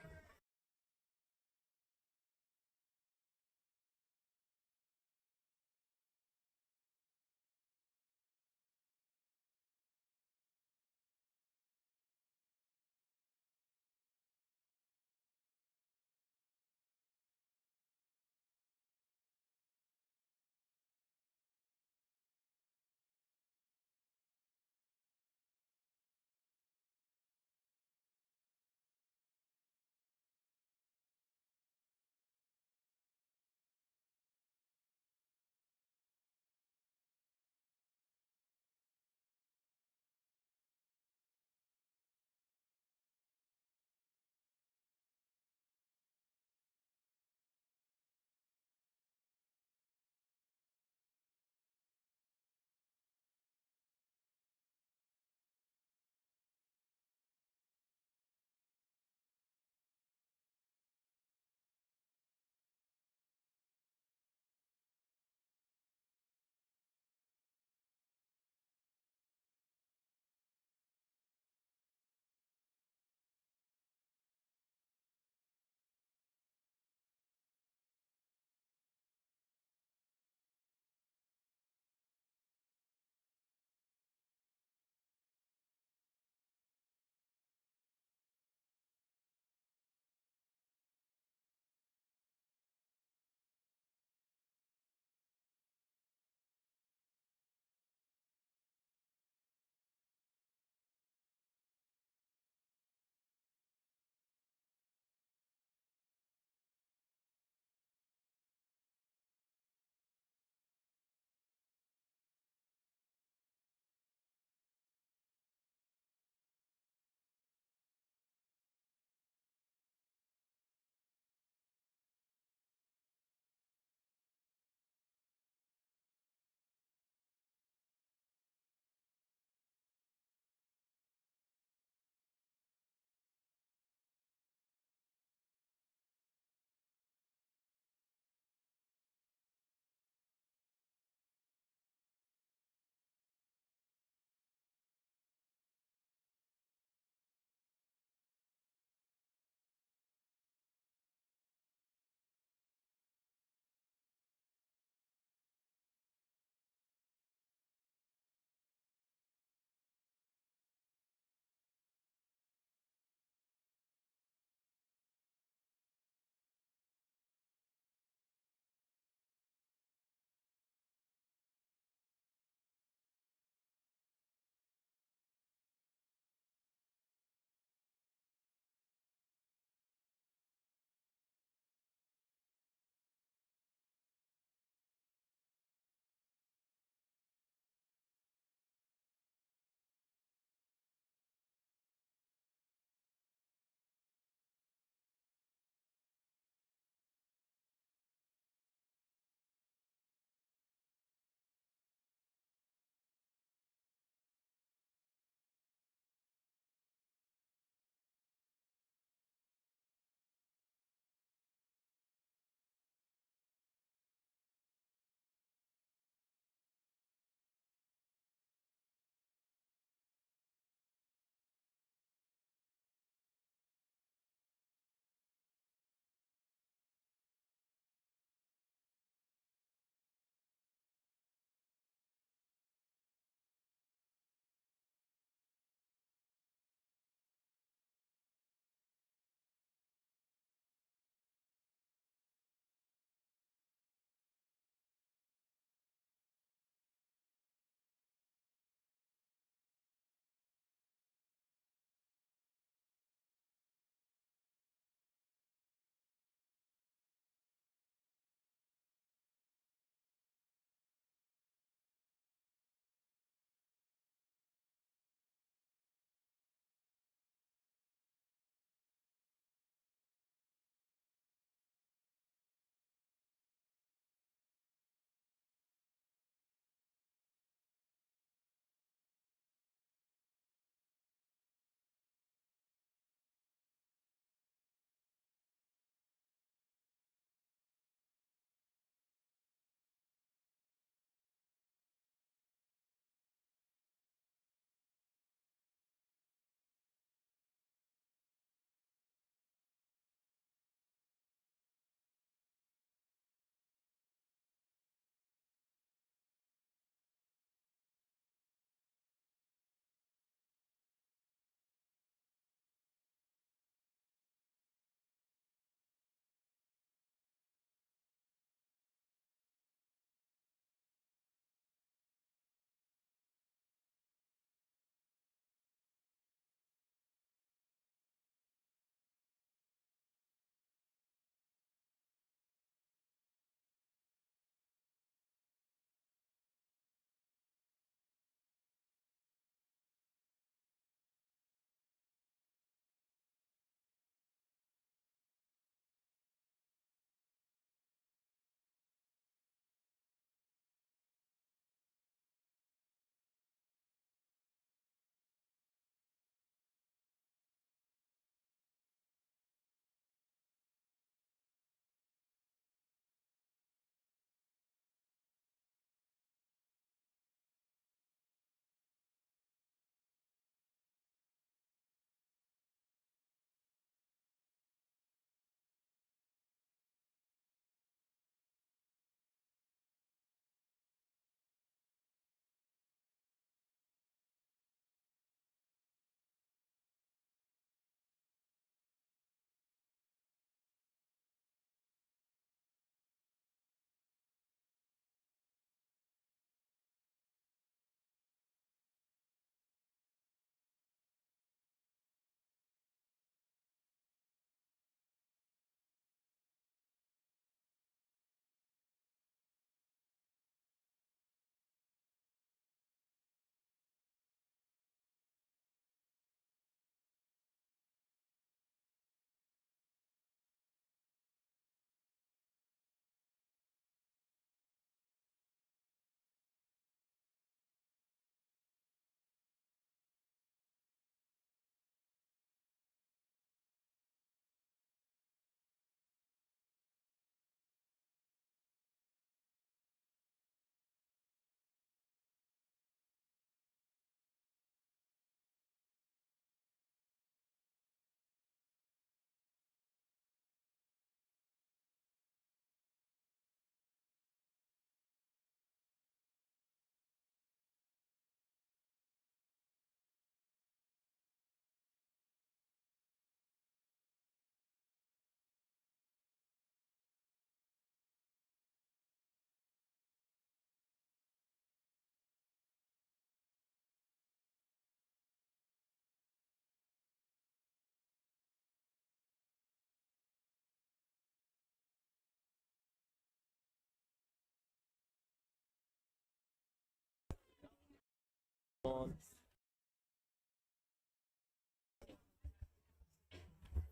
on.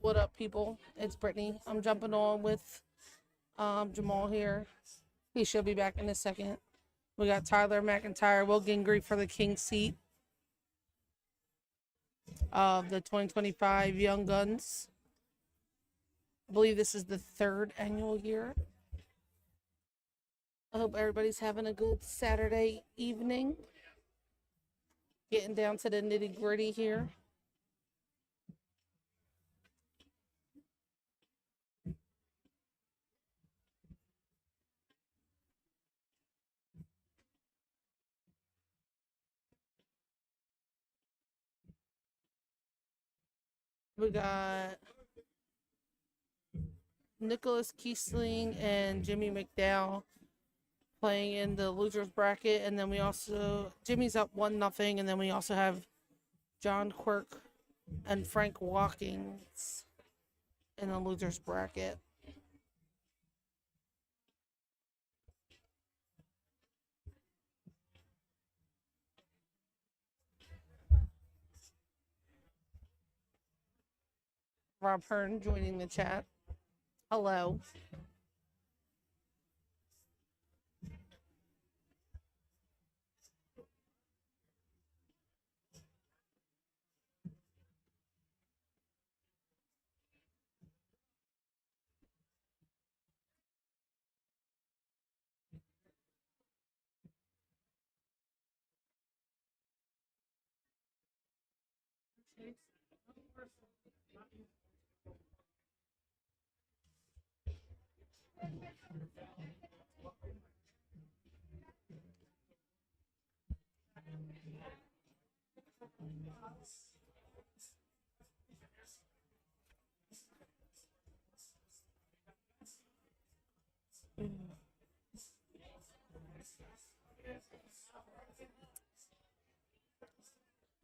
What up, people? It's Brittany. I'm jumping on with Jamal here. He should be back in a second. We got Tyler McIntyre, Will Gingrey for the King seat of the 2025 Young Guns. I believe this is the 3rd annual year. I hope everybody's having a good Saturday evening. Getting down to the nitty gritty here. We got Nicholas Kiesling and Jimmy McDow playing in the losers bracket, and then we also Jimmy's up 1-0, and then we also have John Quirk and Frank Watkins in the losers bracket. Rob Hearn joining the chat. Hello.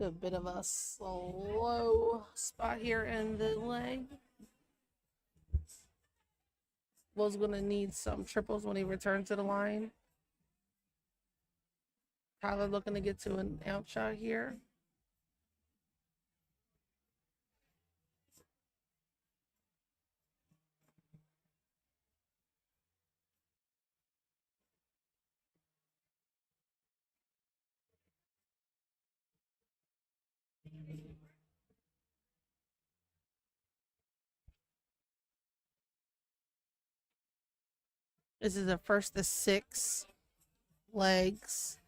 A bit of a slow spot here in the leg. Will's gonna need some triples when he returns to the line. Tyler looking to get to an out shot here. This is the first of 6 legs.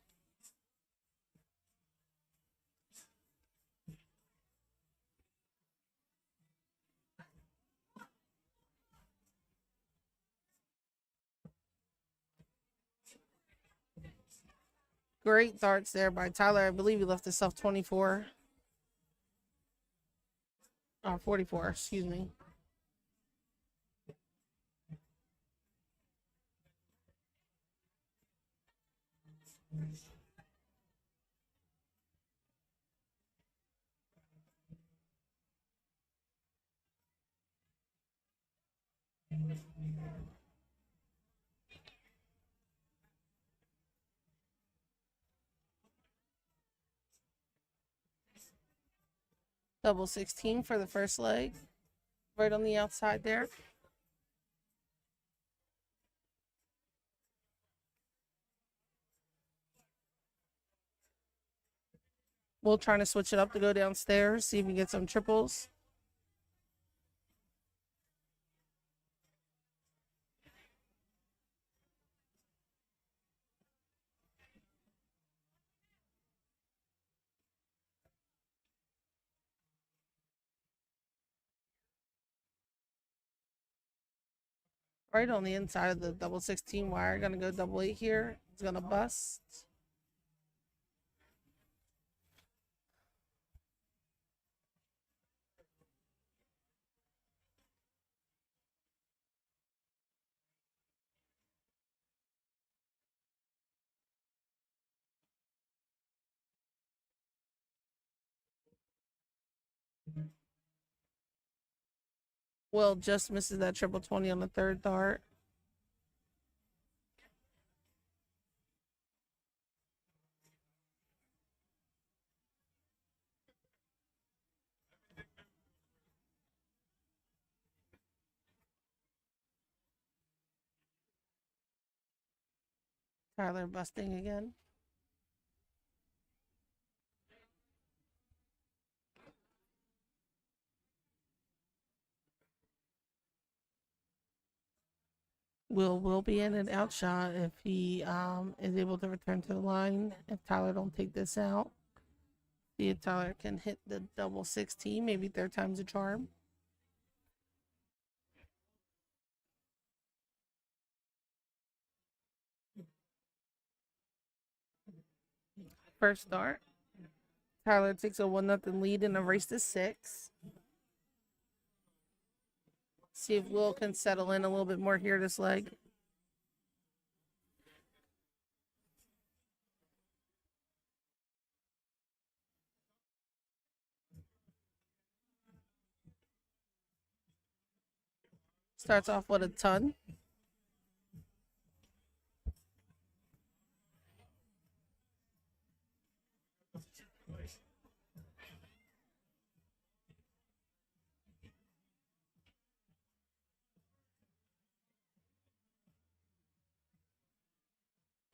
Great darts there by Tyler. I believe he left himself 24. Or 44, excuse me. Double 16 for the first leg. Right on the outside there. We'll try to switch it up to go downstairs, see if we can get some triples. Right on the inside of the double 16 wire. Gonna go double 8 here. It's gonna bust. Will just misses that triple 20 on the 3rd dart. Tyler busting again. Will be in an outshot if he is able to return to the line. If Tyler don't take this out, see if Tyler can hit the double 16, maybe third time's a charm. First start, Tyler takes a 1-0 lead in a race to 6. See if Will can settle in a little bit more here this leg. Starts off with a ton.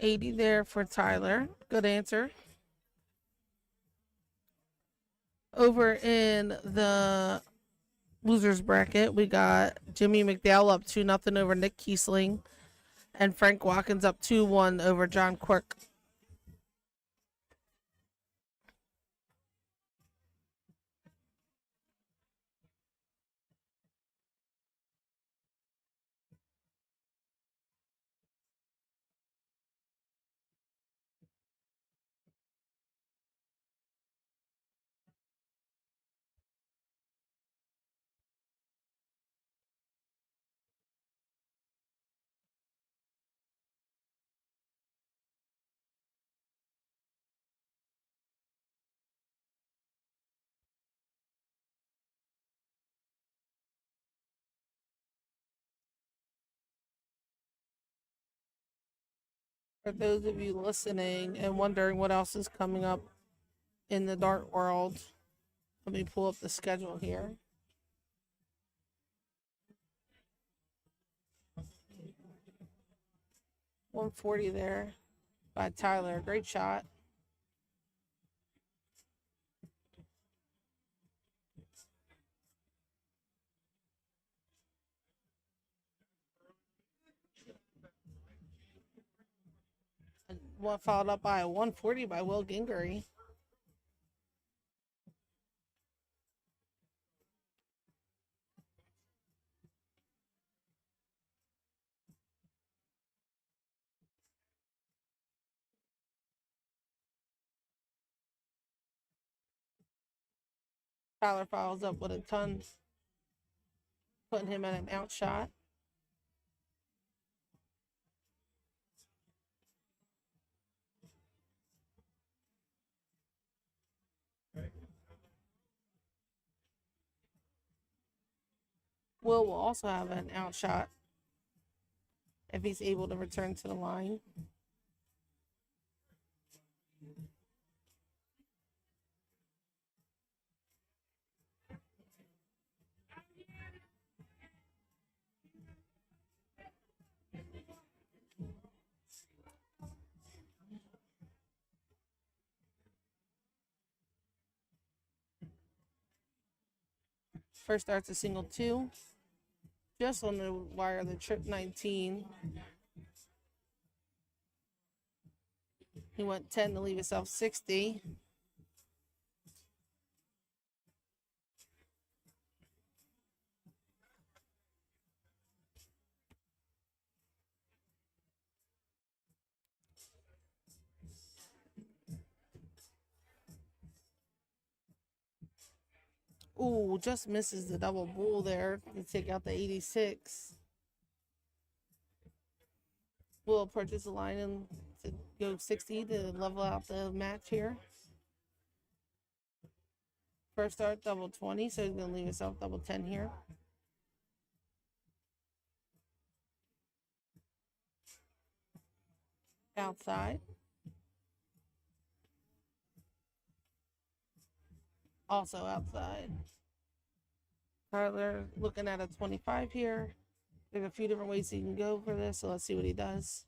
$80 there for Tyler. Good answer. Over in the losers bracket, we got Jimmy McDow up 2-0 over Nick Kiesling, and Frank Watkins up 2-1 over John Quirk. For those of you listening and wondering what else is coming up in the dart world, let me pull up the schedule here. $140 there by Tyler. Great shot. One followed up by a 140 by Will Gingery. Tyler follows up with a ton, putting him at an outshot. Will also have an outshot if he's able to return to the line. First starts a single 2. Just on the wire, the trip 19. He went 10 to leave himself 60. Ooh, just misses the double bull there to take out the 86. Will approaches the line and to go 60 to level out the match here. First start, double 20, so he's going to leave himself double 10 here. Outside. Also outside. Tyler looking at a 25 here. There's a few different ways he can go for this, so let's see what he does.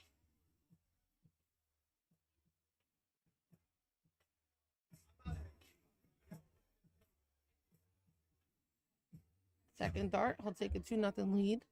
Second dart, he'll take a 2-0 lead.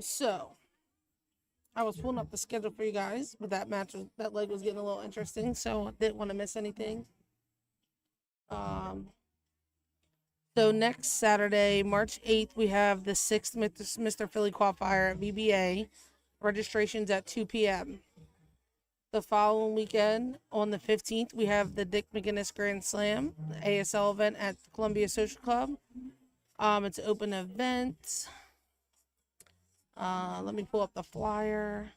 So I was pulling up the schedule for you guys, but that leg was getting a little interesting, so I didn't want to miss anything. So next Saturday, March 8th, we have the 6th Mr. Philly qualifier at VBA. Registration's at 2 p.m. The following weekend, on the 15th, we have the Dick McGinnis Grand Slam, the ASL event at Columbia Social Club. It's an open event. Let me pull up the flyer.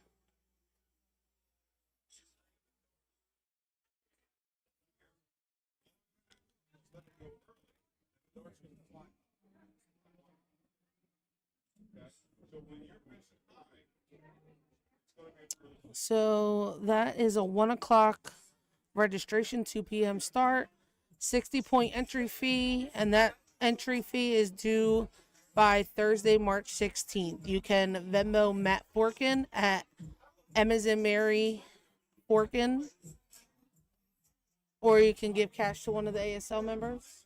So that is a 1 o'clock registration, 2 p.m. start, 60-point entry fee, and that entry fee is due by Thursday, March 16th. You can Venmo Matt Forkin at M as in Mary Forkin, or you can give cash to one of the ASL members.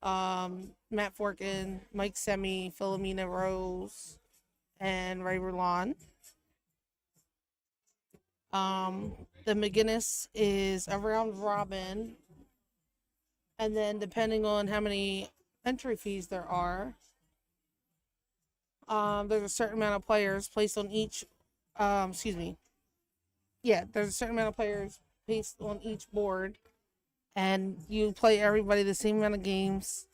Matt Forkin, Mike Semi, Philomena Rose, and Ray Roulon. The McGinnis is a round robin, and then depending on how many entry fees there are, there's a certain amount of players placed on each. There's a certain amount of players placed on each board, and you play everybody the same amount of games.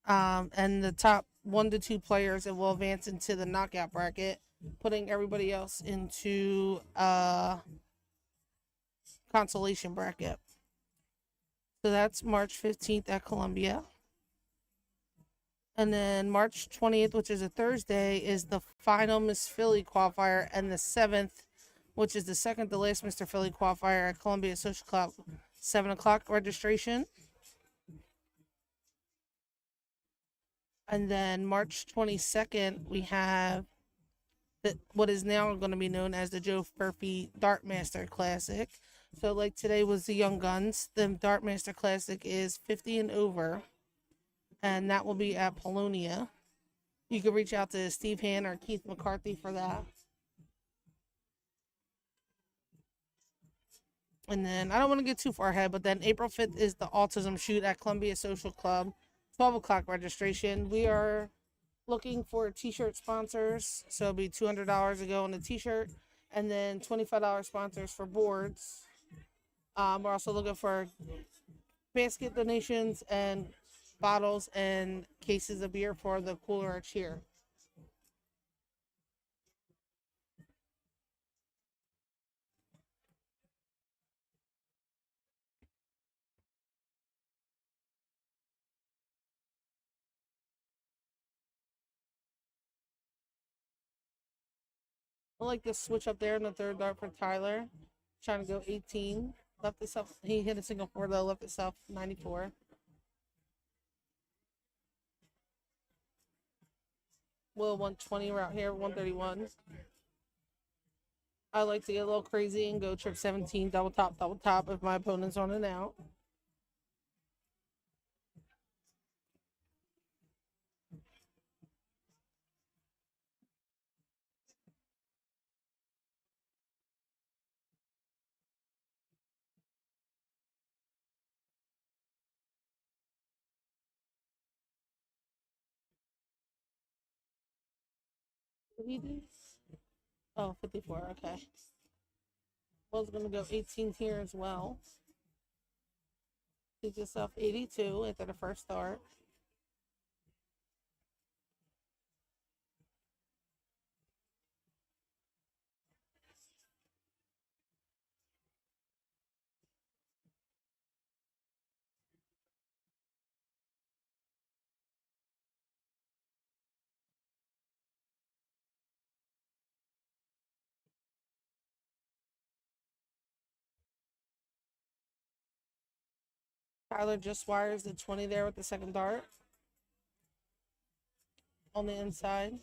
And the top 1 to 2 players, it will advance into the knockout bracket, putting everybody else into consolation bracket. So that's March 15th at Columbia. And then March 20th, which is a Thursday, is the final Miss Philly qualifier, and the 7th, which is the second to last Mr. Philly qualifier at Columbia Social Club, 7 o'clock registration. And then March 22nd, we have what is now going to be known as the Joe Furphy Dartmaster Classic. So like today was the Young Guns. The Dartmaster Classic is 50 and over, and that will be at Polonia. You can reach out to Steve Han or Keith McCarthy for that. And then I don't want to get too far ahead, but then April 5th is the Autism Shoot at Columbia Social Club, 12 o'clock registration. We are looking for t-shirt sponsors, so it'll be $200 to go on the t-shirt, and then $25 sponsors for boards. We're also looking for basket donations and bottles and cases of beer for the cooler cheer. I like to switch up there in the third dart for Tyler. Trying to go 18. Left this up. He hit a single 4 though. Left this up 94. Will 120 right here. 131. I like to get a little crazy and go trip 17. Double top if my opponent's on and out. What did he do? Oh, 54, okay. Will's gonna go 18 here as well. Get yourself 82 after the first start. Tyler just wires the 20 there with the second dart. On the inside.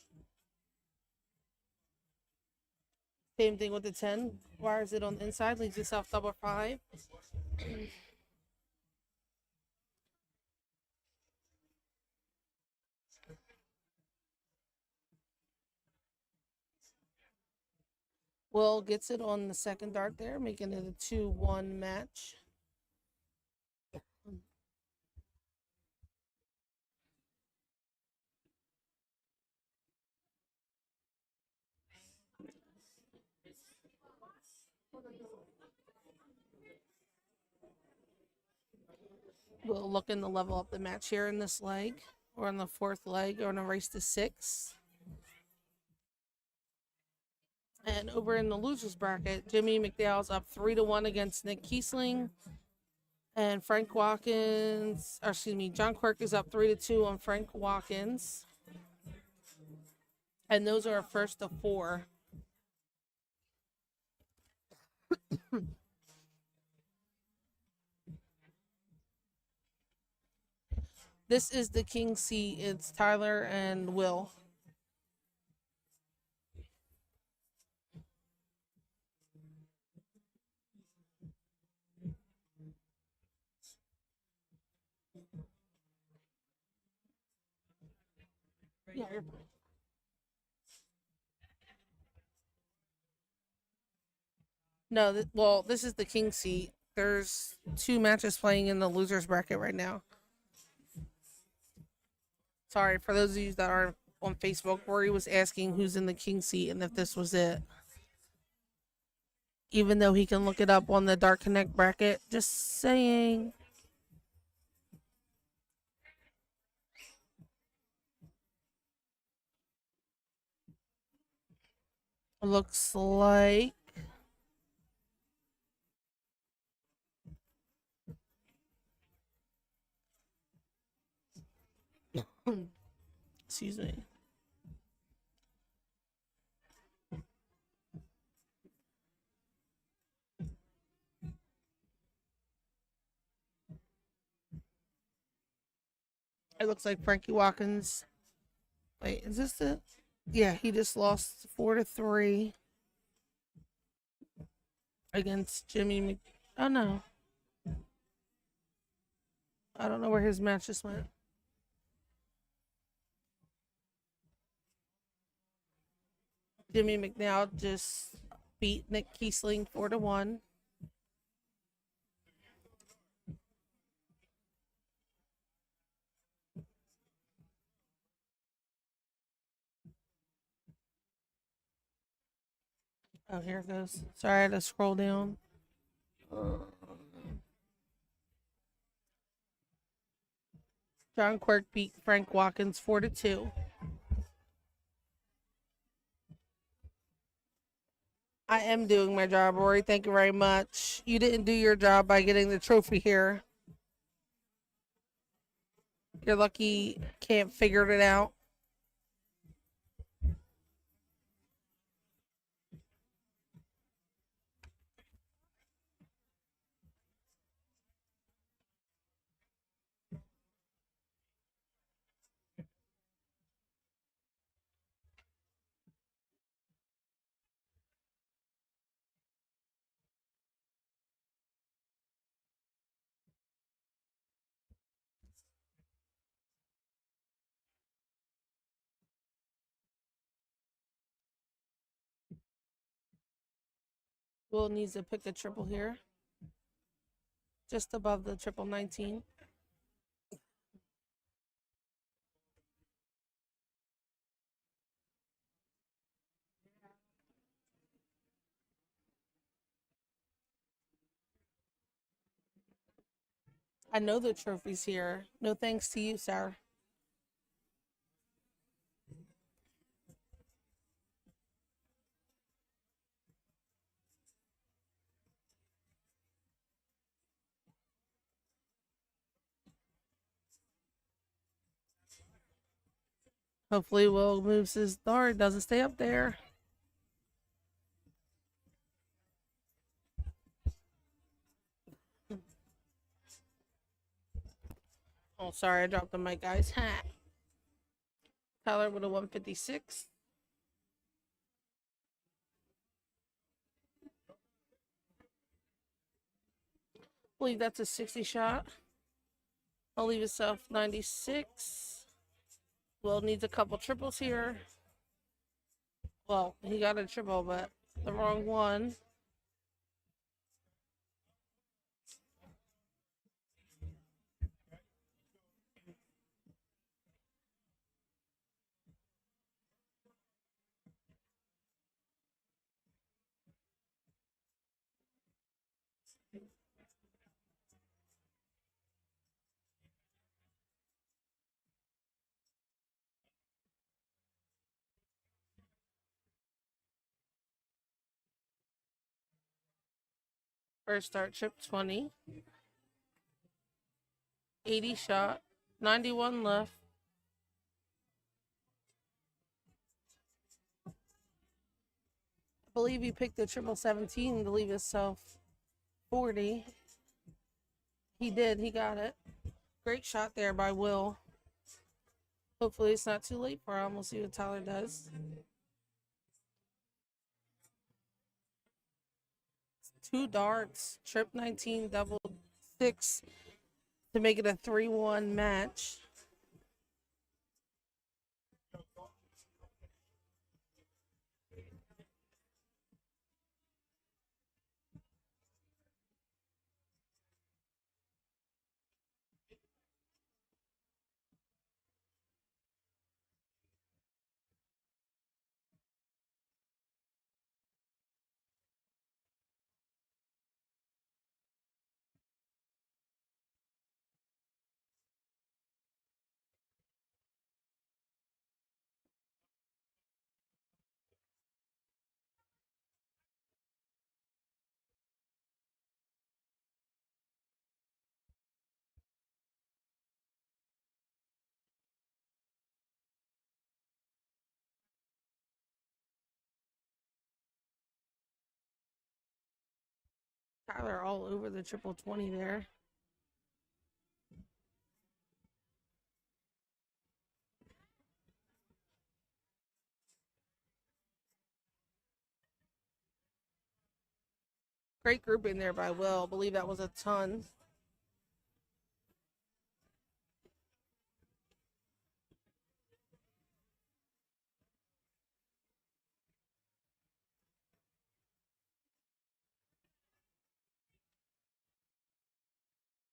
Same thing with the 10. Wires it on the inside, leaves himself double 5. Will gets it on the second dart there, making it a 2-1 match. Will looking to level up the match here in this leg, or in the fourth leg, or in a race to 6. And over in the losers bracket, Jimmy McDow's up 3-1 against Nick Kiesling. And Frank Watkins, or excuse me, John Quirk is up 3-2 on Frank Watkins. And those are our first of 4. This is the King seat. It's Tyler and Will. Yeah, you're fine. No, well, this is the King seat. There's 2 matches playing in the losers bracket right now. Sorry, for those of you that are on Facebook, Rory was asking who's in the King seat and if this was it. Even though he can look it up on the Dark Connect bracket. Just saying. Looks like excuse me. It looks like Frankie Watkins. Wait, is this it? Yeah, he just lost 4-3 against Jimmy Mc... Oh, no. I don't know where his match just went. Jimmy McDow just beat Nick Kiesling 4-1. Oh, here it goes. Sorry, I had to scroll down. John Quirk beat Frank Watkins 4-2. I am doing my job, Rory. Thank you very much. You didn't do your job by getting the trophy here. You're lucky can't figure it out. Will needs to pick a triple here. Just above the triple 19. I know the trophy's here. No thanks to you, sir. Hopefully Will moves his dart, doesn't stay up there. Oh, sorry, I dropped the mic, guys. Ha. Tyler with a 156. Believe that's a 60 shot. I'll leave himself 96. Will needs a couple triples here. Well, he got a triple, but the wrong one. First start chip 20. 80 shot. 91 left. I believe he picked the triple 17 to leave himself 40. He did. He got it. Great shot there by Will. Hopefully it's not too late for him. We'll see what Tyler does. Two darts. Trip 19, double 6 to make it a 3-1 match. Tyler all over the triple 20 there. Great grouping there by Will. I believe that was a ton.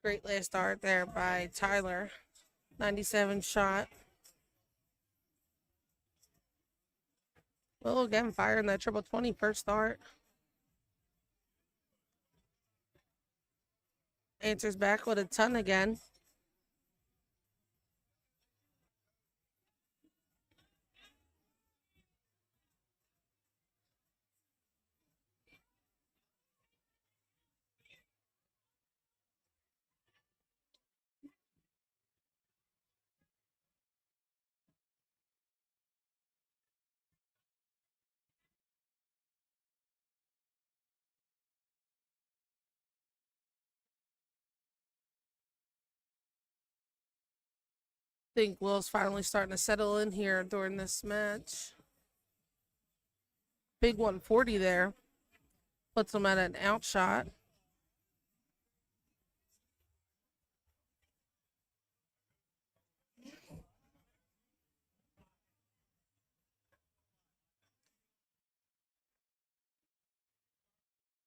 Great last start there by Tyler. 97 shot. Will again firing that triple 20 first start. Answers back with a ton again. Think Will's finally starting to settle in here during this match. Big 140 there. Puts him at an outshot.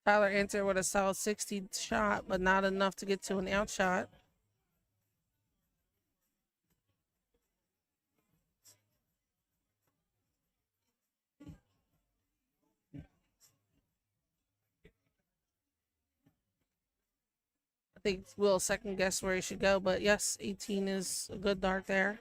Tyler answered with a solid 60 shot, but not enough to get to an outshot. I think Will second guess where he should go, but yes, 18 is a good dart there.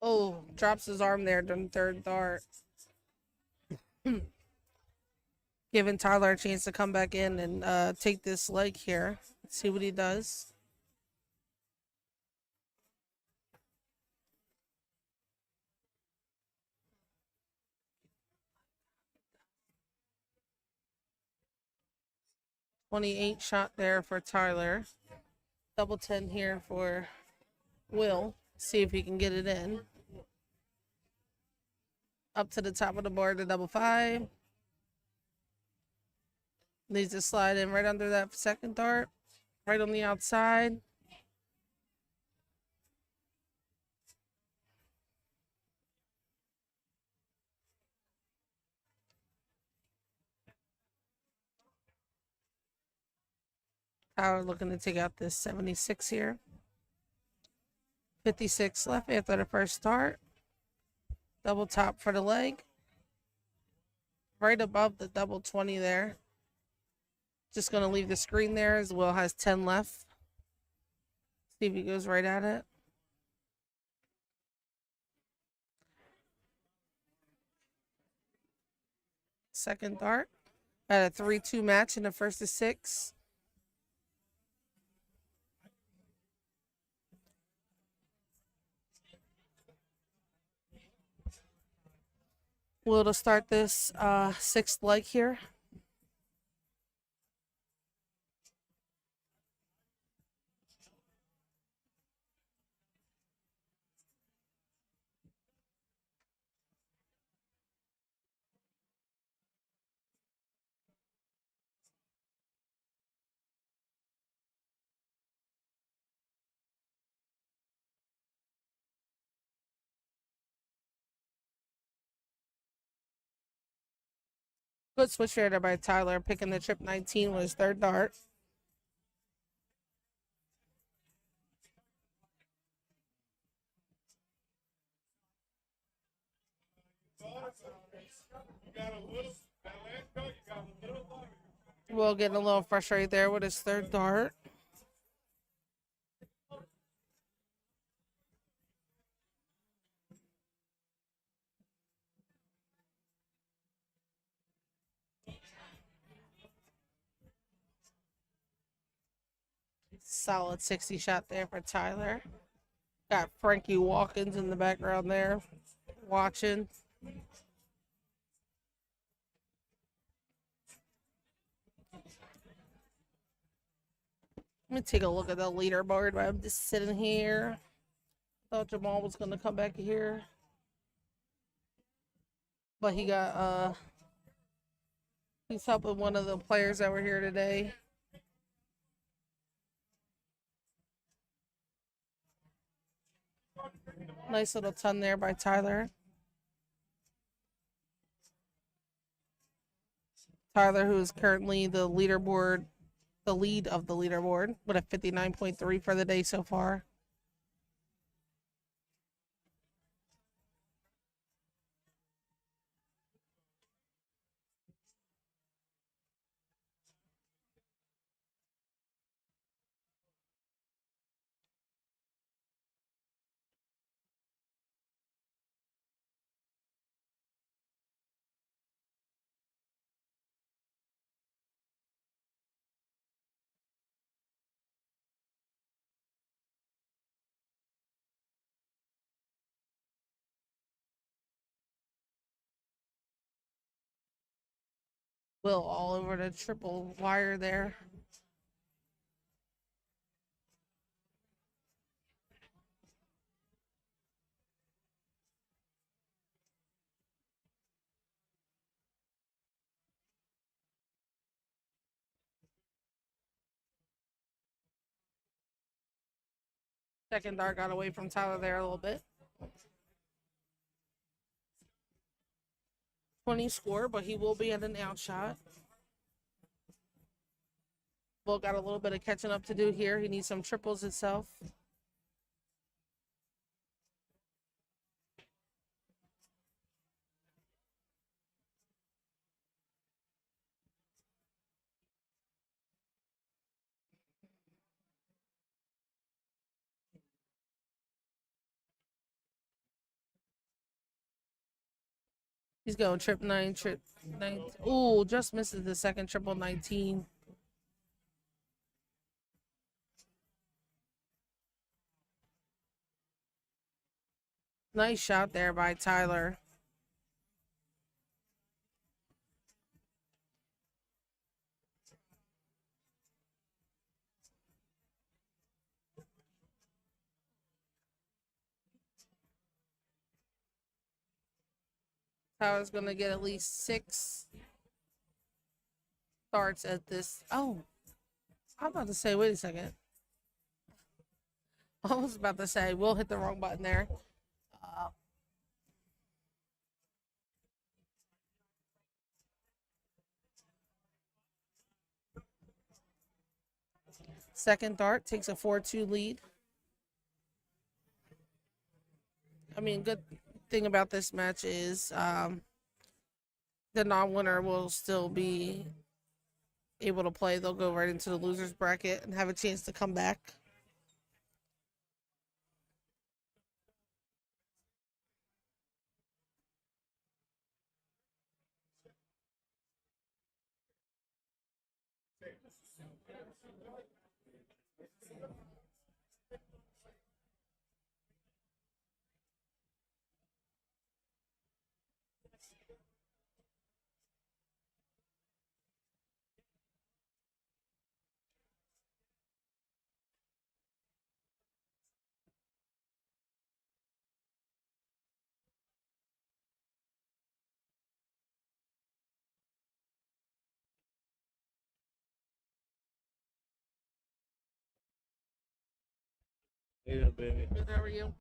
Oh, drops his arm there during third dart. Giving Tyler a chance to come back in and take this leg here. See what he does. .28 shot there for Tyler. Double 10 here for Will. See if he can get it in. Up to the top of the board to double 5. Needs to slide in right under that second dart. Right on the outside. Tyler looking to take out this 76 here. 56 left after the first start. Double top for the leg. Right above the double 20 there. Just going to leave the screen there as Will has 10 left. See if he goes right at it. Second dart. At a 3-2 match in the first of 6. Will to start this 6th leg here. Good switch there by Tyler, picking the trip 19 with his third dart. Will getting a little frustrated there with his third dart. Solid 60 shot there for Tyler. Got Frankie Watkins in the background there watching. Let me take a look at the leaderboard while I'm just sitting here. Thought Jamal was going to come back here. But he got, he's helping one of the players that were here today. Nice little ton there by Tyler. Tyler, who is currently the lead of the leaderboard with a 59.3 for the day so far. Will all over the triple wire there. Second dart got away from Tyler there a little bit. 20 score, but he will be at an outshot. Will got a little bit of catching up to do here. He needs some triples itself. He's going trip 9, trip 9. Ooh, just misses the second triple 19. Nice shot there by Tyler. Tyler's going to get at least 6 starts at this. Oh, I'm about to say, wait a second. I was about to say, we'll hit the wrong button there. Second dart takes a 4-2 lead. I mean, good thing about this match is the non-winner will still be able to play. They'll go right into the losers bracket and have a chance to come back. Yeah, baby. Good, how are you?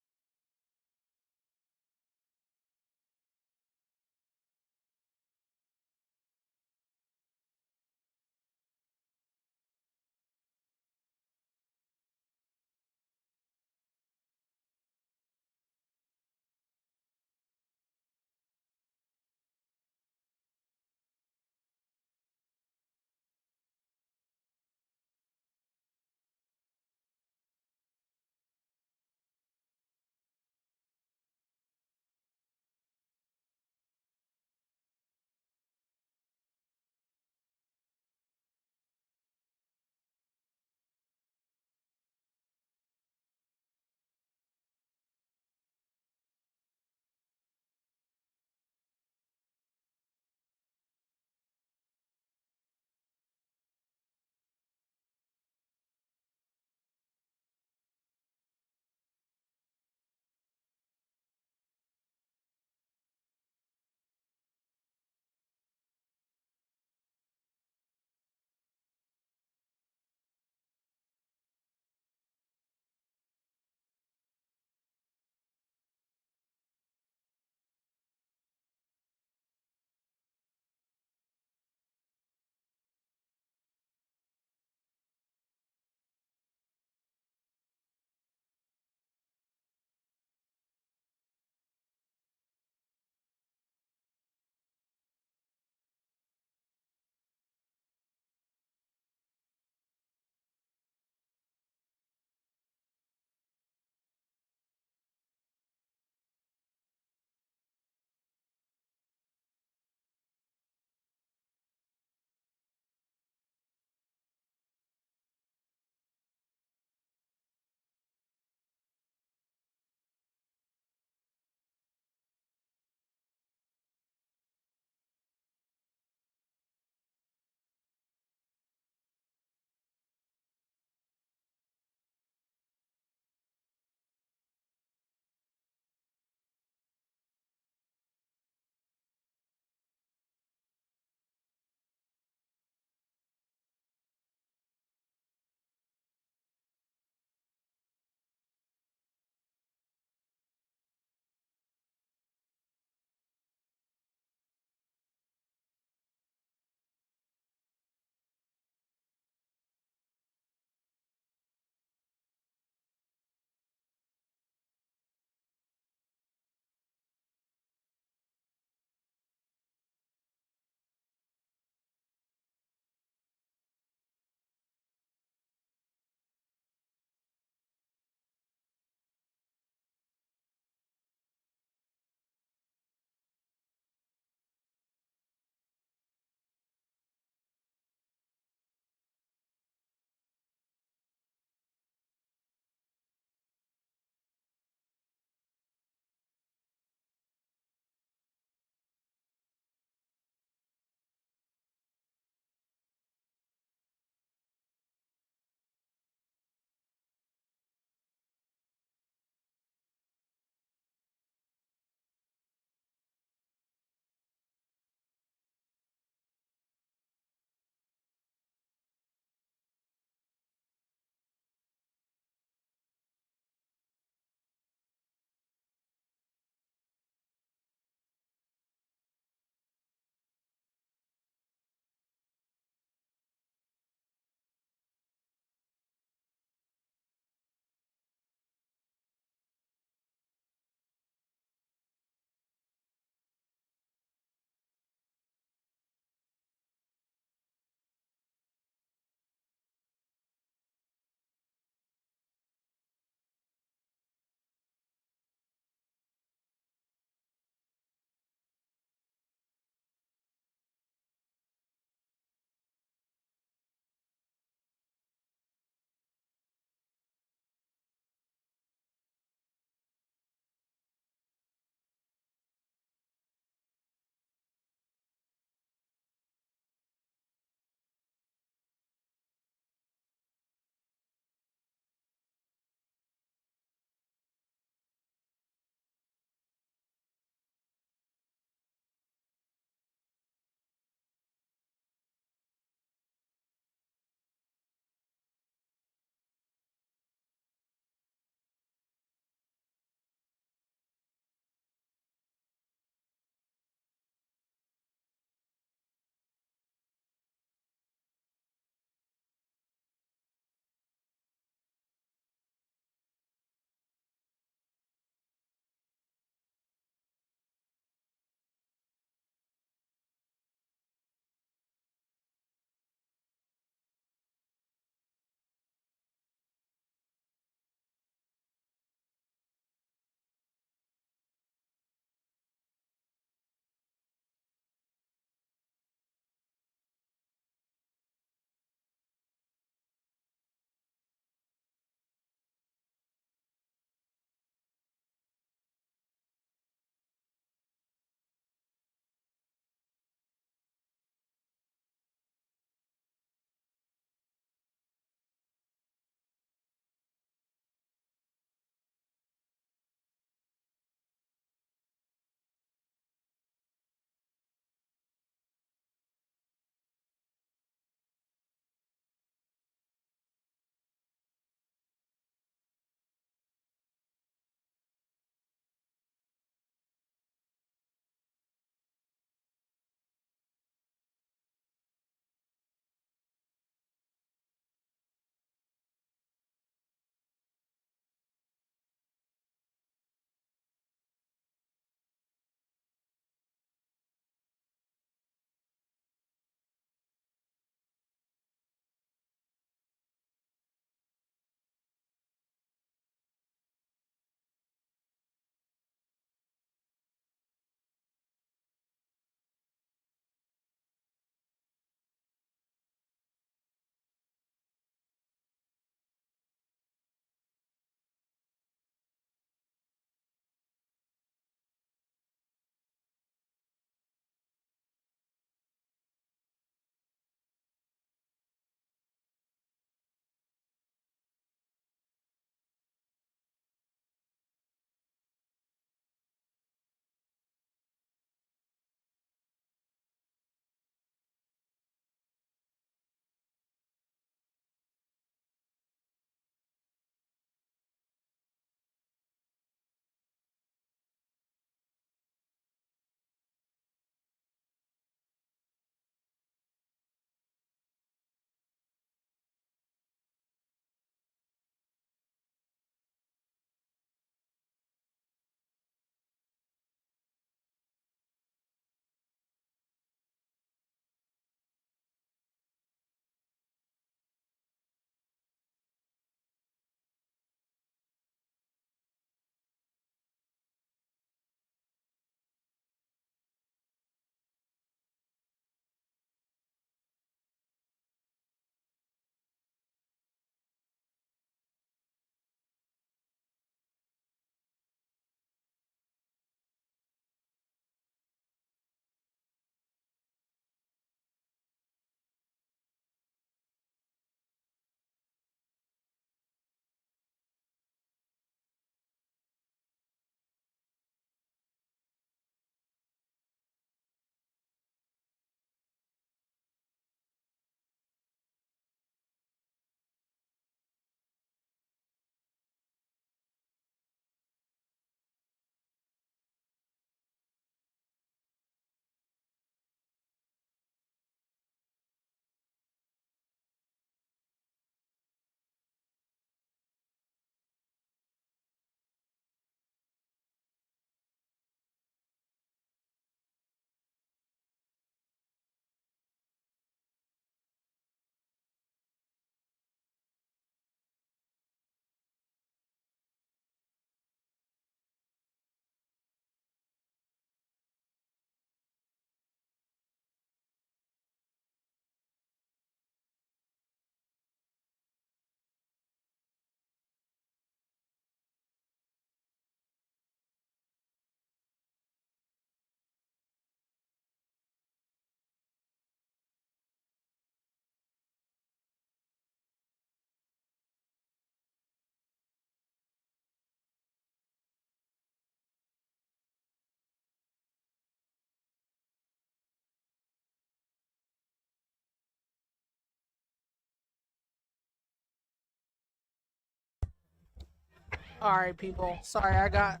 All right, people. Sorry, I got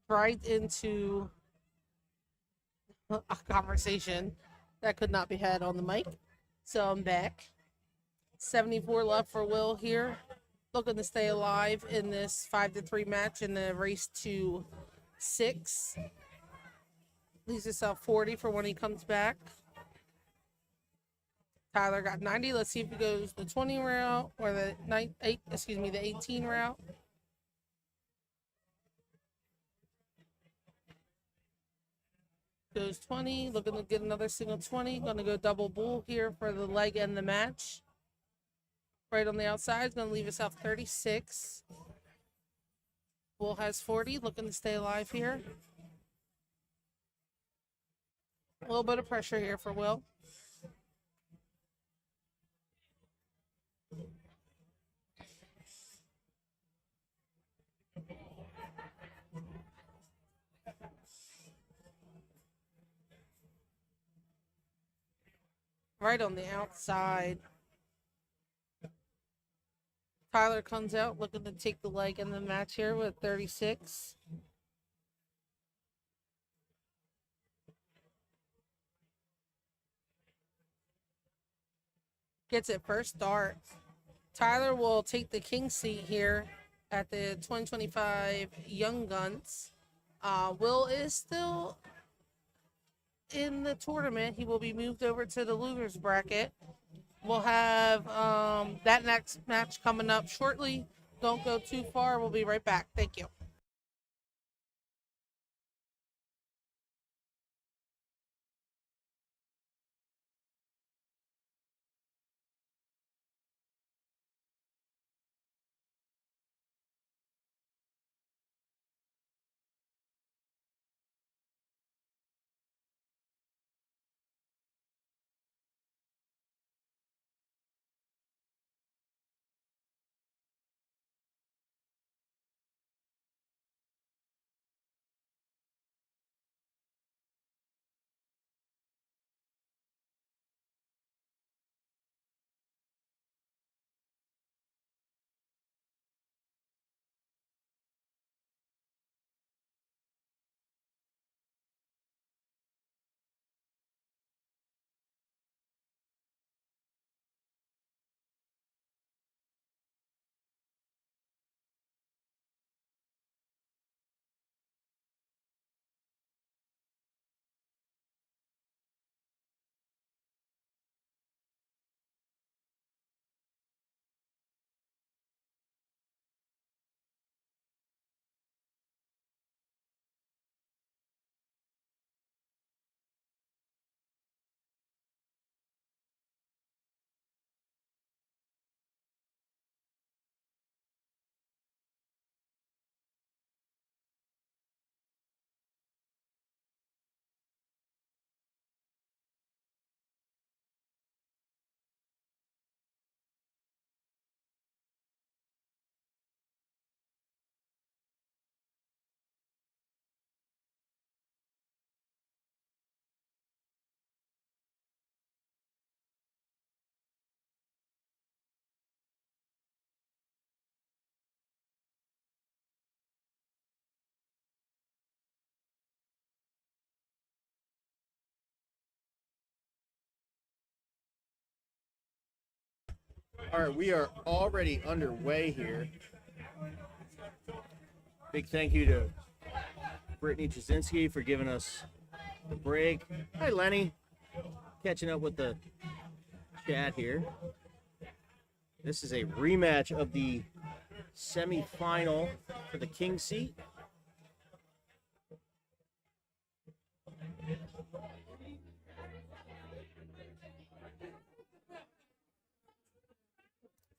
right into a conversation that could not be had on the mic. So I'm back. 74 left for Will here. Looking to stay alive in this 5-3 match in the race to 6. Leaves himself 40 for when he comes back. Tyler got 90. Let's see if he goes the 20 route or the 18 route. Goes 20. Looking to get another single 20. Going to go double bull here for the leg and the match. Right on the outside is going to leave us off 36. Bull has 40. Looking to stay alive here. A little bit of pressure here for Will. Right on the outside. Tyler comes out looking to take the leg in the match here with 36. Gets it first start. Tyler will take the king seat here at the 2025 Young Guns. Will is still in the tournament. He will be moved over to the losers bracket. We'll have that next match coming up shortly. Don't go too far. We'll be right back. Thank you. All right, we are already underway here. Big thank you to Brittany Jasinski for giving us the break. Hi, Lenny. Catching up with the chat here. This is a rematch of the semifinal for the king seat.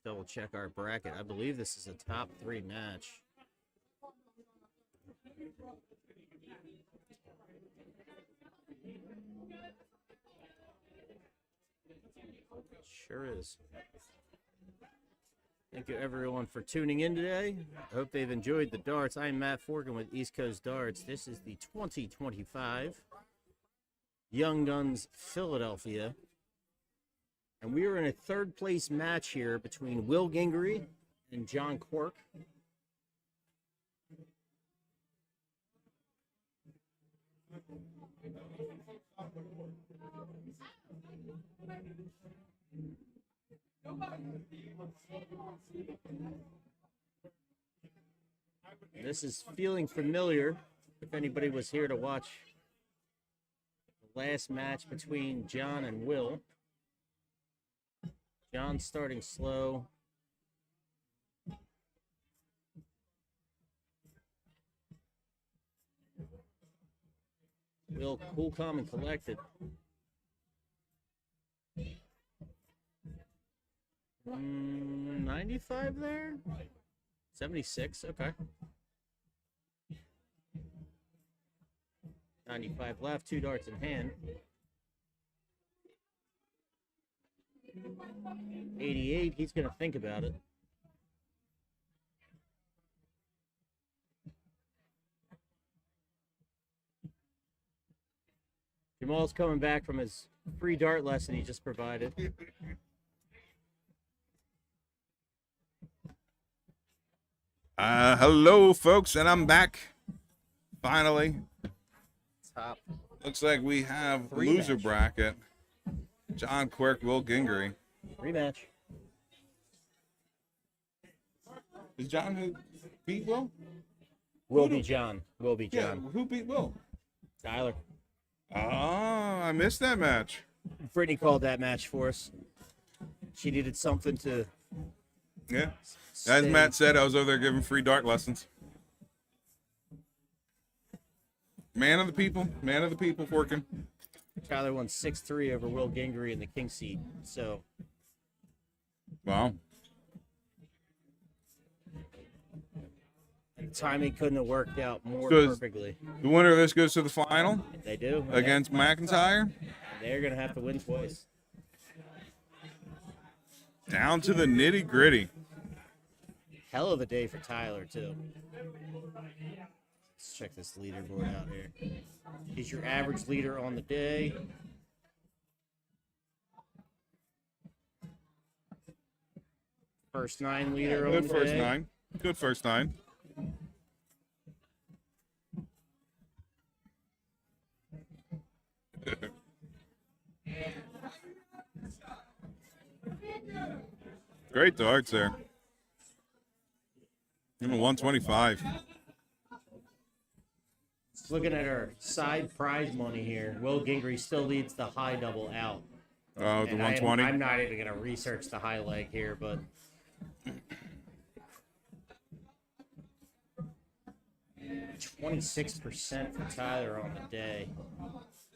Double check our bracket. I believe this is a top 3 match. Sure is. Thank you everyone for tuning in today. I hope they've enjoyed the darts. I'm Matt Forkin with East Coast Darts. This is the 2025 Young Guns Philadelphia. And we are in a third place match here between Will Gingery and John Quirk. This is feeling familiar. If anybody was here to watch the last match between John and Will. John starting slow. Will cool, calm, and collected. 95 there? 76, okay. 95 left, 2 darts in hand. 88, he's going to think about it. Jamal's coming back from his free dart lesson he just provided. Hello, folks, and I'm back. Finally. Top. Looks like we have Three loser match. bracket. John Quirk, Will Gingery. Rematch. Is John who beat Will? Will be John. Will be Yeah, John. who beat Will? Tyler. Oh, I missed that match. Brittany called that match for us. She needed something to Yeah. As stay. Matt said, I was over there giving free dart lessons. Man of the people working. Tyler won 6-3 over Will Gingery in the king seat. So Wow. and the timing couldn't have worked out more Good. perfectly. The winner of this goes to the final They do. against McIntyre. They're going to have to win twice. Down to the nitty gritty. Hell of a day for Tyler, too. Let's check this leaderboard out here. He's your average leader on the day. First 9 leader on Good the first day. 9. Good first 9. Great darts there. Even 125. Looking at our side prize money here, Will Gingery still leads the high double out. Oh, the And 120. I'm not even going to research the high leg here, but 26% for Tyler on the day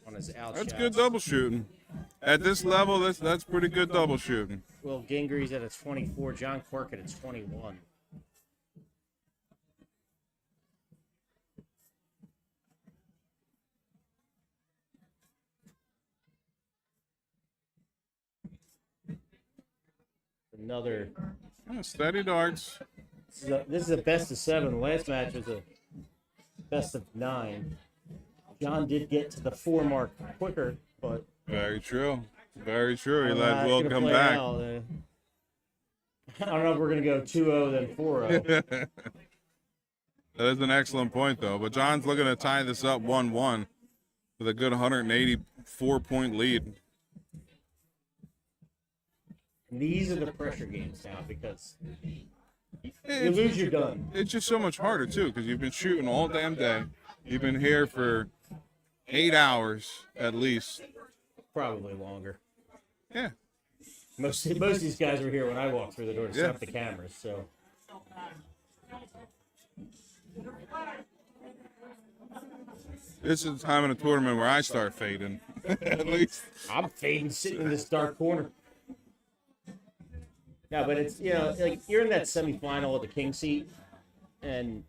on his out That's shots. good double shooting. At this level, that's pretty good double shooting. Will Gingry's at a 24, John Quirk at a 21. Another. Oh, steady darts. This is a best of 7. The last match was a best of 9. John did get to the 4 mark quicker, but Very true. Very true. He I don't know let how it's Will gonna come play back. out. I don't know if we're going to go 2-0 then 4-0. That is an excellent point, though. But John's looking to tie this up 1-1 with a good 184-point lead. And these are the pressure games now because you lose, you're done. It's just so much harder, too, because you've been shooting all damn day. You've been here for 8 hours at least. Probably longer. Yeah. Most of these guys were here when I walked through the door to set Yeah. up the cameras, so. This is the time in the tournament where I start fading, at least. I'm fading sitting in this dark corner. Yeah, but it's, like you're in that semifinal of the king seat, and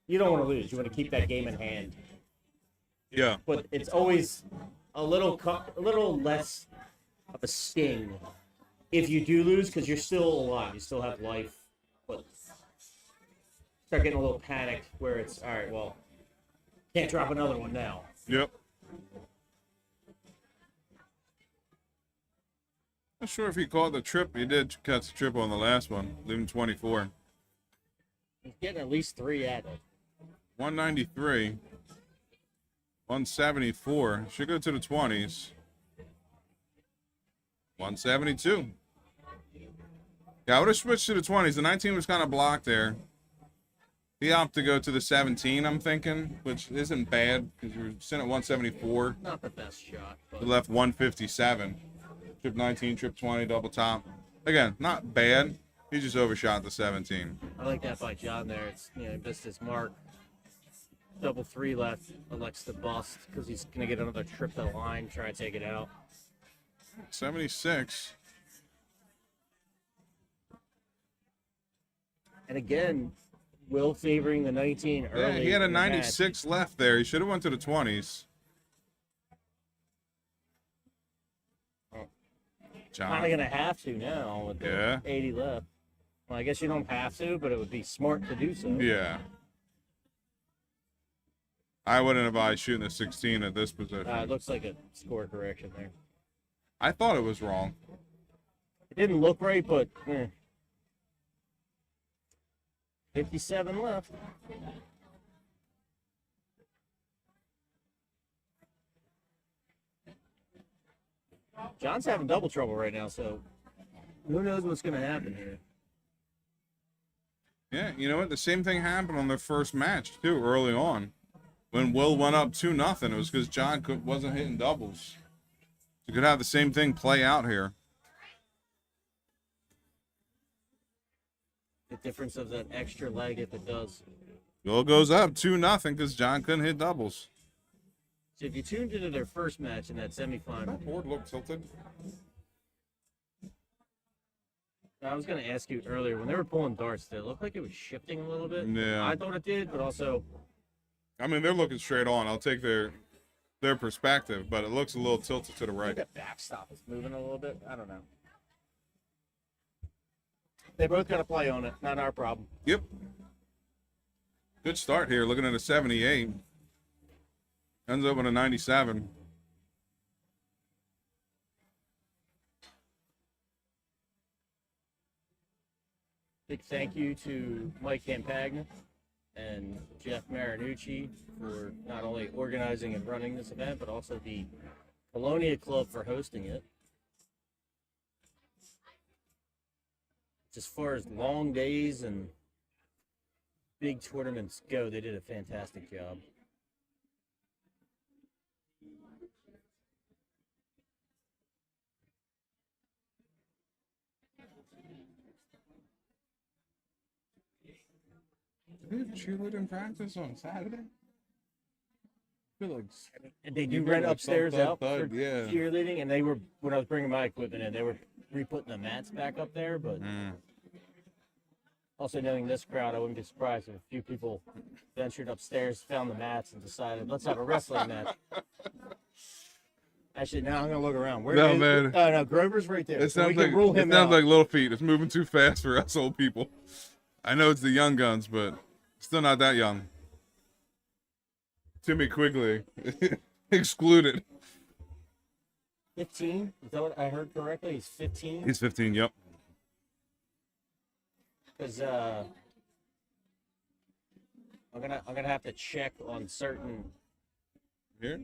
you don't want to lose. You want to keep that game in hand. Yeah. But it's always a little less of a sting if you do lose because you're still alive. You still have life. But start getting a little panicked where it's, all right, well, can't drop another one now. Yep. Not sure if he caught the trip. He did catch the trip on the last one, leaving 24. He's getting at least 3 at it. 193. 174. Should go to the 20s. 172. Yeah, I would have switched to the 20s. The 19 was kind of blocked there. He opted to go to the 17, I'm thinking, which isn't bad because you're sitting at 174. Not the best shot, but He left 157. Trip 19, trip 20, double top. Again, not bad. He just overshot the 17. I like that by John there. It's, you know, he missed his mark. Double 3 left, elects to bust because he's going to get another trip to the line, try to take it out. 76. And again, Will favoring the 19 early. Yeah, he had a in the match. 96 left there. He should have went to the 20s. Kind of John. going to have to now with the 80 left. Well, I guess you don't have to, but it would be smart to do so. Yeah. I wouldn't advise shooting the 16 at this position. It looks like a score correction there. I thought it was wrong. It didn't look right, but 57 left. John's having double trouble right now, so who knows what's going to happen here. Yeah, you know what? The same thing happened on their first match, too, early on. When Will went up 2-0, it was because John wasn't hitting doubles. You could have the same thing play out here. The difference of that extra leg, if it does. Will goes up 2-0 because John couldn't hit doubles. So if you tuned into their first match in that semifinal, Board looked tilted. I was going to ask you earlier, when they were pulling darts, did it look like it was shifting a little bit? Yeah. I thought it did, but also, I mean, they're looking straight on. I'll take their perspective, but it looks a little tilted to the I right. think that backstop is moving a little bit. I don't know. They both got to play on it. Not our problem. Yep. Good start here. Looking at a 78. Ends up with a 97. Big thank you to Mike Campagna and Jeff Marinucci for not only organizing and running this event, but also the Polonia Club for hosting it. As far as long days and big tournaments go, they did a fantastic job. Did they have cheerleading practice on Saturday? I feel like And they do You rent go like upstairs thud, out thud, for yeah. cheerleading, and they were, when I was bringing my equipment in, they were re-putting the mats back up there, but also knowing this crowd, I wouldn't be surprised if a few people ventured upstairs, found the mats, and decided, let's have a wrestling match. Actually, now I'm going to look around. Where No, is, man. No, Grover's right there. it so we sounds can rule like him out. little feet. It's moving too fast for us old people. I know it's the young guns, but still not that young. Timmy Quigley excluded. 15? Is that what I heard correctly? He's 15? He's 15. Yep. Because I'm gonna have to check on certain. Here.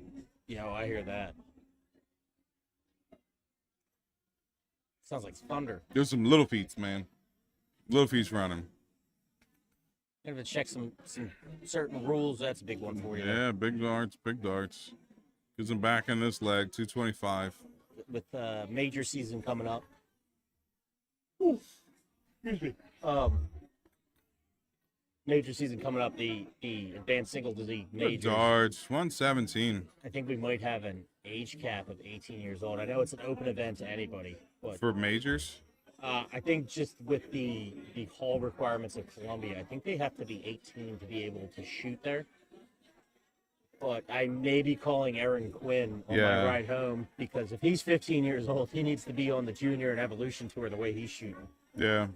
Yeah, I hear that. Sounds like thunder. There's some little feats, man. Little feats running. I'm gonna check some certain rules. That's a big one for you. Yeah, big darts, big darts. Gives him back in this leg, 225. With major season coming up. Excuse me. Major season coming up. The advanced singles league Good majors. darts, 117 I think we might have an age cap of 18 years old. I know it's an open event to anybody, but for majors. I think just with the hall requirements of Columbia, I think they have to be 18 to be able to shoot there. But I may be calling Aaron Quinn on Yeah. my ride home because if he's 15 years old, he needs to be on the junior and evolution tour the way he's shooting. Yeah.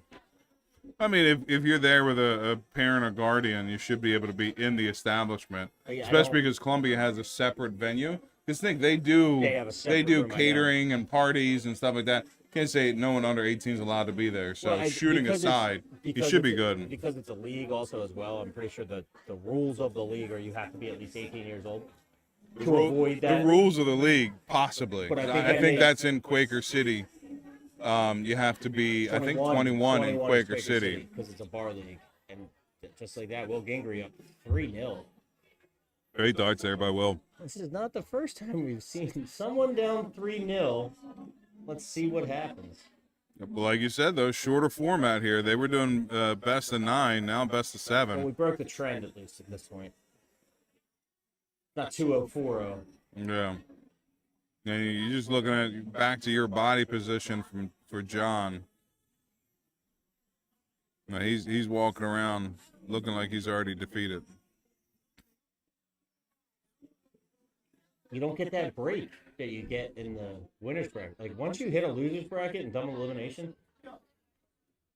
I mean, if you're there with a parent or guardian, you should be able to be in the establishment, Yeah, I especially don't- because Columbia has a separate venue. Because think they do They have a separate do room, I know. catering and parties and stuff like that. Can't say no one under 18 is allowed to be there. So Well, shooting because it's- aside, you because should be it's- good. Because it's a league also as well, I'm pretty sure the rules of the league are you have to be at least 18 years old. to avoid that. The rules of the league, possibly. But I think that's in Quaker City. You have to be, I think, 21 in Quaker City. Because it's a bar league. And just like that, Will Gingrey up 3-0. Great darts there by Will. This is not the first time we've seen someone down 3-0. Let's see what happens. Well, like you said, though, shorter format here. They were doing best of 9, now best of 7. Well, we broke the trend at least at this point. Not 2-0, 4-0. Yeah. And you're just looking at back to your body position for John. Now he's walking around looking like he's already defeated. You don't get that break that you get in the winner's bracket. Like once you hit a loser's bracket and double elimination,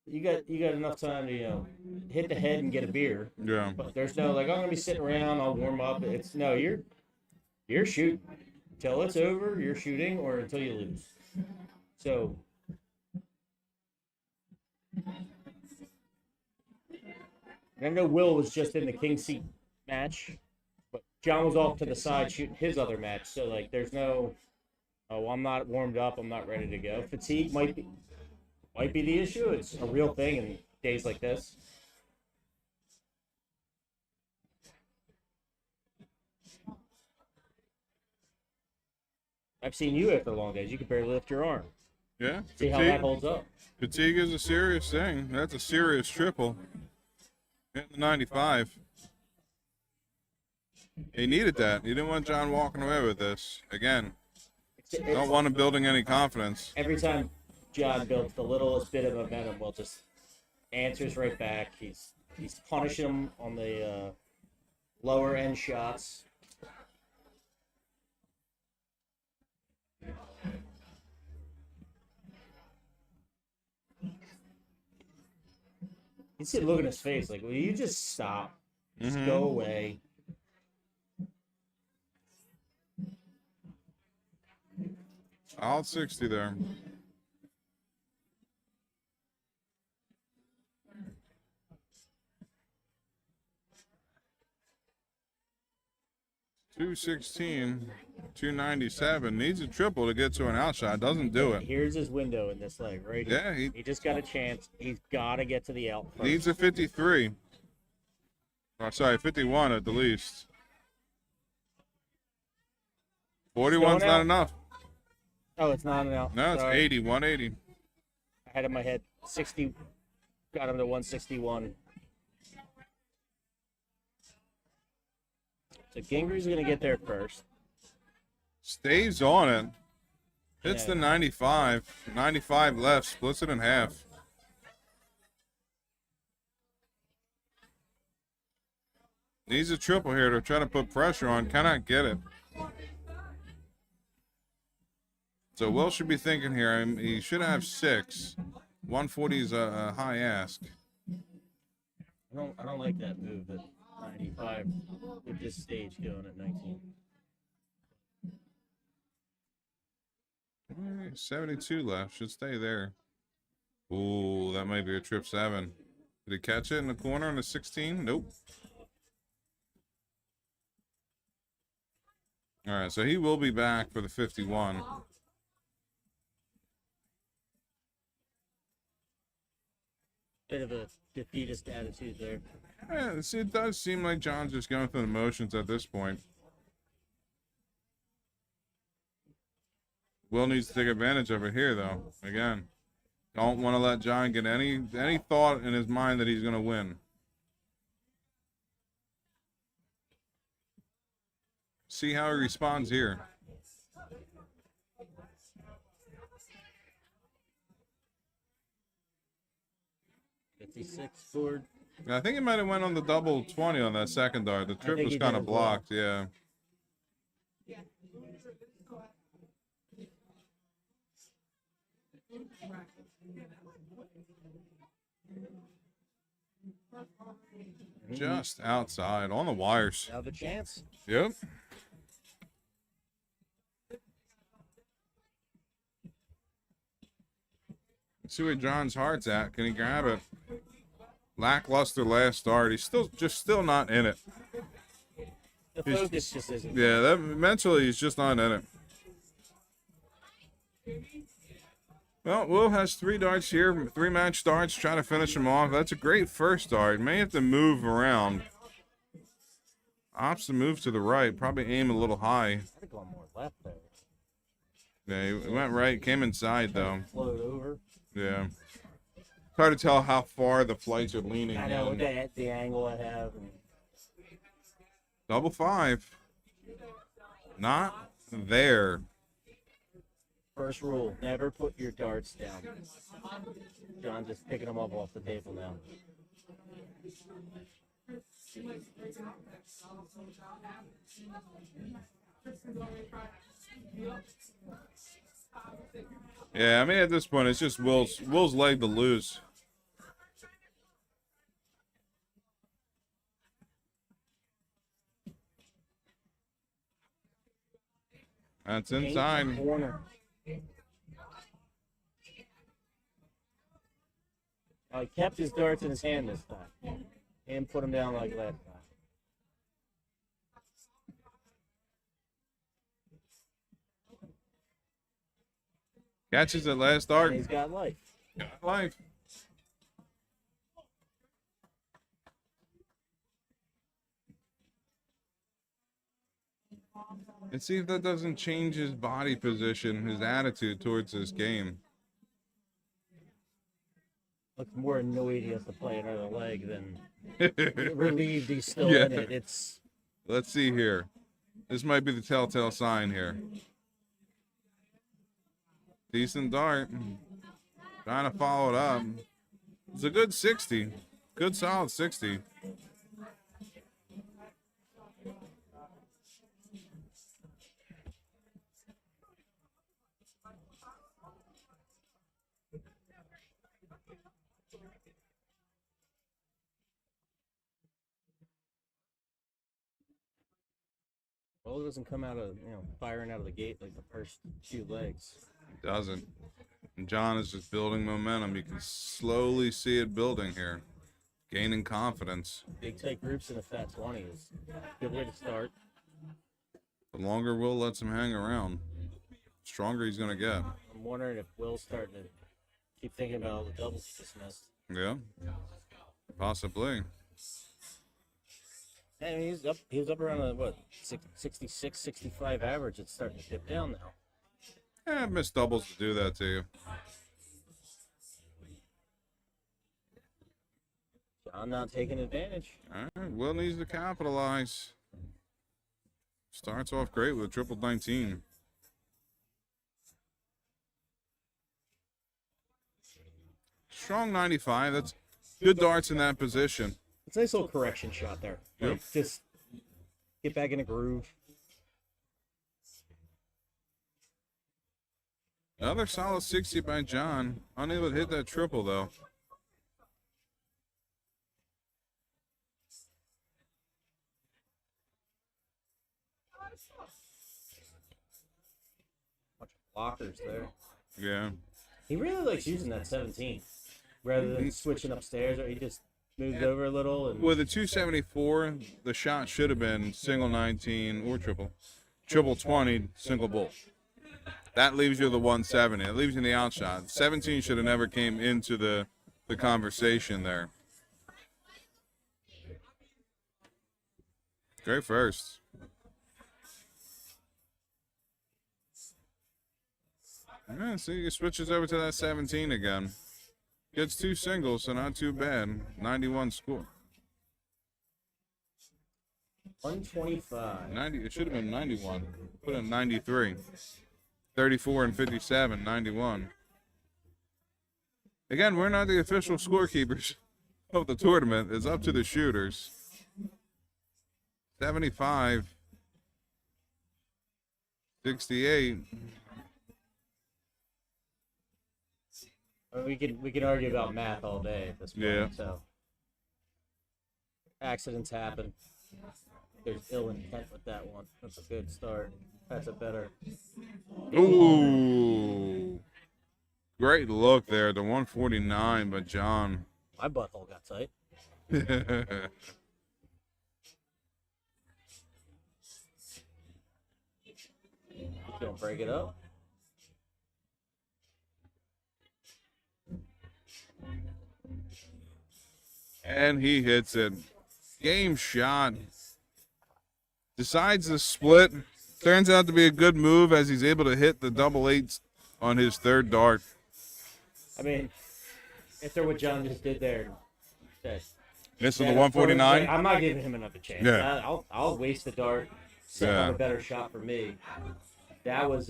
you got enough time to hit the head and get a beer. Yeah. But there's no like I'm gonna be sitting around, I'll warm up. It's no, you're shooting till it's over. You're shooting or until you lose. So. And I know Will was just in the king seat match, but John was off to the side shooting his other match. So like, there's no, oh, I'm not warmed up, I'm not ready to go. Fatigue might be the issue. It's a real thing in days like this. I've seen you after long days. You can barely lift your arm. Yeah. See how that holds up. Fatigue is a serious thing. That's a serious triple. Hitting the 95. He needed that. He didn't want John walking away with this. Again, don't want him building any confidence. Every time John builds the littlest bit of momentum, Will just answers right back. He's punishing him on the lower end shots. You see the look in his face, like, will you just stop? Just go away. All 60 there. .216, 297. Needs a triple to get to an outshot. Doesn't do it. Here's his window in this leg, right? Yeah, he just got a chance. He's got to get to the out first. Needs a 53. Oh, sorry, 51 at the least. 41's not enough. Oh, it's not an out. No, it's Sorry. 80, 180. I had in my head 60. Got him to 161. So Gingrey's going to get there first. Stays on it. Hits Yeah. the 95. 95 left. Splits it in half. Needs a triple here to try to put pressure on. Cannot get it. So Will should be thinking here. He should have 6. 140 is a high ask. I don't like that move at 95 with this stage going at 19. 72 left. Should stay there. Ooh, that might be a trip 7. Did he catch it in the corner on the 16? Nope. All right, so he will be back for the 51. Bit of a defeatist attitude there. Yeah, it does seem like John's just going through the motions at this point. Will needs to take advantage of it here, though. Again, don't want to let John get any thought in his mind that he's going to win. See how he responds here. Board. I think he might have went on the double 20 on that second dart. The trip think was he kind did of as well. blocked, yeah. Just outside on the wires. Have a chance. Yep. Let's see where John's heart's at. Can he grab it? Lackluster last start. He's still not in it. The focus just isn't. Yeah, that mentally he's just not in it. Well, Will has 3 darts here, 3 match starts, trying to finish them off. That's a great first dart. May have to move around. Opts to move to the right, probably aim a little high. I'd have gone more left there. Yeah, he went right, came inside though. Float over. Yeah. It's hard to tell how far the flights are leaning. I know in. the angle I have. And Double 5. Not there. first rule: never put your darts down. John just picking them up off the table now. Yeah, I mean at this point it's just Will's leg to lose. That's inside. Corner. He kept his darts in his hand this time. He didn't put them down like last time. Catches it last dart. And he's got life. Got life. And see if that doesn't change his body position, his attitude towards this game. Looks more annoyed he has to play another leg than relieved he's still Yeah. in it. It's Let's see here. This might be the telltale sign here. Decent dart. Trying to follow it up. It's a good 60. Good solid 60. well, it doesn't come out of firing out of the gate like the first few legs. It doesn't. And John is just building momentum. You can slowly see it building here. Gaining confidence. Big take groups in a fat 20 is a good way to start. The longer Will lets him hang around, the stronger he's going to get. I'm wondering if Will's starting to keep thinking about all the doubles he just missed. Yeah. Possibly. I mean, he was up around a 66, 65 average. It's starting to dip down now. Yeah, missed doubles to do that to you. John not taking advantage. All right, Will needs to capitalize. Starts off great with a triple 19. Strong 95. That's good darts in that position. It's a nice little correction shot there. Yep. Like, just get back in a groove. Another solid 60 by John. Unable to hit that triple, though. Bunch of blockers there. Yeah. He really likes using that 17 rather than switching upstairs, or he just moved over a little. And With a 274, the shot should have been single 19 or triple. Triple 20, single bull. That leaves you the 170. It leaves you the outshot. 17 should have never came into the conversation there. Great first. Yeah, see, he switches over to that 17 again. Gets 2 singles, so not too bad. 91 score. 125. 90. It should have been 91. Put in 93. 34 and 57, 91. Again, we're not the official scorekeepers of the tournament. It's up to the shooters. 75. 68. We can argue about math all day at this point. Yeah. So accidents happen. There's ill intent with that one. That's a good start. That's a better. Ooh. Great look there. The 149 by John. My butthole got tight. gonna break it up. And he hits it. Game shot. Decides to split. Turns out to be a good move as he's able to hit the double eights on his third dart. I mean, after what John just did there, Missing the 149. I'm not giving him another chance. Yeah. I'll waste the dart. Set Yeah. up a better shot for me. That was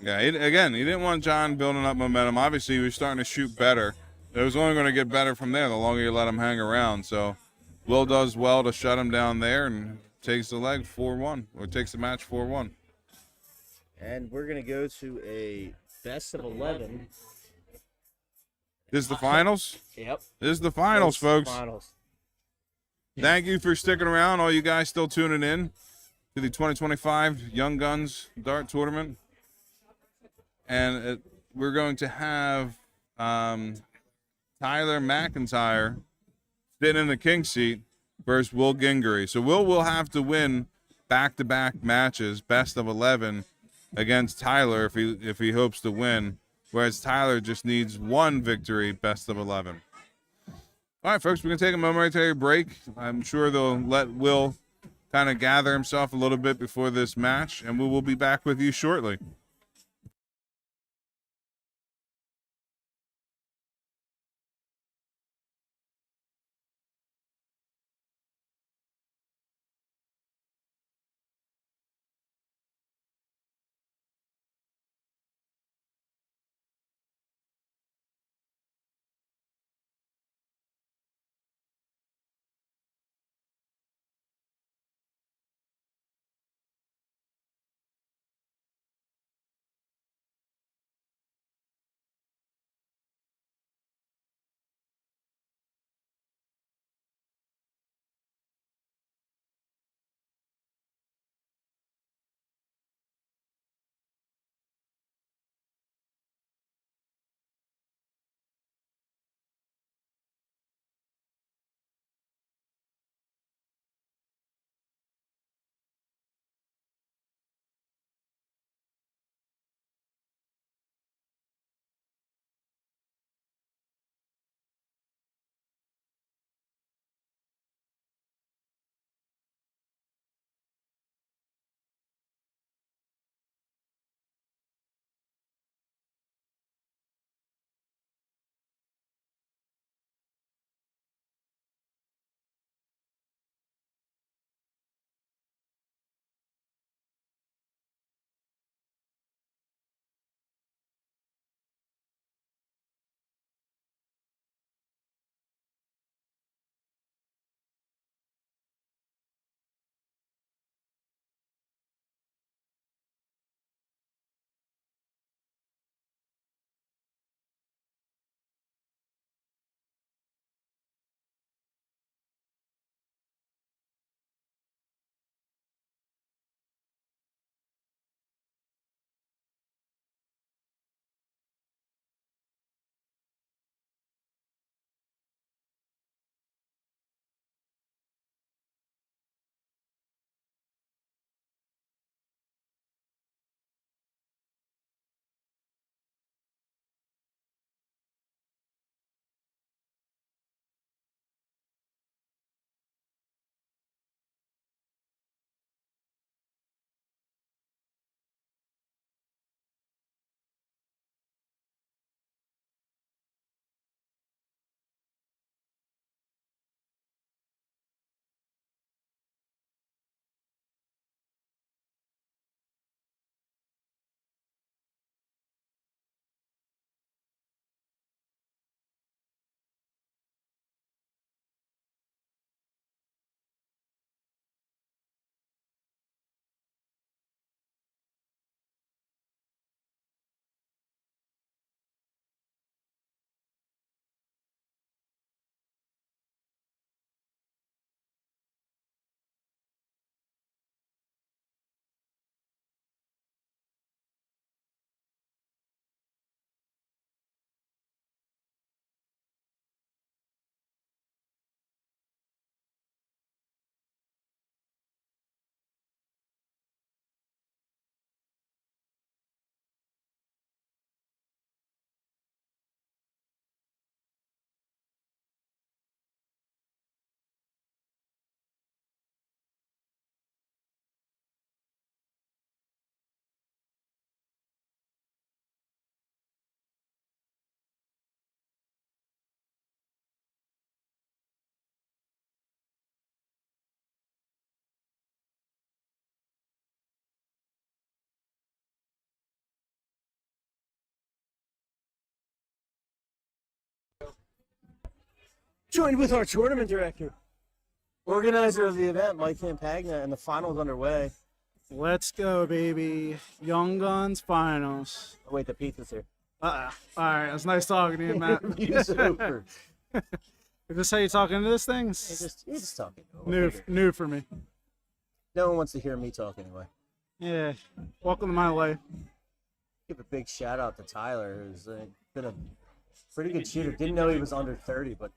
Yeah, he didn't want John building up momentum. Obviously, he was starting to shoot better. It was only going to get better from there the longer you let him hang around. So Will does well to shut him down there and takes the leg 4-1, or takes the match 4-1. and we're gonna go to a best of 11. This is the finals? Yep. This is the finals, folks. Finals. Thank you for sticking around, all you guys still tuning in to the 2025 Young Guns Dart Tournament. And we're going to have Tyler McIntyre sitting in the king seat versus Will Gingery. So Will have to win back-to-back matches, best of 11, against Tyler if he hopes to win, whereas Tyler just needs one victory, best of 11. All right, folks, we're going to take a momentary break. I'm sure they'll let Will kind of gather himself a little bit before this match, and we will be back with you shortly. Joined with our tournament director, organizer of the event, Mike Campagna, and the finals underway. Let's go, baby. Young Guns finals. Oh, wait, the pizza's here. All right, it was nice talking to you, Matt. Interview's over. Is this how you talk into this thing? You're just talking. We'll New for me. No one wants to hear me talk anyway. Yeah. Welcome to my life. Give a big shout out to Tyler, who's been a pretty good shooter. Didn't know he was under 30, but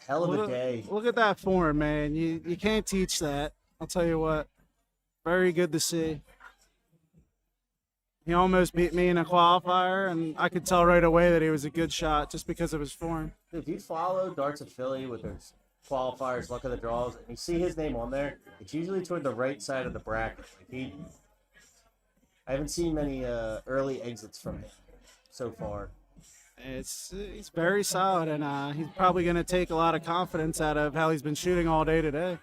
hell of a day. Look at that form, man. You can't teach that. I'll tell you what. Very good to see. He almost beat me in a qualifier, and I could tell right away that he was a good shot just because of his form. If you follow Darts of Philly with those qualifiers, luck of the draws, and you see his name on there, it's usually toward the right side of the bracket. I haven't seen many early exits from him so far. He's very solid, and he's probably going to take a lot of confidence out of how he's been shooting all day today.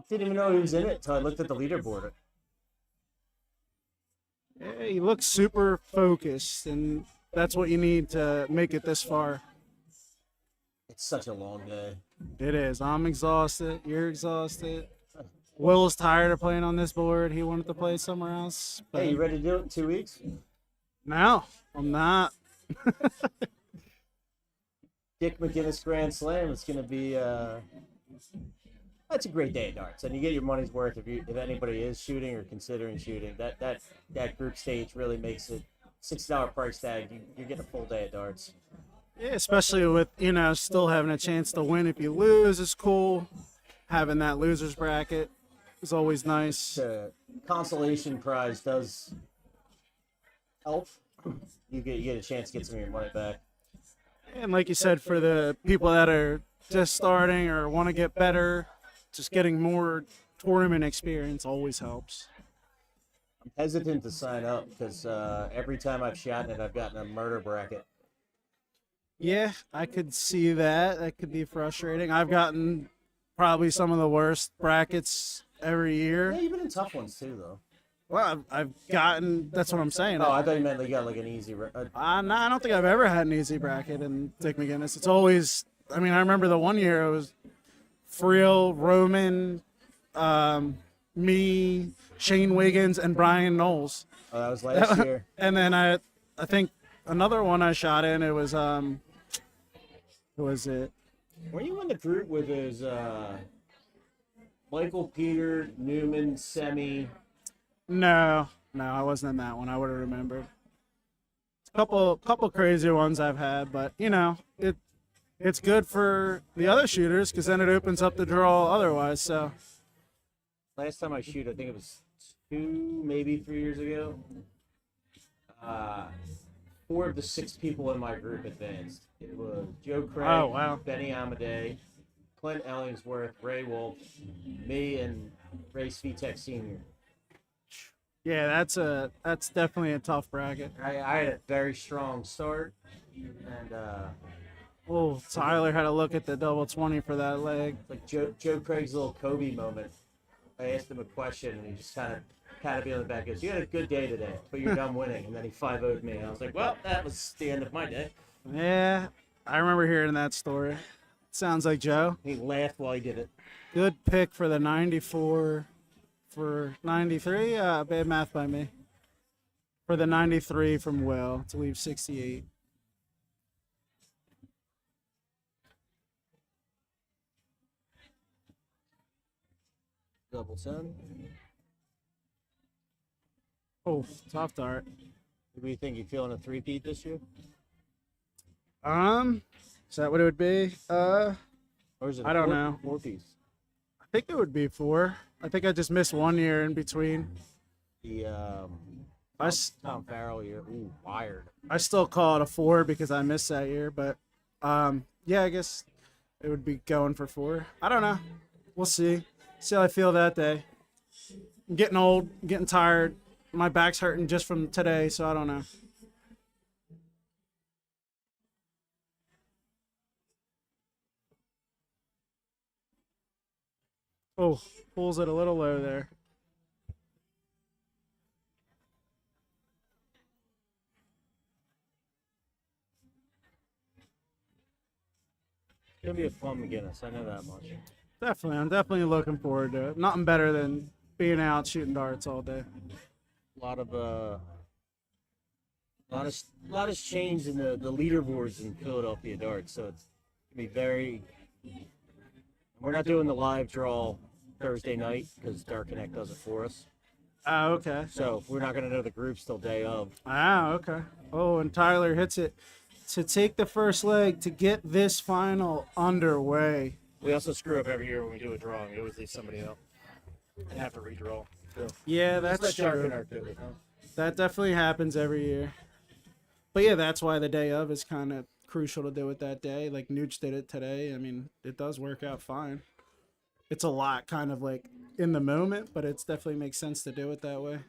Didn't even know he was in it until I looked at the leaderboard. Yeah, he looks super focused, and that's what you need to make it this far. It's such a long day. It is. I'm exhausted. You're exhausted. Will's tired of playing on this board. He wanted to play somewhere else. But Hey, you ready to do it in 2 weeks? no, I'm not. Dick McGinnis Grand Slam. It's going to be that's a great day at darts, and you get your money's worth if anybody is shooting or considering shooting. That group stage really makes it $60 price tag. You're getting a full day at darts. Yeah, especially with still having a chance to win if you lose is cool. Having that losers bracket is always nice. The consolation prize does help. You get a chance to get some of your money back. And like you said, for the people that are just starting or want to get better, just getting more tournament experience always helps. I'm hesitant to sign up because every time I've shot in it, I've gotten a murder bracket. Yeah, I could see that. That could be frustrating. I've gotten probably some of the worst brackets every year. Yeah, you've been in tough ones too, though. Well, I've gotten. That's what I'm saying. Oh, I thought you meant you got like an easy. No, I don't think I've ever had an easy bracket in Dick McGinnis. It's always. I mean, I remember the one year it was Friel, Roman, me, Shane Wiggins, and Brian Knowles. Oh, that was last year. And then I think another one I shot in. It was who was it? Were you in the group with his Michael, Peter, Newman, Semi? No, I wasn't in that one. I would have remembered. A couple crazy ones I've had, but it's good for the other shooters because then it opens up the draw otherwise. So Last time I shoot, I think it was 2, maybe 3 years ago. 4 of the 6 people in my group advanced. It was Joe Craig, Oh, wow. Benny Amadei, Clint Ellingsworth, Ray Wolf, me, and Ray Svitek Sr. yeah, that's definitely a tough bracket. I had a very strong start, and Oh, Tyler had to look at the double 20 for that leg. like Joe Craig's little Kobe moment. I asked him a question, and he just kind of patted me on the back. He goes, "You had a good day today, but you're done winning." And then he 5-0'd me. I was like, "Well, that was the end of my day." Yeah, I remember hearing that story. Sounds like Joe. He laughed while he did it. Good pick for the 94. For 93, bad math by me. For the 93 from Will to leave 68. Double 10. Oh, tough dart. Do you think you're feeling a three-peat this year? Is that what it would be? Or is it I don't know. 4-piece? I think it would be 4. I think I just missed 1 year in between. The Tom Farrell year. Ooh, wired. I still call it a 4 because I missed that year, but yeah, I guess it would be going for 4. I don't know. We'll see. See how I feel that day. I'm getting old, I'm getting tired. My back's hurting just from today, so I don't know. Oh, pulls it a little low there. gonna be a fun McGinnis. I know that much. Definitely, I'm definitely looking forward to it. Nothing better than being out shooting darts all day. A lot has changed in the leaderboards in Philadelphia darts, so it's gonna be very. We're not doing the live draw Thursday night because Dart Connect does it for us. Oh, okay. So we're not gonna know the groups till day of. Ah, okay. Oh, and Tyler hits it to take the first leg to get this final underway. We also screw up every year when we do a drawing. We always leave somebody out and have to redraw. So Yeah, that's let Dart true. Connect do it, huh? That definitely happens every year. But yeah, that's why the day of is kind of crucial to do it that day. Like Nooch did it today. I mean, it does work out fine. It's a lot kind of like in the moment, but it's definitely makes sense to do it that way.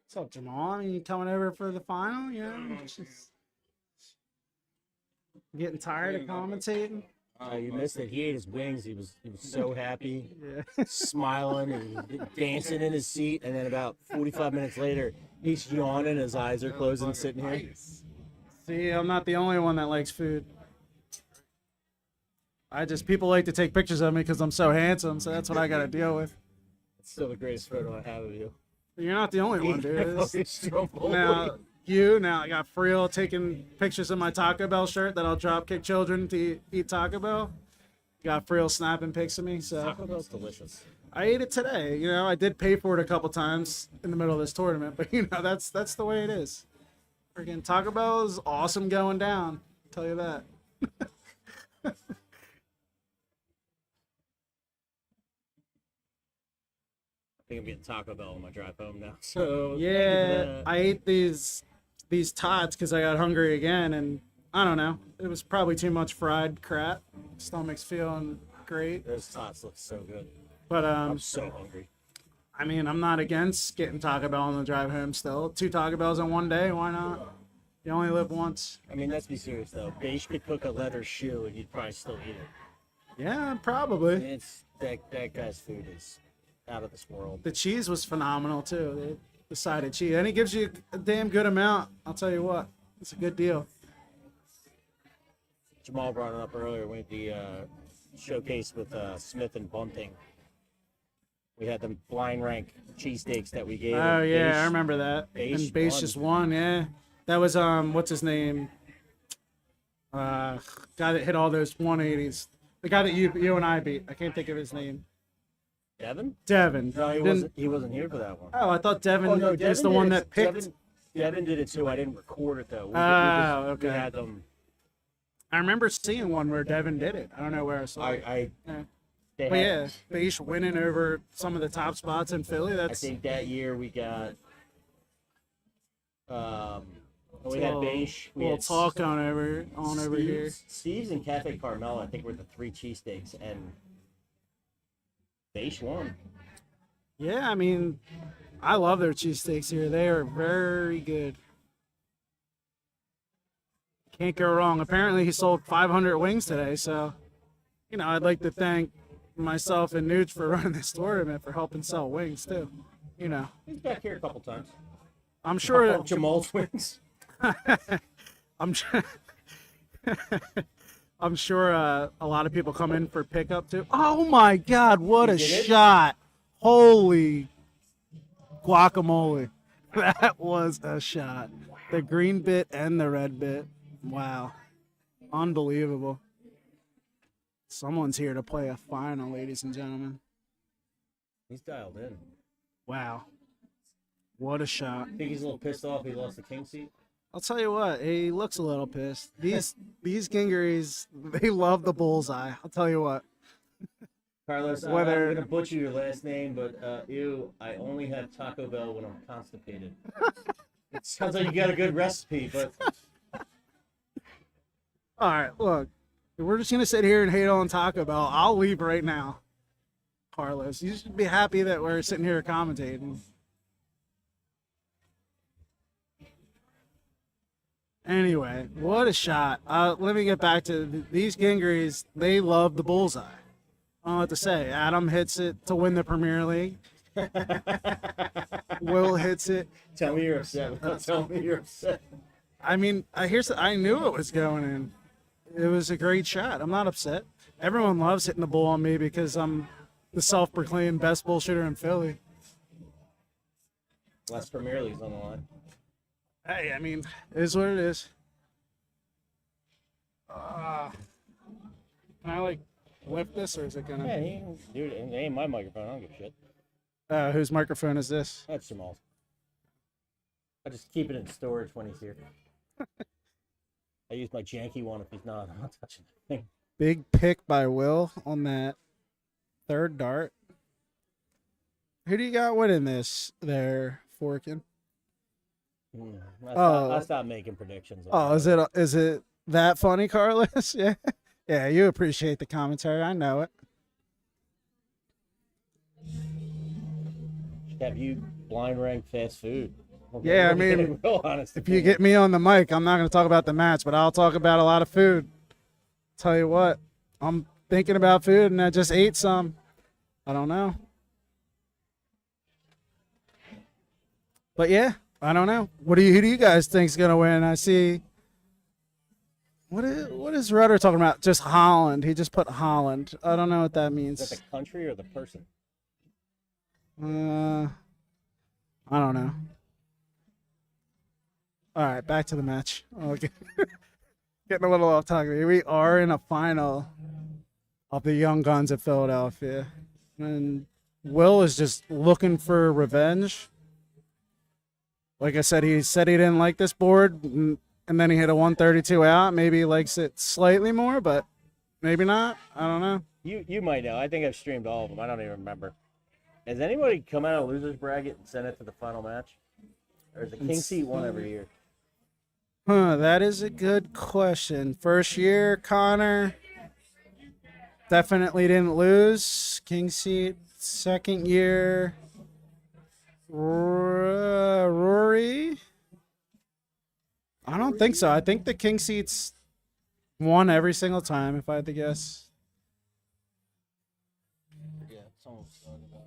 What's up, Jamal? I mean, you coming over for the final? You know, just getting tired of commentating. You missed it. He ate his wings. He was so happy, Yeah. smiling and dancing in his seat. And then about 45 minutes later, he's yawning. His eyes are closing, sitting here. See, I'm not the only one that likes food. People like to take pictures of me because I'm so handsome, so that's what I got to deal with. It's still the greatest photo I have of you. You're not the only one, dude. Fucking Stromboli. Now I got Friel taking pictures of my Taco Bell shirt that I'll drop kick children to eat Taco Bell. Got Friel snapping pics of me, so Taco Bell's delicious. I ate it today. You know, I did pay for it a couple times in the middle of this tournament, but you know that's the way it is. Freaking Taco Bell is awesome going down. I'll tell you that. I think I'm getting Taco Bell on my drive home now. So Yeah, I ate these tots because I got hungry again, and I don't know. It was probably too much fried crap. Stomach's feeling great, those tots look so good. but I'm so hungry. I mean, I'm not against getting Taco Bell on the drive home. Still, 2 Taco Bells in one day. Why not? You only live once. I mean, let's be serious though. Beige could cook a leather shoe and you'd probably still eat it. Yeah, probably. It's that guy's food is out of this world. The cheese was phenomenal too. The side of cheese, and he gives you a damn good amount. I'll tell you what, it's a good deal. Jamal brought it up earlier. We had the showcase with Smith and Bunting. We had them blind rank cheesesteaks that we gave. Oh and yeah, Beige- I remember that. Beige And Base won. just won. Yeah, that was what's his name? Guy that hit all those 180s. The guy that you and I beat. I can't think of his name. Devin? Devin. No, he Didn't- wasn't. He wasn't here for that one. Oh, I thought Devin Oh no, was Devin the one did that it. picked. Devin did it too. I didn't record it though. We Okay. We had them. I remember seeing one where Devin did it. I don't know where I saw it. Yeah. They But had- yeah, Base winning over some of the top spots in Philly. I That's think that year we got. We a had little- Beige. We little had talk on over here. Steve's and Cafe Carmel, I think, were the 3 cheesesteaks, and Beige won. Yeah, I mean, I love their cheesesteaks here. They are very good. Can't go wrong. Apparently, he sold 500 wings today, so you know, I'd like to thank myself and Nooch for running this tournament for helping sell wings too. You know, He's back here a couple times. I'm sure. Jamal's wings. I'm sure. I'm sure a lot of people come in for pickup too. Oh my God! What a did it? shot! Holy guacamole! That was a shot. The green bit and the red bit. Wow, unbelievable. Someone's here to play a final, ladies and gentlemen. He's dialed in. Wow, what a shot! I think he's a little pissed off he lost the king seat. I'll tell you what, he looks a little pissed. These Gingeries, they love the bullseye. I'll tell you what. Carlos, Whether- I'm going to butcher your last name, but I only have Taco Bell when I'm constipated. It sounds like you got a good recipe, but All right, look, if we're just gonna sit here and hate on Taco Bell, I'll leave right now. Carlos, you should be happy that we're sitting here commentating. Anyway, what a shot. Let me get back to these Gingeries. They love the bullseye. I don't know what to say. Adam hits it to win the Premier League. Will hits it. tell me you're upset. Tell me you're upset. I mean, I knew it was going in. It was a great shot. I'm not upset. Everyone loves hitting the bull on me because I'm the self-proclaimed best bullshitter in Philly. West Premier League's on the line. Hey, I mean, it is what it is. Can I, like, lift this, or is it gonna... Yeah, dude, it ain't my microphone. I don't give a shit. Whose microphone is this? That's Jamal's. I just keep it in storage when he's here. I use my janky one if he's not. I'm not touching that thing. Big pick by Will on that third dart. Who do you got winning this there, Forkin? I stopped making predictions. Oh, is it that funny, Carlos? Yeah. Yeah, you appreciate the commentary. I know it. Should have you blind rank fast food. Yeah, I We're mean, getting real honest if you opinion. get me on the mic, I'm not going to talk about the match, but I'll talk about a lot of food. Tell you what, I'm thinking about food and I just ate some. I don't know. But yeah, I don't know. Who do you guys think's going to win? I see. What is Rudder talking about? Just Holland. He just put Holland. I don't know what that means. Is that the country or the person? I don't know. All right, back to the match. Okay. Getting a little off topic. We are in a final of the Young Guns of Philadelphia. And Will is just looking for revenge. Like I said, he didn't like this board, and then he hit a 132 out. Maybe he likes it slightly more, but maybe not. I don't know. You might know. I think I've streamed all of them. I don't even remember. Has anybody come out of losers bracket and sent it to the final match? Or is the king seat one every year? That is a good question. First year, Connor definitely didn't lose. King seat. Second year, Rory. I don't think so. I think the king seats won every single time, if I had to guess. Yeah, someone started out.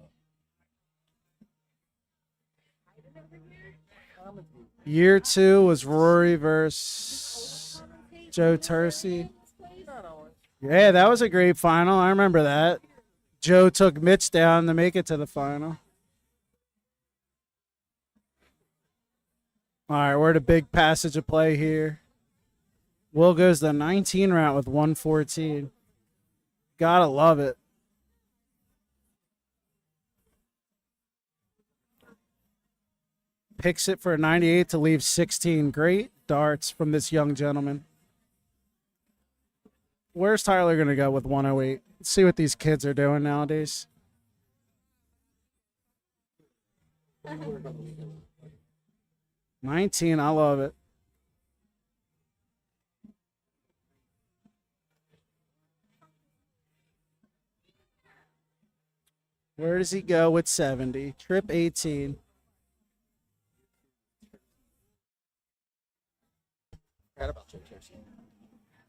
Year 2 was Rory versus Joe Tercey. Yeah, that was a great final. I remember that. Joe took Mitch down to make it to the final. All right, we're at a big passage of play here. Will goes the 19 route with 114. Gotta love it. Picks it for a 98 to leave 16. Great darts from this young gentleman. Where's Tyler going to go with 108? Let's see what these kids are doing nowadays. $19, I love it. Where does he go with 70? Trip 18.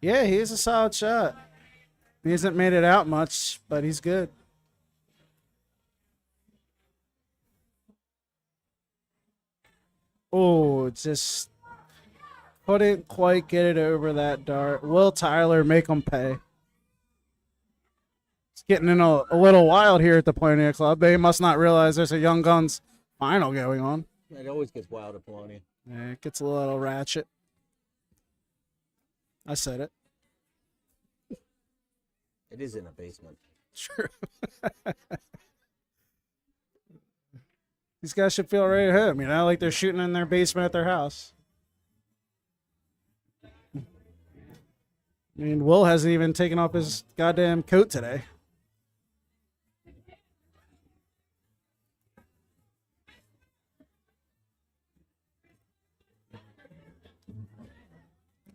Yeah, he's a solid shot. He hasn't made it out much, but he's good. Oh, just couldn't quite get it over that dart. Will Tyler make him pay? It's getting in a little wild here at the Polonia Club. They must not realize there's a Young Guns final going on. It always gets wild at Polonia. Yeah, it gets a little ratchet. I said it. It is in a basement. Sure. These guys should feel right at home, you know, like they're shooting in their basement at their house. I mean, Will hasn't even taken off his goddamn coat today.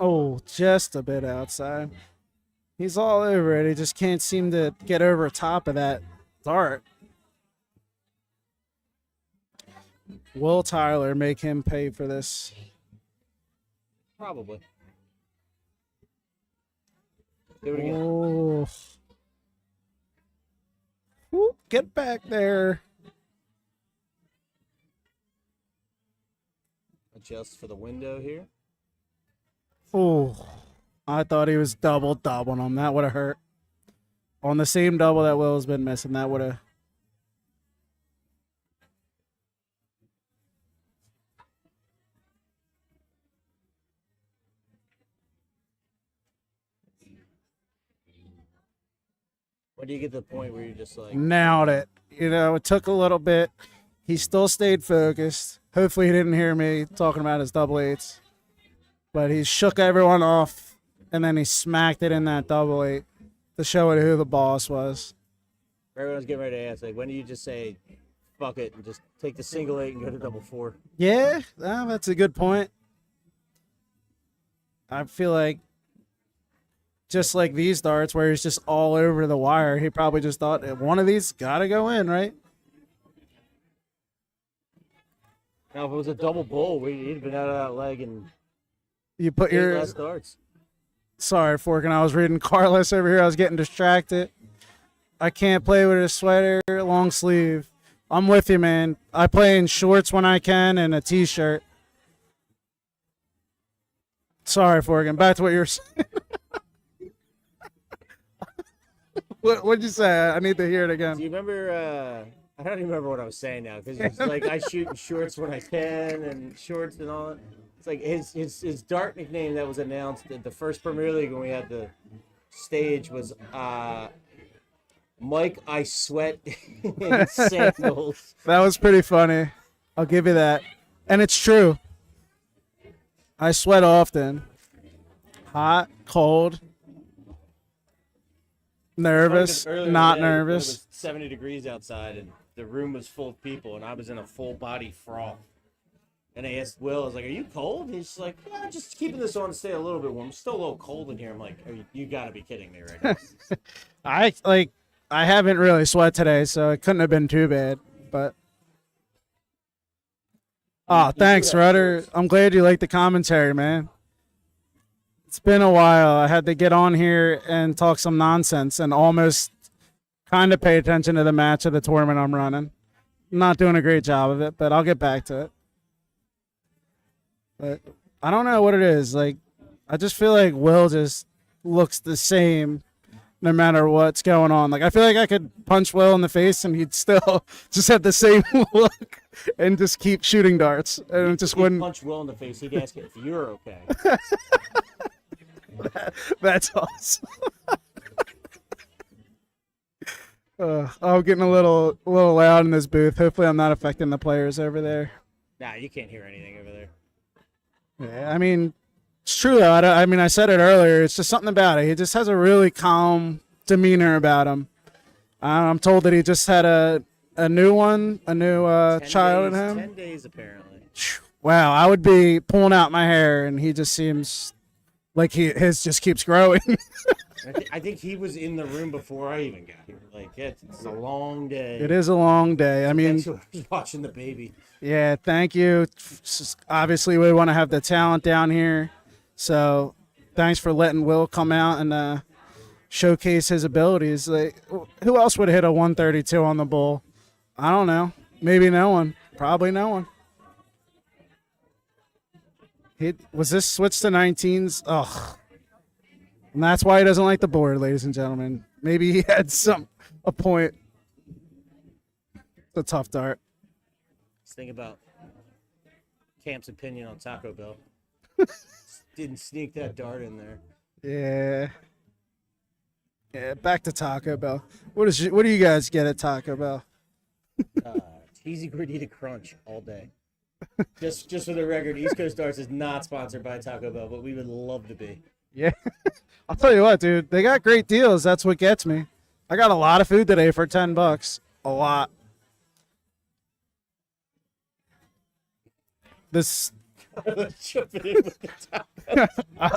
Oh, just a bit outside. He's all over it. He just can't seem to get over top of that dart. Will Tyler make him pay for this? Probably. Do it again. Oh. Whoop, get back there. Adjust for the window here. Oh. I thought he was doubling him. That would have hurt. On the same double that Will's been missing, that would have. When do you get to the point where you're just like, Nailed it. You know, it took a little bit. He still stayed focused. Hopefully he didn't hear me talking about his double eights. But he shook everyone off, and then he smacked it in that double eight to show it who the boss was. everyone's getting ready to ask, like, when do you just say, fuck it, and just take the single eight and go to double four? Yeah, that's a good point. I feel like just like these darts where he's just all over the wire, he probably just thought one of these got to go in, right? Now, if it was a double bull, he'd have been out of that leg and You put 8 your... less darts. Sorry, Forkin, I was reading Carlos over here. I was getting distracted. I can't play with a sweater, long sleeve. I'm with you, man. I play in shorts when I can and a t-shirt. Sorry, Forkin. Back to what you were saying. What'd you say? I need to hear it Do again. you remember, I don't even remember what I was saying now, because it's like I shoot in shorts when I can and shorts and all that. It's like his dart nickname that was announced at the first Premier League when we had the stage was Mike I Sweat in Sandals. That was pretty funny. I'll give you that. And it's true. I sweat often. Hot, cold, nervous, Earlier not today, nervous. It was 70 degrees outside, and the room was full of people, and I was in a full body froth. And I asked Will, I was like, "Are you cold?" And he's like, "Yeah, just keeping this on to stay a little bit warm. I'm still a little cold in here." I'm like, "You got to be kidding me right now." I haven't really sweat today, so it couldn't have been too bad. But You thanks, do have Rudder. shorts. I'm glad you like the commentary, man. It's been a while. I had to get on here and talk some nonsense and almost kind of pay attention to the match of the tournament I'm running. I'm not doing a great job of it, but I'll get back to it. But I don't know what it is. Like, I just feel like Will just looks the same no matter what's going on. Like, I feel like I could punch Will in the face and he'd still just have the same look and just keep shooting darts. And it just He'd wouldn't. punch Will in the face. He'd ask if you're okay. That's awesome. I'm getting a little loud in this booth. Hopefully, I'm not affecting the players over there. Nah, you can't hear anything over there. Yeah, I mean, it's true though. I said it earlier. It's just something about it. He just has a really calm demeanor about him. I'm told that he just had a new 10 child days, at home. 10 days, apparently. Wow, I would be pulling out my hair, and he just seems like his just keeps growing. I think he was in the room before I even got here. Like, it's a long day. It is a long day. I mean, Thanks for watching the baby. yeah, thank you. Obviously, we want to have the talent down here. So thanks for letting Will come out and showcase his abilities. Like, who else would hit a 132 on the bull? I don't know. Maybe no one. Probably no one. Was this switch to 19s? Ugh. And that's why he doesn't like the board, ladies and gentlemen. Maybe he had a point. It's a tough dart. Just think about Camp's opinion on Taco Bell. Didn't sneak that dart in there. Yeah. Yeah, back to Taco Bell. What do you guys get at Taco Bell? Cheesy gordita crunch all day. Just for the record, East Coast Darts is not sponsored by Taco Bell, but we would love to be. Yeah. I'll tell you what, dude. They got great deals. That's what gets me. I got a lot of food today for $10. A lot. This Jumping in with the taco.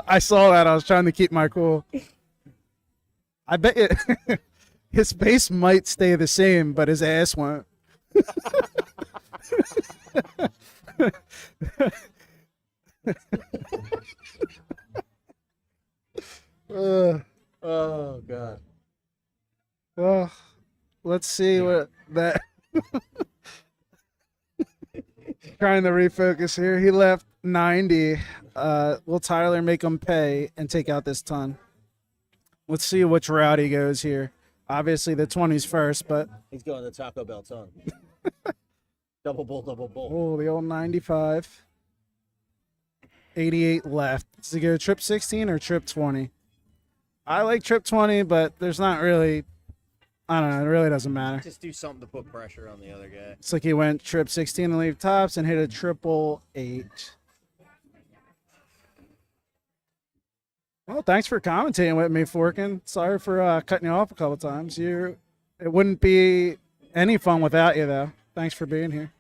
I saw that. I was trying to keep my cool. I bet his face might stay the same, but his ass won't. Oh God. Well, let's see what that. Trying to refocus here. He left 90. Will Tyler make him pay and take out this ton? Let's see which route he goes here. Obviously, the 20s first, but He's going to Taco Bell ton. Double bull, double bull. oh, the old 95. 88 left. Does he go trip 16 or trip 20? I like trip 20, but there's not really. I don't know. It really doesn't matter. Just do something to put pressure on the other guy. It's like he went trip 16 and leave tops and hit a triple 8. Well, thanks for commentating with me, Forkin. Sorry for cutting you off a couple times. It wouldn't be any fun without you, though. Thanks for being here.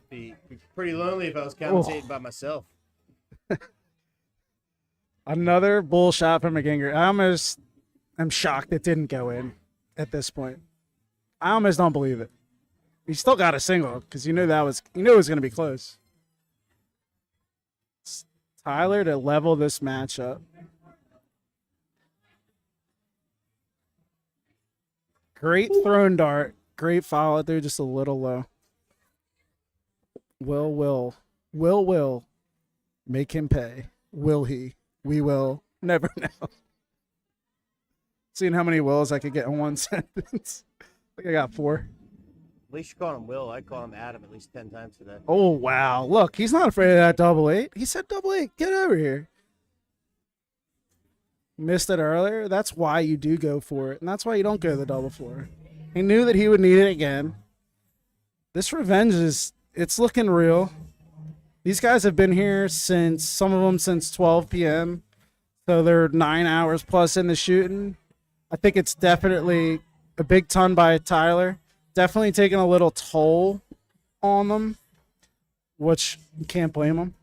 Be pretty lonely if I was commentating by myself. Another bull shot from McIntyre. I almost am shocked it didn't go in at this point. I almost don't believe it. He still got a single because you knew it was going to be close. It's Tyler to level this matchup. Great thrown dart. Great follow through, just a little low. Will make him pay. Will he? We will. Never know. Seeing how many wills I could get in one sentence. I think I got 4. At least you call him Will. I call him Adam at least 10 times today. Oh, wow. Look, he's not afraid of that double 8. He said double 8. Get over here. Missed it earlier. That's why you do go for it. And that's why you don't go to the double 4. He knew that he would need it again. This revenge it's looking real. These guys have been here some of them since 12 p.m. So they're 9 hours plus in the shooting. I think it's definitely a big ton by Tyler. Definitely taking a little toll on them, which you can't blame them.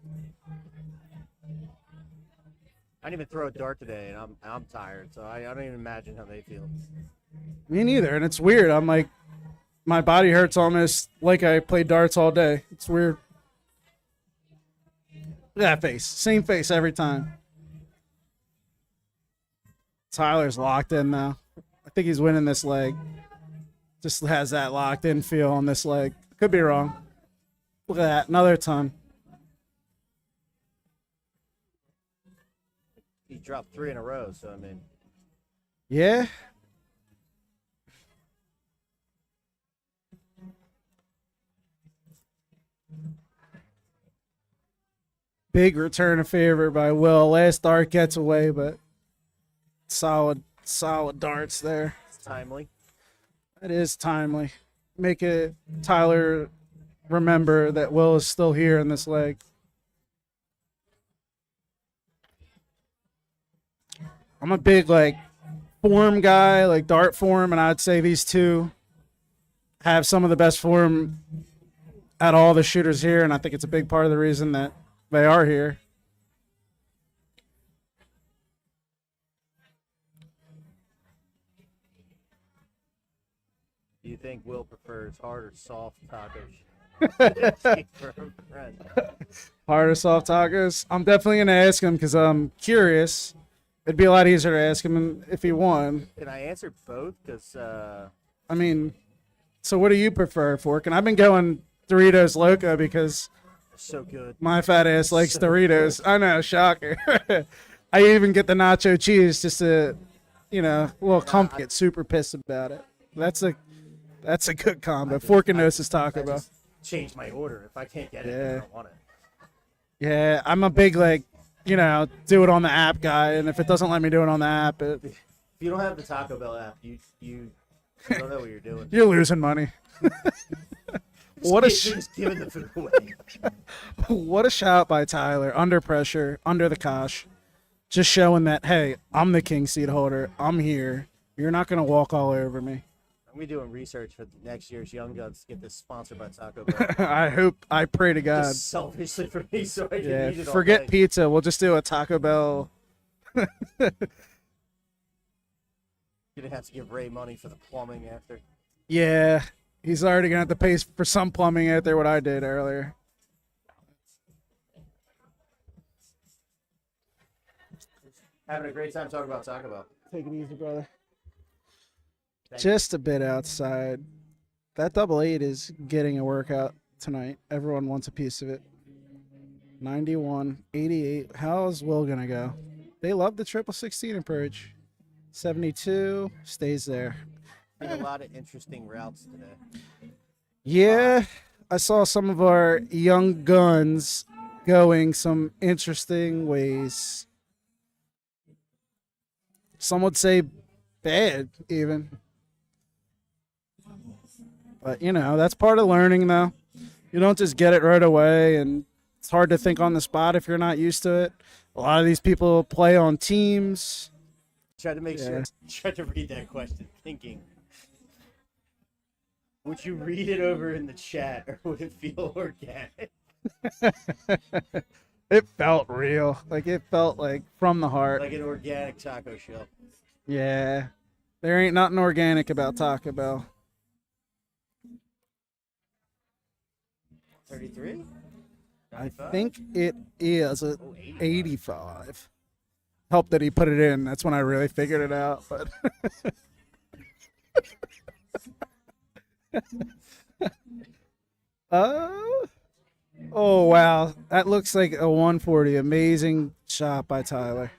I didn't even throw a dart today, and I'm tired, so I don't even imagine how they feel. Me neither, and it's weird. I'm like, my body hurts almost like I played darts all day. It's weird. Look at that face. Same face every time. Tyler's locked in now. I think he's winning this leg. Just has that locked in feel on this leg. Could be wrong. Look at that. Another ton. He dropped 3 in a row, so I mean. Yeah. Big return of favor by Will. Last dart gets away, but solid darts there. It's timely. It is timely. Make it Tyler remember that Will is still here in this leg. I'm a big form guy, like dart form, and I'd say these two have some of the best form at all the shooters here, and I think it's a big part of the reason that they are here. Do you think Will prefers hard or soft tacos? Hard or soft tacos? I'm definitely going to ask him because I'm curious. It'd be a lot easier to ask him if he won. Can I answer both? Because I mean, so what do you prefer, Fork? And I've been going Doritos Loco because so good. my fat ass likes So Doritos. I know, shocker. I even get the nacho cheese just to, a little comfort. Get super pissed about it. That's a good combo. Fork and Nose is Taco Bell. Change my order if I can't get it. Yeah. I don't want it. Yeah, I'm a big do it on the app guy, and if it doesn't let me do it on the app, If you don't have the Taco Bell app, you don't know what you're doing. you're losing money. What a You're just giving the food away. what a shot by Tyler, under pressure, under the kosh, just showing that, hey, I'm the king seat holder. I'm here. You're not gonna walk all over me. I'm doing research for next year's Young Guns to get this sponsored by Taco Bell. I pray to God. Just selfishly for me, so I can Yeah, eat it all forget day. pizza. We'll just do a Taco Bell. You're gonna have to give Ray money for the plumbing after. Yeah, he's already gonna have to pay for some plumbing after what I did earlier. Having a great time talking about Taco Bell. Take it easy, brother. Thank you. Just a bit outside. That double 8 is getting a workout. tonight. Everyone wants a piece of it. 91, 88. How's Will gonna go? They love the triple 16 approach. 72 stays there. Did a lot of interesting routes today. Yeah, I saw some of our young guns going some interesting ways. Some would say bad, even. But, you know, that's part of learning, though. You don't just get it right away, and it's hard to think on the spot if you're not used to it. A lot of these people play on teams. Tried to make Yeah. sure. Tried to read that question, thinking, would you read it over in the chat, or would it feel organic? It felt real. Like, it felt like from the heart. Like an organic taco shell. Yeah. There ain't nothing organic about Taco Bell. 33? I think it is a Oh, 85. 85. Help that he put it in. That's when I really figured it out. But oh wow, that looks like a 140. Amazing shot by Tyler.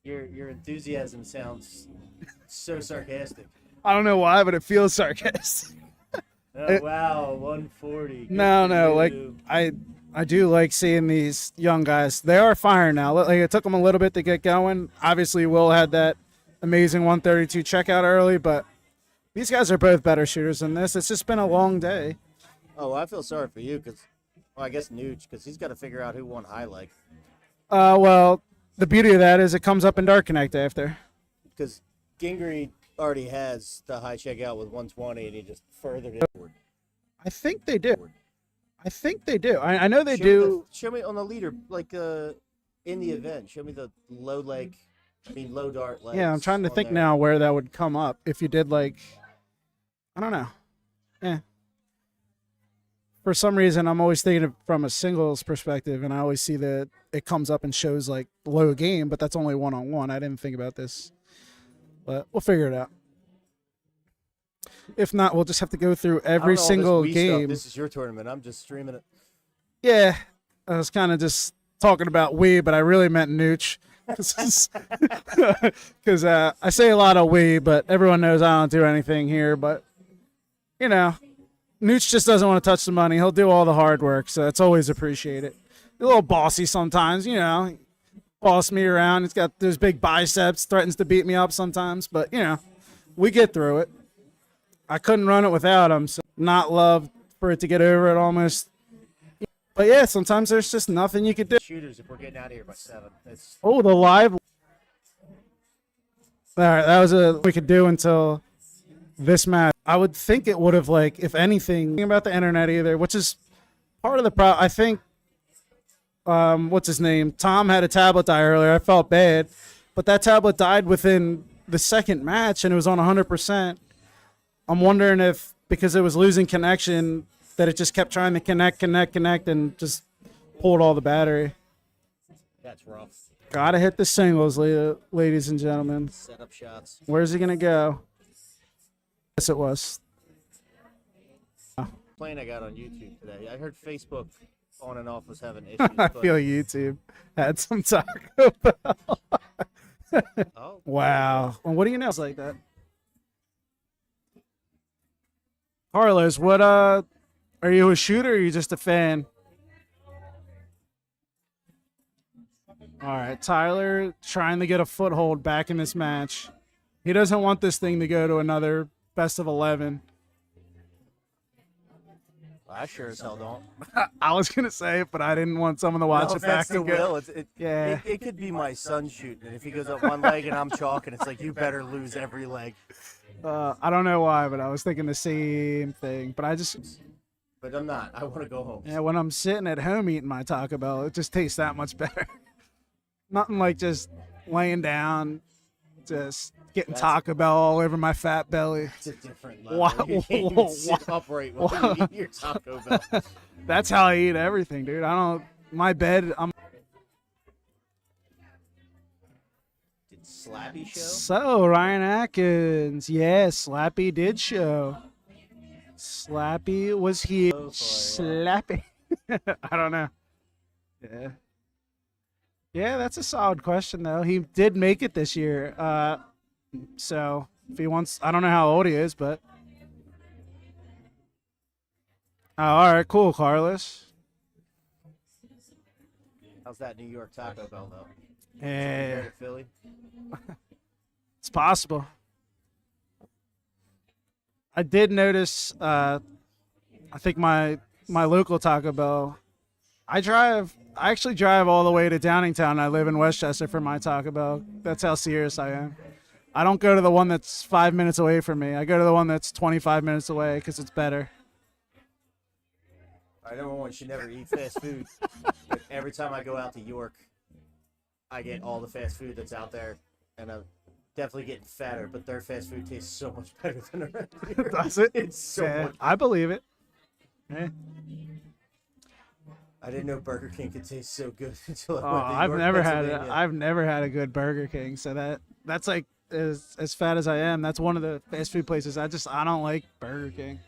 Your enthusiasm sounds so sarcastic. I don't know why, but it feels sarcastic. Oh, wow, 140. Good No, for like you. I do like seeing these young guys. They are firing now. Like it took them a little bit to get going. Obviously, Will had that amazing 132 checkout early, but these guys are both better shooters than this. It's just been a long day. Oh, I feel sorry for you because, well, I guess Nooch, because he's got to figure out who won high leg. Well, the beauty of that is it comes up in Dark Connect after. Because Gingrey already has the high checkout with 120, and he just furthered it forward. I think they do. I know they Show do. Me show me on the leader, like in the event. Show me the low leg, low dart legs. Yeah, I'm trying to on think there. now where that would come up if you did like, I don't know. For some reason, I'm always thinking of from a singles perspective, and I always see that it comes up and shows like low game, but that's only one-on-one. I didn't think about this, but we'll figure it out. If not, we'll just have to go through I don't every know all this single Wii stuff. game. This is your tournament. I'm just streaming it. Yeah, I was kind of just talking about we, but I really meant Nooch. Because I say a lot of we, but everyone knows I don't do anything here. But, you know, Nooch just doesn't want to touch the money. He'll do all the hard work, so it's always appreciated. A little bossy sometimes, you know. Boss me around. He's got those big biceps, threatens to beat me up sometimes. But, you know, we get through it. I couldn't run it without him, so not love for it to get over it almost. But yeah, sometimes there's just nothing you could do. Shooters, if we're getting out of here by 7. It's Oh, the live. All right, that was we could do until this match. I would think it would have, like, if anything, about the internet either, which is part of the problem. I think, what's his name? Tom had a tablet die earlier. I felt bad, but that tablet died within the second match, and it was on 100%. I'm wondering if, because it was losing connection, that it just kept trying to connect, and just pulled all the battery. that's rough. Gotta hit the singles, ladies and gentlemen. Setup shots. Where's he gonna go? Yes, it was. Plane I got on YouTube today. I heard Facebook on and off was having issues. I but- feel YouTube had some Taco Bell. Oh, Wow. Well, what do you know? It's like that. Carlos, what are you a shooter or are you just a fan? All right, Tyler trying to get a foothold back in this match. He doesn't want this thing to go to another best of 11. I sure as hell don't. I was gonna say it, but I didn't want someone to watch No it back offense to and go. Will. Yeah. It could be my son shooting, and if he goes up one leg and I'm chalking, it's like you better lose every leg. I don't know why, but I was thinking the same thing. But I just, But I'm not. I want to go home. yeah, when I'm sitting at home eating my Taco Bell, it just tastes that much better. Nothing like just laying down, just getting Taco Bell all over my fat belly. It's a different level. Wow. You can't even sit upright while you eat your Taco Bell. That's how I eat everything, dude. I don't. My bed. Did Slappy show? So Ryan Atkins, yes, Slappy did show. Slappy was he Go for it, Slappy? I don't know. Yeah. Yeah, that's a solid question though. He did make it this year. So if he wants, I don't know how old he is, but all right, cool, Carlos. How's that New York Taco Bell though? Yeah, Compared to Philly? it's possible. I did notice. I think my local Taco Bell. I actually drive all the way to Downingtown. I live in Westchester for my Taco Bell. That's how serious I am. I don't go to the one that's 5 minutes away from me. I go to the one that's 25 minutes away because it's better. I number one should never eat fast food. But every time I go out to York, I get all the fast food that's out there, and I'm definitely getting fatter. But their fast food tastes so much better than around here. Does it? It's so Yeah, much. I believe it. Yeah. I didn't know Burger King could taste so good until I Oh, went to I've York, Pennsylvania. I've never had a good Burger King. So that's like as fat as I am. That's one of the fast food places. I don't like Burger King.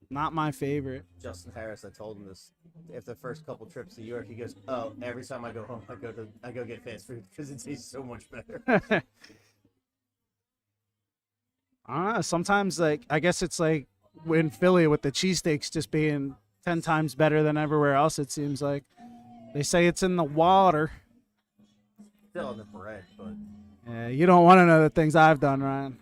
Not my favorite. Justin Harris, I told him this. After the first couple trips to York, he goes, "Oh, every time I go home, I go get fast food because it tastes so much better." I don't know. Sometimes, like, I guess it's like in Philly with the cheesesteaks just being 10 times better than everywhere else, it seems like. They say it's in the water. Still in the bread, but Yeah, you don't want to know the things I've done, Ryan.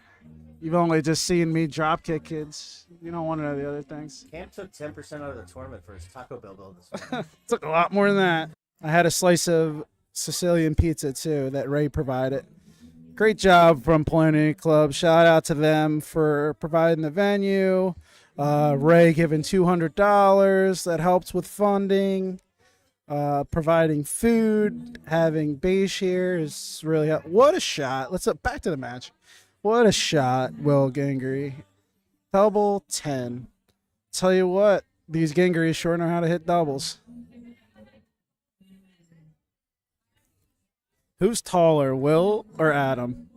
You've only just seen me drop kick kids. You don't want to know the other things. Camp took 10% out of the tournament for his Taco Bell bill this morning. Took a lot more than that. I had a slice of Sicilian pizza, too, that Ray provided. Great job from Plenty Club. Shout out to them for providing the venue. Ray giving $200. That helps with funding. Providing food. Having Beige here is really what a shot. Let's back to the match. What a shot, Will Gingery. Double 10. Tell you what, these Gingeries sure know how to hit doubles. Who's taller, Will or Adam?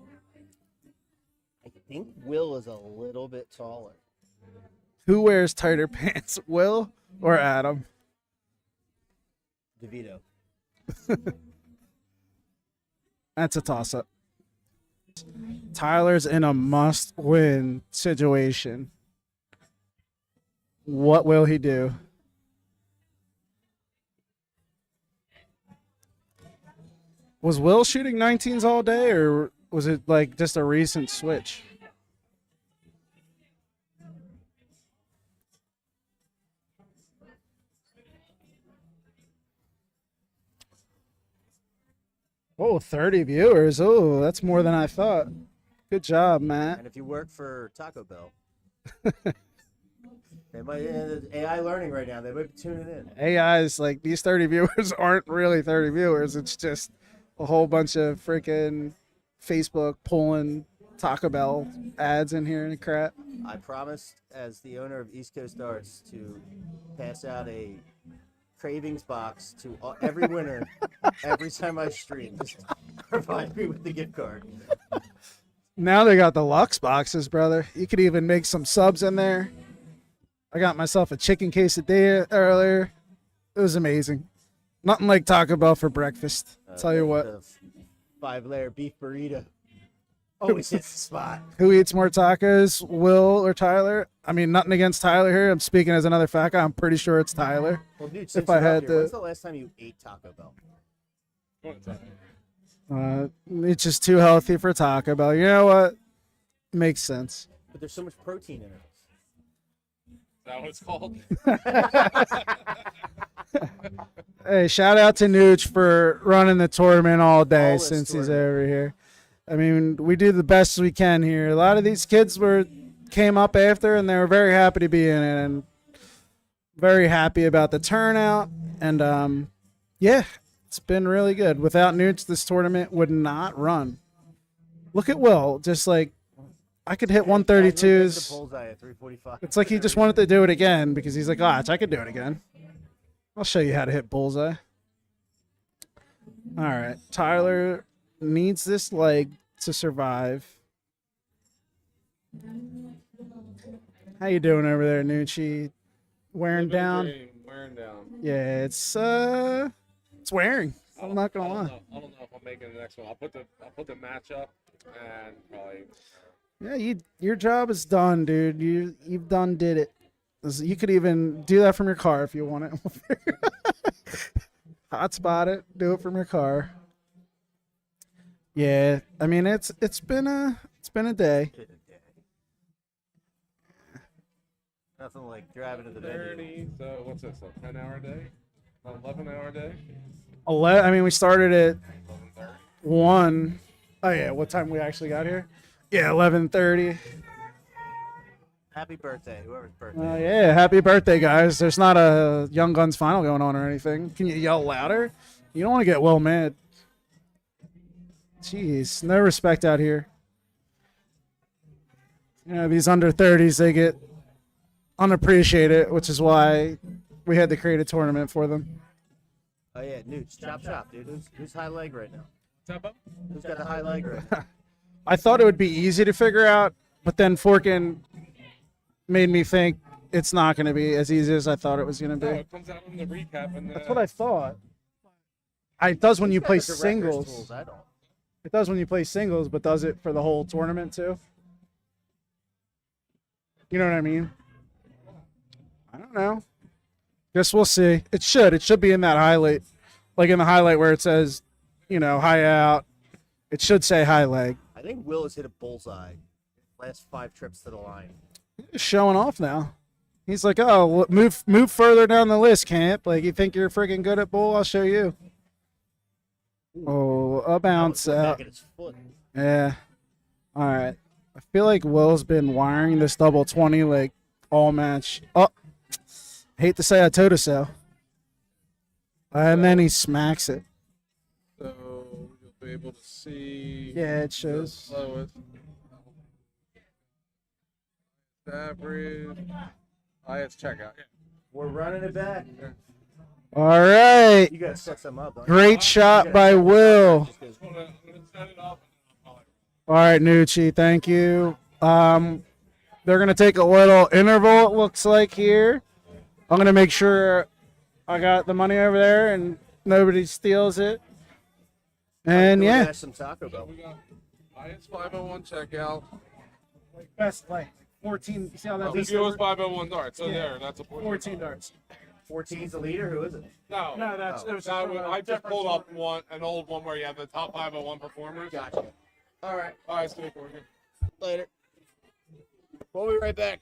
I think Will is a little bit taller. Who wears tighter pants, Will or Adam? DeVito. That's a toss-up. Tyler's in a must-win situation. What will he do? Was Will shooting 19s all day, or was it like just a recent switch? Oh, 30 viewers. Oh, that's more than I thought. Good job, Matt. And if you work for Taco Bell, they might AI learning right now. They might be tuning in. AI is like, these 30 viewers aren't really 30 viewers. It's just a whole bunch of freaking Facebook pulling Taco Bell ads in here and crap. I promised, as the owner of East Coast Arts, to pass out a cravings box to every winner every time I stream. Just provide me with the gift card. Now they got the Lux boxes, brother. You could even make some subs in there. I got myself a chicken quesadilla earlier. It was amazing. Nothing like Taco Bell for breakfast. Tell you what. The 5-layer beef burrito always hits the spot. Who eats more tacos, Will or Tyler? I mean, nothing against Tyler here. I'm speaking as another fat guy. I'm pretty sure it's Tyler. Well, dude, since If I you're up had here, to- when's the last time you ate Taco Bell? It's just too healthy for Taco Bell. You know what? Makes sense. But there's so much protein in it. Is that what it's called? Hey, shout out to Nooch for running the tournament all day All this since he's tournament. over here. I mean, we do the best we can here. A lot of these kids came up after, and they were very happy to be in it, and very happy about the turnout. And yeah, it's been really good. Without Nooch, this tournament would not run. Look at Will, just like I could hit The 132s. bullseye at 345. It's like he just wanted to do it again because he's like, I could do it again. I'll show you how to hit bullseye. All right. Tyler needs this leg to survive. How you doing over there, Nucci? Wearing down? Wearing down. Yeah, it's wearing. I'm not gonna lie. I don't know if I'm making the next one. I'll put the match up and probably. Yeah, your job is done, dude. You've did it. You could even do that from your car if you want it. Hotspot it. Do it from your car. Yeah, I mean it's been a day. Nothing like driving to the venue. 30. So what's this? A 10-hour day? 11-hour day? I mean, we started at 11:30. 1. Oh yeah, what time we actually got here? Yeah, 11:30. Happy birthday, whoever's birthday. Yeah, happy birthday, guys. There's not a Young Guns final going on or anything. Can you yell louder? You don't want to get Will mad. Jeez, no respect out here. You know, these under 30s, they get unappreciated, which is why we had to create a tournament for them. Oh yeah, Newt, chop chop, dude. Who's high leg right now? Tap up. Who's got the high leg right now? I thought it would be easy to figure out, but then Forkin made me think it's not going to be as easy as I thought it was going to No, be. it comes out in the recap and That's what I thought. It does when you play Director's singles. tools, I don't. It does when you play singles, but does it for the whole tournament too? You know what I mean? I don't know. Guess we'll see. It should be in that highlight, like in the highlight where it says, you know, high out. It should say high leg. I think Will has hit a bullseye. Last 5 trips to the line. He's showing off now. He's like, oh, move further down the list, Camp. Like, you think you're freaking good at bull? I'll show you. Oh, a bounce That was out. back at his foot. Yeah. All right. I feel like Will's been wiring this double 20 like all match. Oh, hate to say I told her so. And then he smacks it. So you'll be able to see. Yeah, it shows. The lowest. Average. Highest checkout. Yeah. We're running it back. All right. You gotta set some up. Huh? Great shot by Will. Just 'cause- I'm gonna set it up. All right, Nucci, thank you. They're going to take a little interval, it looks like, here. I'm going to make sure I got the money over there and nobody steals it. And, Go yeah. dash some Taco Bell. We got highest 501 checkout. Best, like, 14. See how Oh, Viewers 501 darts. So Yeah. there, that's a 14 darts. 14's the leader. Who is it? No, No, that's it was I just pulled up an old one where you have the top 501 performers. Gotcha. All right. All right, stay for it. Later. We'll be right back.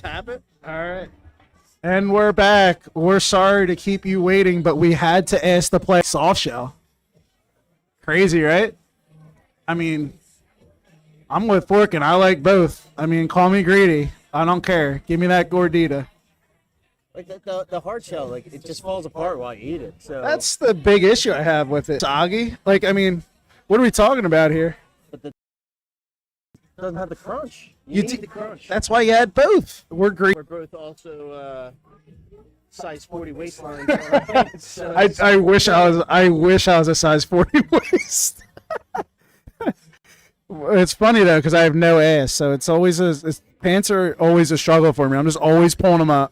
tap it. All right. And we're back. We're sorry to keep you waiting, but we had to ask to play soft shell. Crazy, right? I mean, I'm with Fork and I like both. I mean, call me greedy. I don't care. Give me that gordita. Like the hard shell, like it just falls apart while you eat it. So That's the big issue I have with it. Soggy. Like, I mean, what are we talking about here? it doesn't have the crunch. You You do- need the crunch. That's why you had both. We're greedy. We're both also size 40 waistlines. So I wish I was a size 40 waist. It's funny though because I have no ass, so it's always pants are always a struggle for me. I'm just always pulling them up,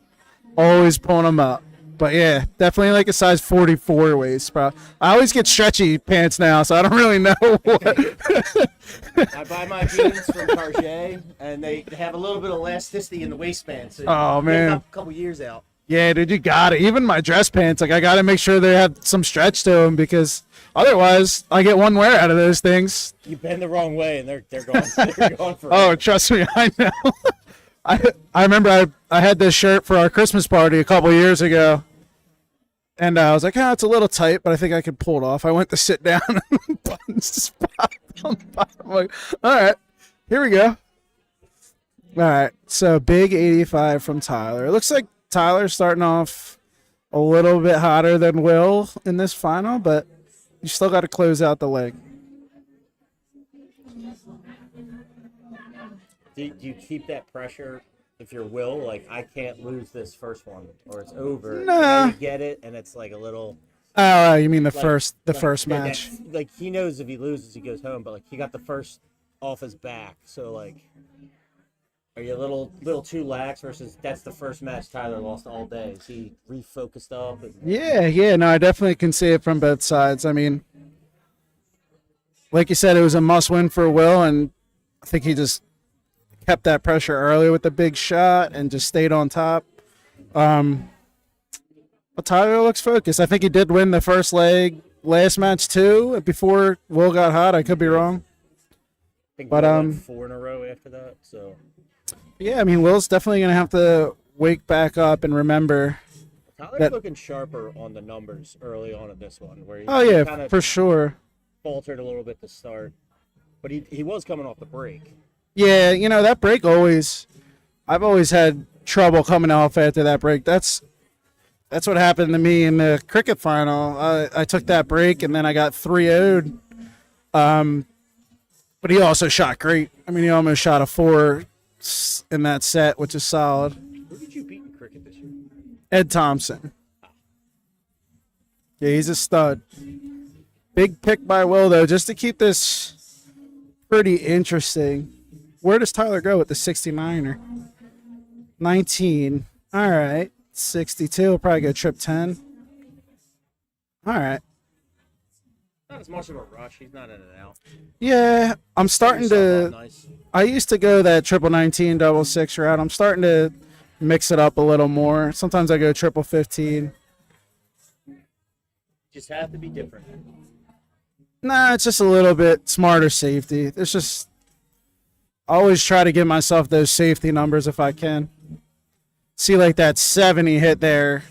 But yeah, definitely like a size 44 waist, bro. I always get stretchy pants now, so I don't really know what. I buy my jeans from Target, and they have a little bit of elasticity in the waistband. So Oh, you get man. a couple years out. Yeah, dude, you got it. Even my dress pants, like I got to make sure they have some stretch to them because otherwise I get one wear out of those things. You bend the wrong way, and they're gone. They're gone forever. Oh, trust me, I know. I remember I had this shirt for our Christmas party a couple years ago, and I was like, it's a little tight, but I think I could pull it off. I went to sit down, and buttons just popped on the bottom. I'm like, all right, here we go. All right, so big 85 from Tyler. It looks like Tyler's starting off a little bit hotter than Will in this final, but you still got to close out the leg. Do you keep that pressure if you're Will? Like, I can't lose this first one, or it's over. And Nah. then you get it, and it's like a little. Oh, you mean the Like- first like, match? Like, he knows if he loses, he goes home, but like he got the first off his back. So like, are you a little too lax versus that's the first match Tyler lost all day? Is he refocused up? Yeah, no, I definitely can see it from both sides. I mean, like you said, it was a must-win for Will, and I think he just kept that pressure early with the big shot and just stayed on top. But Tyler looks focused. I think he did win the first leg last match too, before Will got hot. I could be wrong. I think But, Will went 4 in a row after that. So Yeah, I mean, Will's definitely going to have to wake back up and remember. Tyler's That- looking sharper on the numbers early on in this one, where he, Oh, he yeah, kind of for sure. faltered a little bit to start, but he was coming off the break. Yeah, that break I've always had trouble coming off after that break. That's what happened to me in the cricket final. I took that break and then I got 3-0'd. But he also shot great. I mean, he almost shot a 4 in that set, which is solid. Who did you beat in cricket this year? Ed Thompson. Yeah, he's a stud. Big pick by Will, though, just to keep this pretty interesting. Where does Tyler go with the 69er? 19. All right. 62. He'll probably go trip 10. All right. Not as much of a rush. He's not in and out. Yeah, I'm starting Yourself to. up nice. I used to go that triple 19, double 6 route. I'm starting to mix it up a little more. Sometimes I go triple 15. Just have to be different. Nah, it's just a little bit smarter safety. It's just I always try to give myself those safety numbers if I can. See, like that 7 he hit there,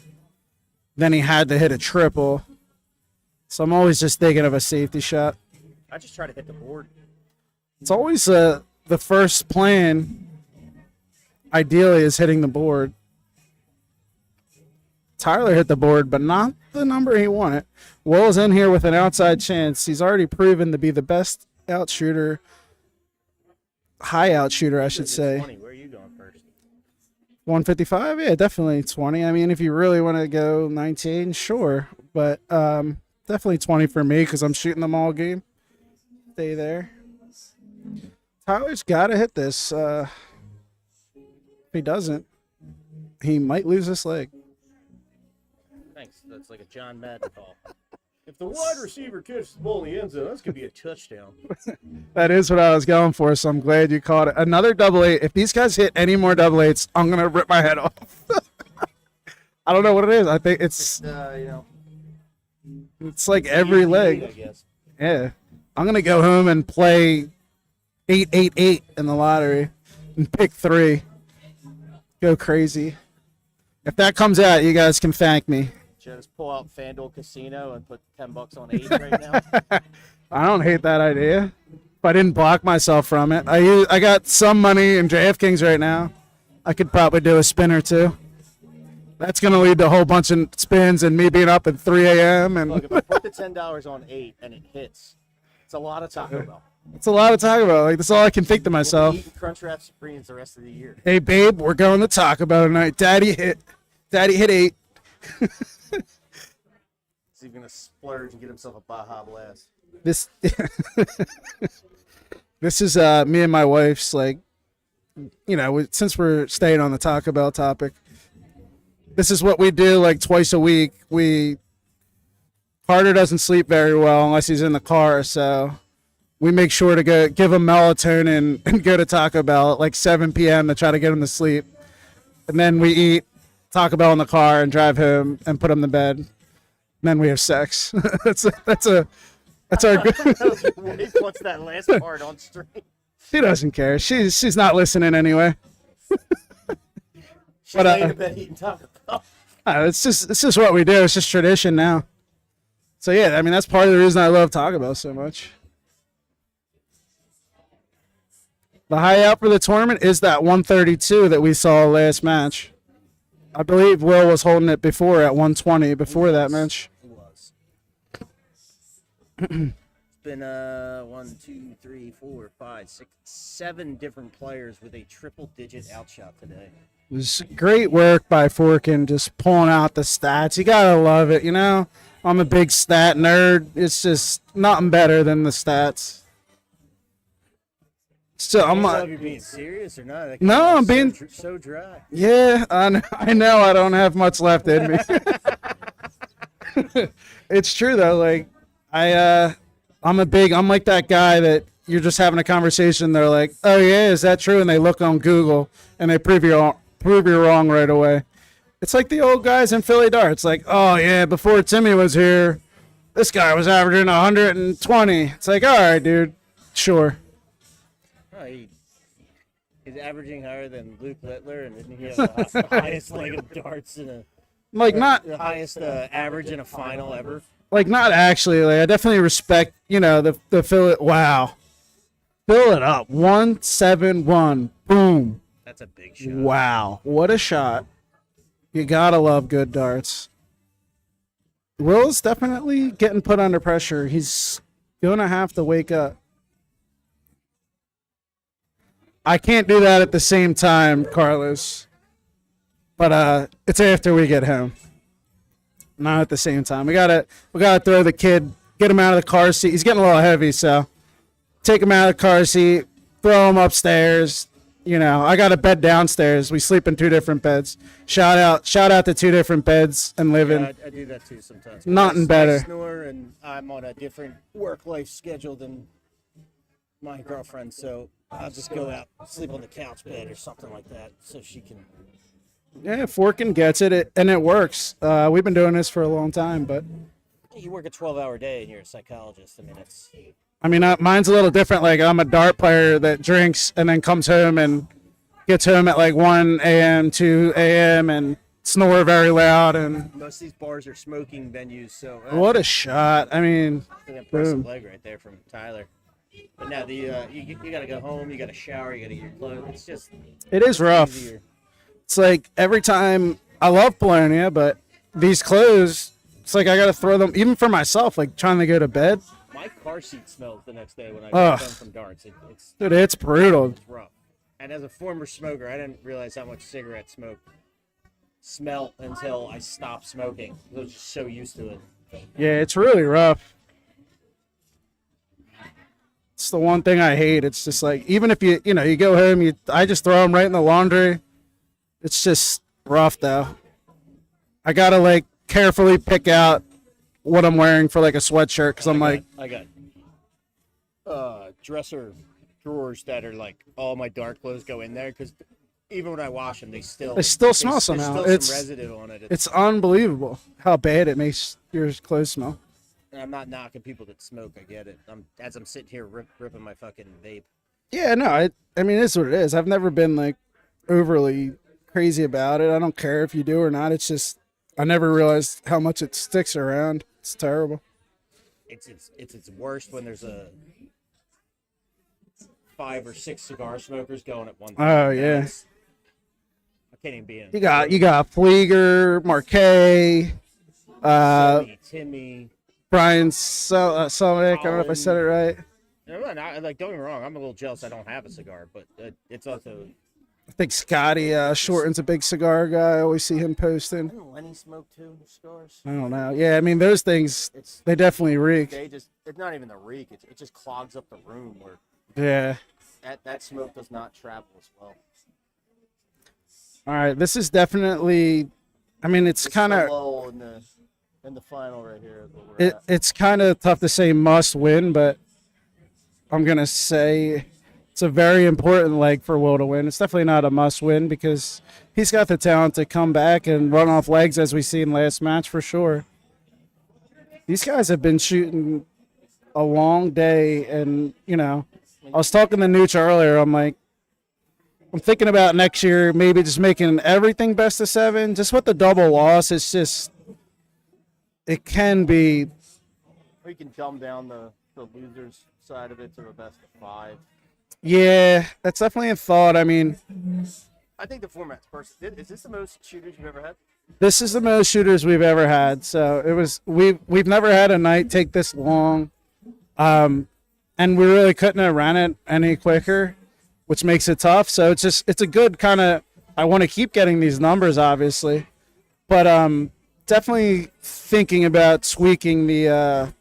then he had to hit a triple. So I'm always just thinking of a safety shot. I just try to hit the board. It's always the first plan, ideally, is hitting the board. Tyler hit the board, but not the number he wanted. Will's in here with an outside chance. He's already proven to be the best out shooter, high out shooter, I should say. 20. Where are you going first? 155? Yeah, definitely 20. I mean, if you really want to go 19, sure. But definitely 20 for me because I'm shooting them all game. Stay there. Tyler's got to hit this. If he doesn't, he might lose this leg. Thanks. That's like a John Madden call. If the wide receiver catches the ball in the end zone, that's going to be a touchdown. That is what I was going for, so I'm glad you caught it. Another double 8. If these guys hit any more double 8s, I'm going to rip my head off. I don't know what it is. I think it's it's like every I leg. guess. Yeah. I'm going to go home and play 888 in the lottery and pick 3. go crazy. If that comes out, you guys can thank me. Should I just pull out FanDuel Casino and put $10 on 8 right now? I don't hate that idea. If I didn't block myself from it, I got some money in DraftKings right now. I could probably do a spin or two. That's gonna lead to a whole bunch of spins and me being up at 3 a.m. and Look, if I put the $10 on 8 and it hits, it's a lot of Taco Bell. it's a lot to talk about. Like that's all I can think to myself. We'll be eating Crunchwrap Supremes the rest of the year. Hey babe, we're going to Taco Bell tonight. Daddy hit 8. He's even gonna splurge and get himself a Baja Blast. This this is me and my wife's like, you know, since we're staying on the Taco Bell topic, this is what we do like twice a week. Carter doesn't sleep very well unless he's in the car, so we make sure to go give him melatonin and go to Taco Bell at like 7 p.m. to try to get him to sleep. And then we eat Taco Bell in the car and drive him and put him to bed. And then we have sex. that's our good. Wife wants that last part on stream. She doesn't care. She's not listening anyway. She's laying in bed eating Taco Bell. It's just what we do. It's just tradition now. So yeah, I mean that's part of the reason I love Taco Bell so much. The high out for the tournament is that 132 that we saw last match. I believe Will was holding it before at 120 before that match. He was. It's been 1, 2, 3, 4, 5, 6, 7 different players with a triple-digit outshot today. It was great work by Forkin, just pulling out the stats. You gotta love it, you know. I'm a big stat nerd. It's just nothing better than the stats. So I I'm don't know not. if you're being serious or not. That No, game I'm was being- so dry. Yeah, I know I don't have much left in me. It's true though. Like I'm like that guy that you're just having a conversation. They're like, "Oh yeah, is that true?" And they look on Google and they prove you wrong right away. It's like the old guys in Philly darts. Like, "Oh yeah, before Timmy was here, this guy was averaging 120." It's like, all right, dude, sure. Oh, he's averaging higher than Luke Littler, and didn't he have the highest leg of darts in a Like not the highest average in a final ever? Like not actually. Like I definitely respect, you know, the fill it. Wow, fill it up. 171. Boom. That's a big shot. Wow, what a shot! You gotta love good darts. Will's definitely getting put under pressure. He's gonna have to wake up. I can't do that at the same time, Carlos. But it's after we get home. Not at the same time. We gotta throw the kid, get him out of the car seat. He's getting a little heavy, so take him out of the car seat, throw him upstairs. You know, I got a bed downstairs. We sleep in 2 different beds. Shout out to 2 different beds and live in. Yeah, I do that too sometimes. Nothing better. I snore, and I'm on a different work-life schedule than my girlfriend, so I'll just go out, sleep on the couch bed or something like that, so she can. Yeah, Forkin gets it, and it works. We've been doing this for a long time, but You work a 12-hour day, and you're a psychologist. I mean, mine's a little different. Like I'm a dart player that drinks and then comes home and gets home at like 1 a.m., 2 a.m. and snore very loud. And most of these bars are smoking venues, so what a shot! I mean, an impressive boom. leg right there from Tyler. But now you got to go home, you got to shower, you got to get your clothes. It's just It is rough. easier. It's like every time I love Polonia, but these clothes, it's like I got to throw them, even for myself, like trying to go to bed. My car seat smells the next day when I Ugh. get home from darts. It's Dude, it's brutal. rough. And as a former smoker, I didn't realize how much cigarette smoke smelled until I stopped smoking. I was just so used to it. Yeah, it's really rough. It's the one thing I hate. It's just like, even if you go home, I just throw them right in the laundry. It's just rough though. I gotta like carefully pick out what I'm wearing for like a sweatshirt because I'm like, I got dresser drawers that are like all my dark clothes go in there because even when I wash them, they still smell somehow. There's It's- still some residue on it. it's unbelievable how bad it makes your clothes smell. And I'm not knocking people that smoke. I get it. As I'm sitting here ripping my fucking vape. Yeah, no, I mean, it's what it is. I've never been like overly crazy about it. I don't care if you do or not. It's just I never realized how much it sticks around. It's terrible. It's its worst when there's a 5 or 6 cigar smokers going at one time. Oh yeah. I can't even be in. You got Flieger, Marquet, Timmy. Brian Selnick. I don't know if I said it right. Like, don't get me wrong, I'm a little jealous I don't have a cigar, but it's also. I think Scotty Shorten's a big cigar guy. I always see him posting. Didn't Lenny smoke 2 cigars? I don't know. Yeah, I mean those things. They definitely reek. It's not even the reek. It just clogs up the room where. Yeah. That smoke does not travel as well. All right, this is definitely. I mean, it's kind of. Low in the final right here. Is where we're at. It's kind of tough to say must win, but I'm gonna say it's a very important leg for Will to win. It's definitely not a must win because he's got the talent to come back and run off legs as we see in last match for sure. These guys have been shooting a long day, and I was talking to Nooch earlier. I'm thinking about next year maybe just making everything best of 7. Just with the double loss, it's just it can be. We can dumb down the losers side of it to a best of 5. Yeah, that's definitely a thought. I mean, I think the format's perfect. Is this the most shooters you've ever had? this is the most shooters we've ever had. So we've never had a night take this long, and we really couldn't have ran it any quicker, which makes it tough. So it's a good kind of. I want to keep getting these numbers, obviously, but definitely thinking about tweaking the.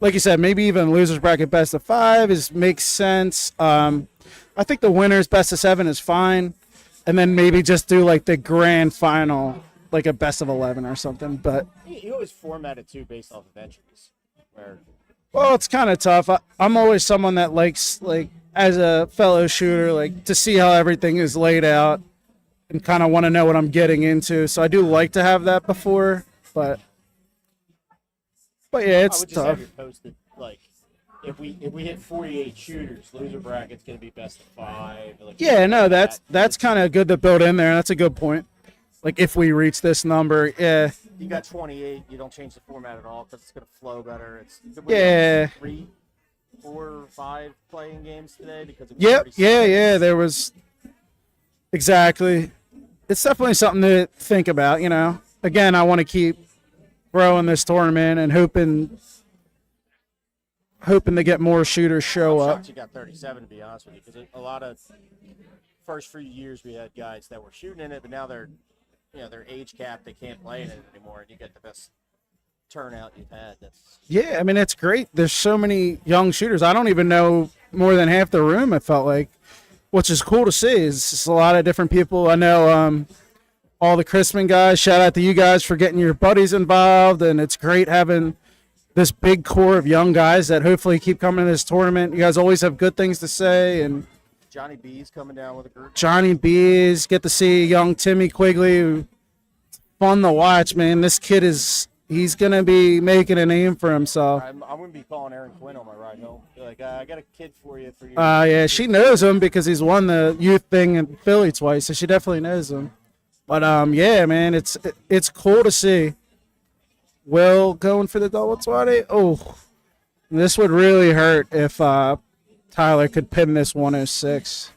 Like you said, maybe even losers bracket best of 5 makes sense. I think the winners best of 7 is fine, and then maybe just do like the grand final, like a best of 11 or something. But You always format it too based off of entries. well, it's kind of tough. I'm always someone that likes, like, as a fellow shooter, like to see how everything is laid out and kind of want to know what I'm getting into. So I do like to have that before, but yeah, it's I would just tough. have you posted, like, if we hit 48 shooters, loser bracket's gonna be best of 5. Like, Yeah, no, that's kind of good to build in there. That's a good point. Like if we reach this number, yeah, You got 28. You don't change the format at all because it's gonna flow better. Yeah. 3, 4, 5 playing games today because it was yep, 36. yeah. There was exactly. It's definitely something to think about. Again, I want to keep growing this tournament and hoping to get more shooters show I'm up. shocked you got 37 to be honest with you because a lot of first few years we had guys that were shooting in it, but now they're age capped. They can't play in it anymore, and you get the best turnout you've had. Yeah, I mean it's great. There's so many young shooters. I don't even know more than half the room. It felt like, which is cool to see. It's just a lot of different people. I know all the Chrisman guys. Shout out to you guys for getting your buddies involved, and it's great having this big core of young guys that hopefully keep coming to this tournament. You guys always have good things to say, and Johnny B's coming down with a group. Johnny B's, get to see young Timmy Quigley, who fun to watch, man. This kid he's going to be making a name for himself. I'm going to be calling Aaron Quinn on my ride home. Be like, I got a kid for you. Yeah, she knows him because he's won the youth thing in Philly twice, so she definitely knows him. But, yeah, man, it's cool to see. Will going for the double 20. Oh, this would really hurt if Tyler could pin this 106.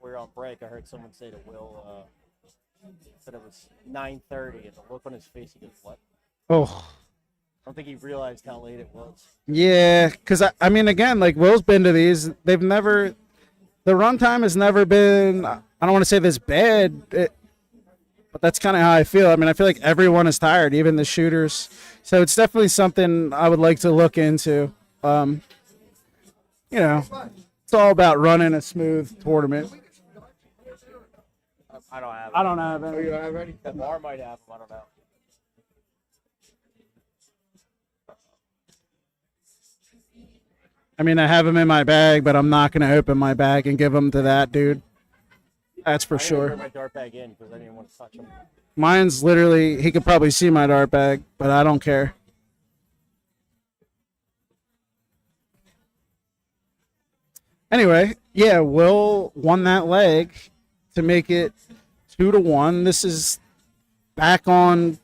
We were on break. I heard someone say to Will that it was 9:30, and the look on his face, he goes, "What?" Oh. I don't think he realized how late it was. Yeah, because, I mean, again, like, Will's been to these. The runtime has never been, I don't want to say this bad, but that's kind of how I feel. I mean, I feel like everyone is tired, even the shooters. So it's definitely something I would like to look into. It's all about running a smooth tournament. I don't have. I don't have any. You don't have any? The bar might have them. I don't know. I mean, I have them in my bag, but I'm not going to open my bag and give them to that dude. That's for I didn't sure. put my dart bag in because I didn't want to touch them. Mine's literally, he could probably see my dart bag, but I don't care. Anyway, yeah, Will won that leg to make it 2-1. This is back on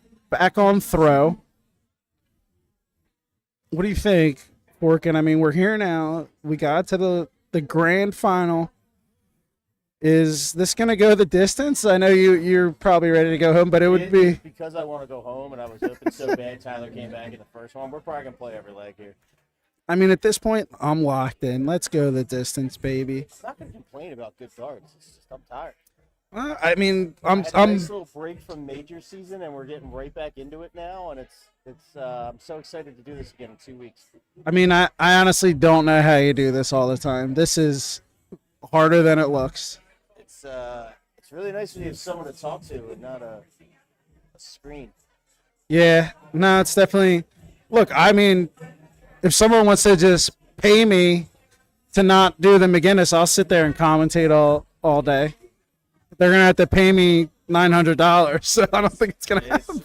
throw. What do you think, Quirk? And I mean, we're here now. We got to the grand final. Is this gonna go the distance? I know you're probably ready to go home, but it would be because I want to go home, and I was hoping so bad Tyler came back in the first one. We're probably gonna play every leg here. I mean, at this point, I'm locked in. Let's go the distance, baby. I'm not gonna complain about good darts. It's just I'm tired. I mean, I had a nice little break from major season, and we're getting right back into it now, and it's I'm so excited to do this again in 2 weeks. I mean, I honestly don't know how you do this all the time. This is harder than it looks. It's really nice when you have someone to talk to and not a screen. Yeah, no, it's definitely. Look, I mean, if someone wants to just pay me to not do the McGinnis, I'll sit there and commentate all day. They're gonna have to pay me $900, so I don't think it's gonna happen.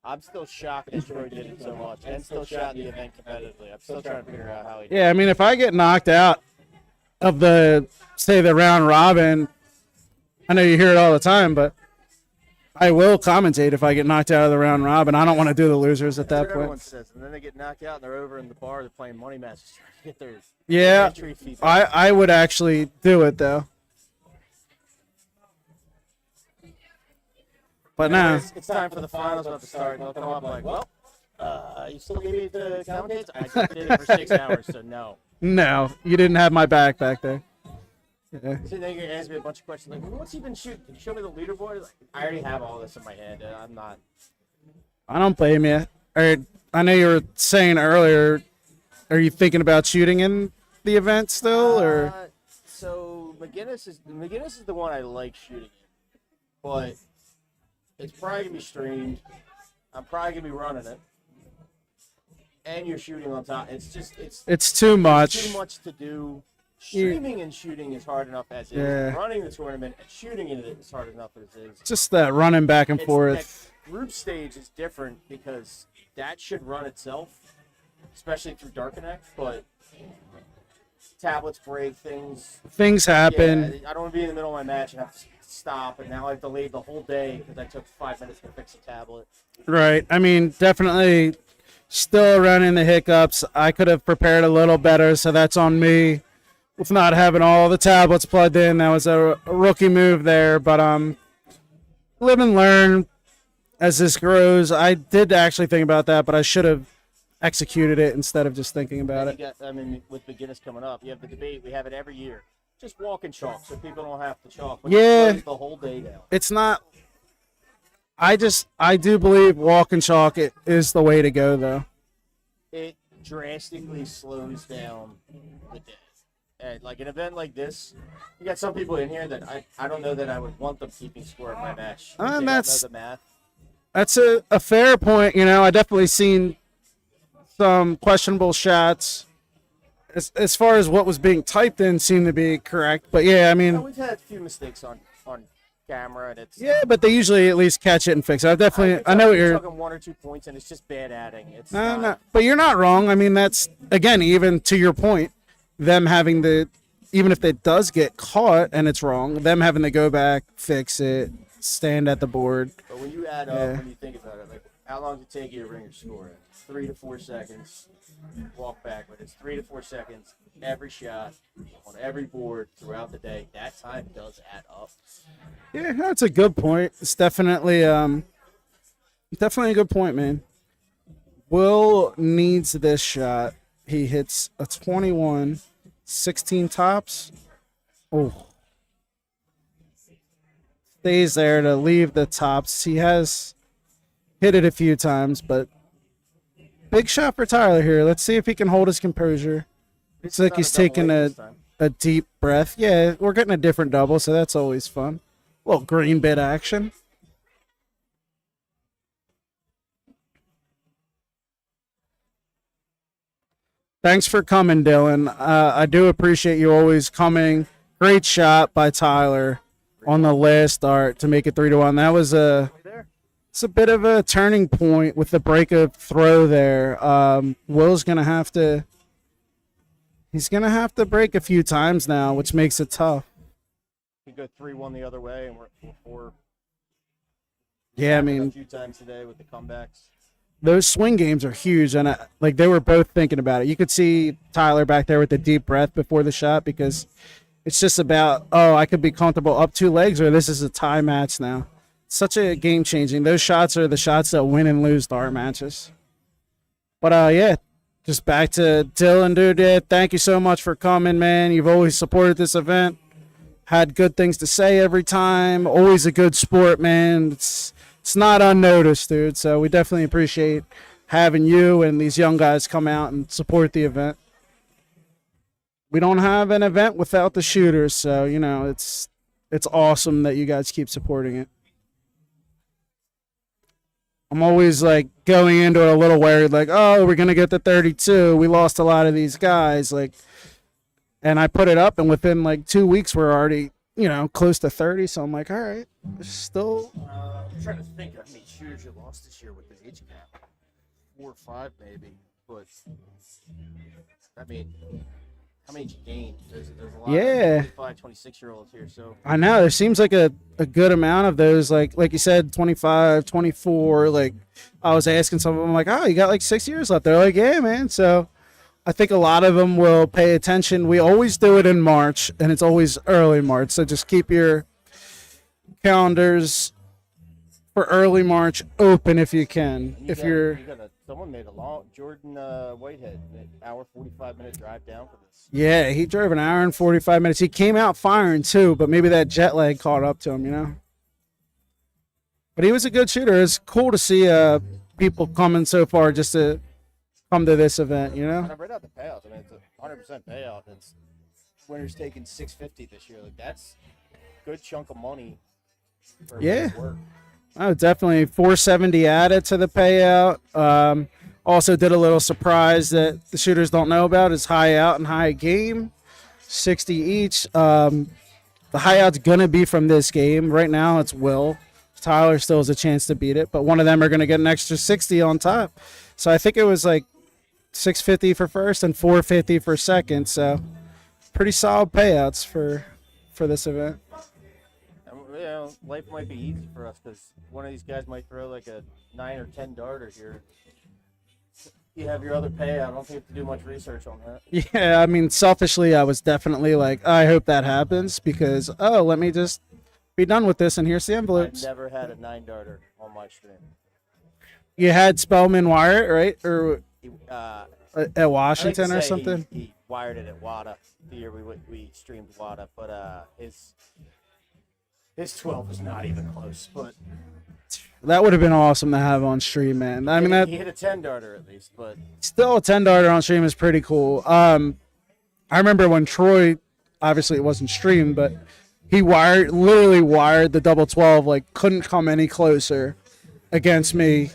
I'm still shocked that Troy did it so much, and still shot in the event competitively. I'm still trying to figure out how he did it. Yeah, I mean, if I get knocked out of the round robin, I know you hear it all the time, but I will commentate if I get knocked out of the round robin. I don't want to do the losers at That's that what everyone point. says, and then they get knocked out, and they're over in the bar. They're playing money matches trying to get their Yeah, entry fee back. I would actually do it though. But now, It's time for the finals about to start, and they'll come up like, well, you still gave me the commentates? I just did it for 6 hours, so no. no, you didn't have my back there. Yeah. So then you're going to ask me a bunch of questions like, what's he been shooting? Can you show me the leaderboard? Like, I already have all this in my head. I'm not. I don't blame you. I know you were saying earlier, are you thinking about shooting in the event still, or? So McGinnis is the one I like shooting in, but it's probably gonna be streamed. I'm probably gonna be running it, and you're shooting on top. It's Too much. too much to do. Streaming and shooting is hard enough as is. Yeah. Running the tournament and shooting in it is hard enough as is. Just that running back and forth. That group stage is different because that should run itself, especially through Dark Connect, but tablets break, Things happen. Yeah, I don't want to be in the middle of my match and have to stop, and now I've delayed the whole day because I took 5 minutes to fix a tablet. Right. I mean, definitely still running the hiccups. I could have prepared a little better, so that's on me with not having all the tablets plugged in. That was a rookie move there, but live and learn as this grows. I did actually think about that, but I should have executed it instead of just thinking about it. With McGinnis coming up, you have the debate. We have it every year. Just walk and chalk so people don't have to chalk. But Yeah. close the whole day down. It's not. I do believe walk and chalk it is the way to go, though. It drastically slows down the day. And like an event like this, you got some people in here that I don't know that I would want them keeping score of my match. They don't know the math. That's a fair point. You know, I definitely seen some questionable shots. As far as what was being typed in seemed to be correct. But yeah, I mean, We've had a few mistakes on camera, and it's yeah, but they usually at least catch it and fix it. I know what you're talking 1 or 2 points, and it's just bad adding. It's no, but you're not wrong. I mean, that's again, even to your point, them having even if it does get caught and it's wrong, them having to go back, fix it, stand at the board. But when you add up, when you think about it, like how long does it take you to bring your score in? 3 to 4 seconds. Walk back, but it's 3 to 4 seconds every shot on every board throughout the day. That time does add up. Yeah, that's a good point. It's definitely a good point, man. Will needs this shot. He hits a 21, 16 tops. Oh. Stays there to leave the tops. He has hit it a few times, but big shot for Tyler here. Let's see if he can hold his composure. It's like he's taking a deep breath. Yeah, we're getting a different double, so that's always fun. Little green bit action. Thanks for coming, Dylan. I do appreciate you always coming. Great shot by Tyler on the last start to make it 3-1. That was it's a bit of a turning point with the break of throw there. Will's gonna have to. He's going to have to break a few times now, which makes it tough. We go 3-1 the other way, and we're 4. Yeah, I A mean, few times today with the comebacks. those swing games are huge, and like they were both thinking about it. You could see Tyler back there with the deep breath before the shot because it's just about, oh, I could be comfortable up 2 legs, or this is a tie match now. Such a game changing. Those shots are the shots that win and lose dart matches. But yeah, just back to Dylan, dude. Yeah, thank you so much for coming, man. You've always supported this event. Had good things to say every time. Always a good sport, man. It's not unnoticed, dude. So we definitely appreciate having you and these young guys come out and support the event. We don't have an event without the shooters, so you know it's awesome that you guys keep supporting it. I'm always like going into it a little worried, like, oh, we're gonna get to 32. We lost a lot of these guys, like, and I put it up, and within like 2 weeks, we're already, you know, close to 30. So I'm like, all right, still. I'm trying to think how many shooters you lost this year with the age cap. 4 or 5 maybe, but I mean, how many did you gain? There's a lot Yeah. of 25, 26-year-olds here, so I know there seems like a good amount of those, like you said, 25, 24. Like I was asking some of them, like, oh, you got like 6 years left. They're like, yeah, man. So I think a lot of them will pay attention. We always do it in March, and it's always early March. So just keep your calendars for early March open if you can. someone made a long Jordan Whitehead, an hour 45-minute drive down for this. Yeah, he drove an hour and 45 minutes. He came out firing too, but maybe that jet lag caught up to him, you know. But he was a good shooter. It's cool to see people coming so far just to come to this event, you know. And I read out the payouts. I mean, it's a 100% payout. It's winners taking $650 this year. Like that's a good chunk of money for Yeah. work. Oh, definitely 470 added to the payout. Also did a little surprise that the shooters don't know about is high out and high game, 60 each. The high out's gonna be from this game. Right now it's Will. Tyler still has a chance to beat it, but one of them are gonna get an extra 60 on top. So I think it was like 650 for first and 450 for second. So pretty solid payouts for this event. You know, life might be easy for us because one of these guys might throw like a 9 or 10 darter here. You have your other payout. I don't think you have to do much research on that. Yeah, I mean, selfishly, I was definitely like, I hope that happens because, oh, let me just be done with this, and here's the I've envelopes. never had a 9 darter on my stream. You had Spellman wire it, right? Or He, at Washington I like or to say something? He wired it at WADA the year we streamed WADA, but his 12 was not even close. But That would have been awesome to have on stream, man. I mean, that he hit a 10 darter at least, but still a 10 darter on stream is pretty cool. I remember when Troy, obviously it wasn't streamed, but he literally wired the double 12, like couldn't come any closer against me.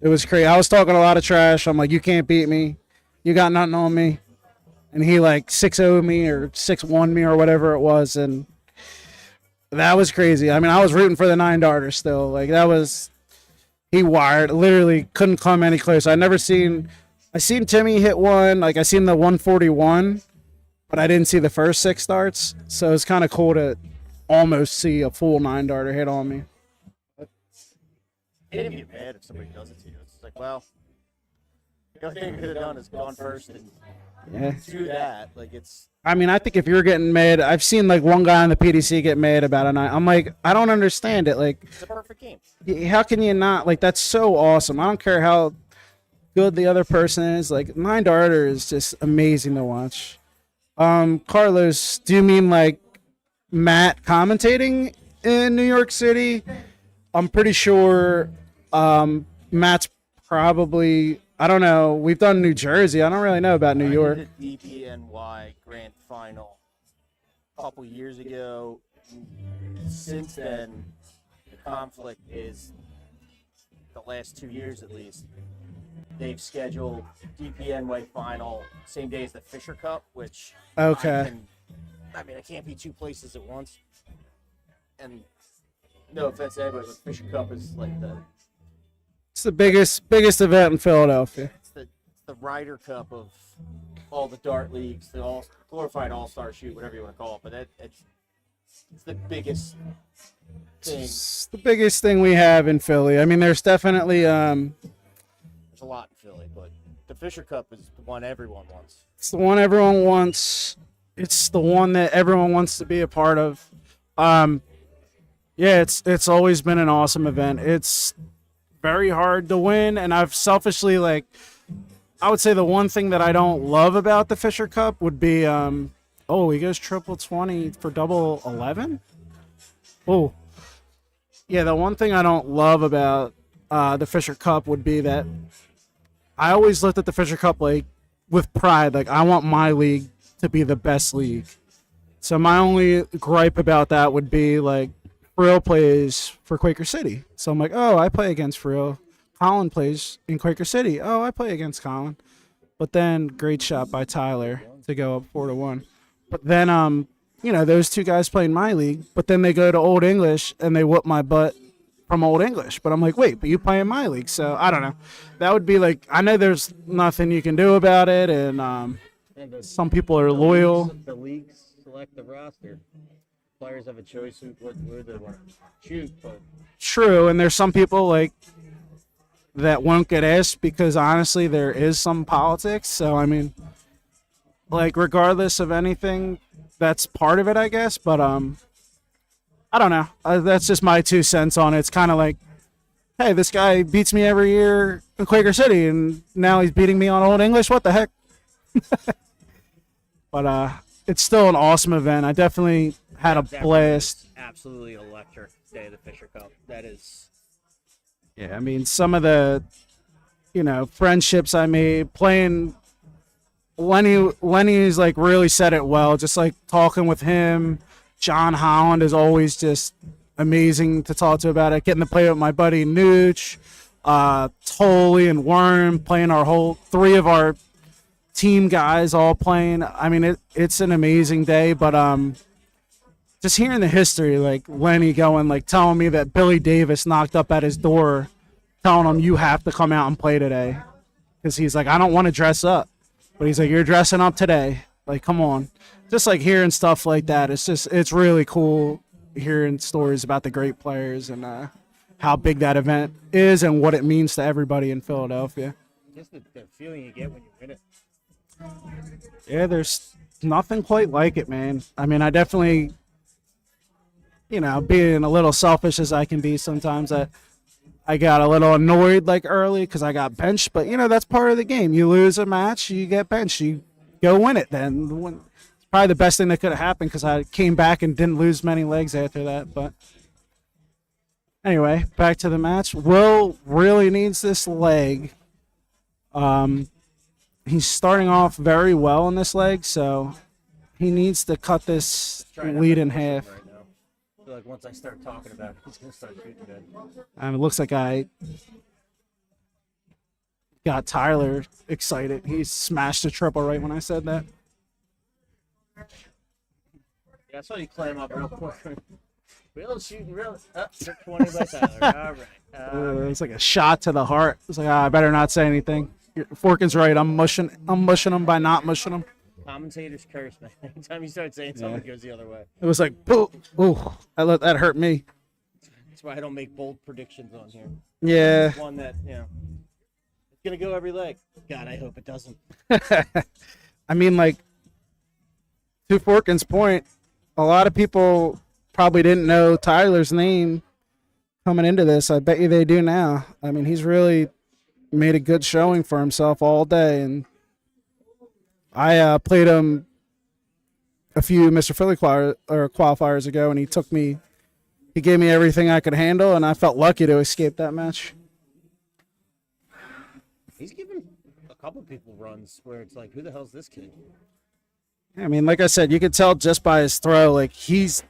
It was crazy. I was talking a lot of trash. I'm like, you can't beat me. You got nothing on me. And he like 6-0 me or 6-1 me or whatever it was. And that was crazy. I mean, I was rooting for the 9 darter still. Like he wired, literally couldn't come any closer. I seen Timmy hit one. Like I seen the 141, but I didn't see the first 6 darts. So it's kind of cool to almost see a full 9 darter hit on me. you can't even get mad if somebody does it to you. It's like, well, the only thing you could have done is gone first and Yeah. do that. Like it's I mean, I think if you're getting mad, I've seen like one guy on the PDC get mad about a 9. I'm like, I don't understand it. Like, a perfect game. how can you not? Like, that's so awesome. I don't care how good the other person is. Like, 9 darter is just amazing to watch. Carlos, do you mean like Matt commentating in New York City? I'm pretty sure Matt's probably, I don't know. We've done New Jersey. I don't really know about New York. I did the DBNY Grand Final a couple years ago. Since then, the conflict is the last 2 years at least. They've scheduled DPNY Final same day as the Fisher Cup, which Okay. I can't be 2 places at once. And no offense to anybody, but Fisher Cup is like It's the biggest event in Philadelphia. it's the Ryder Cup of all the dart leagues, the all glorified all-star shoot, whatever you want to call it. But it's the biggest thing. It's the biggest thing we have in Philly. I mean, there's definitely There's a lot in Philly, but the Fisher Cup is the one everyone wants. it's the one everyone wants. It's the one that everyone wants to be a part of. Yeah, it's always been an awesome event. It's very hard to win, and I've selfishly I would say the one thing that I don't love about the Fisher Cup would be he goes triple 20 for double 11. Oh, yeah, the one thing I don't love about the Fisher Cup would be that I always looked at the Fisher Cup with pride. Like, I want my league to be the best league. So my only gripe about that would be Frill plays for Quaker City. So I'm like, oh, I play against Frill. Colin plays in Quaker City. Oh, I play against Colin. But then great shot by Tyler to go up 4-1. But then those two guys play in my league, but then they go to Old English and they whoop my butt from Old English. But I'm like, wait, but you play in my league. So I don't know. That would be I know there's nothing you can do about it, and some people are loyal. The leagues select the roster. Players have a choice where they want to shoot, but True, and there's some people that won't get asked because honestly there is some politics. So I mean, regardless of anything, that's part of it, I guess. But I don't know. That's just my 2 cents on it. It's kind of hey, this guy beats me every year in Quaker City, and now he's beating me on Old English. What the heck? But it's still an awesome event. I definitely had a blast. absolutely electric day of the Fisher Cup. That is. Yeah, I mean, some of the, friendships I made playing. Lenny's really said it well. Just talking with him. John Holland is always just amazing to talk to about it. Getting to play with my buddy Nooch, Toley and Worm, playing our 3 of our team guys all playing. I mean, it's an amazing day. But just hearing the history, Lenny going, telling me that Billy Davis knocked up at his door, telling him, you have to come out and play today. Because he's I don't want to dress up. But he's you're dressing up today. Come on. Just hearing stuff like that. It's really cool hearing stories about the great players and how big that event is and what it means to everybody in Philadelphia. Just the feeling you get when you win it. Yeah, there's nothing quite like it, man. I mean, I definitely, being a little selfish as I can be sometimes, I got a little annoyed early because I got benched. But, that's part of the game. You lose a match, you get benched. You go win it then. It's probably the best thing that could have happened because I came back and didn't lose many legs after that. But anyway, back to the match. Will really needs this leg. He's starting off very well in this leg, so he needs to cut this lead in half. Right now. I feel once I start talking about it, he's going to start shooting good. It looks like I got Tyler excited. He smashed a triple right when I said that. Yeah, I saw you climb up real quick. Real shooting, real. Up, 20 by Tyler. All right. It's a shot to the heart. It's I better not say anything. Forkin's right. I'm mushing him by not mushing him. Commentators curse, man. Anytime you start saying something, it goes the other way. It was boo. Ooh, that hurt me. That's why I don't make bold predictions on here. Yeah. One that, it's going to go every leg. God, I hope it doesn't. I mean, to Forkin's point, a lot of people probably didn't know Tyler's name coming into this. I bet you they do now. I mean, he's really made a good showing for himself all day, and I played him a few Mr. Philly qualifiers ago, and he gave me everything I could handle, and I felt lucky to escape that match. He's given a couple people runs where it's who the hell's this kid? I mean, like I said, you could tell just by his throw, he's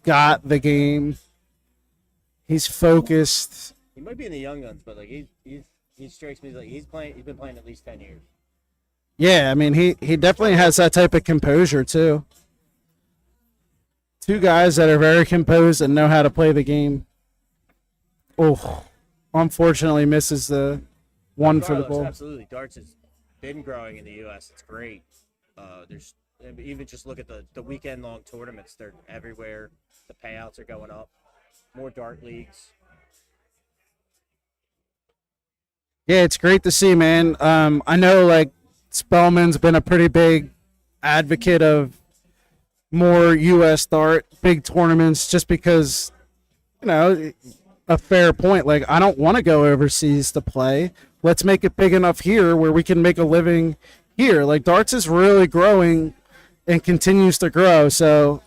got the game. He's focused. He might be in the Young Guns, but he strikes me as he's been playing at least 10 years. Yeah, I mean, he definitely has that type of composure, too. 2 guys that are very composed and know how to play the game. Oh, unfortunately misses the one for the Carlos, ball. Absolutely. Darts is been growing in the U.S. It's great. There's even just look at the weekend-long tournaments. They're everywhere. The payouts are going up. More dart leagues. Yeah, it's great to see, man. I know like Spellman's been a pretty big advocate of more U.S. dart, big tournaments, just because, you know, a fair point. Like, I don't want to go overseas to play. Let's make it big enough here where we can make a living here. Like, darts is really growing and continues to grow. So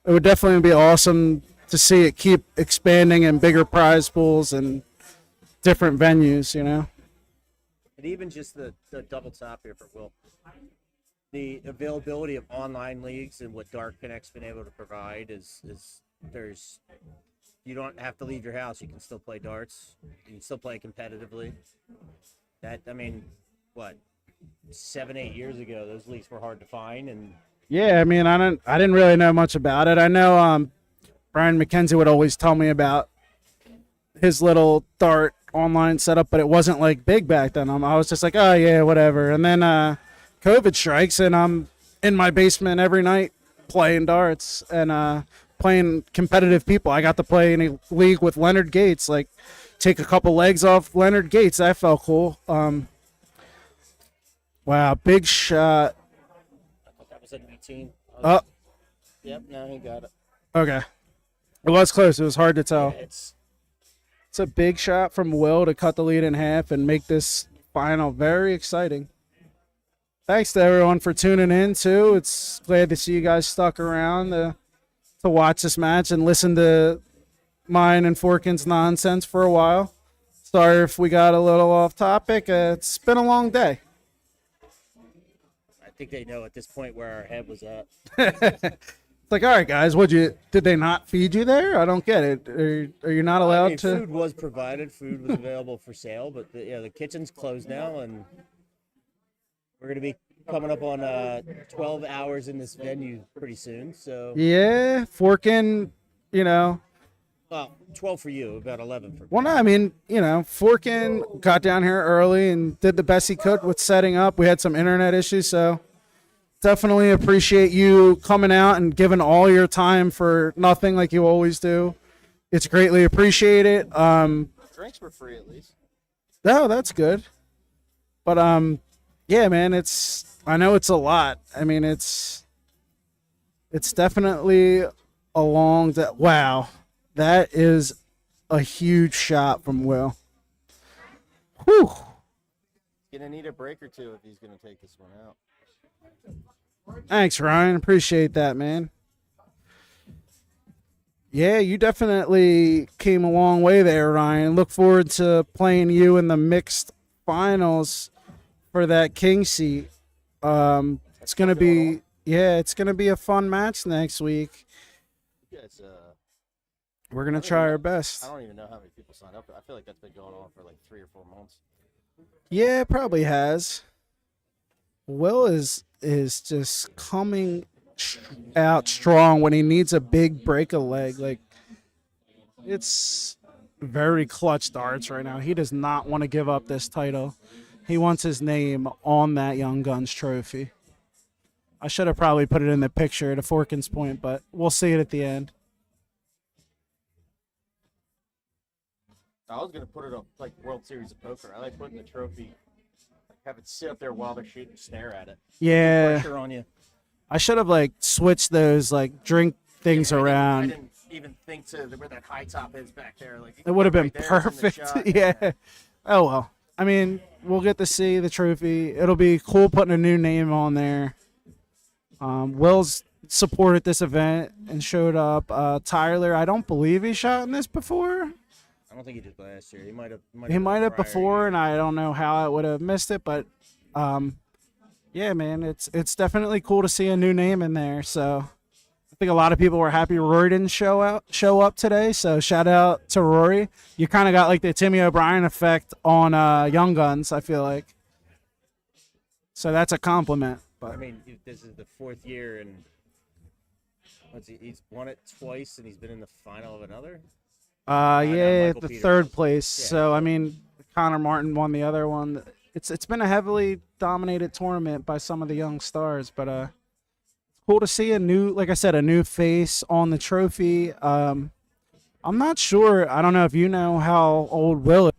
it would definitely be awesome to see it keep expanding and bigger prize pools and different venues, you know? And even just the double top here for Will. The availability of online leagues and what Dart Connect's been able to provide is there's you don't have to leave your house. You can still play darts. You can still play competitively. That, I mean, what, 7-8 years ago, those leagues were hard to find. And Yeah, I mean, I didn't really know much about it. I know Brian McKenzie would always tell me about his little dart online setup, but it wasn't like big back then. I was just like, oh yeah, whatever. And then COVID strikes, and I'm in my basement every night playing darts and playing competitive people. I got to play in a league with Leonard Gates, like take a couple legs off Leonard Gates. That felt cool. Wow, big shot. I thought that was an 18. Oh, Yep, now he got it. okay. It was close. It was hard to tell. It's It's a big shot from Will to cut the lead in half and make this final very exciting. Thanks to everyone for tuning in, too. It's glad to see you guys stuck around to watch this match and listen to mine and Forkin's nonsense for a while. Sorry if we got a little off topic. It's been a long day. I think they know at this point where our head was at. It's like, all right, guys, did they not feed you there? I don't get it. Are you not allowed I mean, to? food was provided. Food was available for sale, but the kitchen's closed now, and we're going to be coming up on 12 hours in this venue pretty soon. So Yeah, Forkin, well, 12 for you, about 11 for me. Well, no, I mean, Forkin got down here early and did the best he could with setting up. We had some internet issues, so definitely appreciate you coming out and giving all your time for nothing like you always do. It's greatly appreciated. Drinks were free at least. No, that's good. But yeah, man, I know it's a lot. I mean, it's definitely a long wow. That is a huge shot from Will. Whew. Gonna need a break or two if he's gonna take this one out. Thanks, Ryan. Appreciate that, man. Yeah, you definitely came a long way there, Ryan. Look forward to playing you in the mixed finals for that king seat. It's gonna be a fun match next week. Yeah, it's We're gonna try our best. I don't even know how many people signed up. I feel like that's been going on for like 3 or 4 months. Yeah, it probably has. Will is just coming out strong when he needs a big break a leg. Like, it's very clutch darts right now. He does not want to give up this title. He wants his name on that Young Guns trophy. I should have probably put it in the picture to Forkin's point, but we'll see it at the end. I was gonna put it up like World Series of Poker. I like putting the trophy, like have it sit up there while they're shooting, stare at it. Yeah, Pressure on you. I should have switched those drink things around. I didn't even think to where that high top is back there. Like It would have been right there, it's in the perfect. shot. Yeah. Oh, well. I mean, we'll get to see the trophy. It'll be cool putting a new name on there. Will's supported this event and showed up. Tyler, I don't believe he shot in this before. I don't think he did last year. He might have. He might have before, and I don't know how I would have missed it. But, yeah, man, it's definitely cool to see a new name in there. So I think a lot of people were happy Rory didn't show up today. So shout out to Rory. You kind of got the Timmy O'Brien effect on Young Guns, I feel like. So that's a compliment. But I mean, this is the 4th year, and he's won it twice, and he's been in the final of another. yeah, Michael the Peters. third place. Yeah. So I mean, Connor Martin won the other one. it's been a heavily dominated tournament by some of the young stars, but it's cool to see a new face on the trophy. I'm not sure. I don't know if you know how old Will is.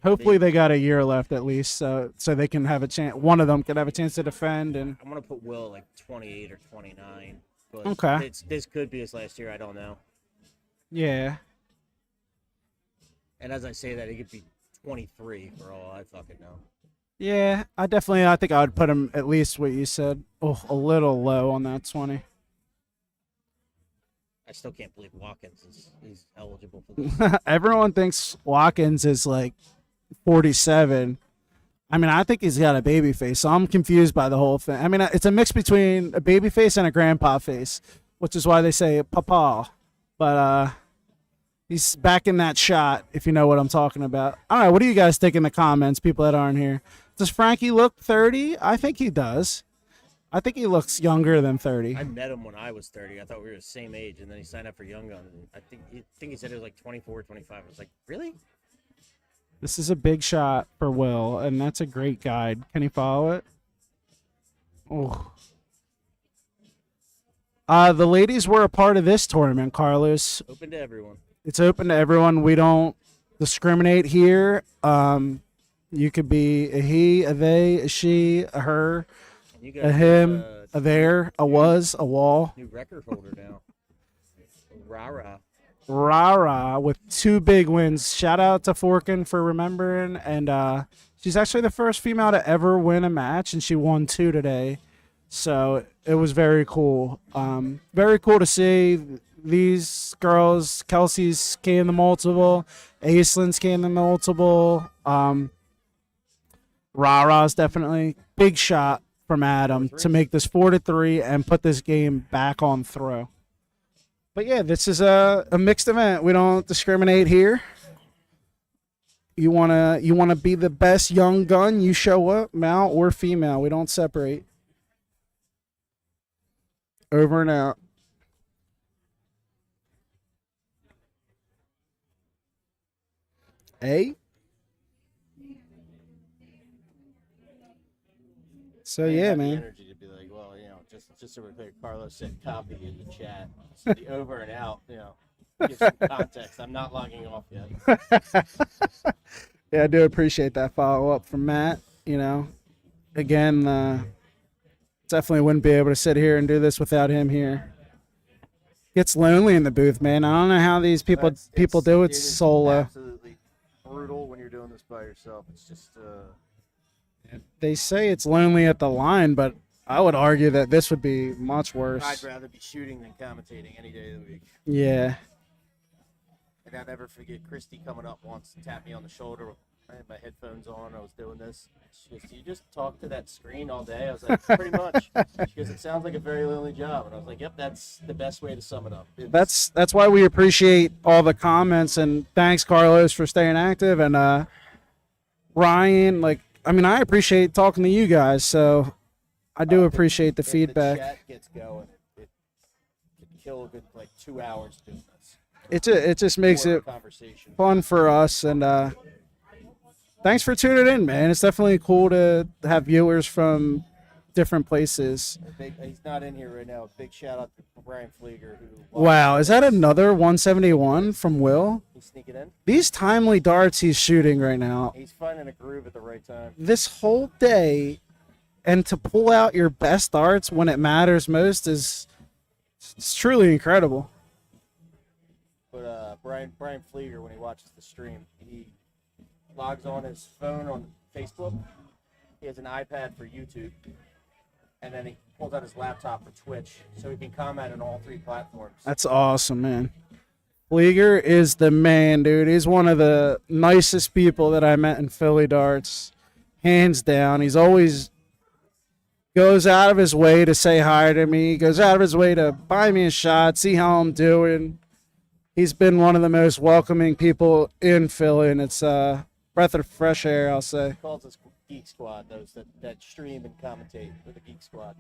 Hopefully they got a year left at least, so they can have a chance. One of them can have a chance to defend. And I'm gonna put Will at like 28 or 29. But Okay. This could be his last year. I don't know. yeah, And as I say that, he could be 23 for all I fucking know. yeah, I think I would put him at least what you said. Oh, a little low on that 20. I still can't believe Watkins is eligible for this. Everyone thinks Watkins is like 47. I mean, I think he's got a baby face, so I'm confused by the whole thing. I mean, it's a mix between a baby face and a grandpa face, which is why they say papa. But he's back in that shot, if you know what I'm talking about. I don't know. What do you guys think in the comments, people that aren't here? Does Frankie look 30? I think he does. I think he looks younger than 30. I met him when I was 30. I thought we were the same age, and then he signed up for Young Guns. And I think he said it was like 24, 25. I was like, really? This is a big shot for Will, and that's a great guide. Can he follow it? Oh. The ladies were a part of this tournament, Carlos. Open to everyone. It's open to everyone. We don't discriminate here. You could be a he, a they, a she, a her, And you a him, a there, a was, a wall. new record holder now. Rara. Rara with 2 big wins. Shout out to Forkin for remembering. And she's actually the first female to ever win a match, and she won 2 today. So it was very cool. Very cool to see these girls. Kelsey's came the multiple. Aislenn's came the multiple. Rara's definitely big shot from Adam to make this 4-3 and put this game back on throw. But yeah, this is a mixed event. We don't discriminate here. You wanna be the best young gun, you show up, male or female. We don't separate. Over and out. A. So yeah, The man. energy to be like, well, just so we're clear, Carlos said copy in the chat. So the over and out, give some context. I'm not logging off yet. Yeah, I do appreciate that follow up from Matt. Again, definitely wouldn't be able to sit here and do this without him here. Gets lonely in the booth, man. I don't know how these people do it solo. Absolutely brutal when you're doing this by yourself. It's just They say it's lonely at the line, but I would argue that this would be much worse. I'd rather be shooting than commentating any day of the week. Yeah. And I'll never forget Christy coming up once and tapped me on the shoulder. I had my headphones on. I was doing this. She goes, "Do you just talk to that screen all day?" I was like, "Pretty much." She goes, "It sounds like a very lonely job." And I was like, "Yep, that's the best way to sum it up." That's why we appreciate all the comments, and thanks Carlos for staying active, and Ryan. I appreciate talking to you guys, so I do appreciate the if feedback. The chat gets going. It could kill a good 2 hours doing this. It just makes it conversation. fun for us, and thanks for tuning in, man. It's definitely cool to have viewers from different places. He's not in here right now. Big shout out to Brian Flieger. Wow, is that another 171 from Will? He's sneaking in. These timely darts he's shooting right now. He's finding a groove at the right time. This whole day, and to pull out your best darts when it matters most it's truly incredible. But Brian Flieger, when he watches the stream, he logs on his phone on Facebook. He has an iPad for YouTube, and then he pulls out his laptop for Twitch, so he can comment on all 3 platforms. That's awesome, man. Flieger is the man, dude. He's one of the nicest people that I met in Philly darts, hands down. He's always goes out of his way to say hi to me, goes out of his way to buy me a shot, see how I'm doing. He's been one of the most welcoming people in Philly, and it's a breath of fresh air, I'll say. He calls us Geek Squad, those that stream and commentate for the Geek Squad.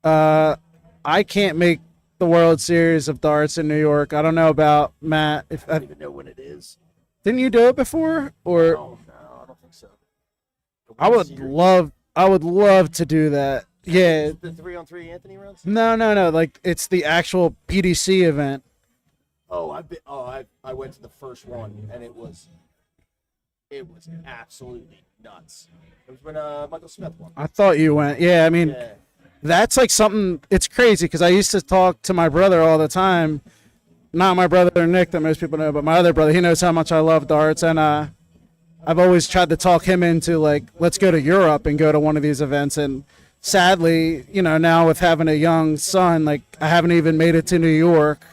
I can't make the World Series of darts in New York. I don't know about Matt. I don't even know when it is. Didn't you do it before? Or No, I don't think so. The I World would Series. love to do that. Yeah. The 3-on-3 Anthony runs. No. Like it's the actual PDC event. Oh, I went to the first one and it was absolutely nuts. It was when Michael Smith won. I thought you went. Yeah, I mean, Yeah. that's like something. It's crazy because I used to talk to my brother all the time. Not my brother Nick that most people know, but my other brother. He knows how much I love darts, and I've always tried to talk him into like, let's go to Europe and go to one of these events. And sadly, now with having a young son, like I haven't even made it to New York,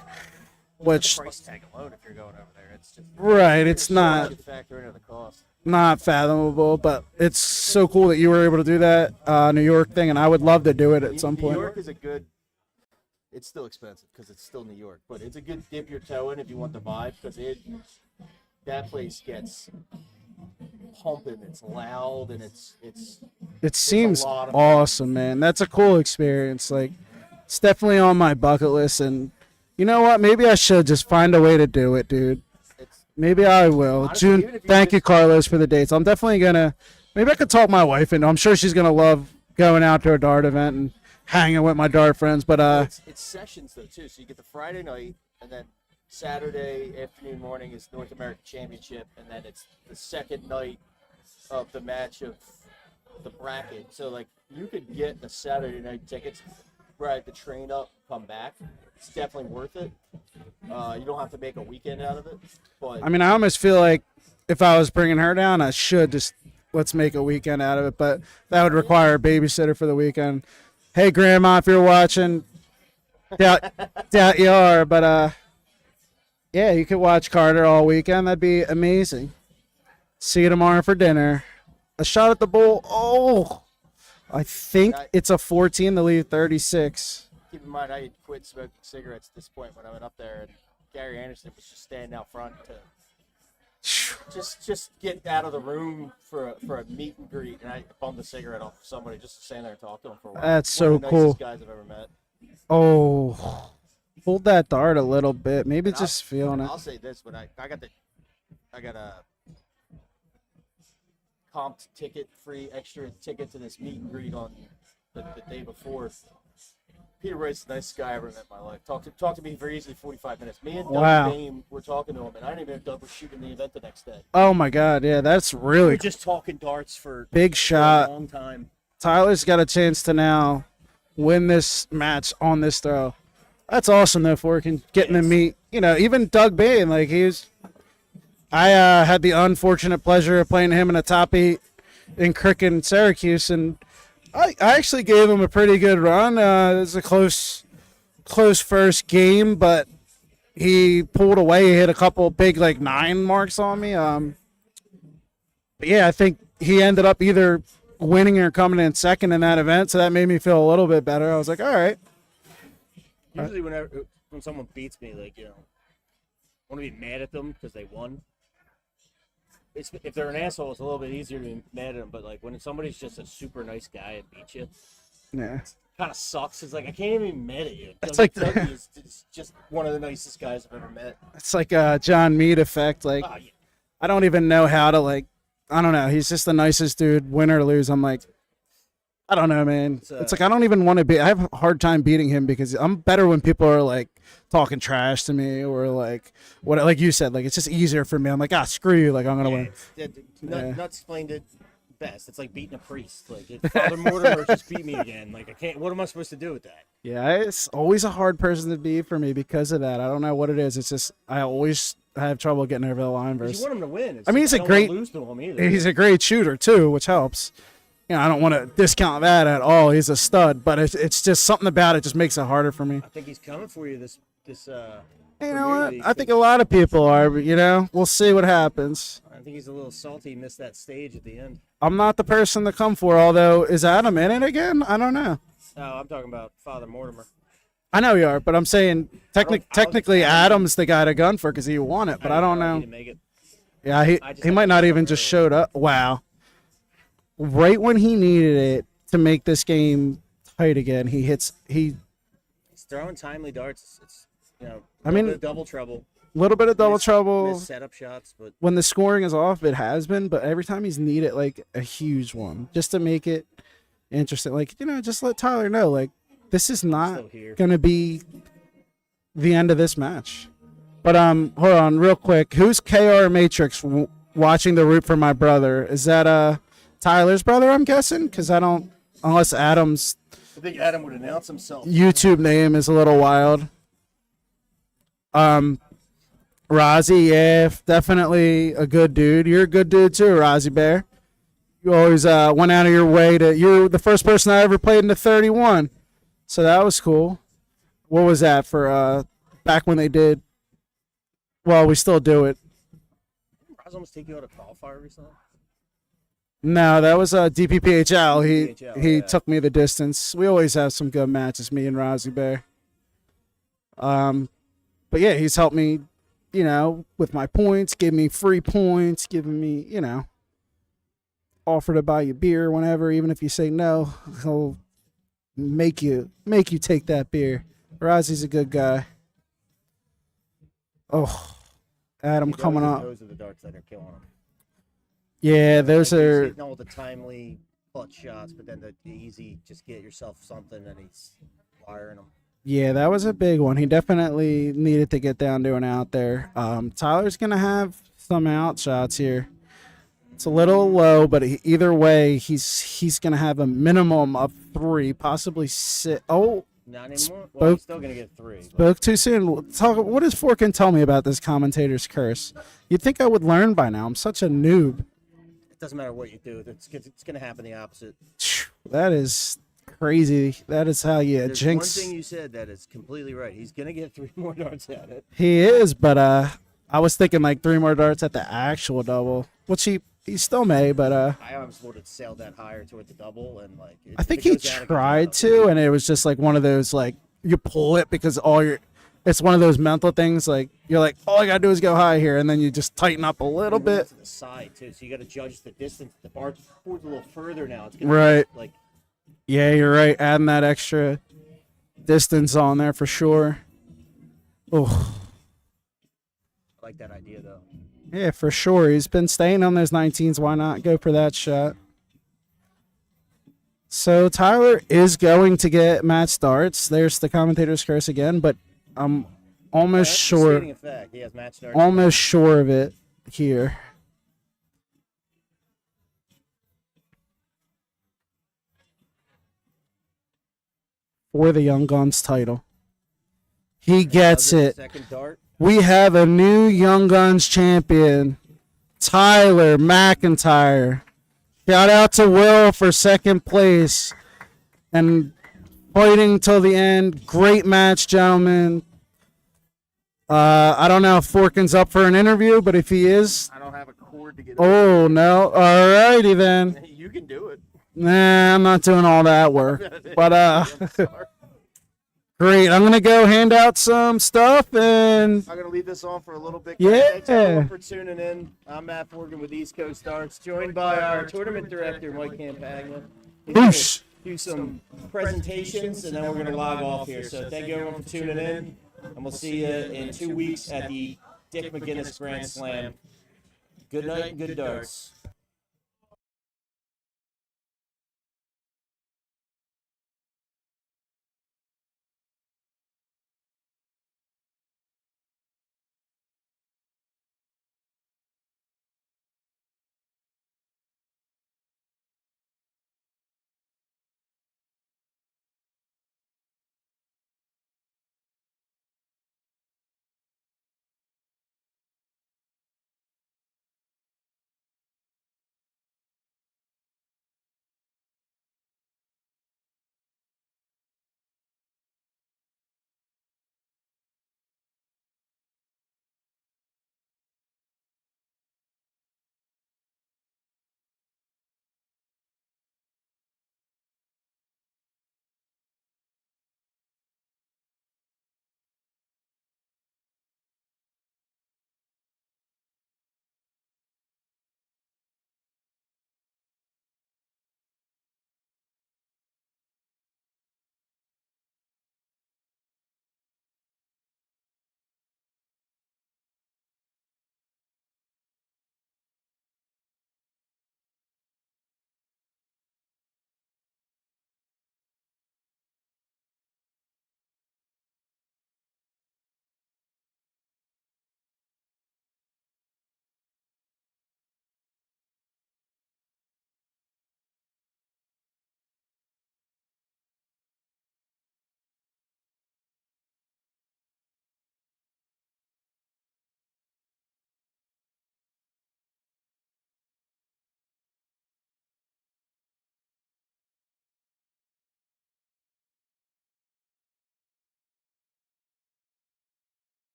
which The price tag alone, if you're going over there, it's just right, it's so not. much to factor into the cost. Not fathomable, but it's so cool that you were able to do that New York thing, and I would love to do it at some New point. York is a good. It's still expensive because it's still New York, but it's a good dip your toe in if you want the vibe because that place gets pumping. It's loud and It seems lot of awesome, man. That's a cool experience. Like, it's definitely on my bucket list, and you know what? Maybe I should just find a way to do it, dude. it's Maybe I will. Honestly, even June. if you Thank you, just- Carlos, for the dates. I'm definitely gonna. Maybe I could talk my wife into. I'm sure she's gonna love going out to a dart event and hanging with my dart friends. But it's sessions though too. So you get the Friday night and then Saturday afternoon morning is North American Championship and then it's the second night of the match of the bracket. So like you could get the Saturday night tickets, ride the train up, come back. It's definitely worth it. You don't have to make a weekend out of it. But I mean, I almost feel like if I was bringing her down, I should just let's make a weekend out of it. But that would require a babysitter for the weekend. Hey, Grandma, if you're watching, doubt you are, but yeah, you could watch Carter all weekend. That'd be amazing. See you tomorrow for dinner. A shot at the bowl. Oh, I think it's a 14 to leave 36. keep in mind I had quit smoking cigarettes at this point when I went up there and Gary Anderson was just standing out front to just get out of the room for a meet and greet, and I bummed a cigarette off of somebody just to stand there and talk to him for a while. That's One so of the cool. nicest guys I've ever met. Oh, hold that dart a little bit. Maybe And just feeling it. I'll say this: when I got a comped ticket, free extra ticket to this meet and greet on the day before. Peter Wright's the nicest guy I ever met in my life. Talked to me for easily 45 minutes. Me and Doug Wow. Dame were talking to him, and I didn't even know Doug was shooting the event the next day. Oh my God, yeah, that's We really were just talking darts for big a shot. long time. Tyler's got a chance to now win this match on this throw. That's awesome though for getting to meet, even Doug Bain. Like I had the unfortunate pleasure of playing him in a top 8 in Crick in Syracuse, and I actually gave him a pretty good run. It was a close first game, but he pulled away. He hit a couple big 9 marks on me. But yeah, I think he ended up either winning or coming in second in that event, so that made me feel a little bit better. I was like, all right. Usually, when someone beats me, I want to be mad at them because they won. If they're an asshole, it's a little bit easier to be mad at them. But when somebody's just a super nice guy and beats you, Yeah. kind of sucks. It's I can't even be mad at you. It's like Dougie is just one of the nicest guys I've ever met. It's like a John Meade effect. Oh, yeah. I don't even know how to I don't know. He's just the nicest dude, win or lose. I'm like, I don't know, man. It's I don't even want to be. I have a hard time beating him because I'm better when people are talking trash to me or what, like you said, it's just easier for me. I'm like, screw you. I'm gonna win. Nuts explained it best. It's like beating a priest. If Father Mortimer just beat me again. I can't. What am I supposed to do with that? Yeah, it's always a hard person to beat for me because of that. I don't know what it is. It's just I always have trouble getting over the line. You want him to win. It's I mean, just, he's a don't great. wanna lose to him either. He's a great shooter too, which helps. I don't want to discount that at all. He's a stud, but it's just something about it just makes it harder for me. I think he's coming for you. This. You know what? I think a lot of people are, but we'll see what happens. I think he's a little salty. He missed that stage at the end. I'm not the person to come for, although is Adam in it again? I don't know. No, I'm talking about Father Mortimer. I know you are, but I'm saying technically Adam's the guy to gun for because he won it, but I don't He know. didn't make it. Yeah, I just he might have not to even go just early. showed up. Wow. Right when he needed it to make this game tight again, he's He's throwing timely darts. It's I mean- bit of double trouble. A little bit of double trouble. Missed setup shots, but When the scoring is off, it has been, but every time he's needed like a huge one just to make it interesting. Like, just let Tyler know, like, this is not still here. gonna be the end of this match. But hold on, real quick. Who's KR Matrix watching the root for my brother? Is that Tyler's brother? I'm guessing, because I don't, unless Adam's I think Adam would announce himself. YouTube name is a little wild. Rozzy, yeah, definitely a good dude. You're a good dude too, Rozzy Bear. You always went out of your way to. You're the first person I ever played in the 31, so that was cool. What was that for? Back when they did. Well, we still do it. I was almost taking you out of qualifier recently. No, that was DPPHL. DPPHL, He yeah. took me the distance. We always have some good matches, me and Rozzy Bear. But yeah, he's helped me, with my points, gave me free points, giving me, offer to buy you beer whenever, even if you say no, he'll make you take that beer. Rozzy's a good guy. Oh, Adam coming up. Those are the darts that are killing him. Yeah, those He's are. hitting all the timely clutch shots, but then the easy, just get yourself something, and he's wiring them. Yeah, that was a big one. He definitely needed to get down to an out there. Tyler's gonna have some out shots here. It's a little low, but either way, he's gonna have a minimum of 3, possibly 6. Oh, Not anymore. Well, he's still gonna get 3. but- spoke too soon. What does Forkin tell me about this commentator's curse? You'd think I would learn by now. I'm such a noob. It doesn't matter what you do. It's gonna happen the opposite. That is crazy. That is how you There's jinx. one thing you said that is completely right. He's gonna get 3 more darts at it. He is, but I was thinking like 3 more darts at the actual double, which he still may, but I always would have sailed that higher toward the double, and like. I think he tried to, and it was just like one of those like you pull it because it's one of those mental things. Like you're like, all I gotta do is go high here, and then you just tighten up a little bit. To the side too, so you got to judge the distance. The bar forward a little further now. It's gonna Right. Be, like Yeah, you're right. Adding that extra distance on there for sure. Oh, I like that idea though. yeah, for sure. He's been staying on those 19s. Why not go for that shot? So Tyler is going to get match starts. There's the commentator's curse again, but I'm almost That's sure. stating a fact. He has match starts. Almost sure of it here. For the Young Guns title. He gets it. Second dart. We have a new Young Guns champion, Tyler McIntyre. Shout out to Will for second place and fighting till the end. Great match, gentlemen. I don't know if Forkin's up for an interview, but if he is, I don't have a cord to get. oh no. Alrighty then. You can do it. Nah, I'm not doing all that work. But I'm sorry. great. I'm gonna go hand out some stuff and I'm gonna leave this on for a little bit. Yeah. Thanks everyone for tuning in. I'm Matt Morgan with East Coast Darts, joined by our tournament director Mike Campagna. He's gonna Boosh. do some presentations, and then we're gonna log off here. So thank you everyone for tuning in, and we'll see you in 2 weeks at the Dick McGinnis Grand Slam. Good night and good darts.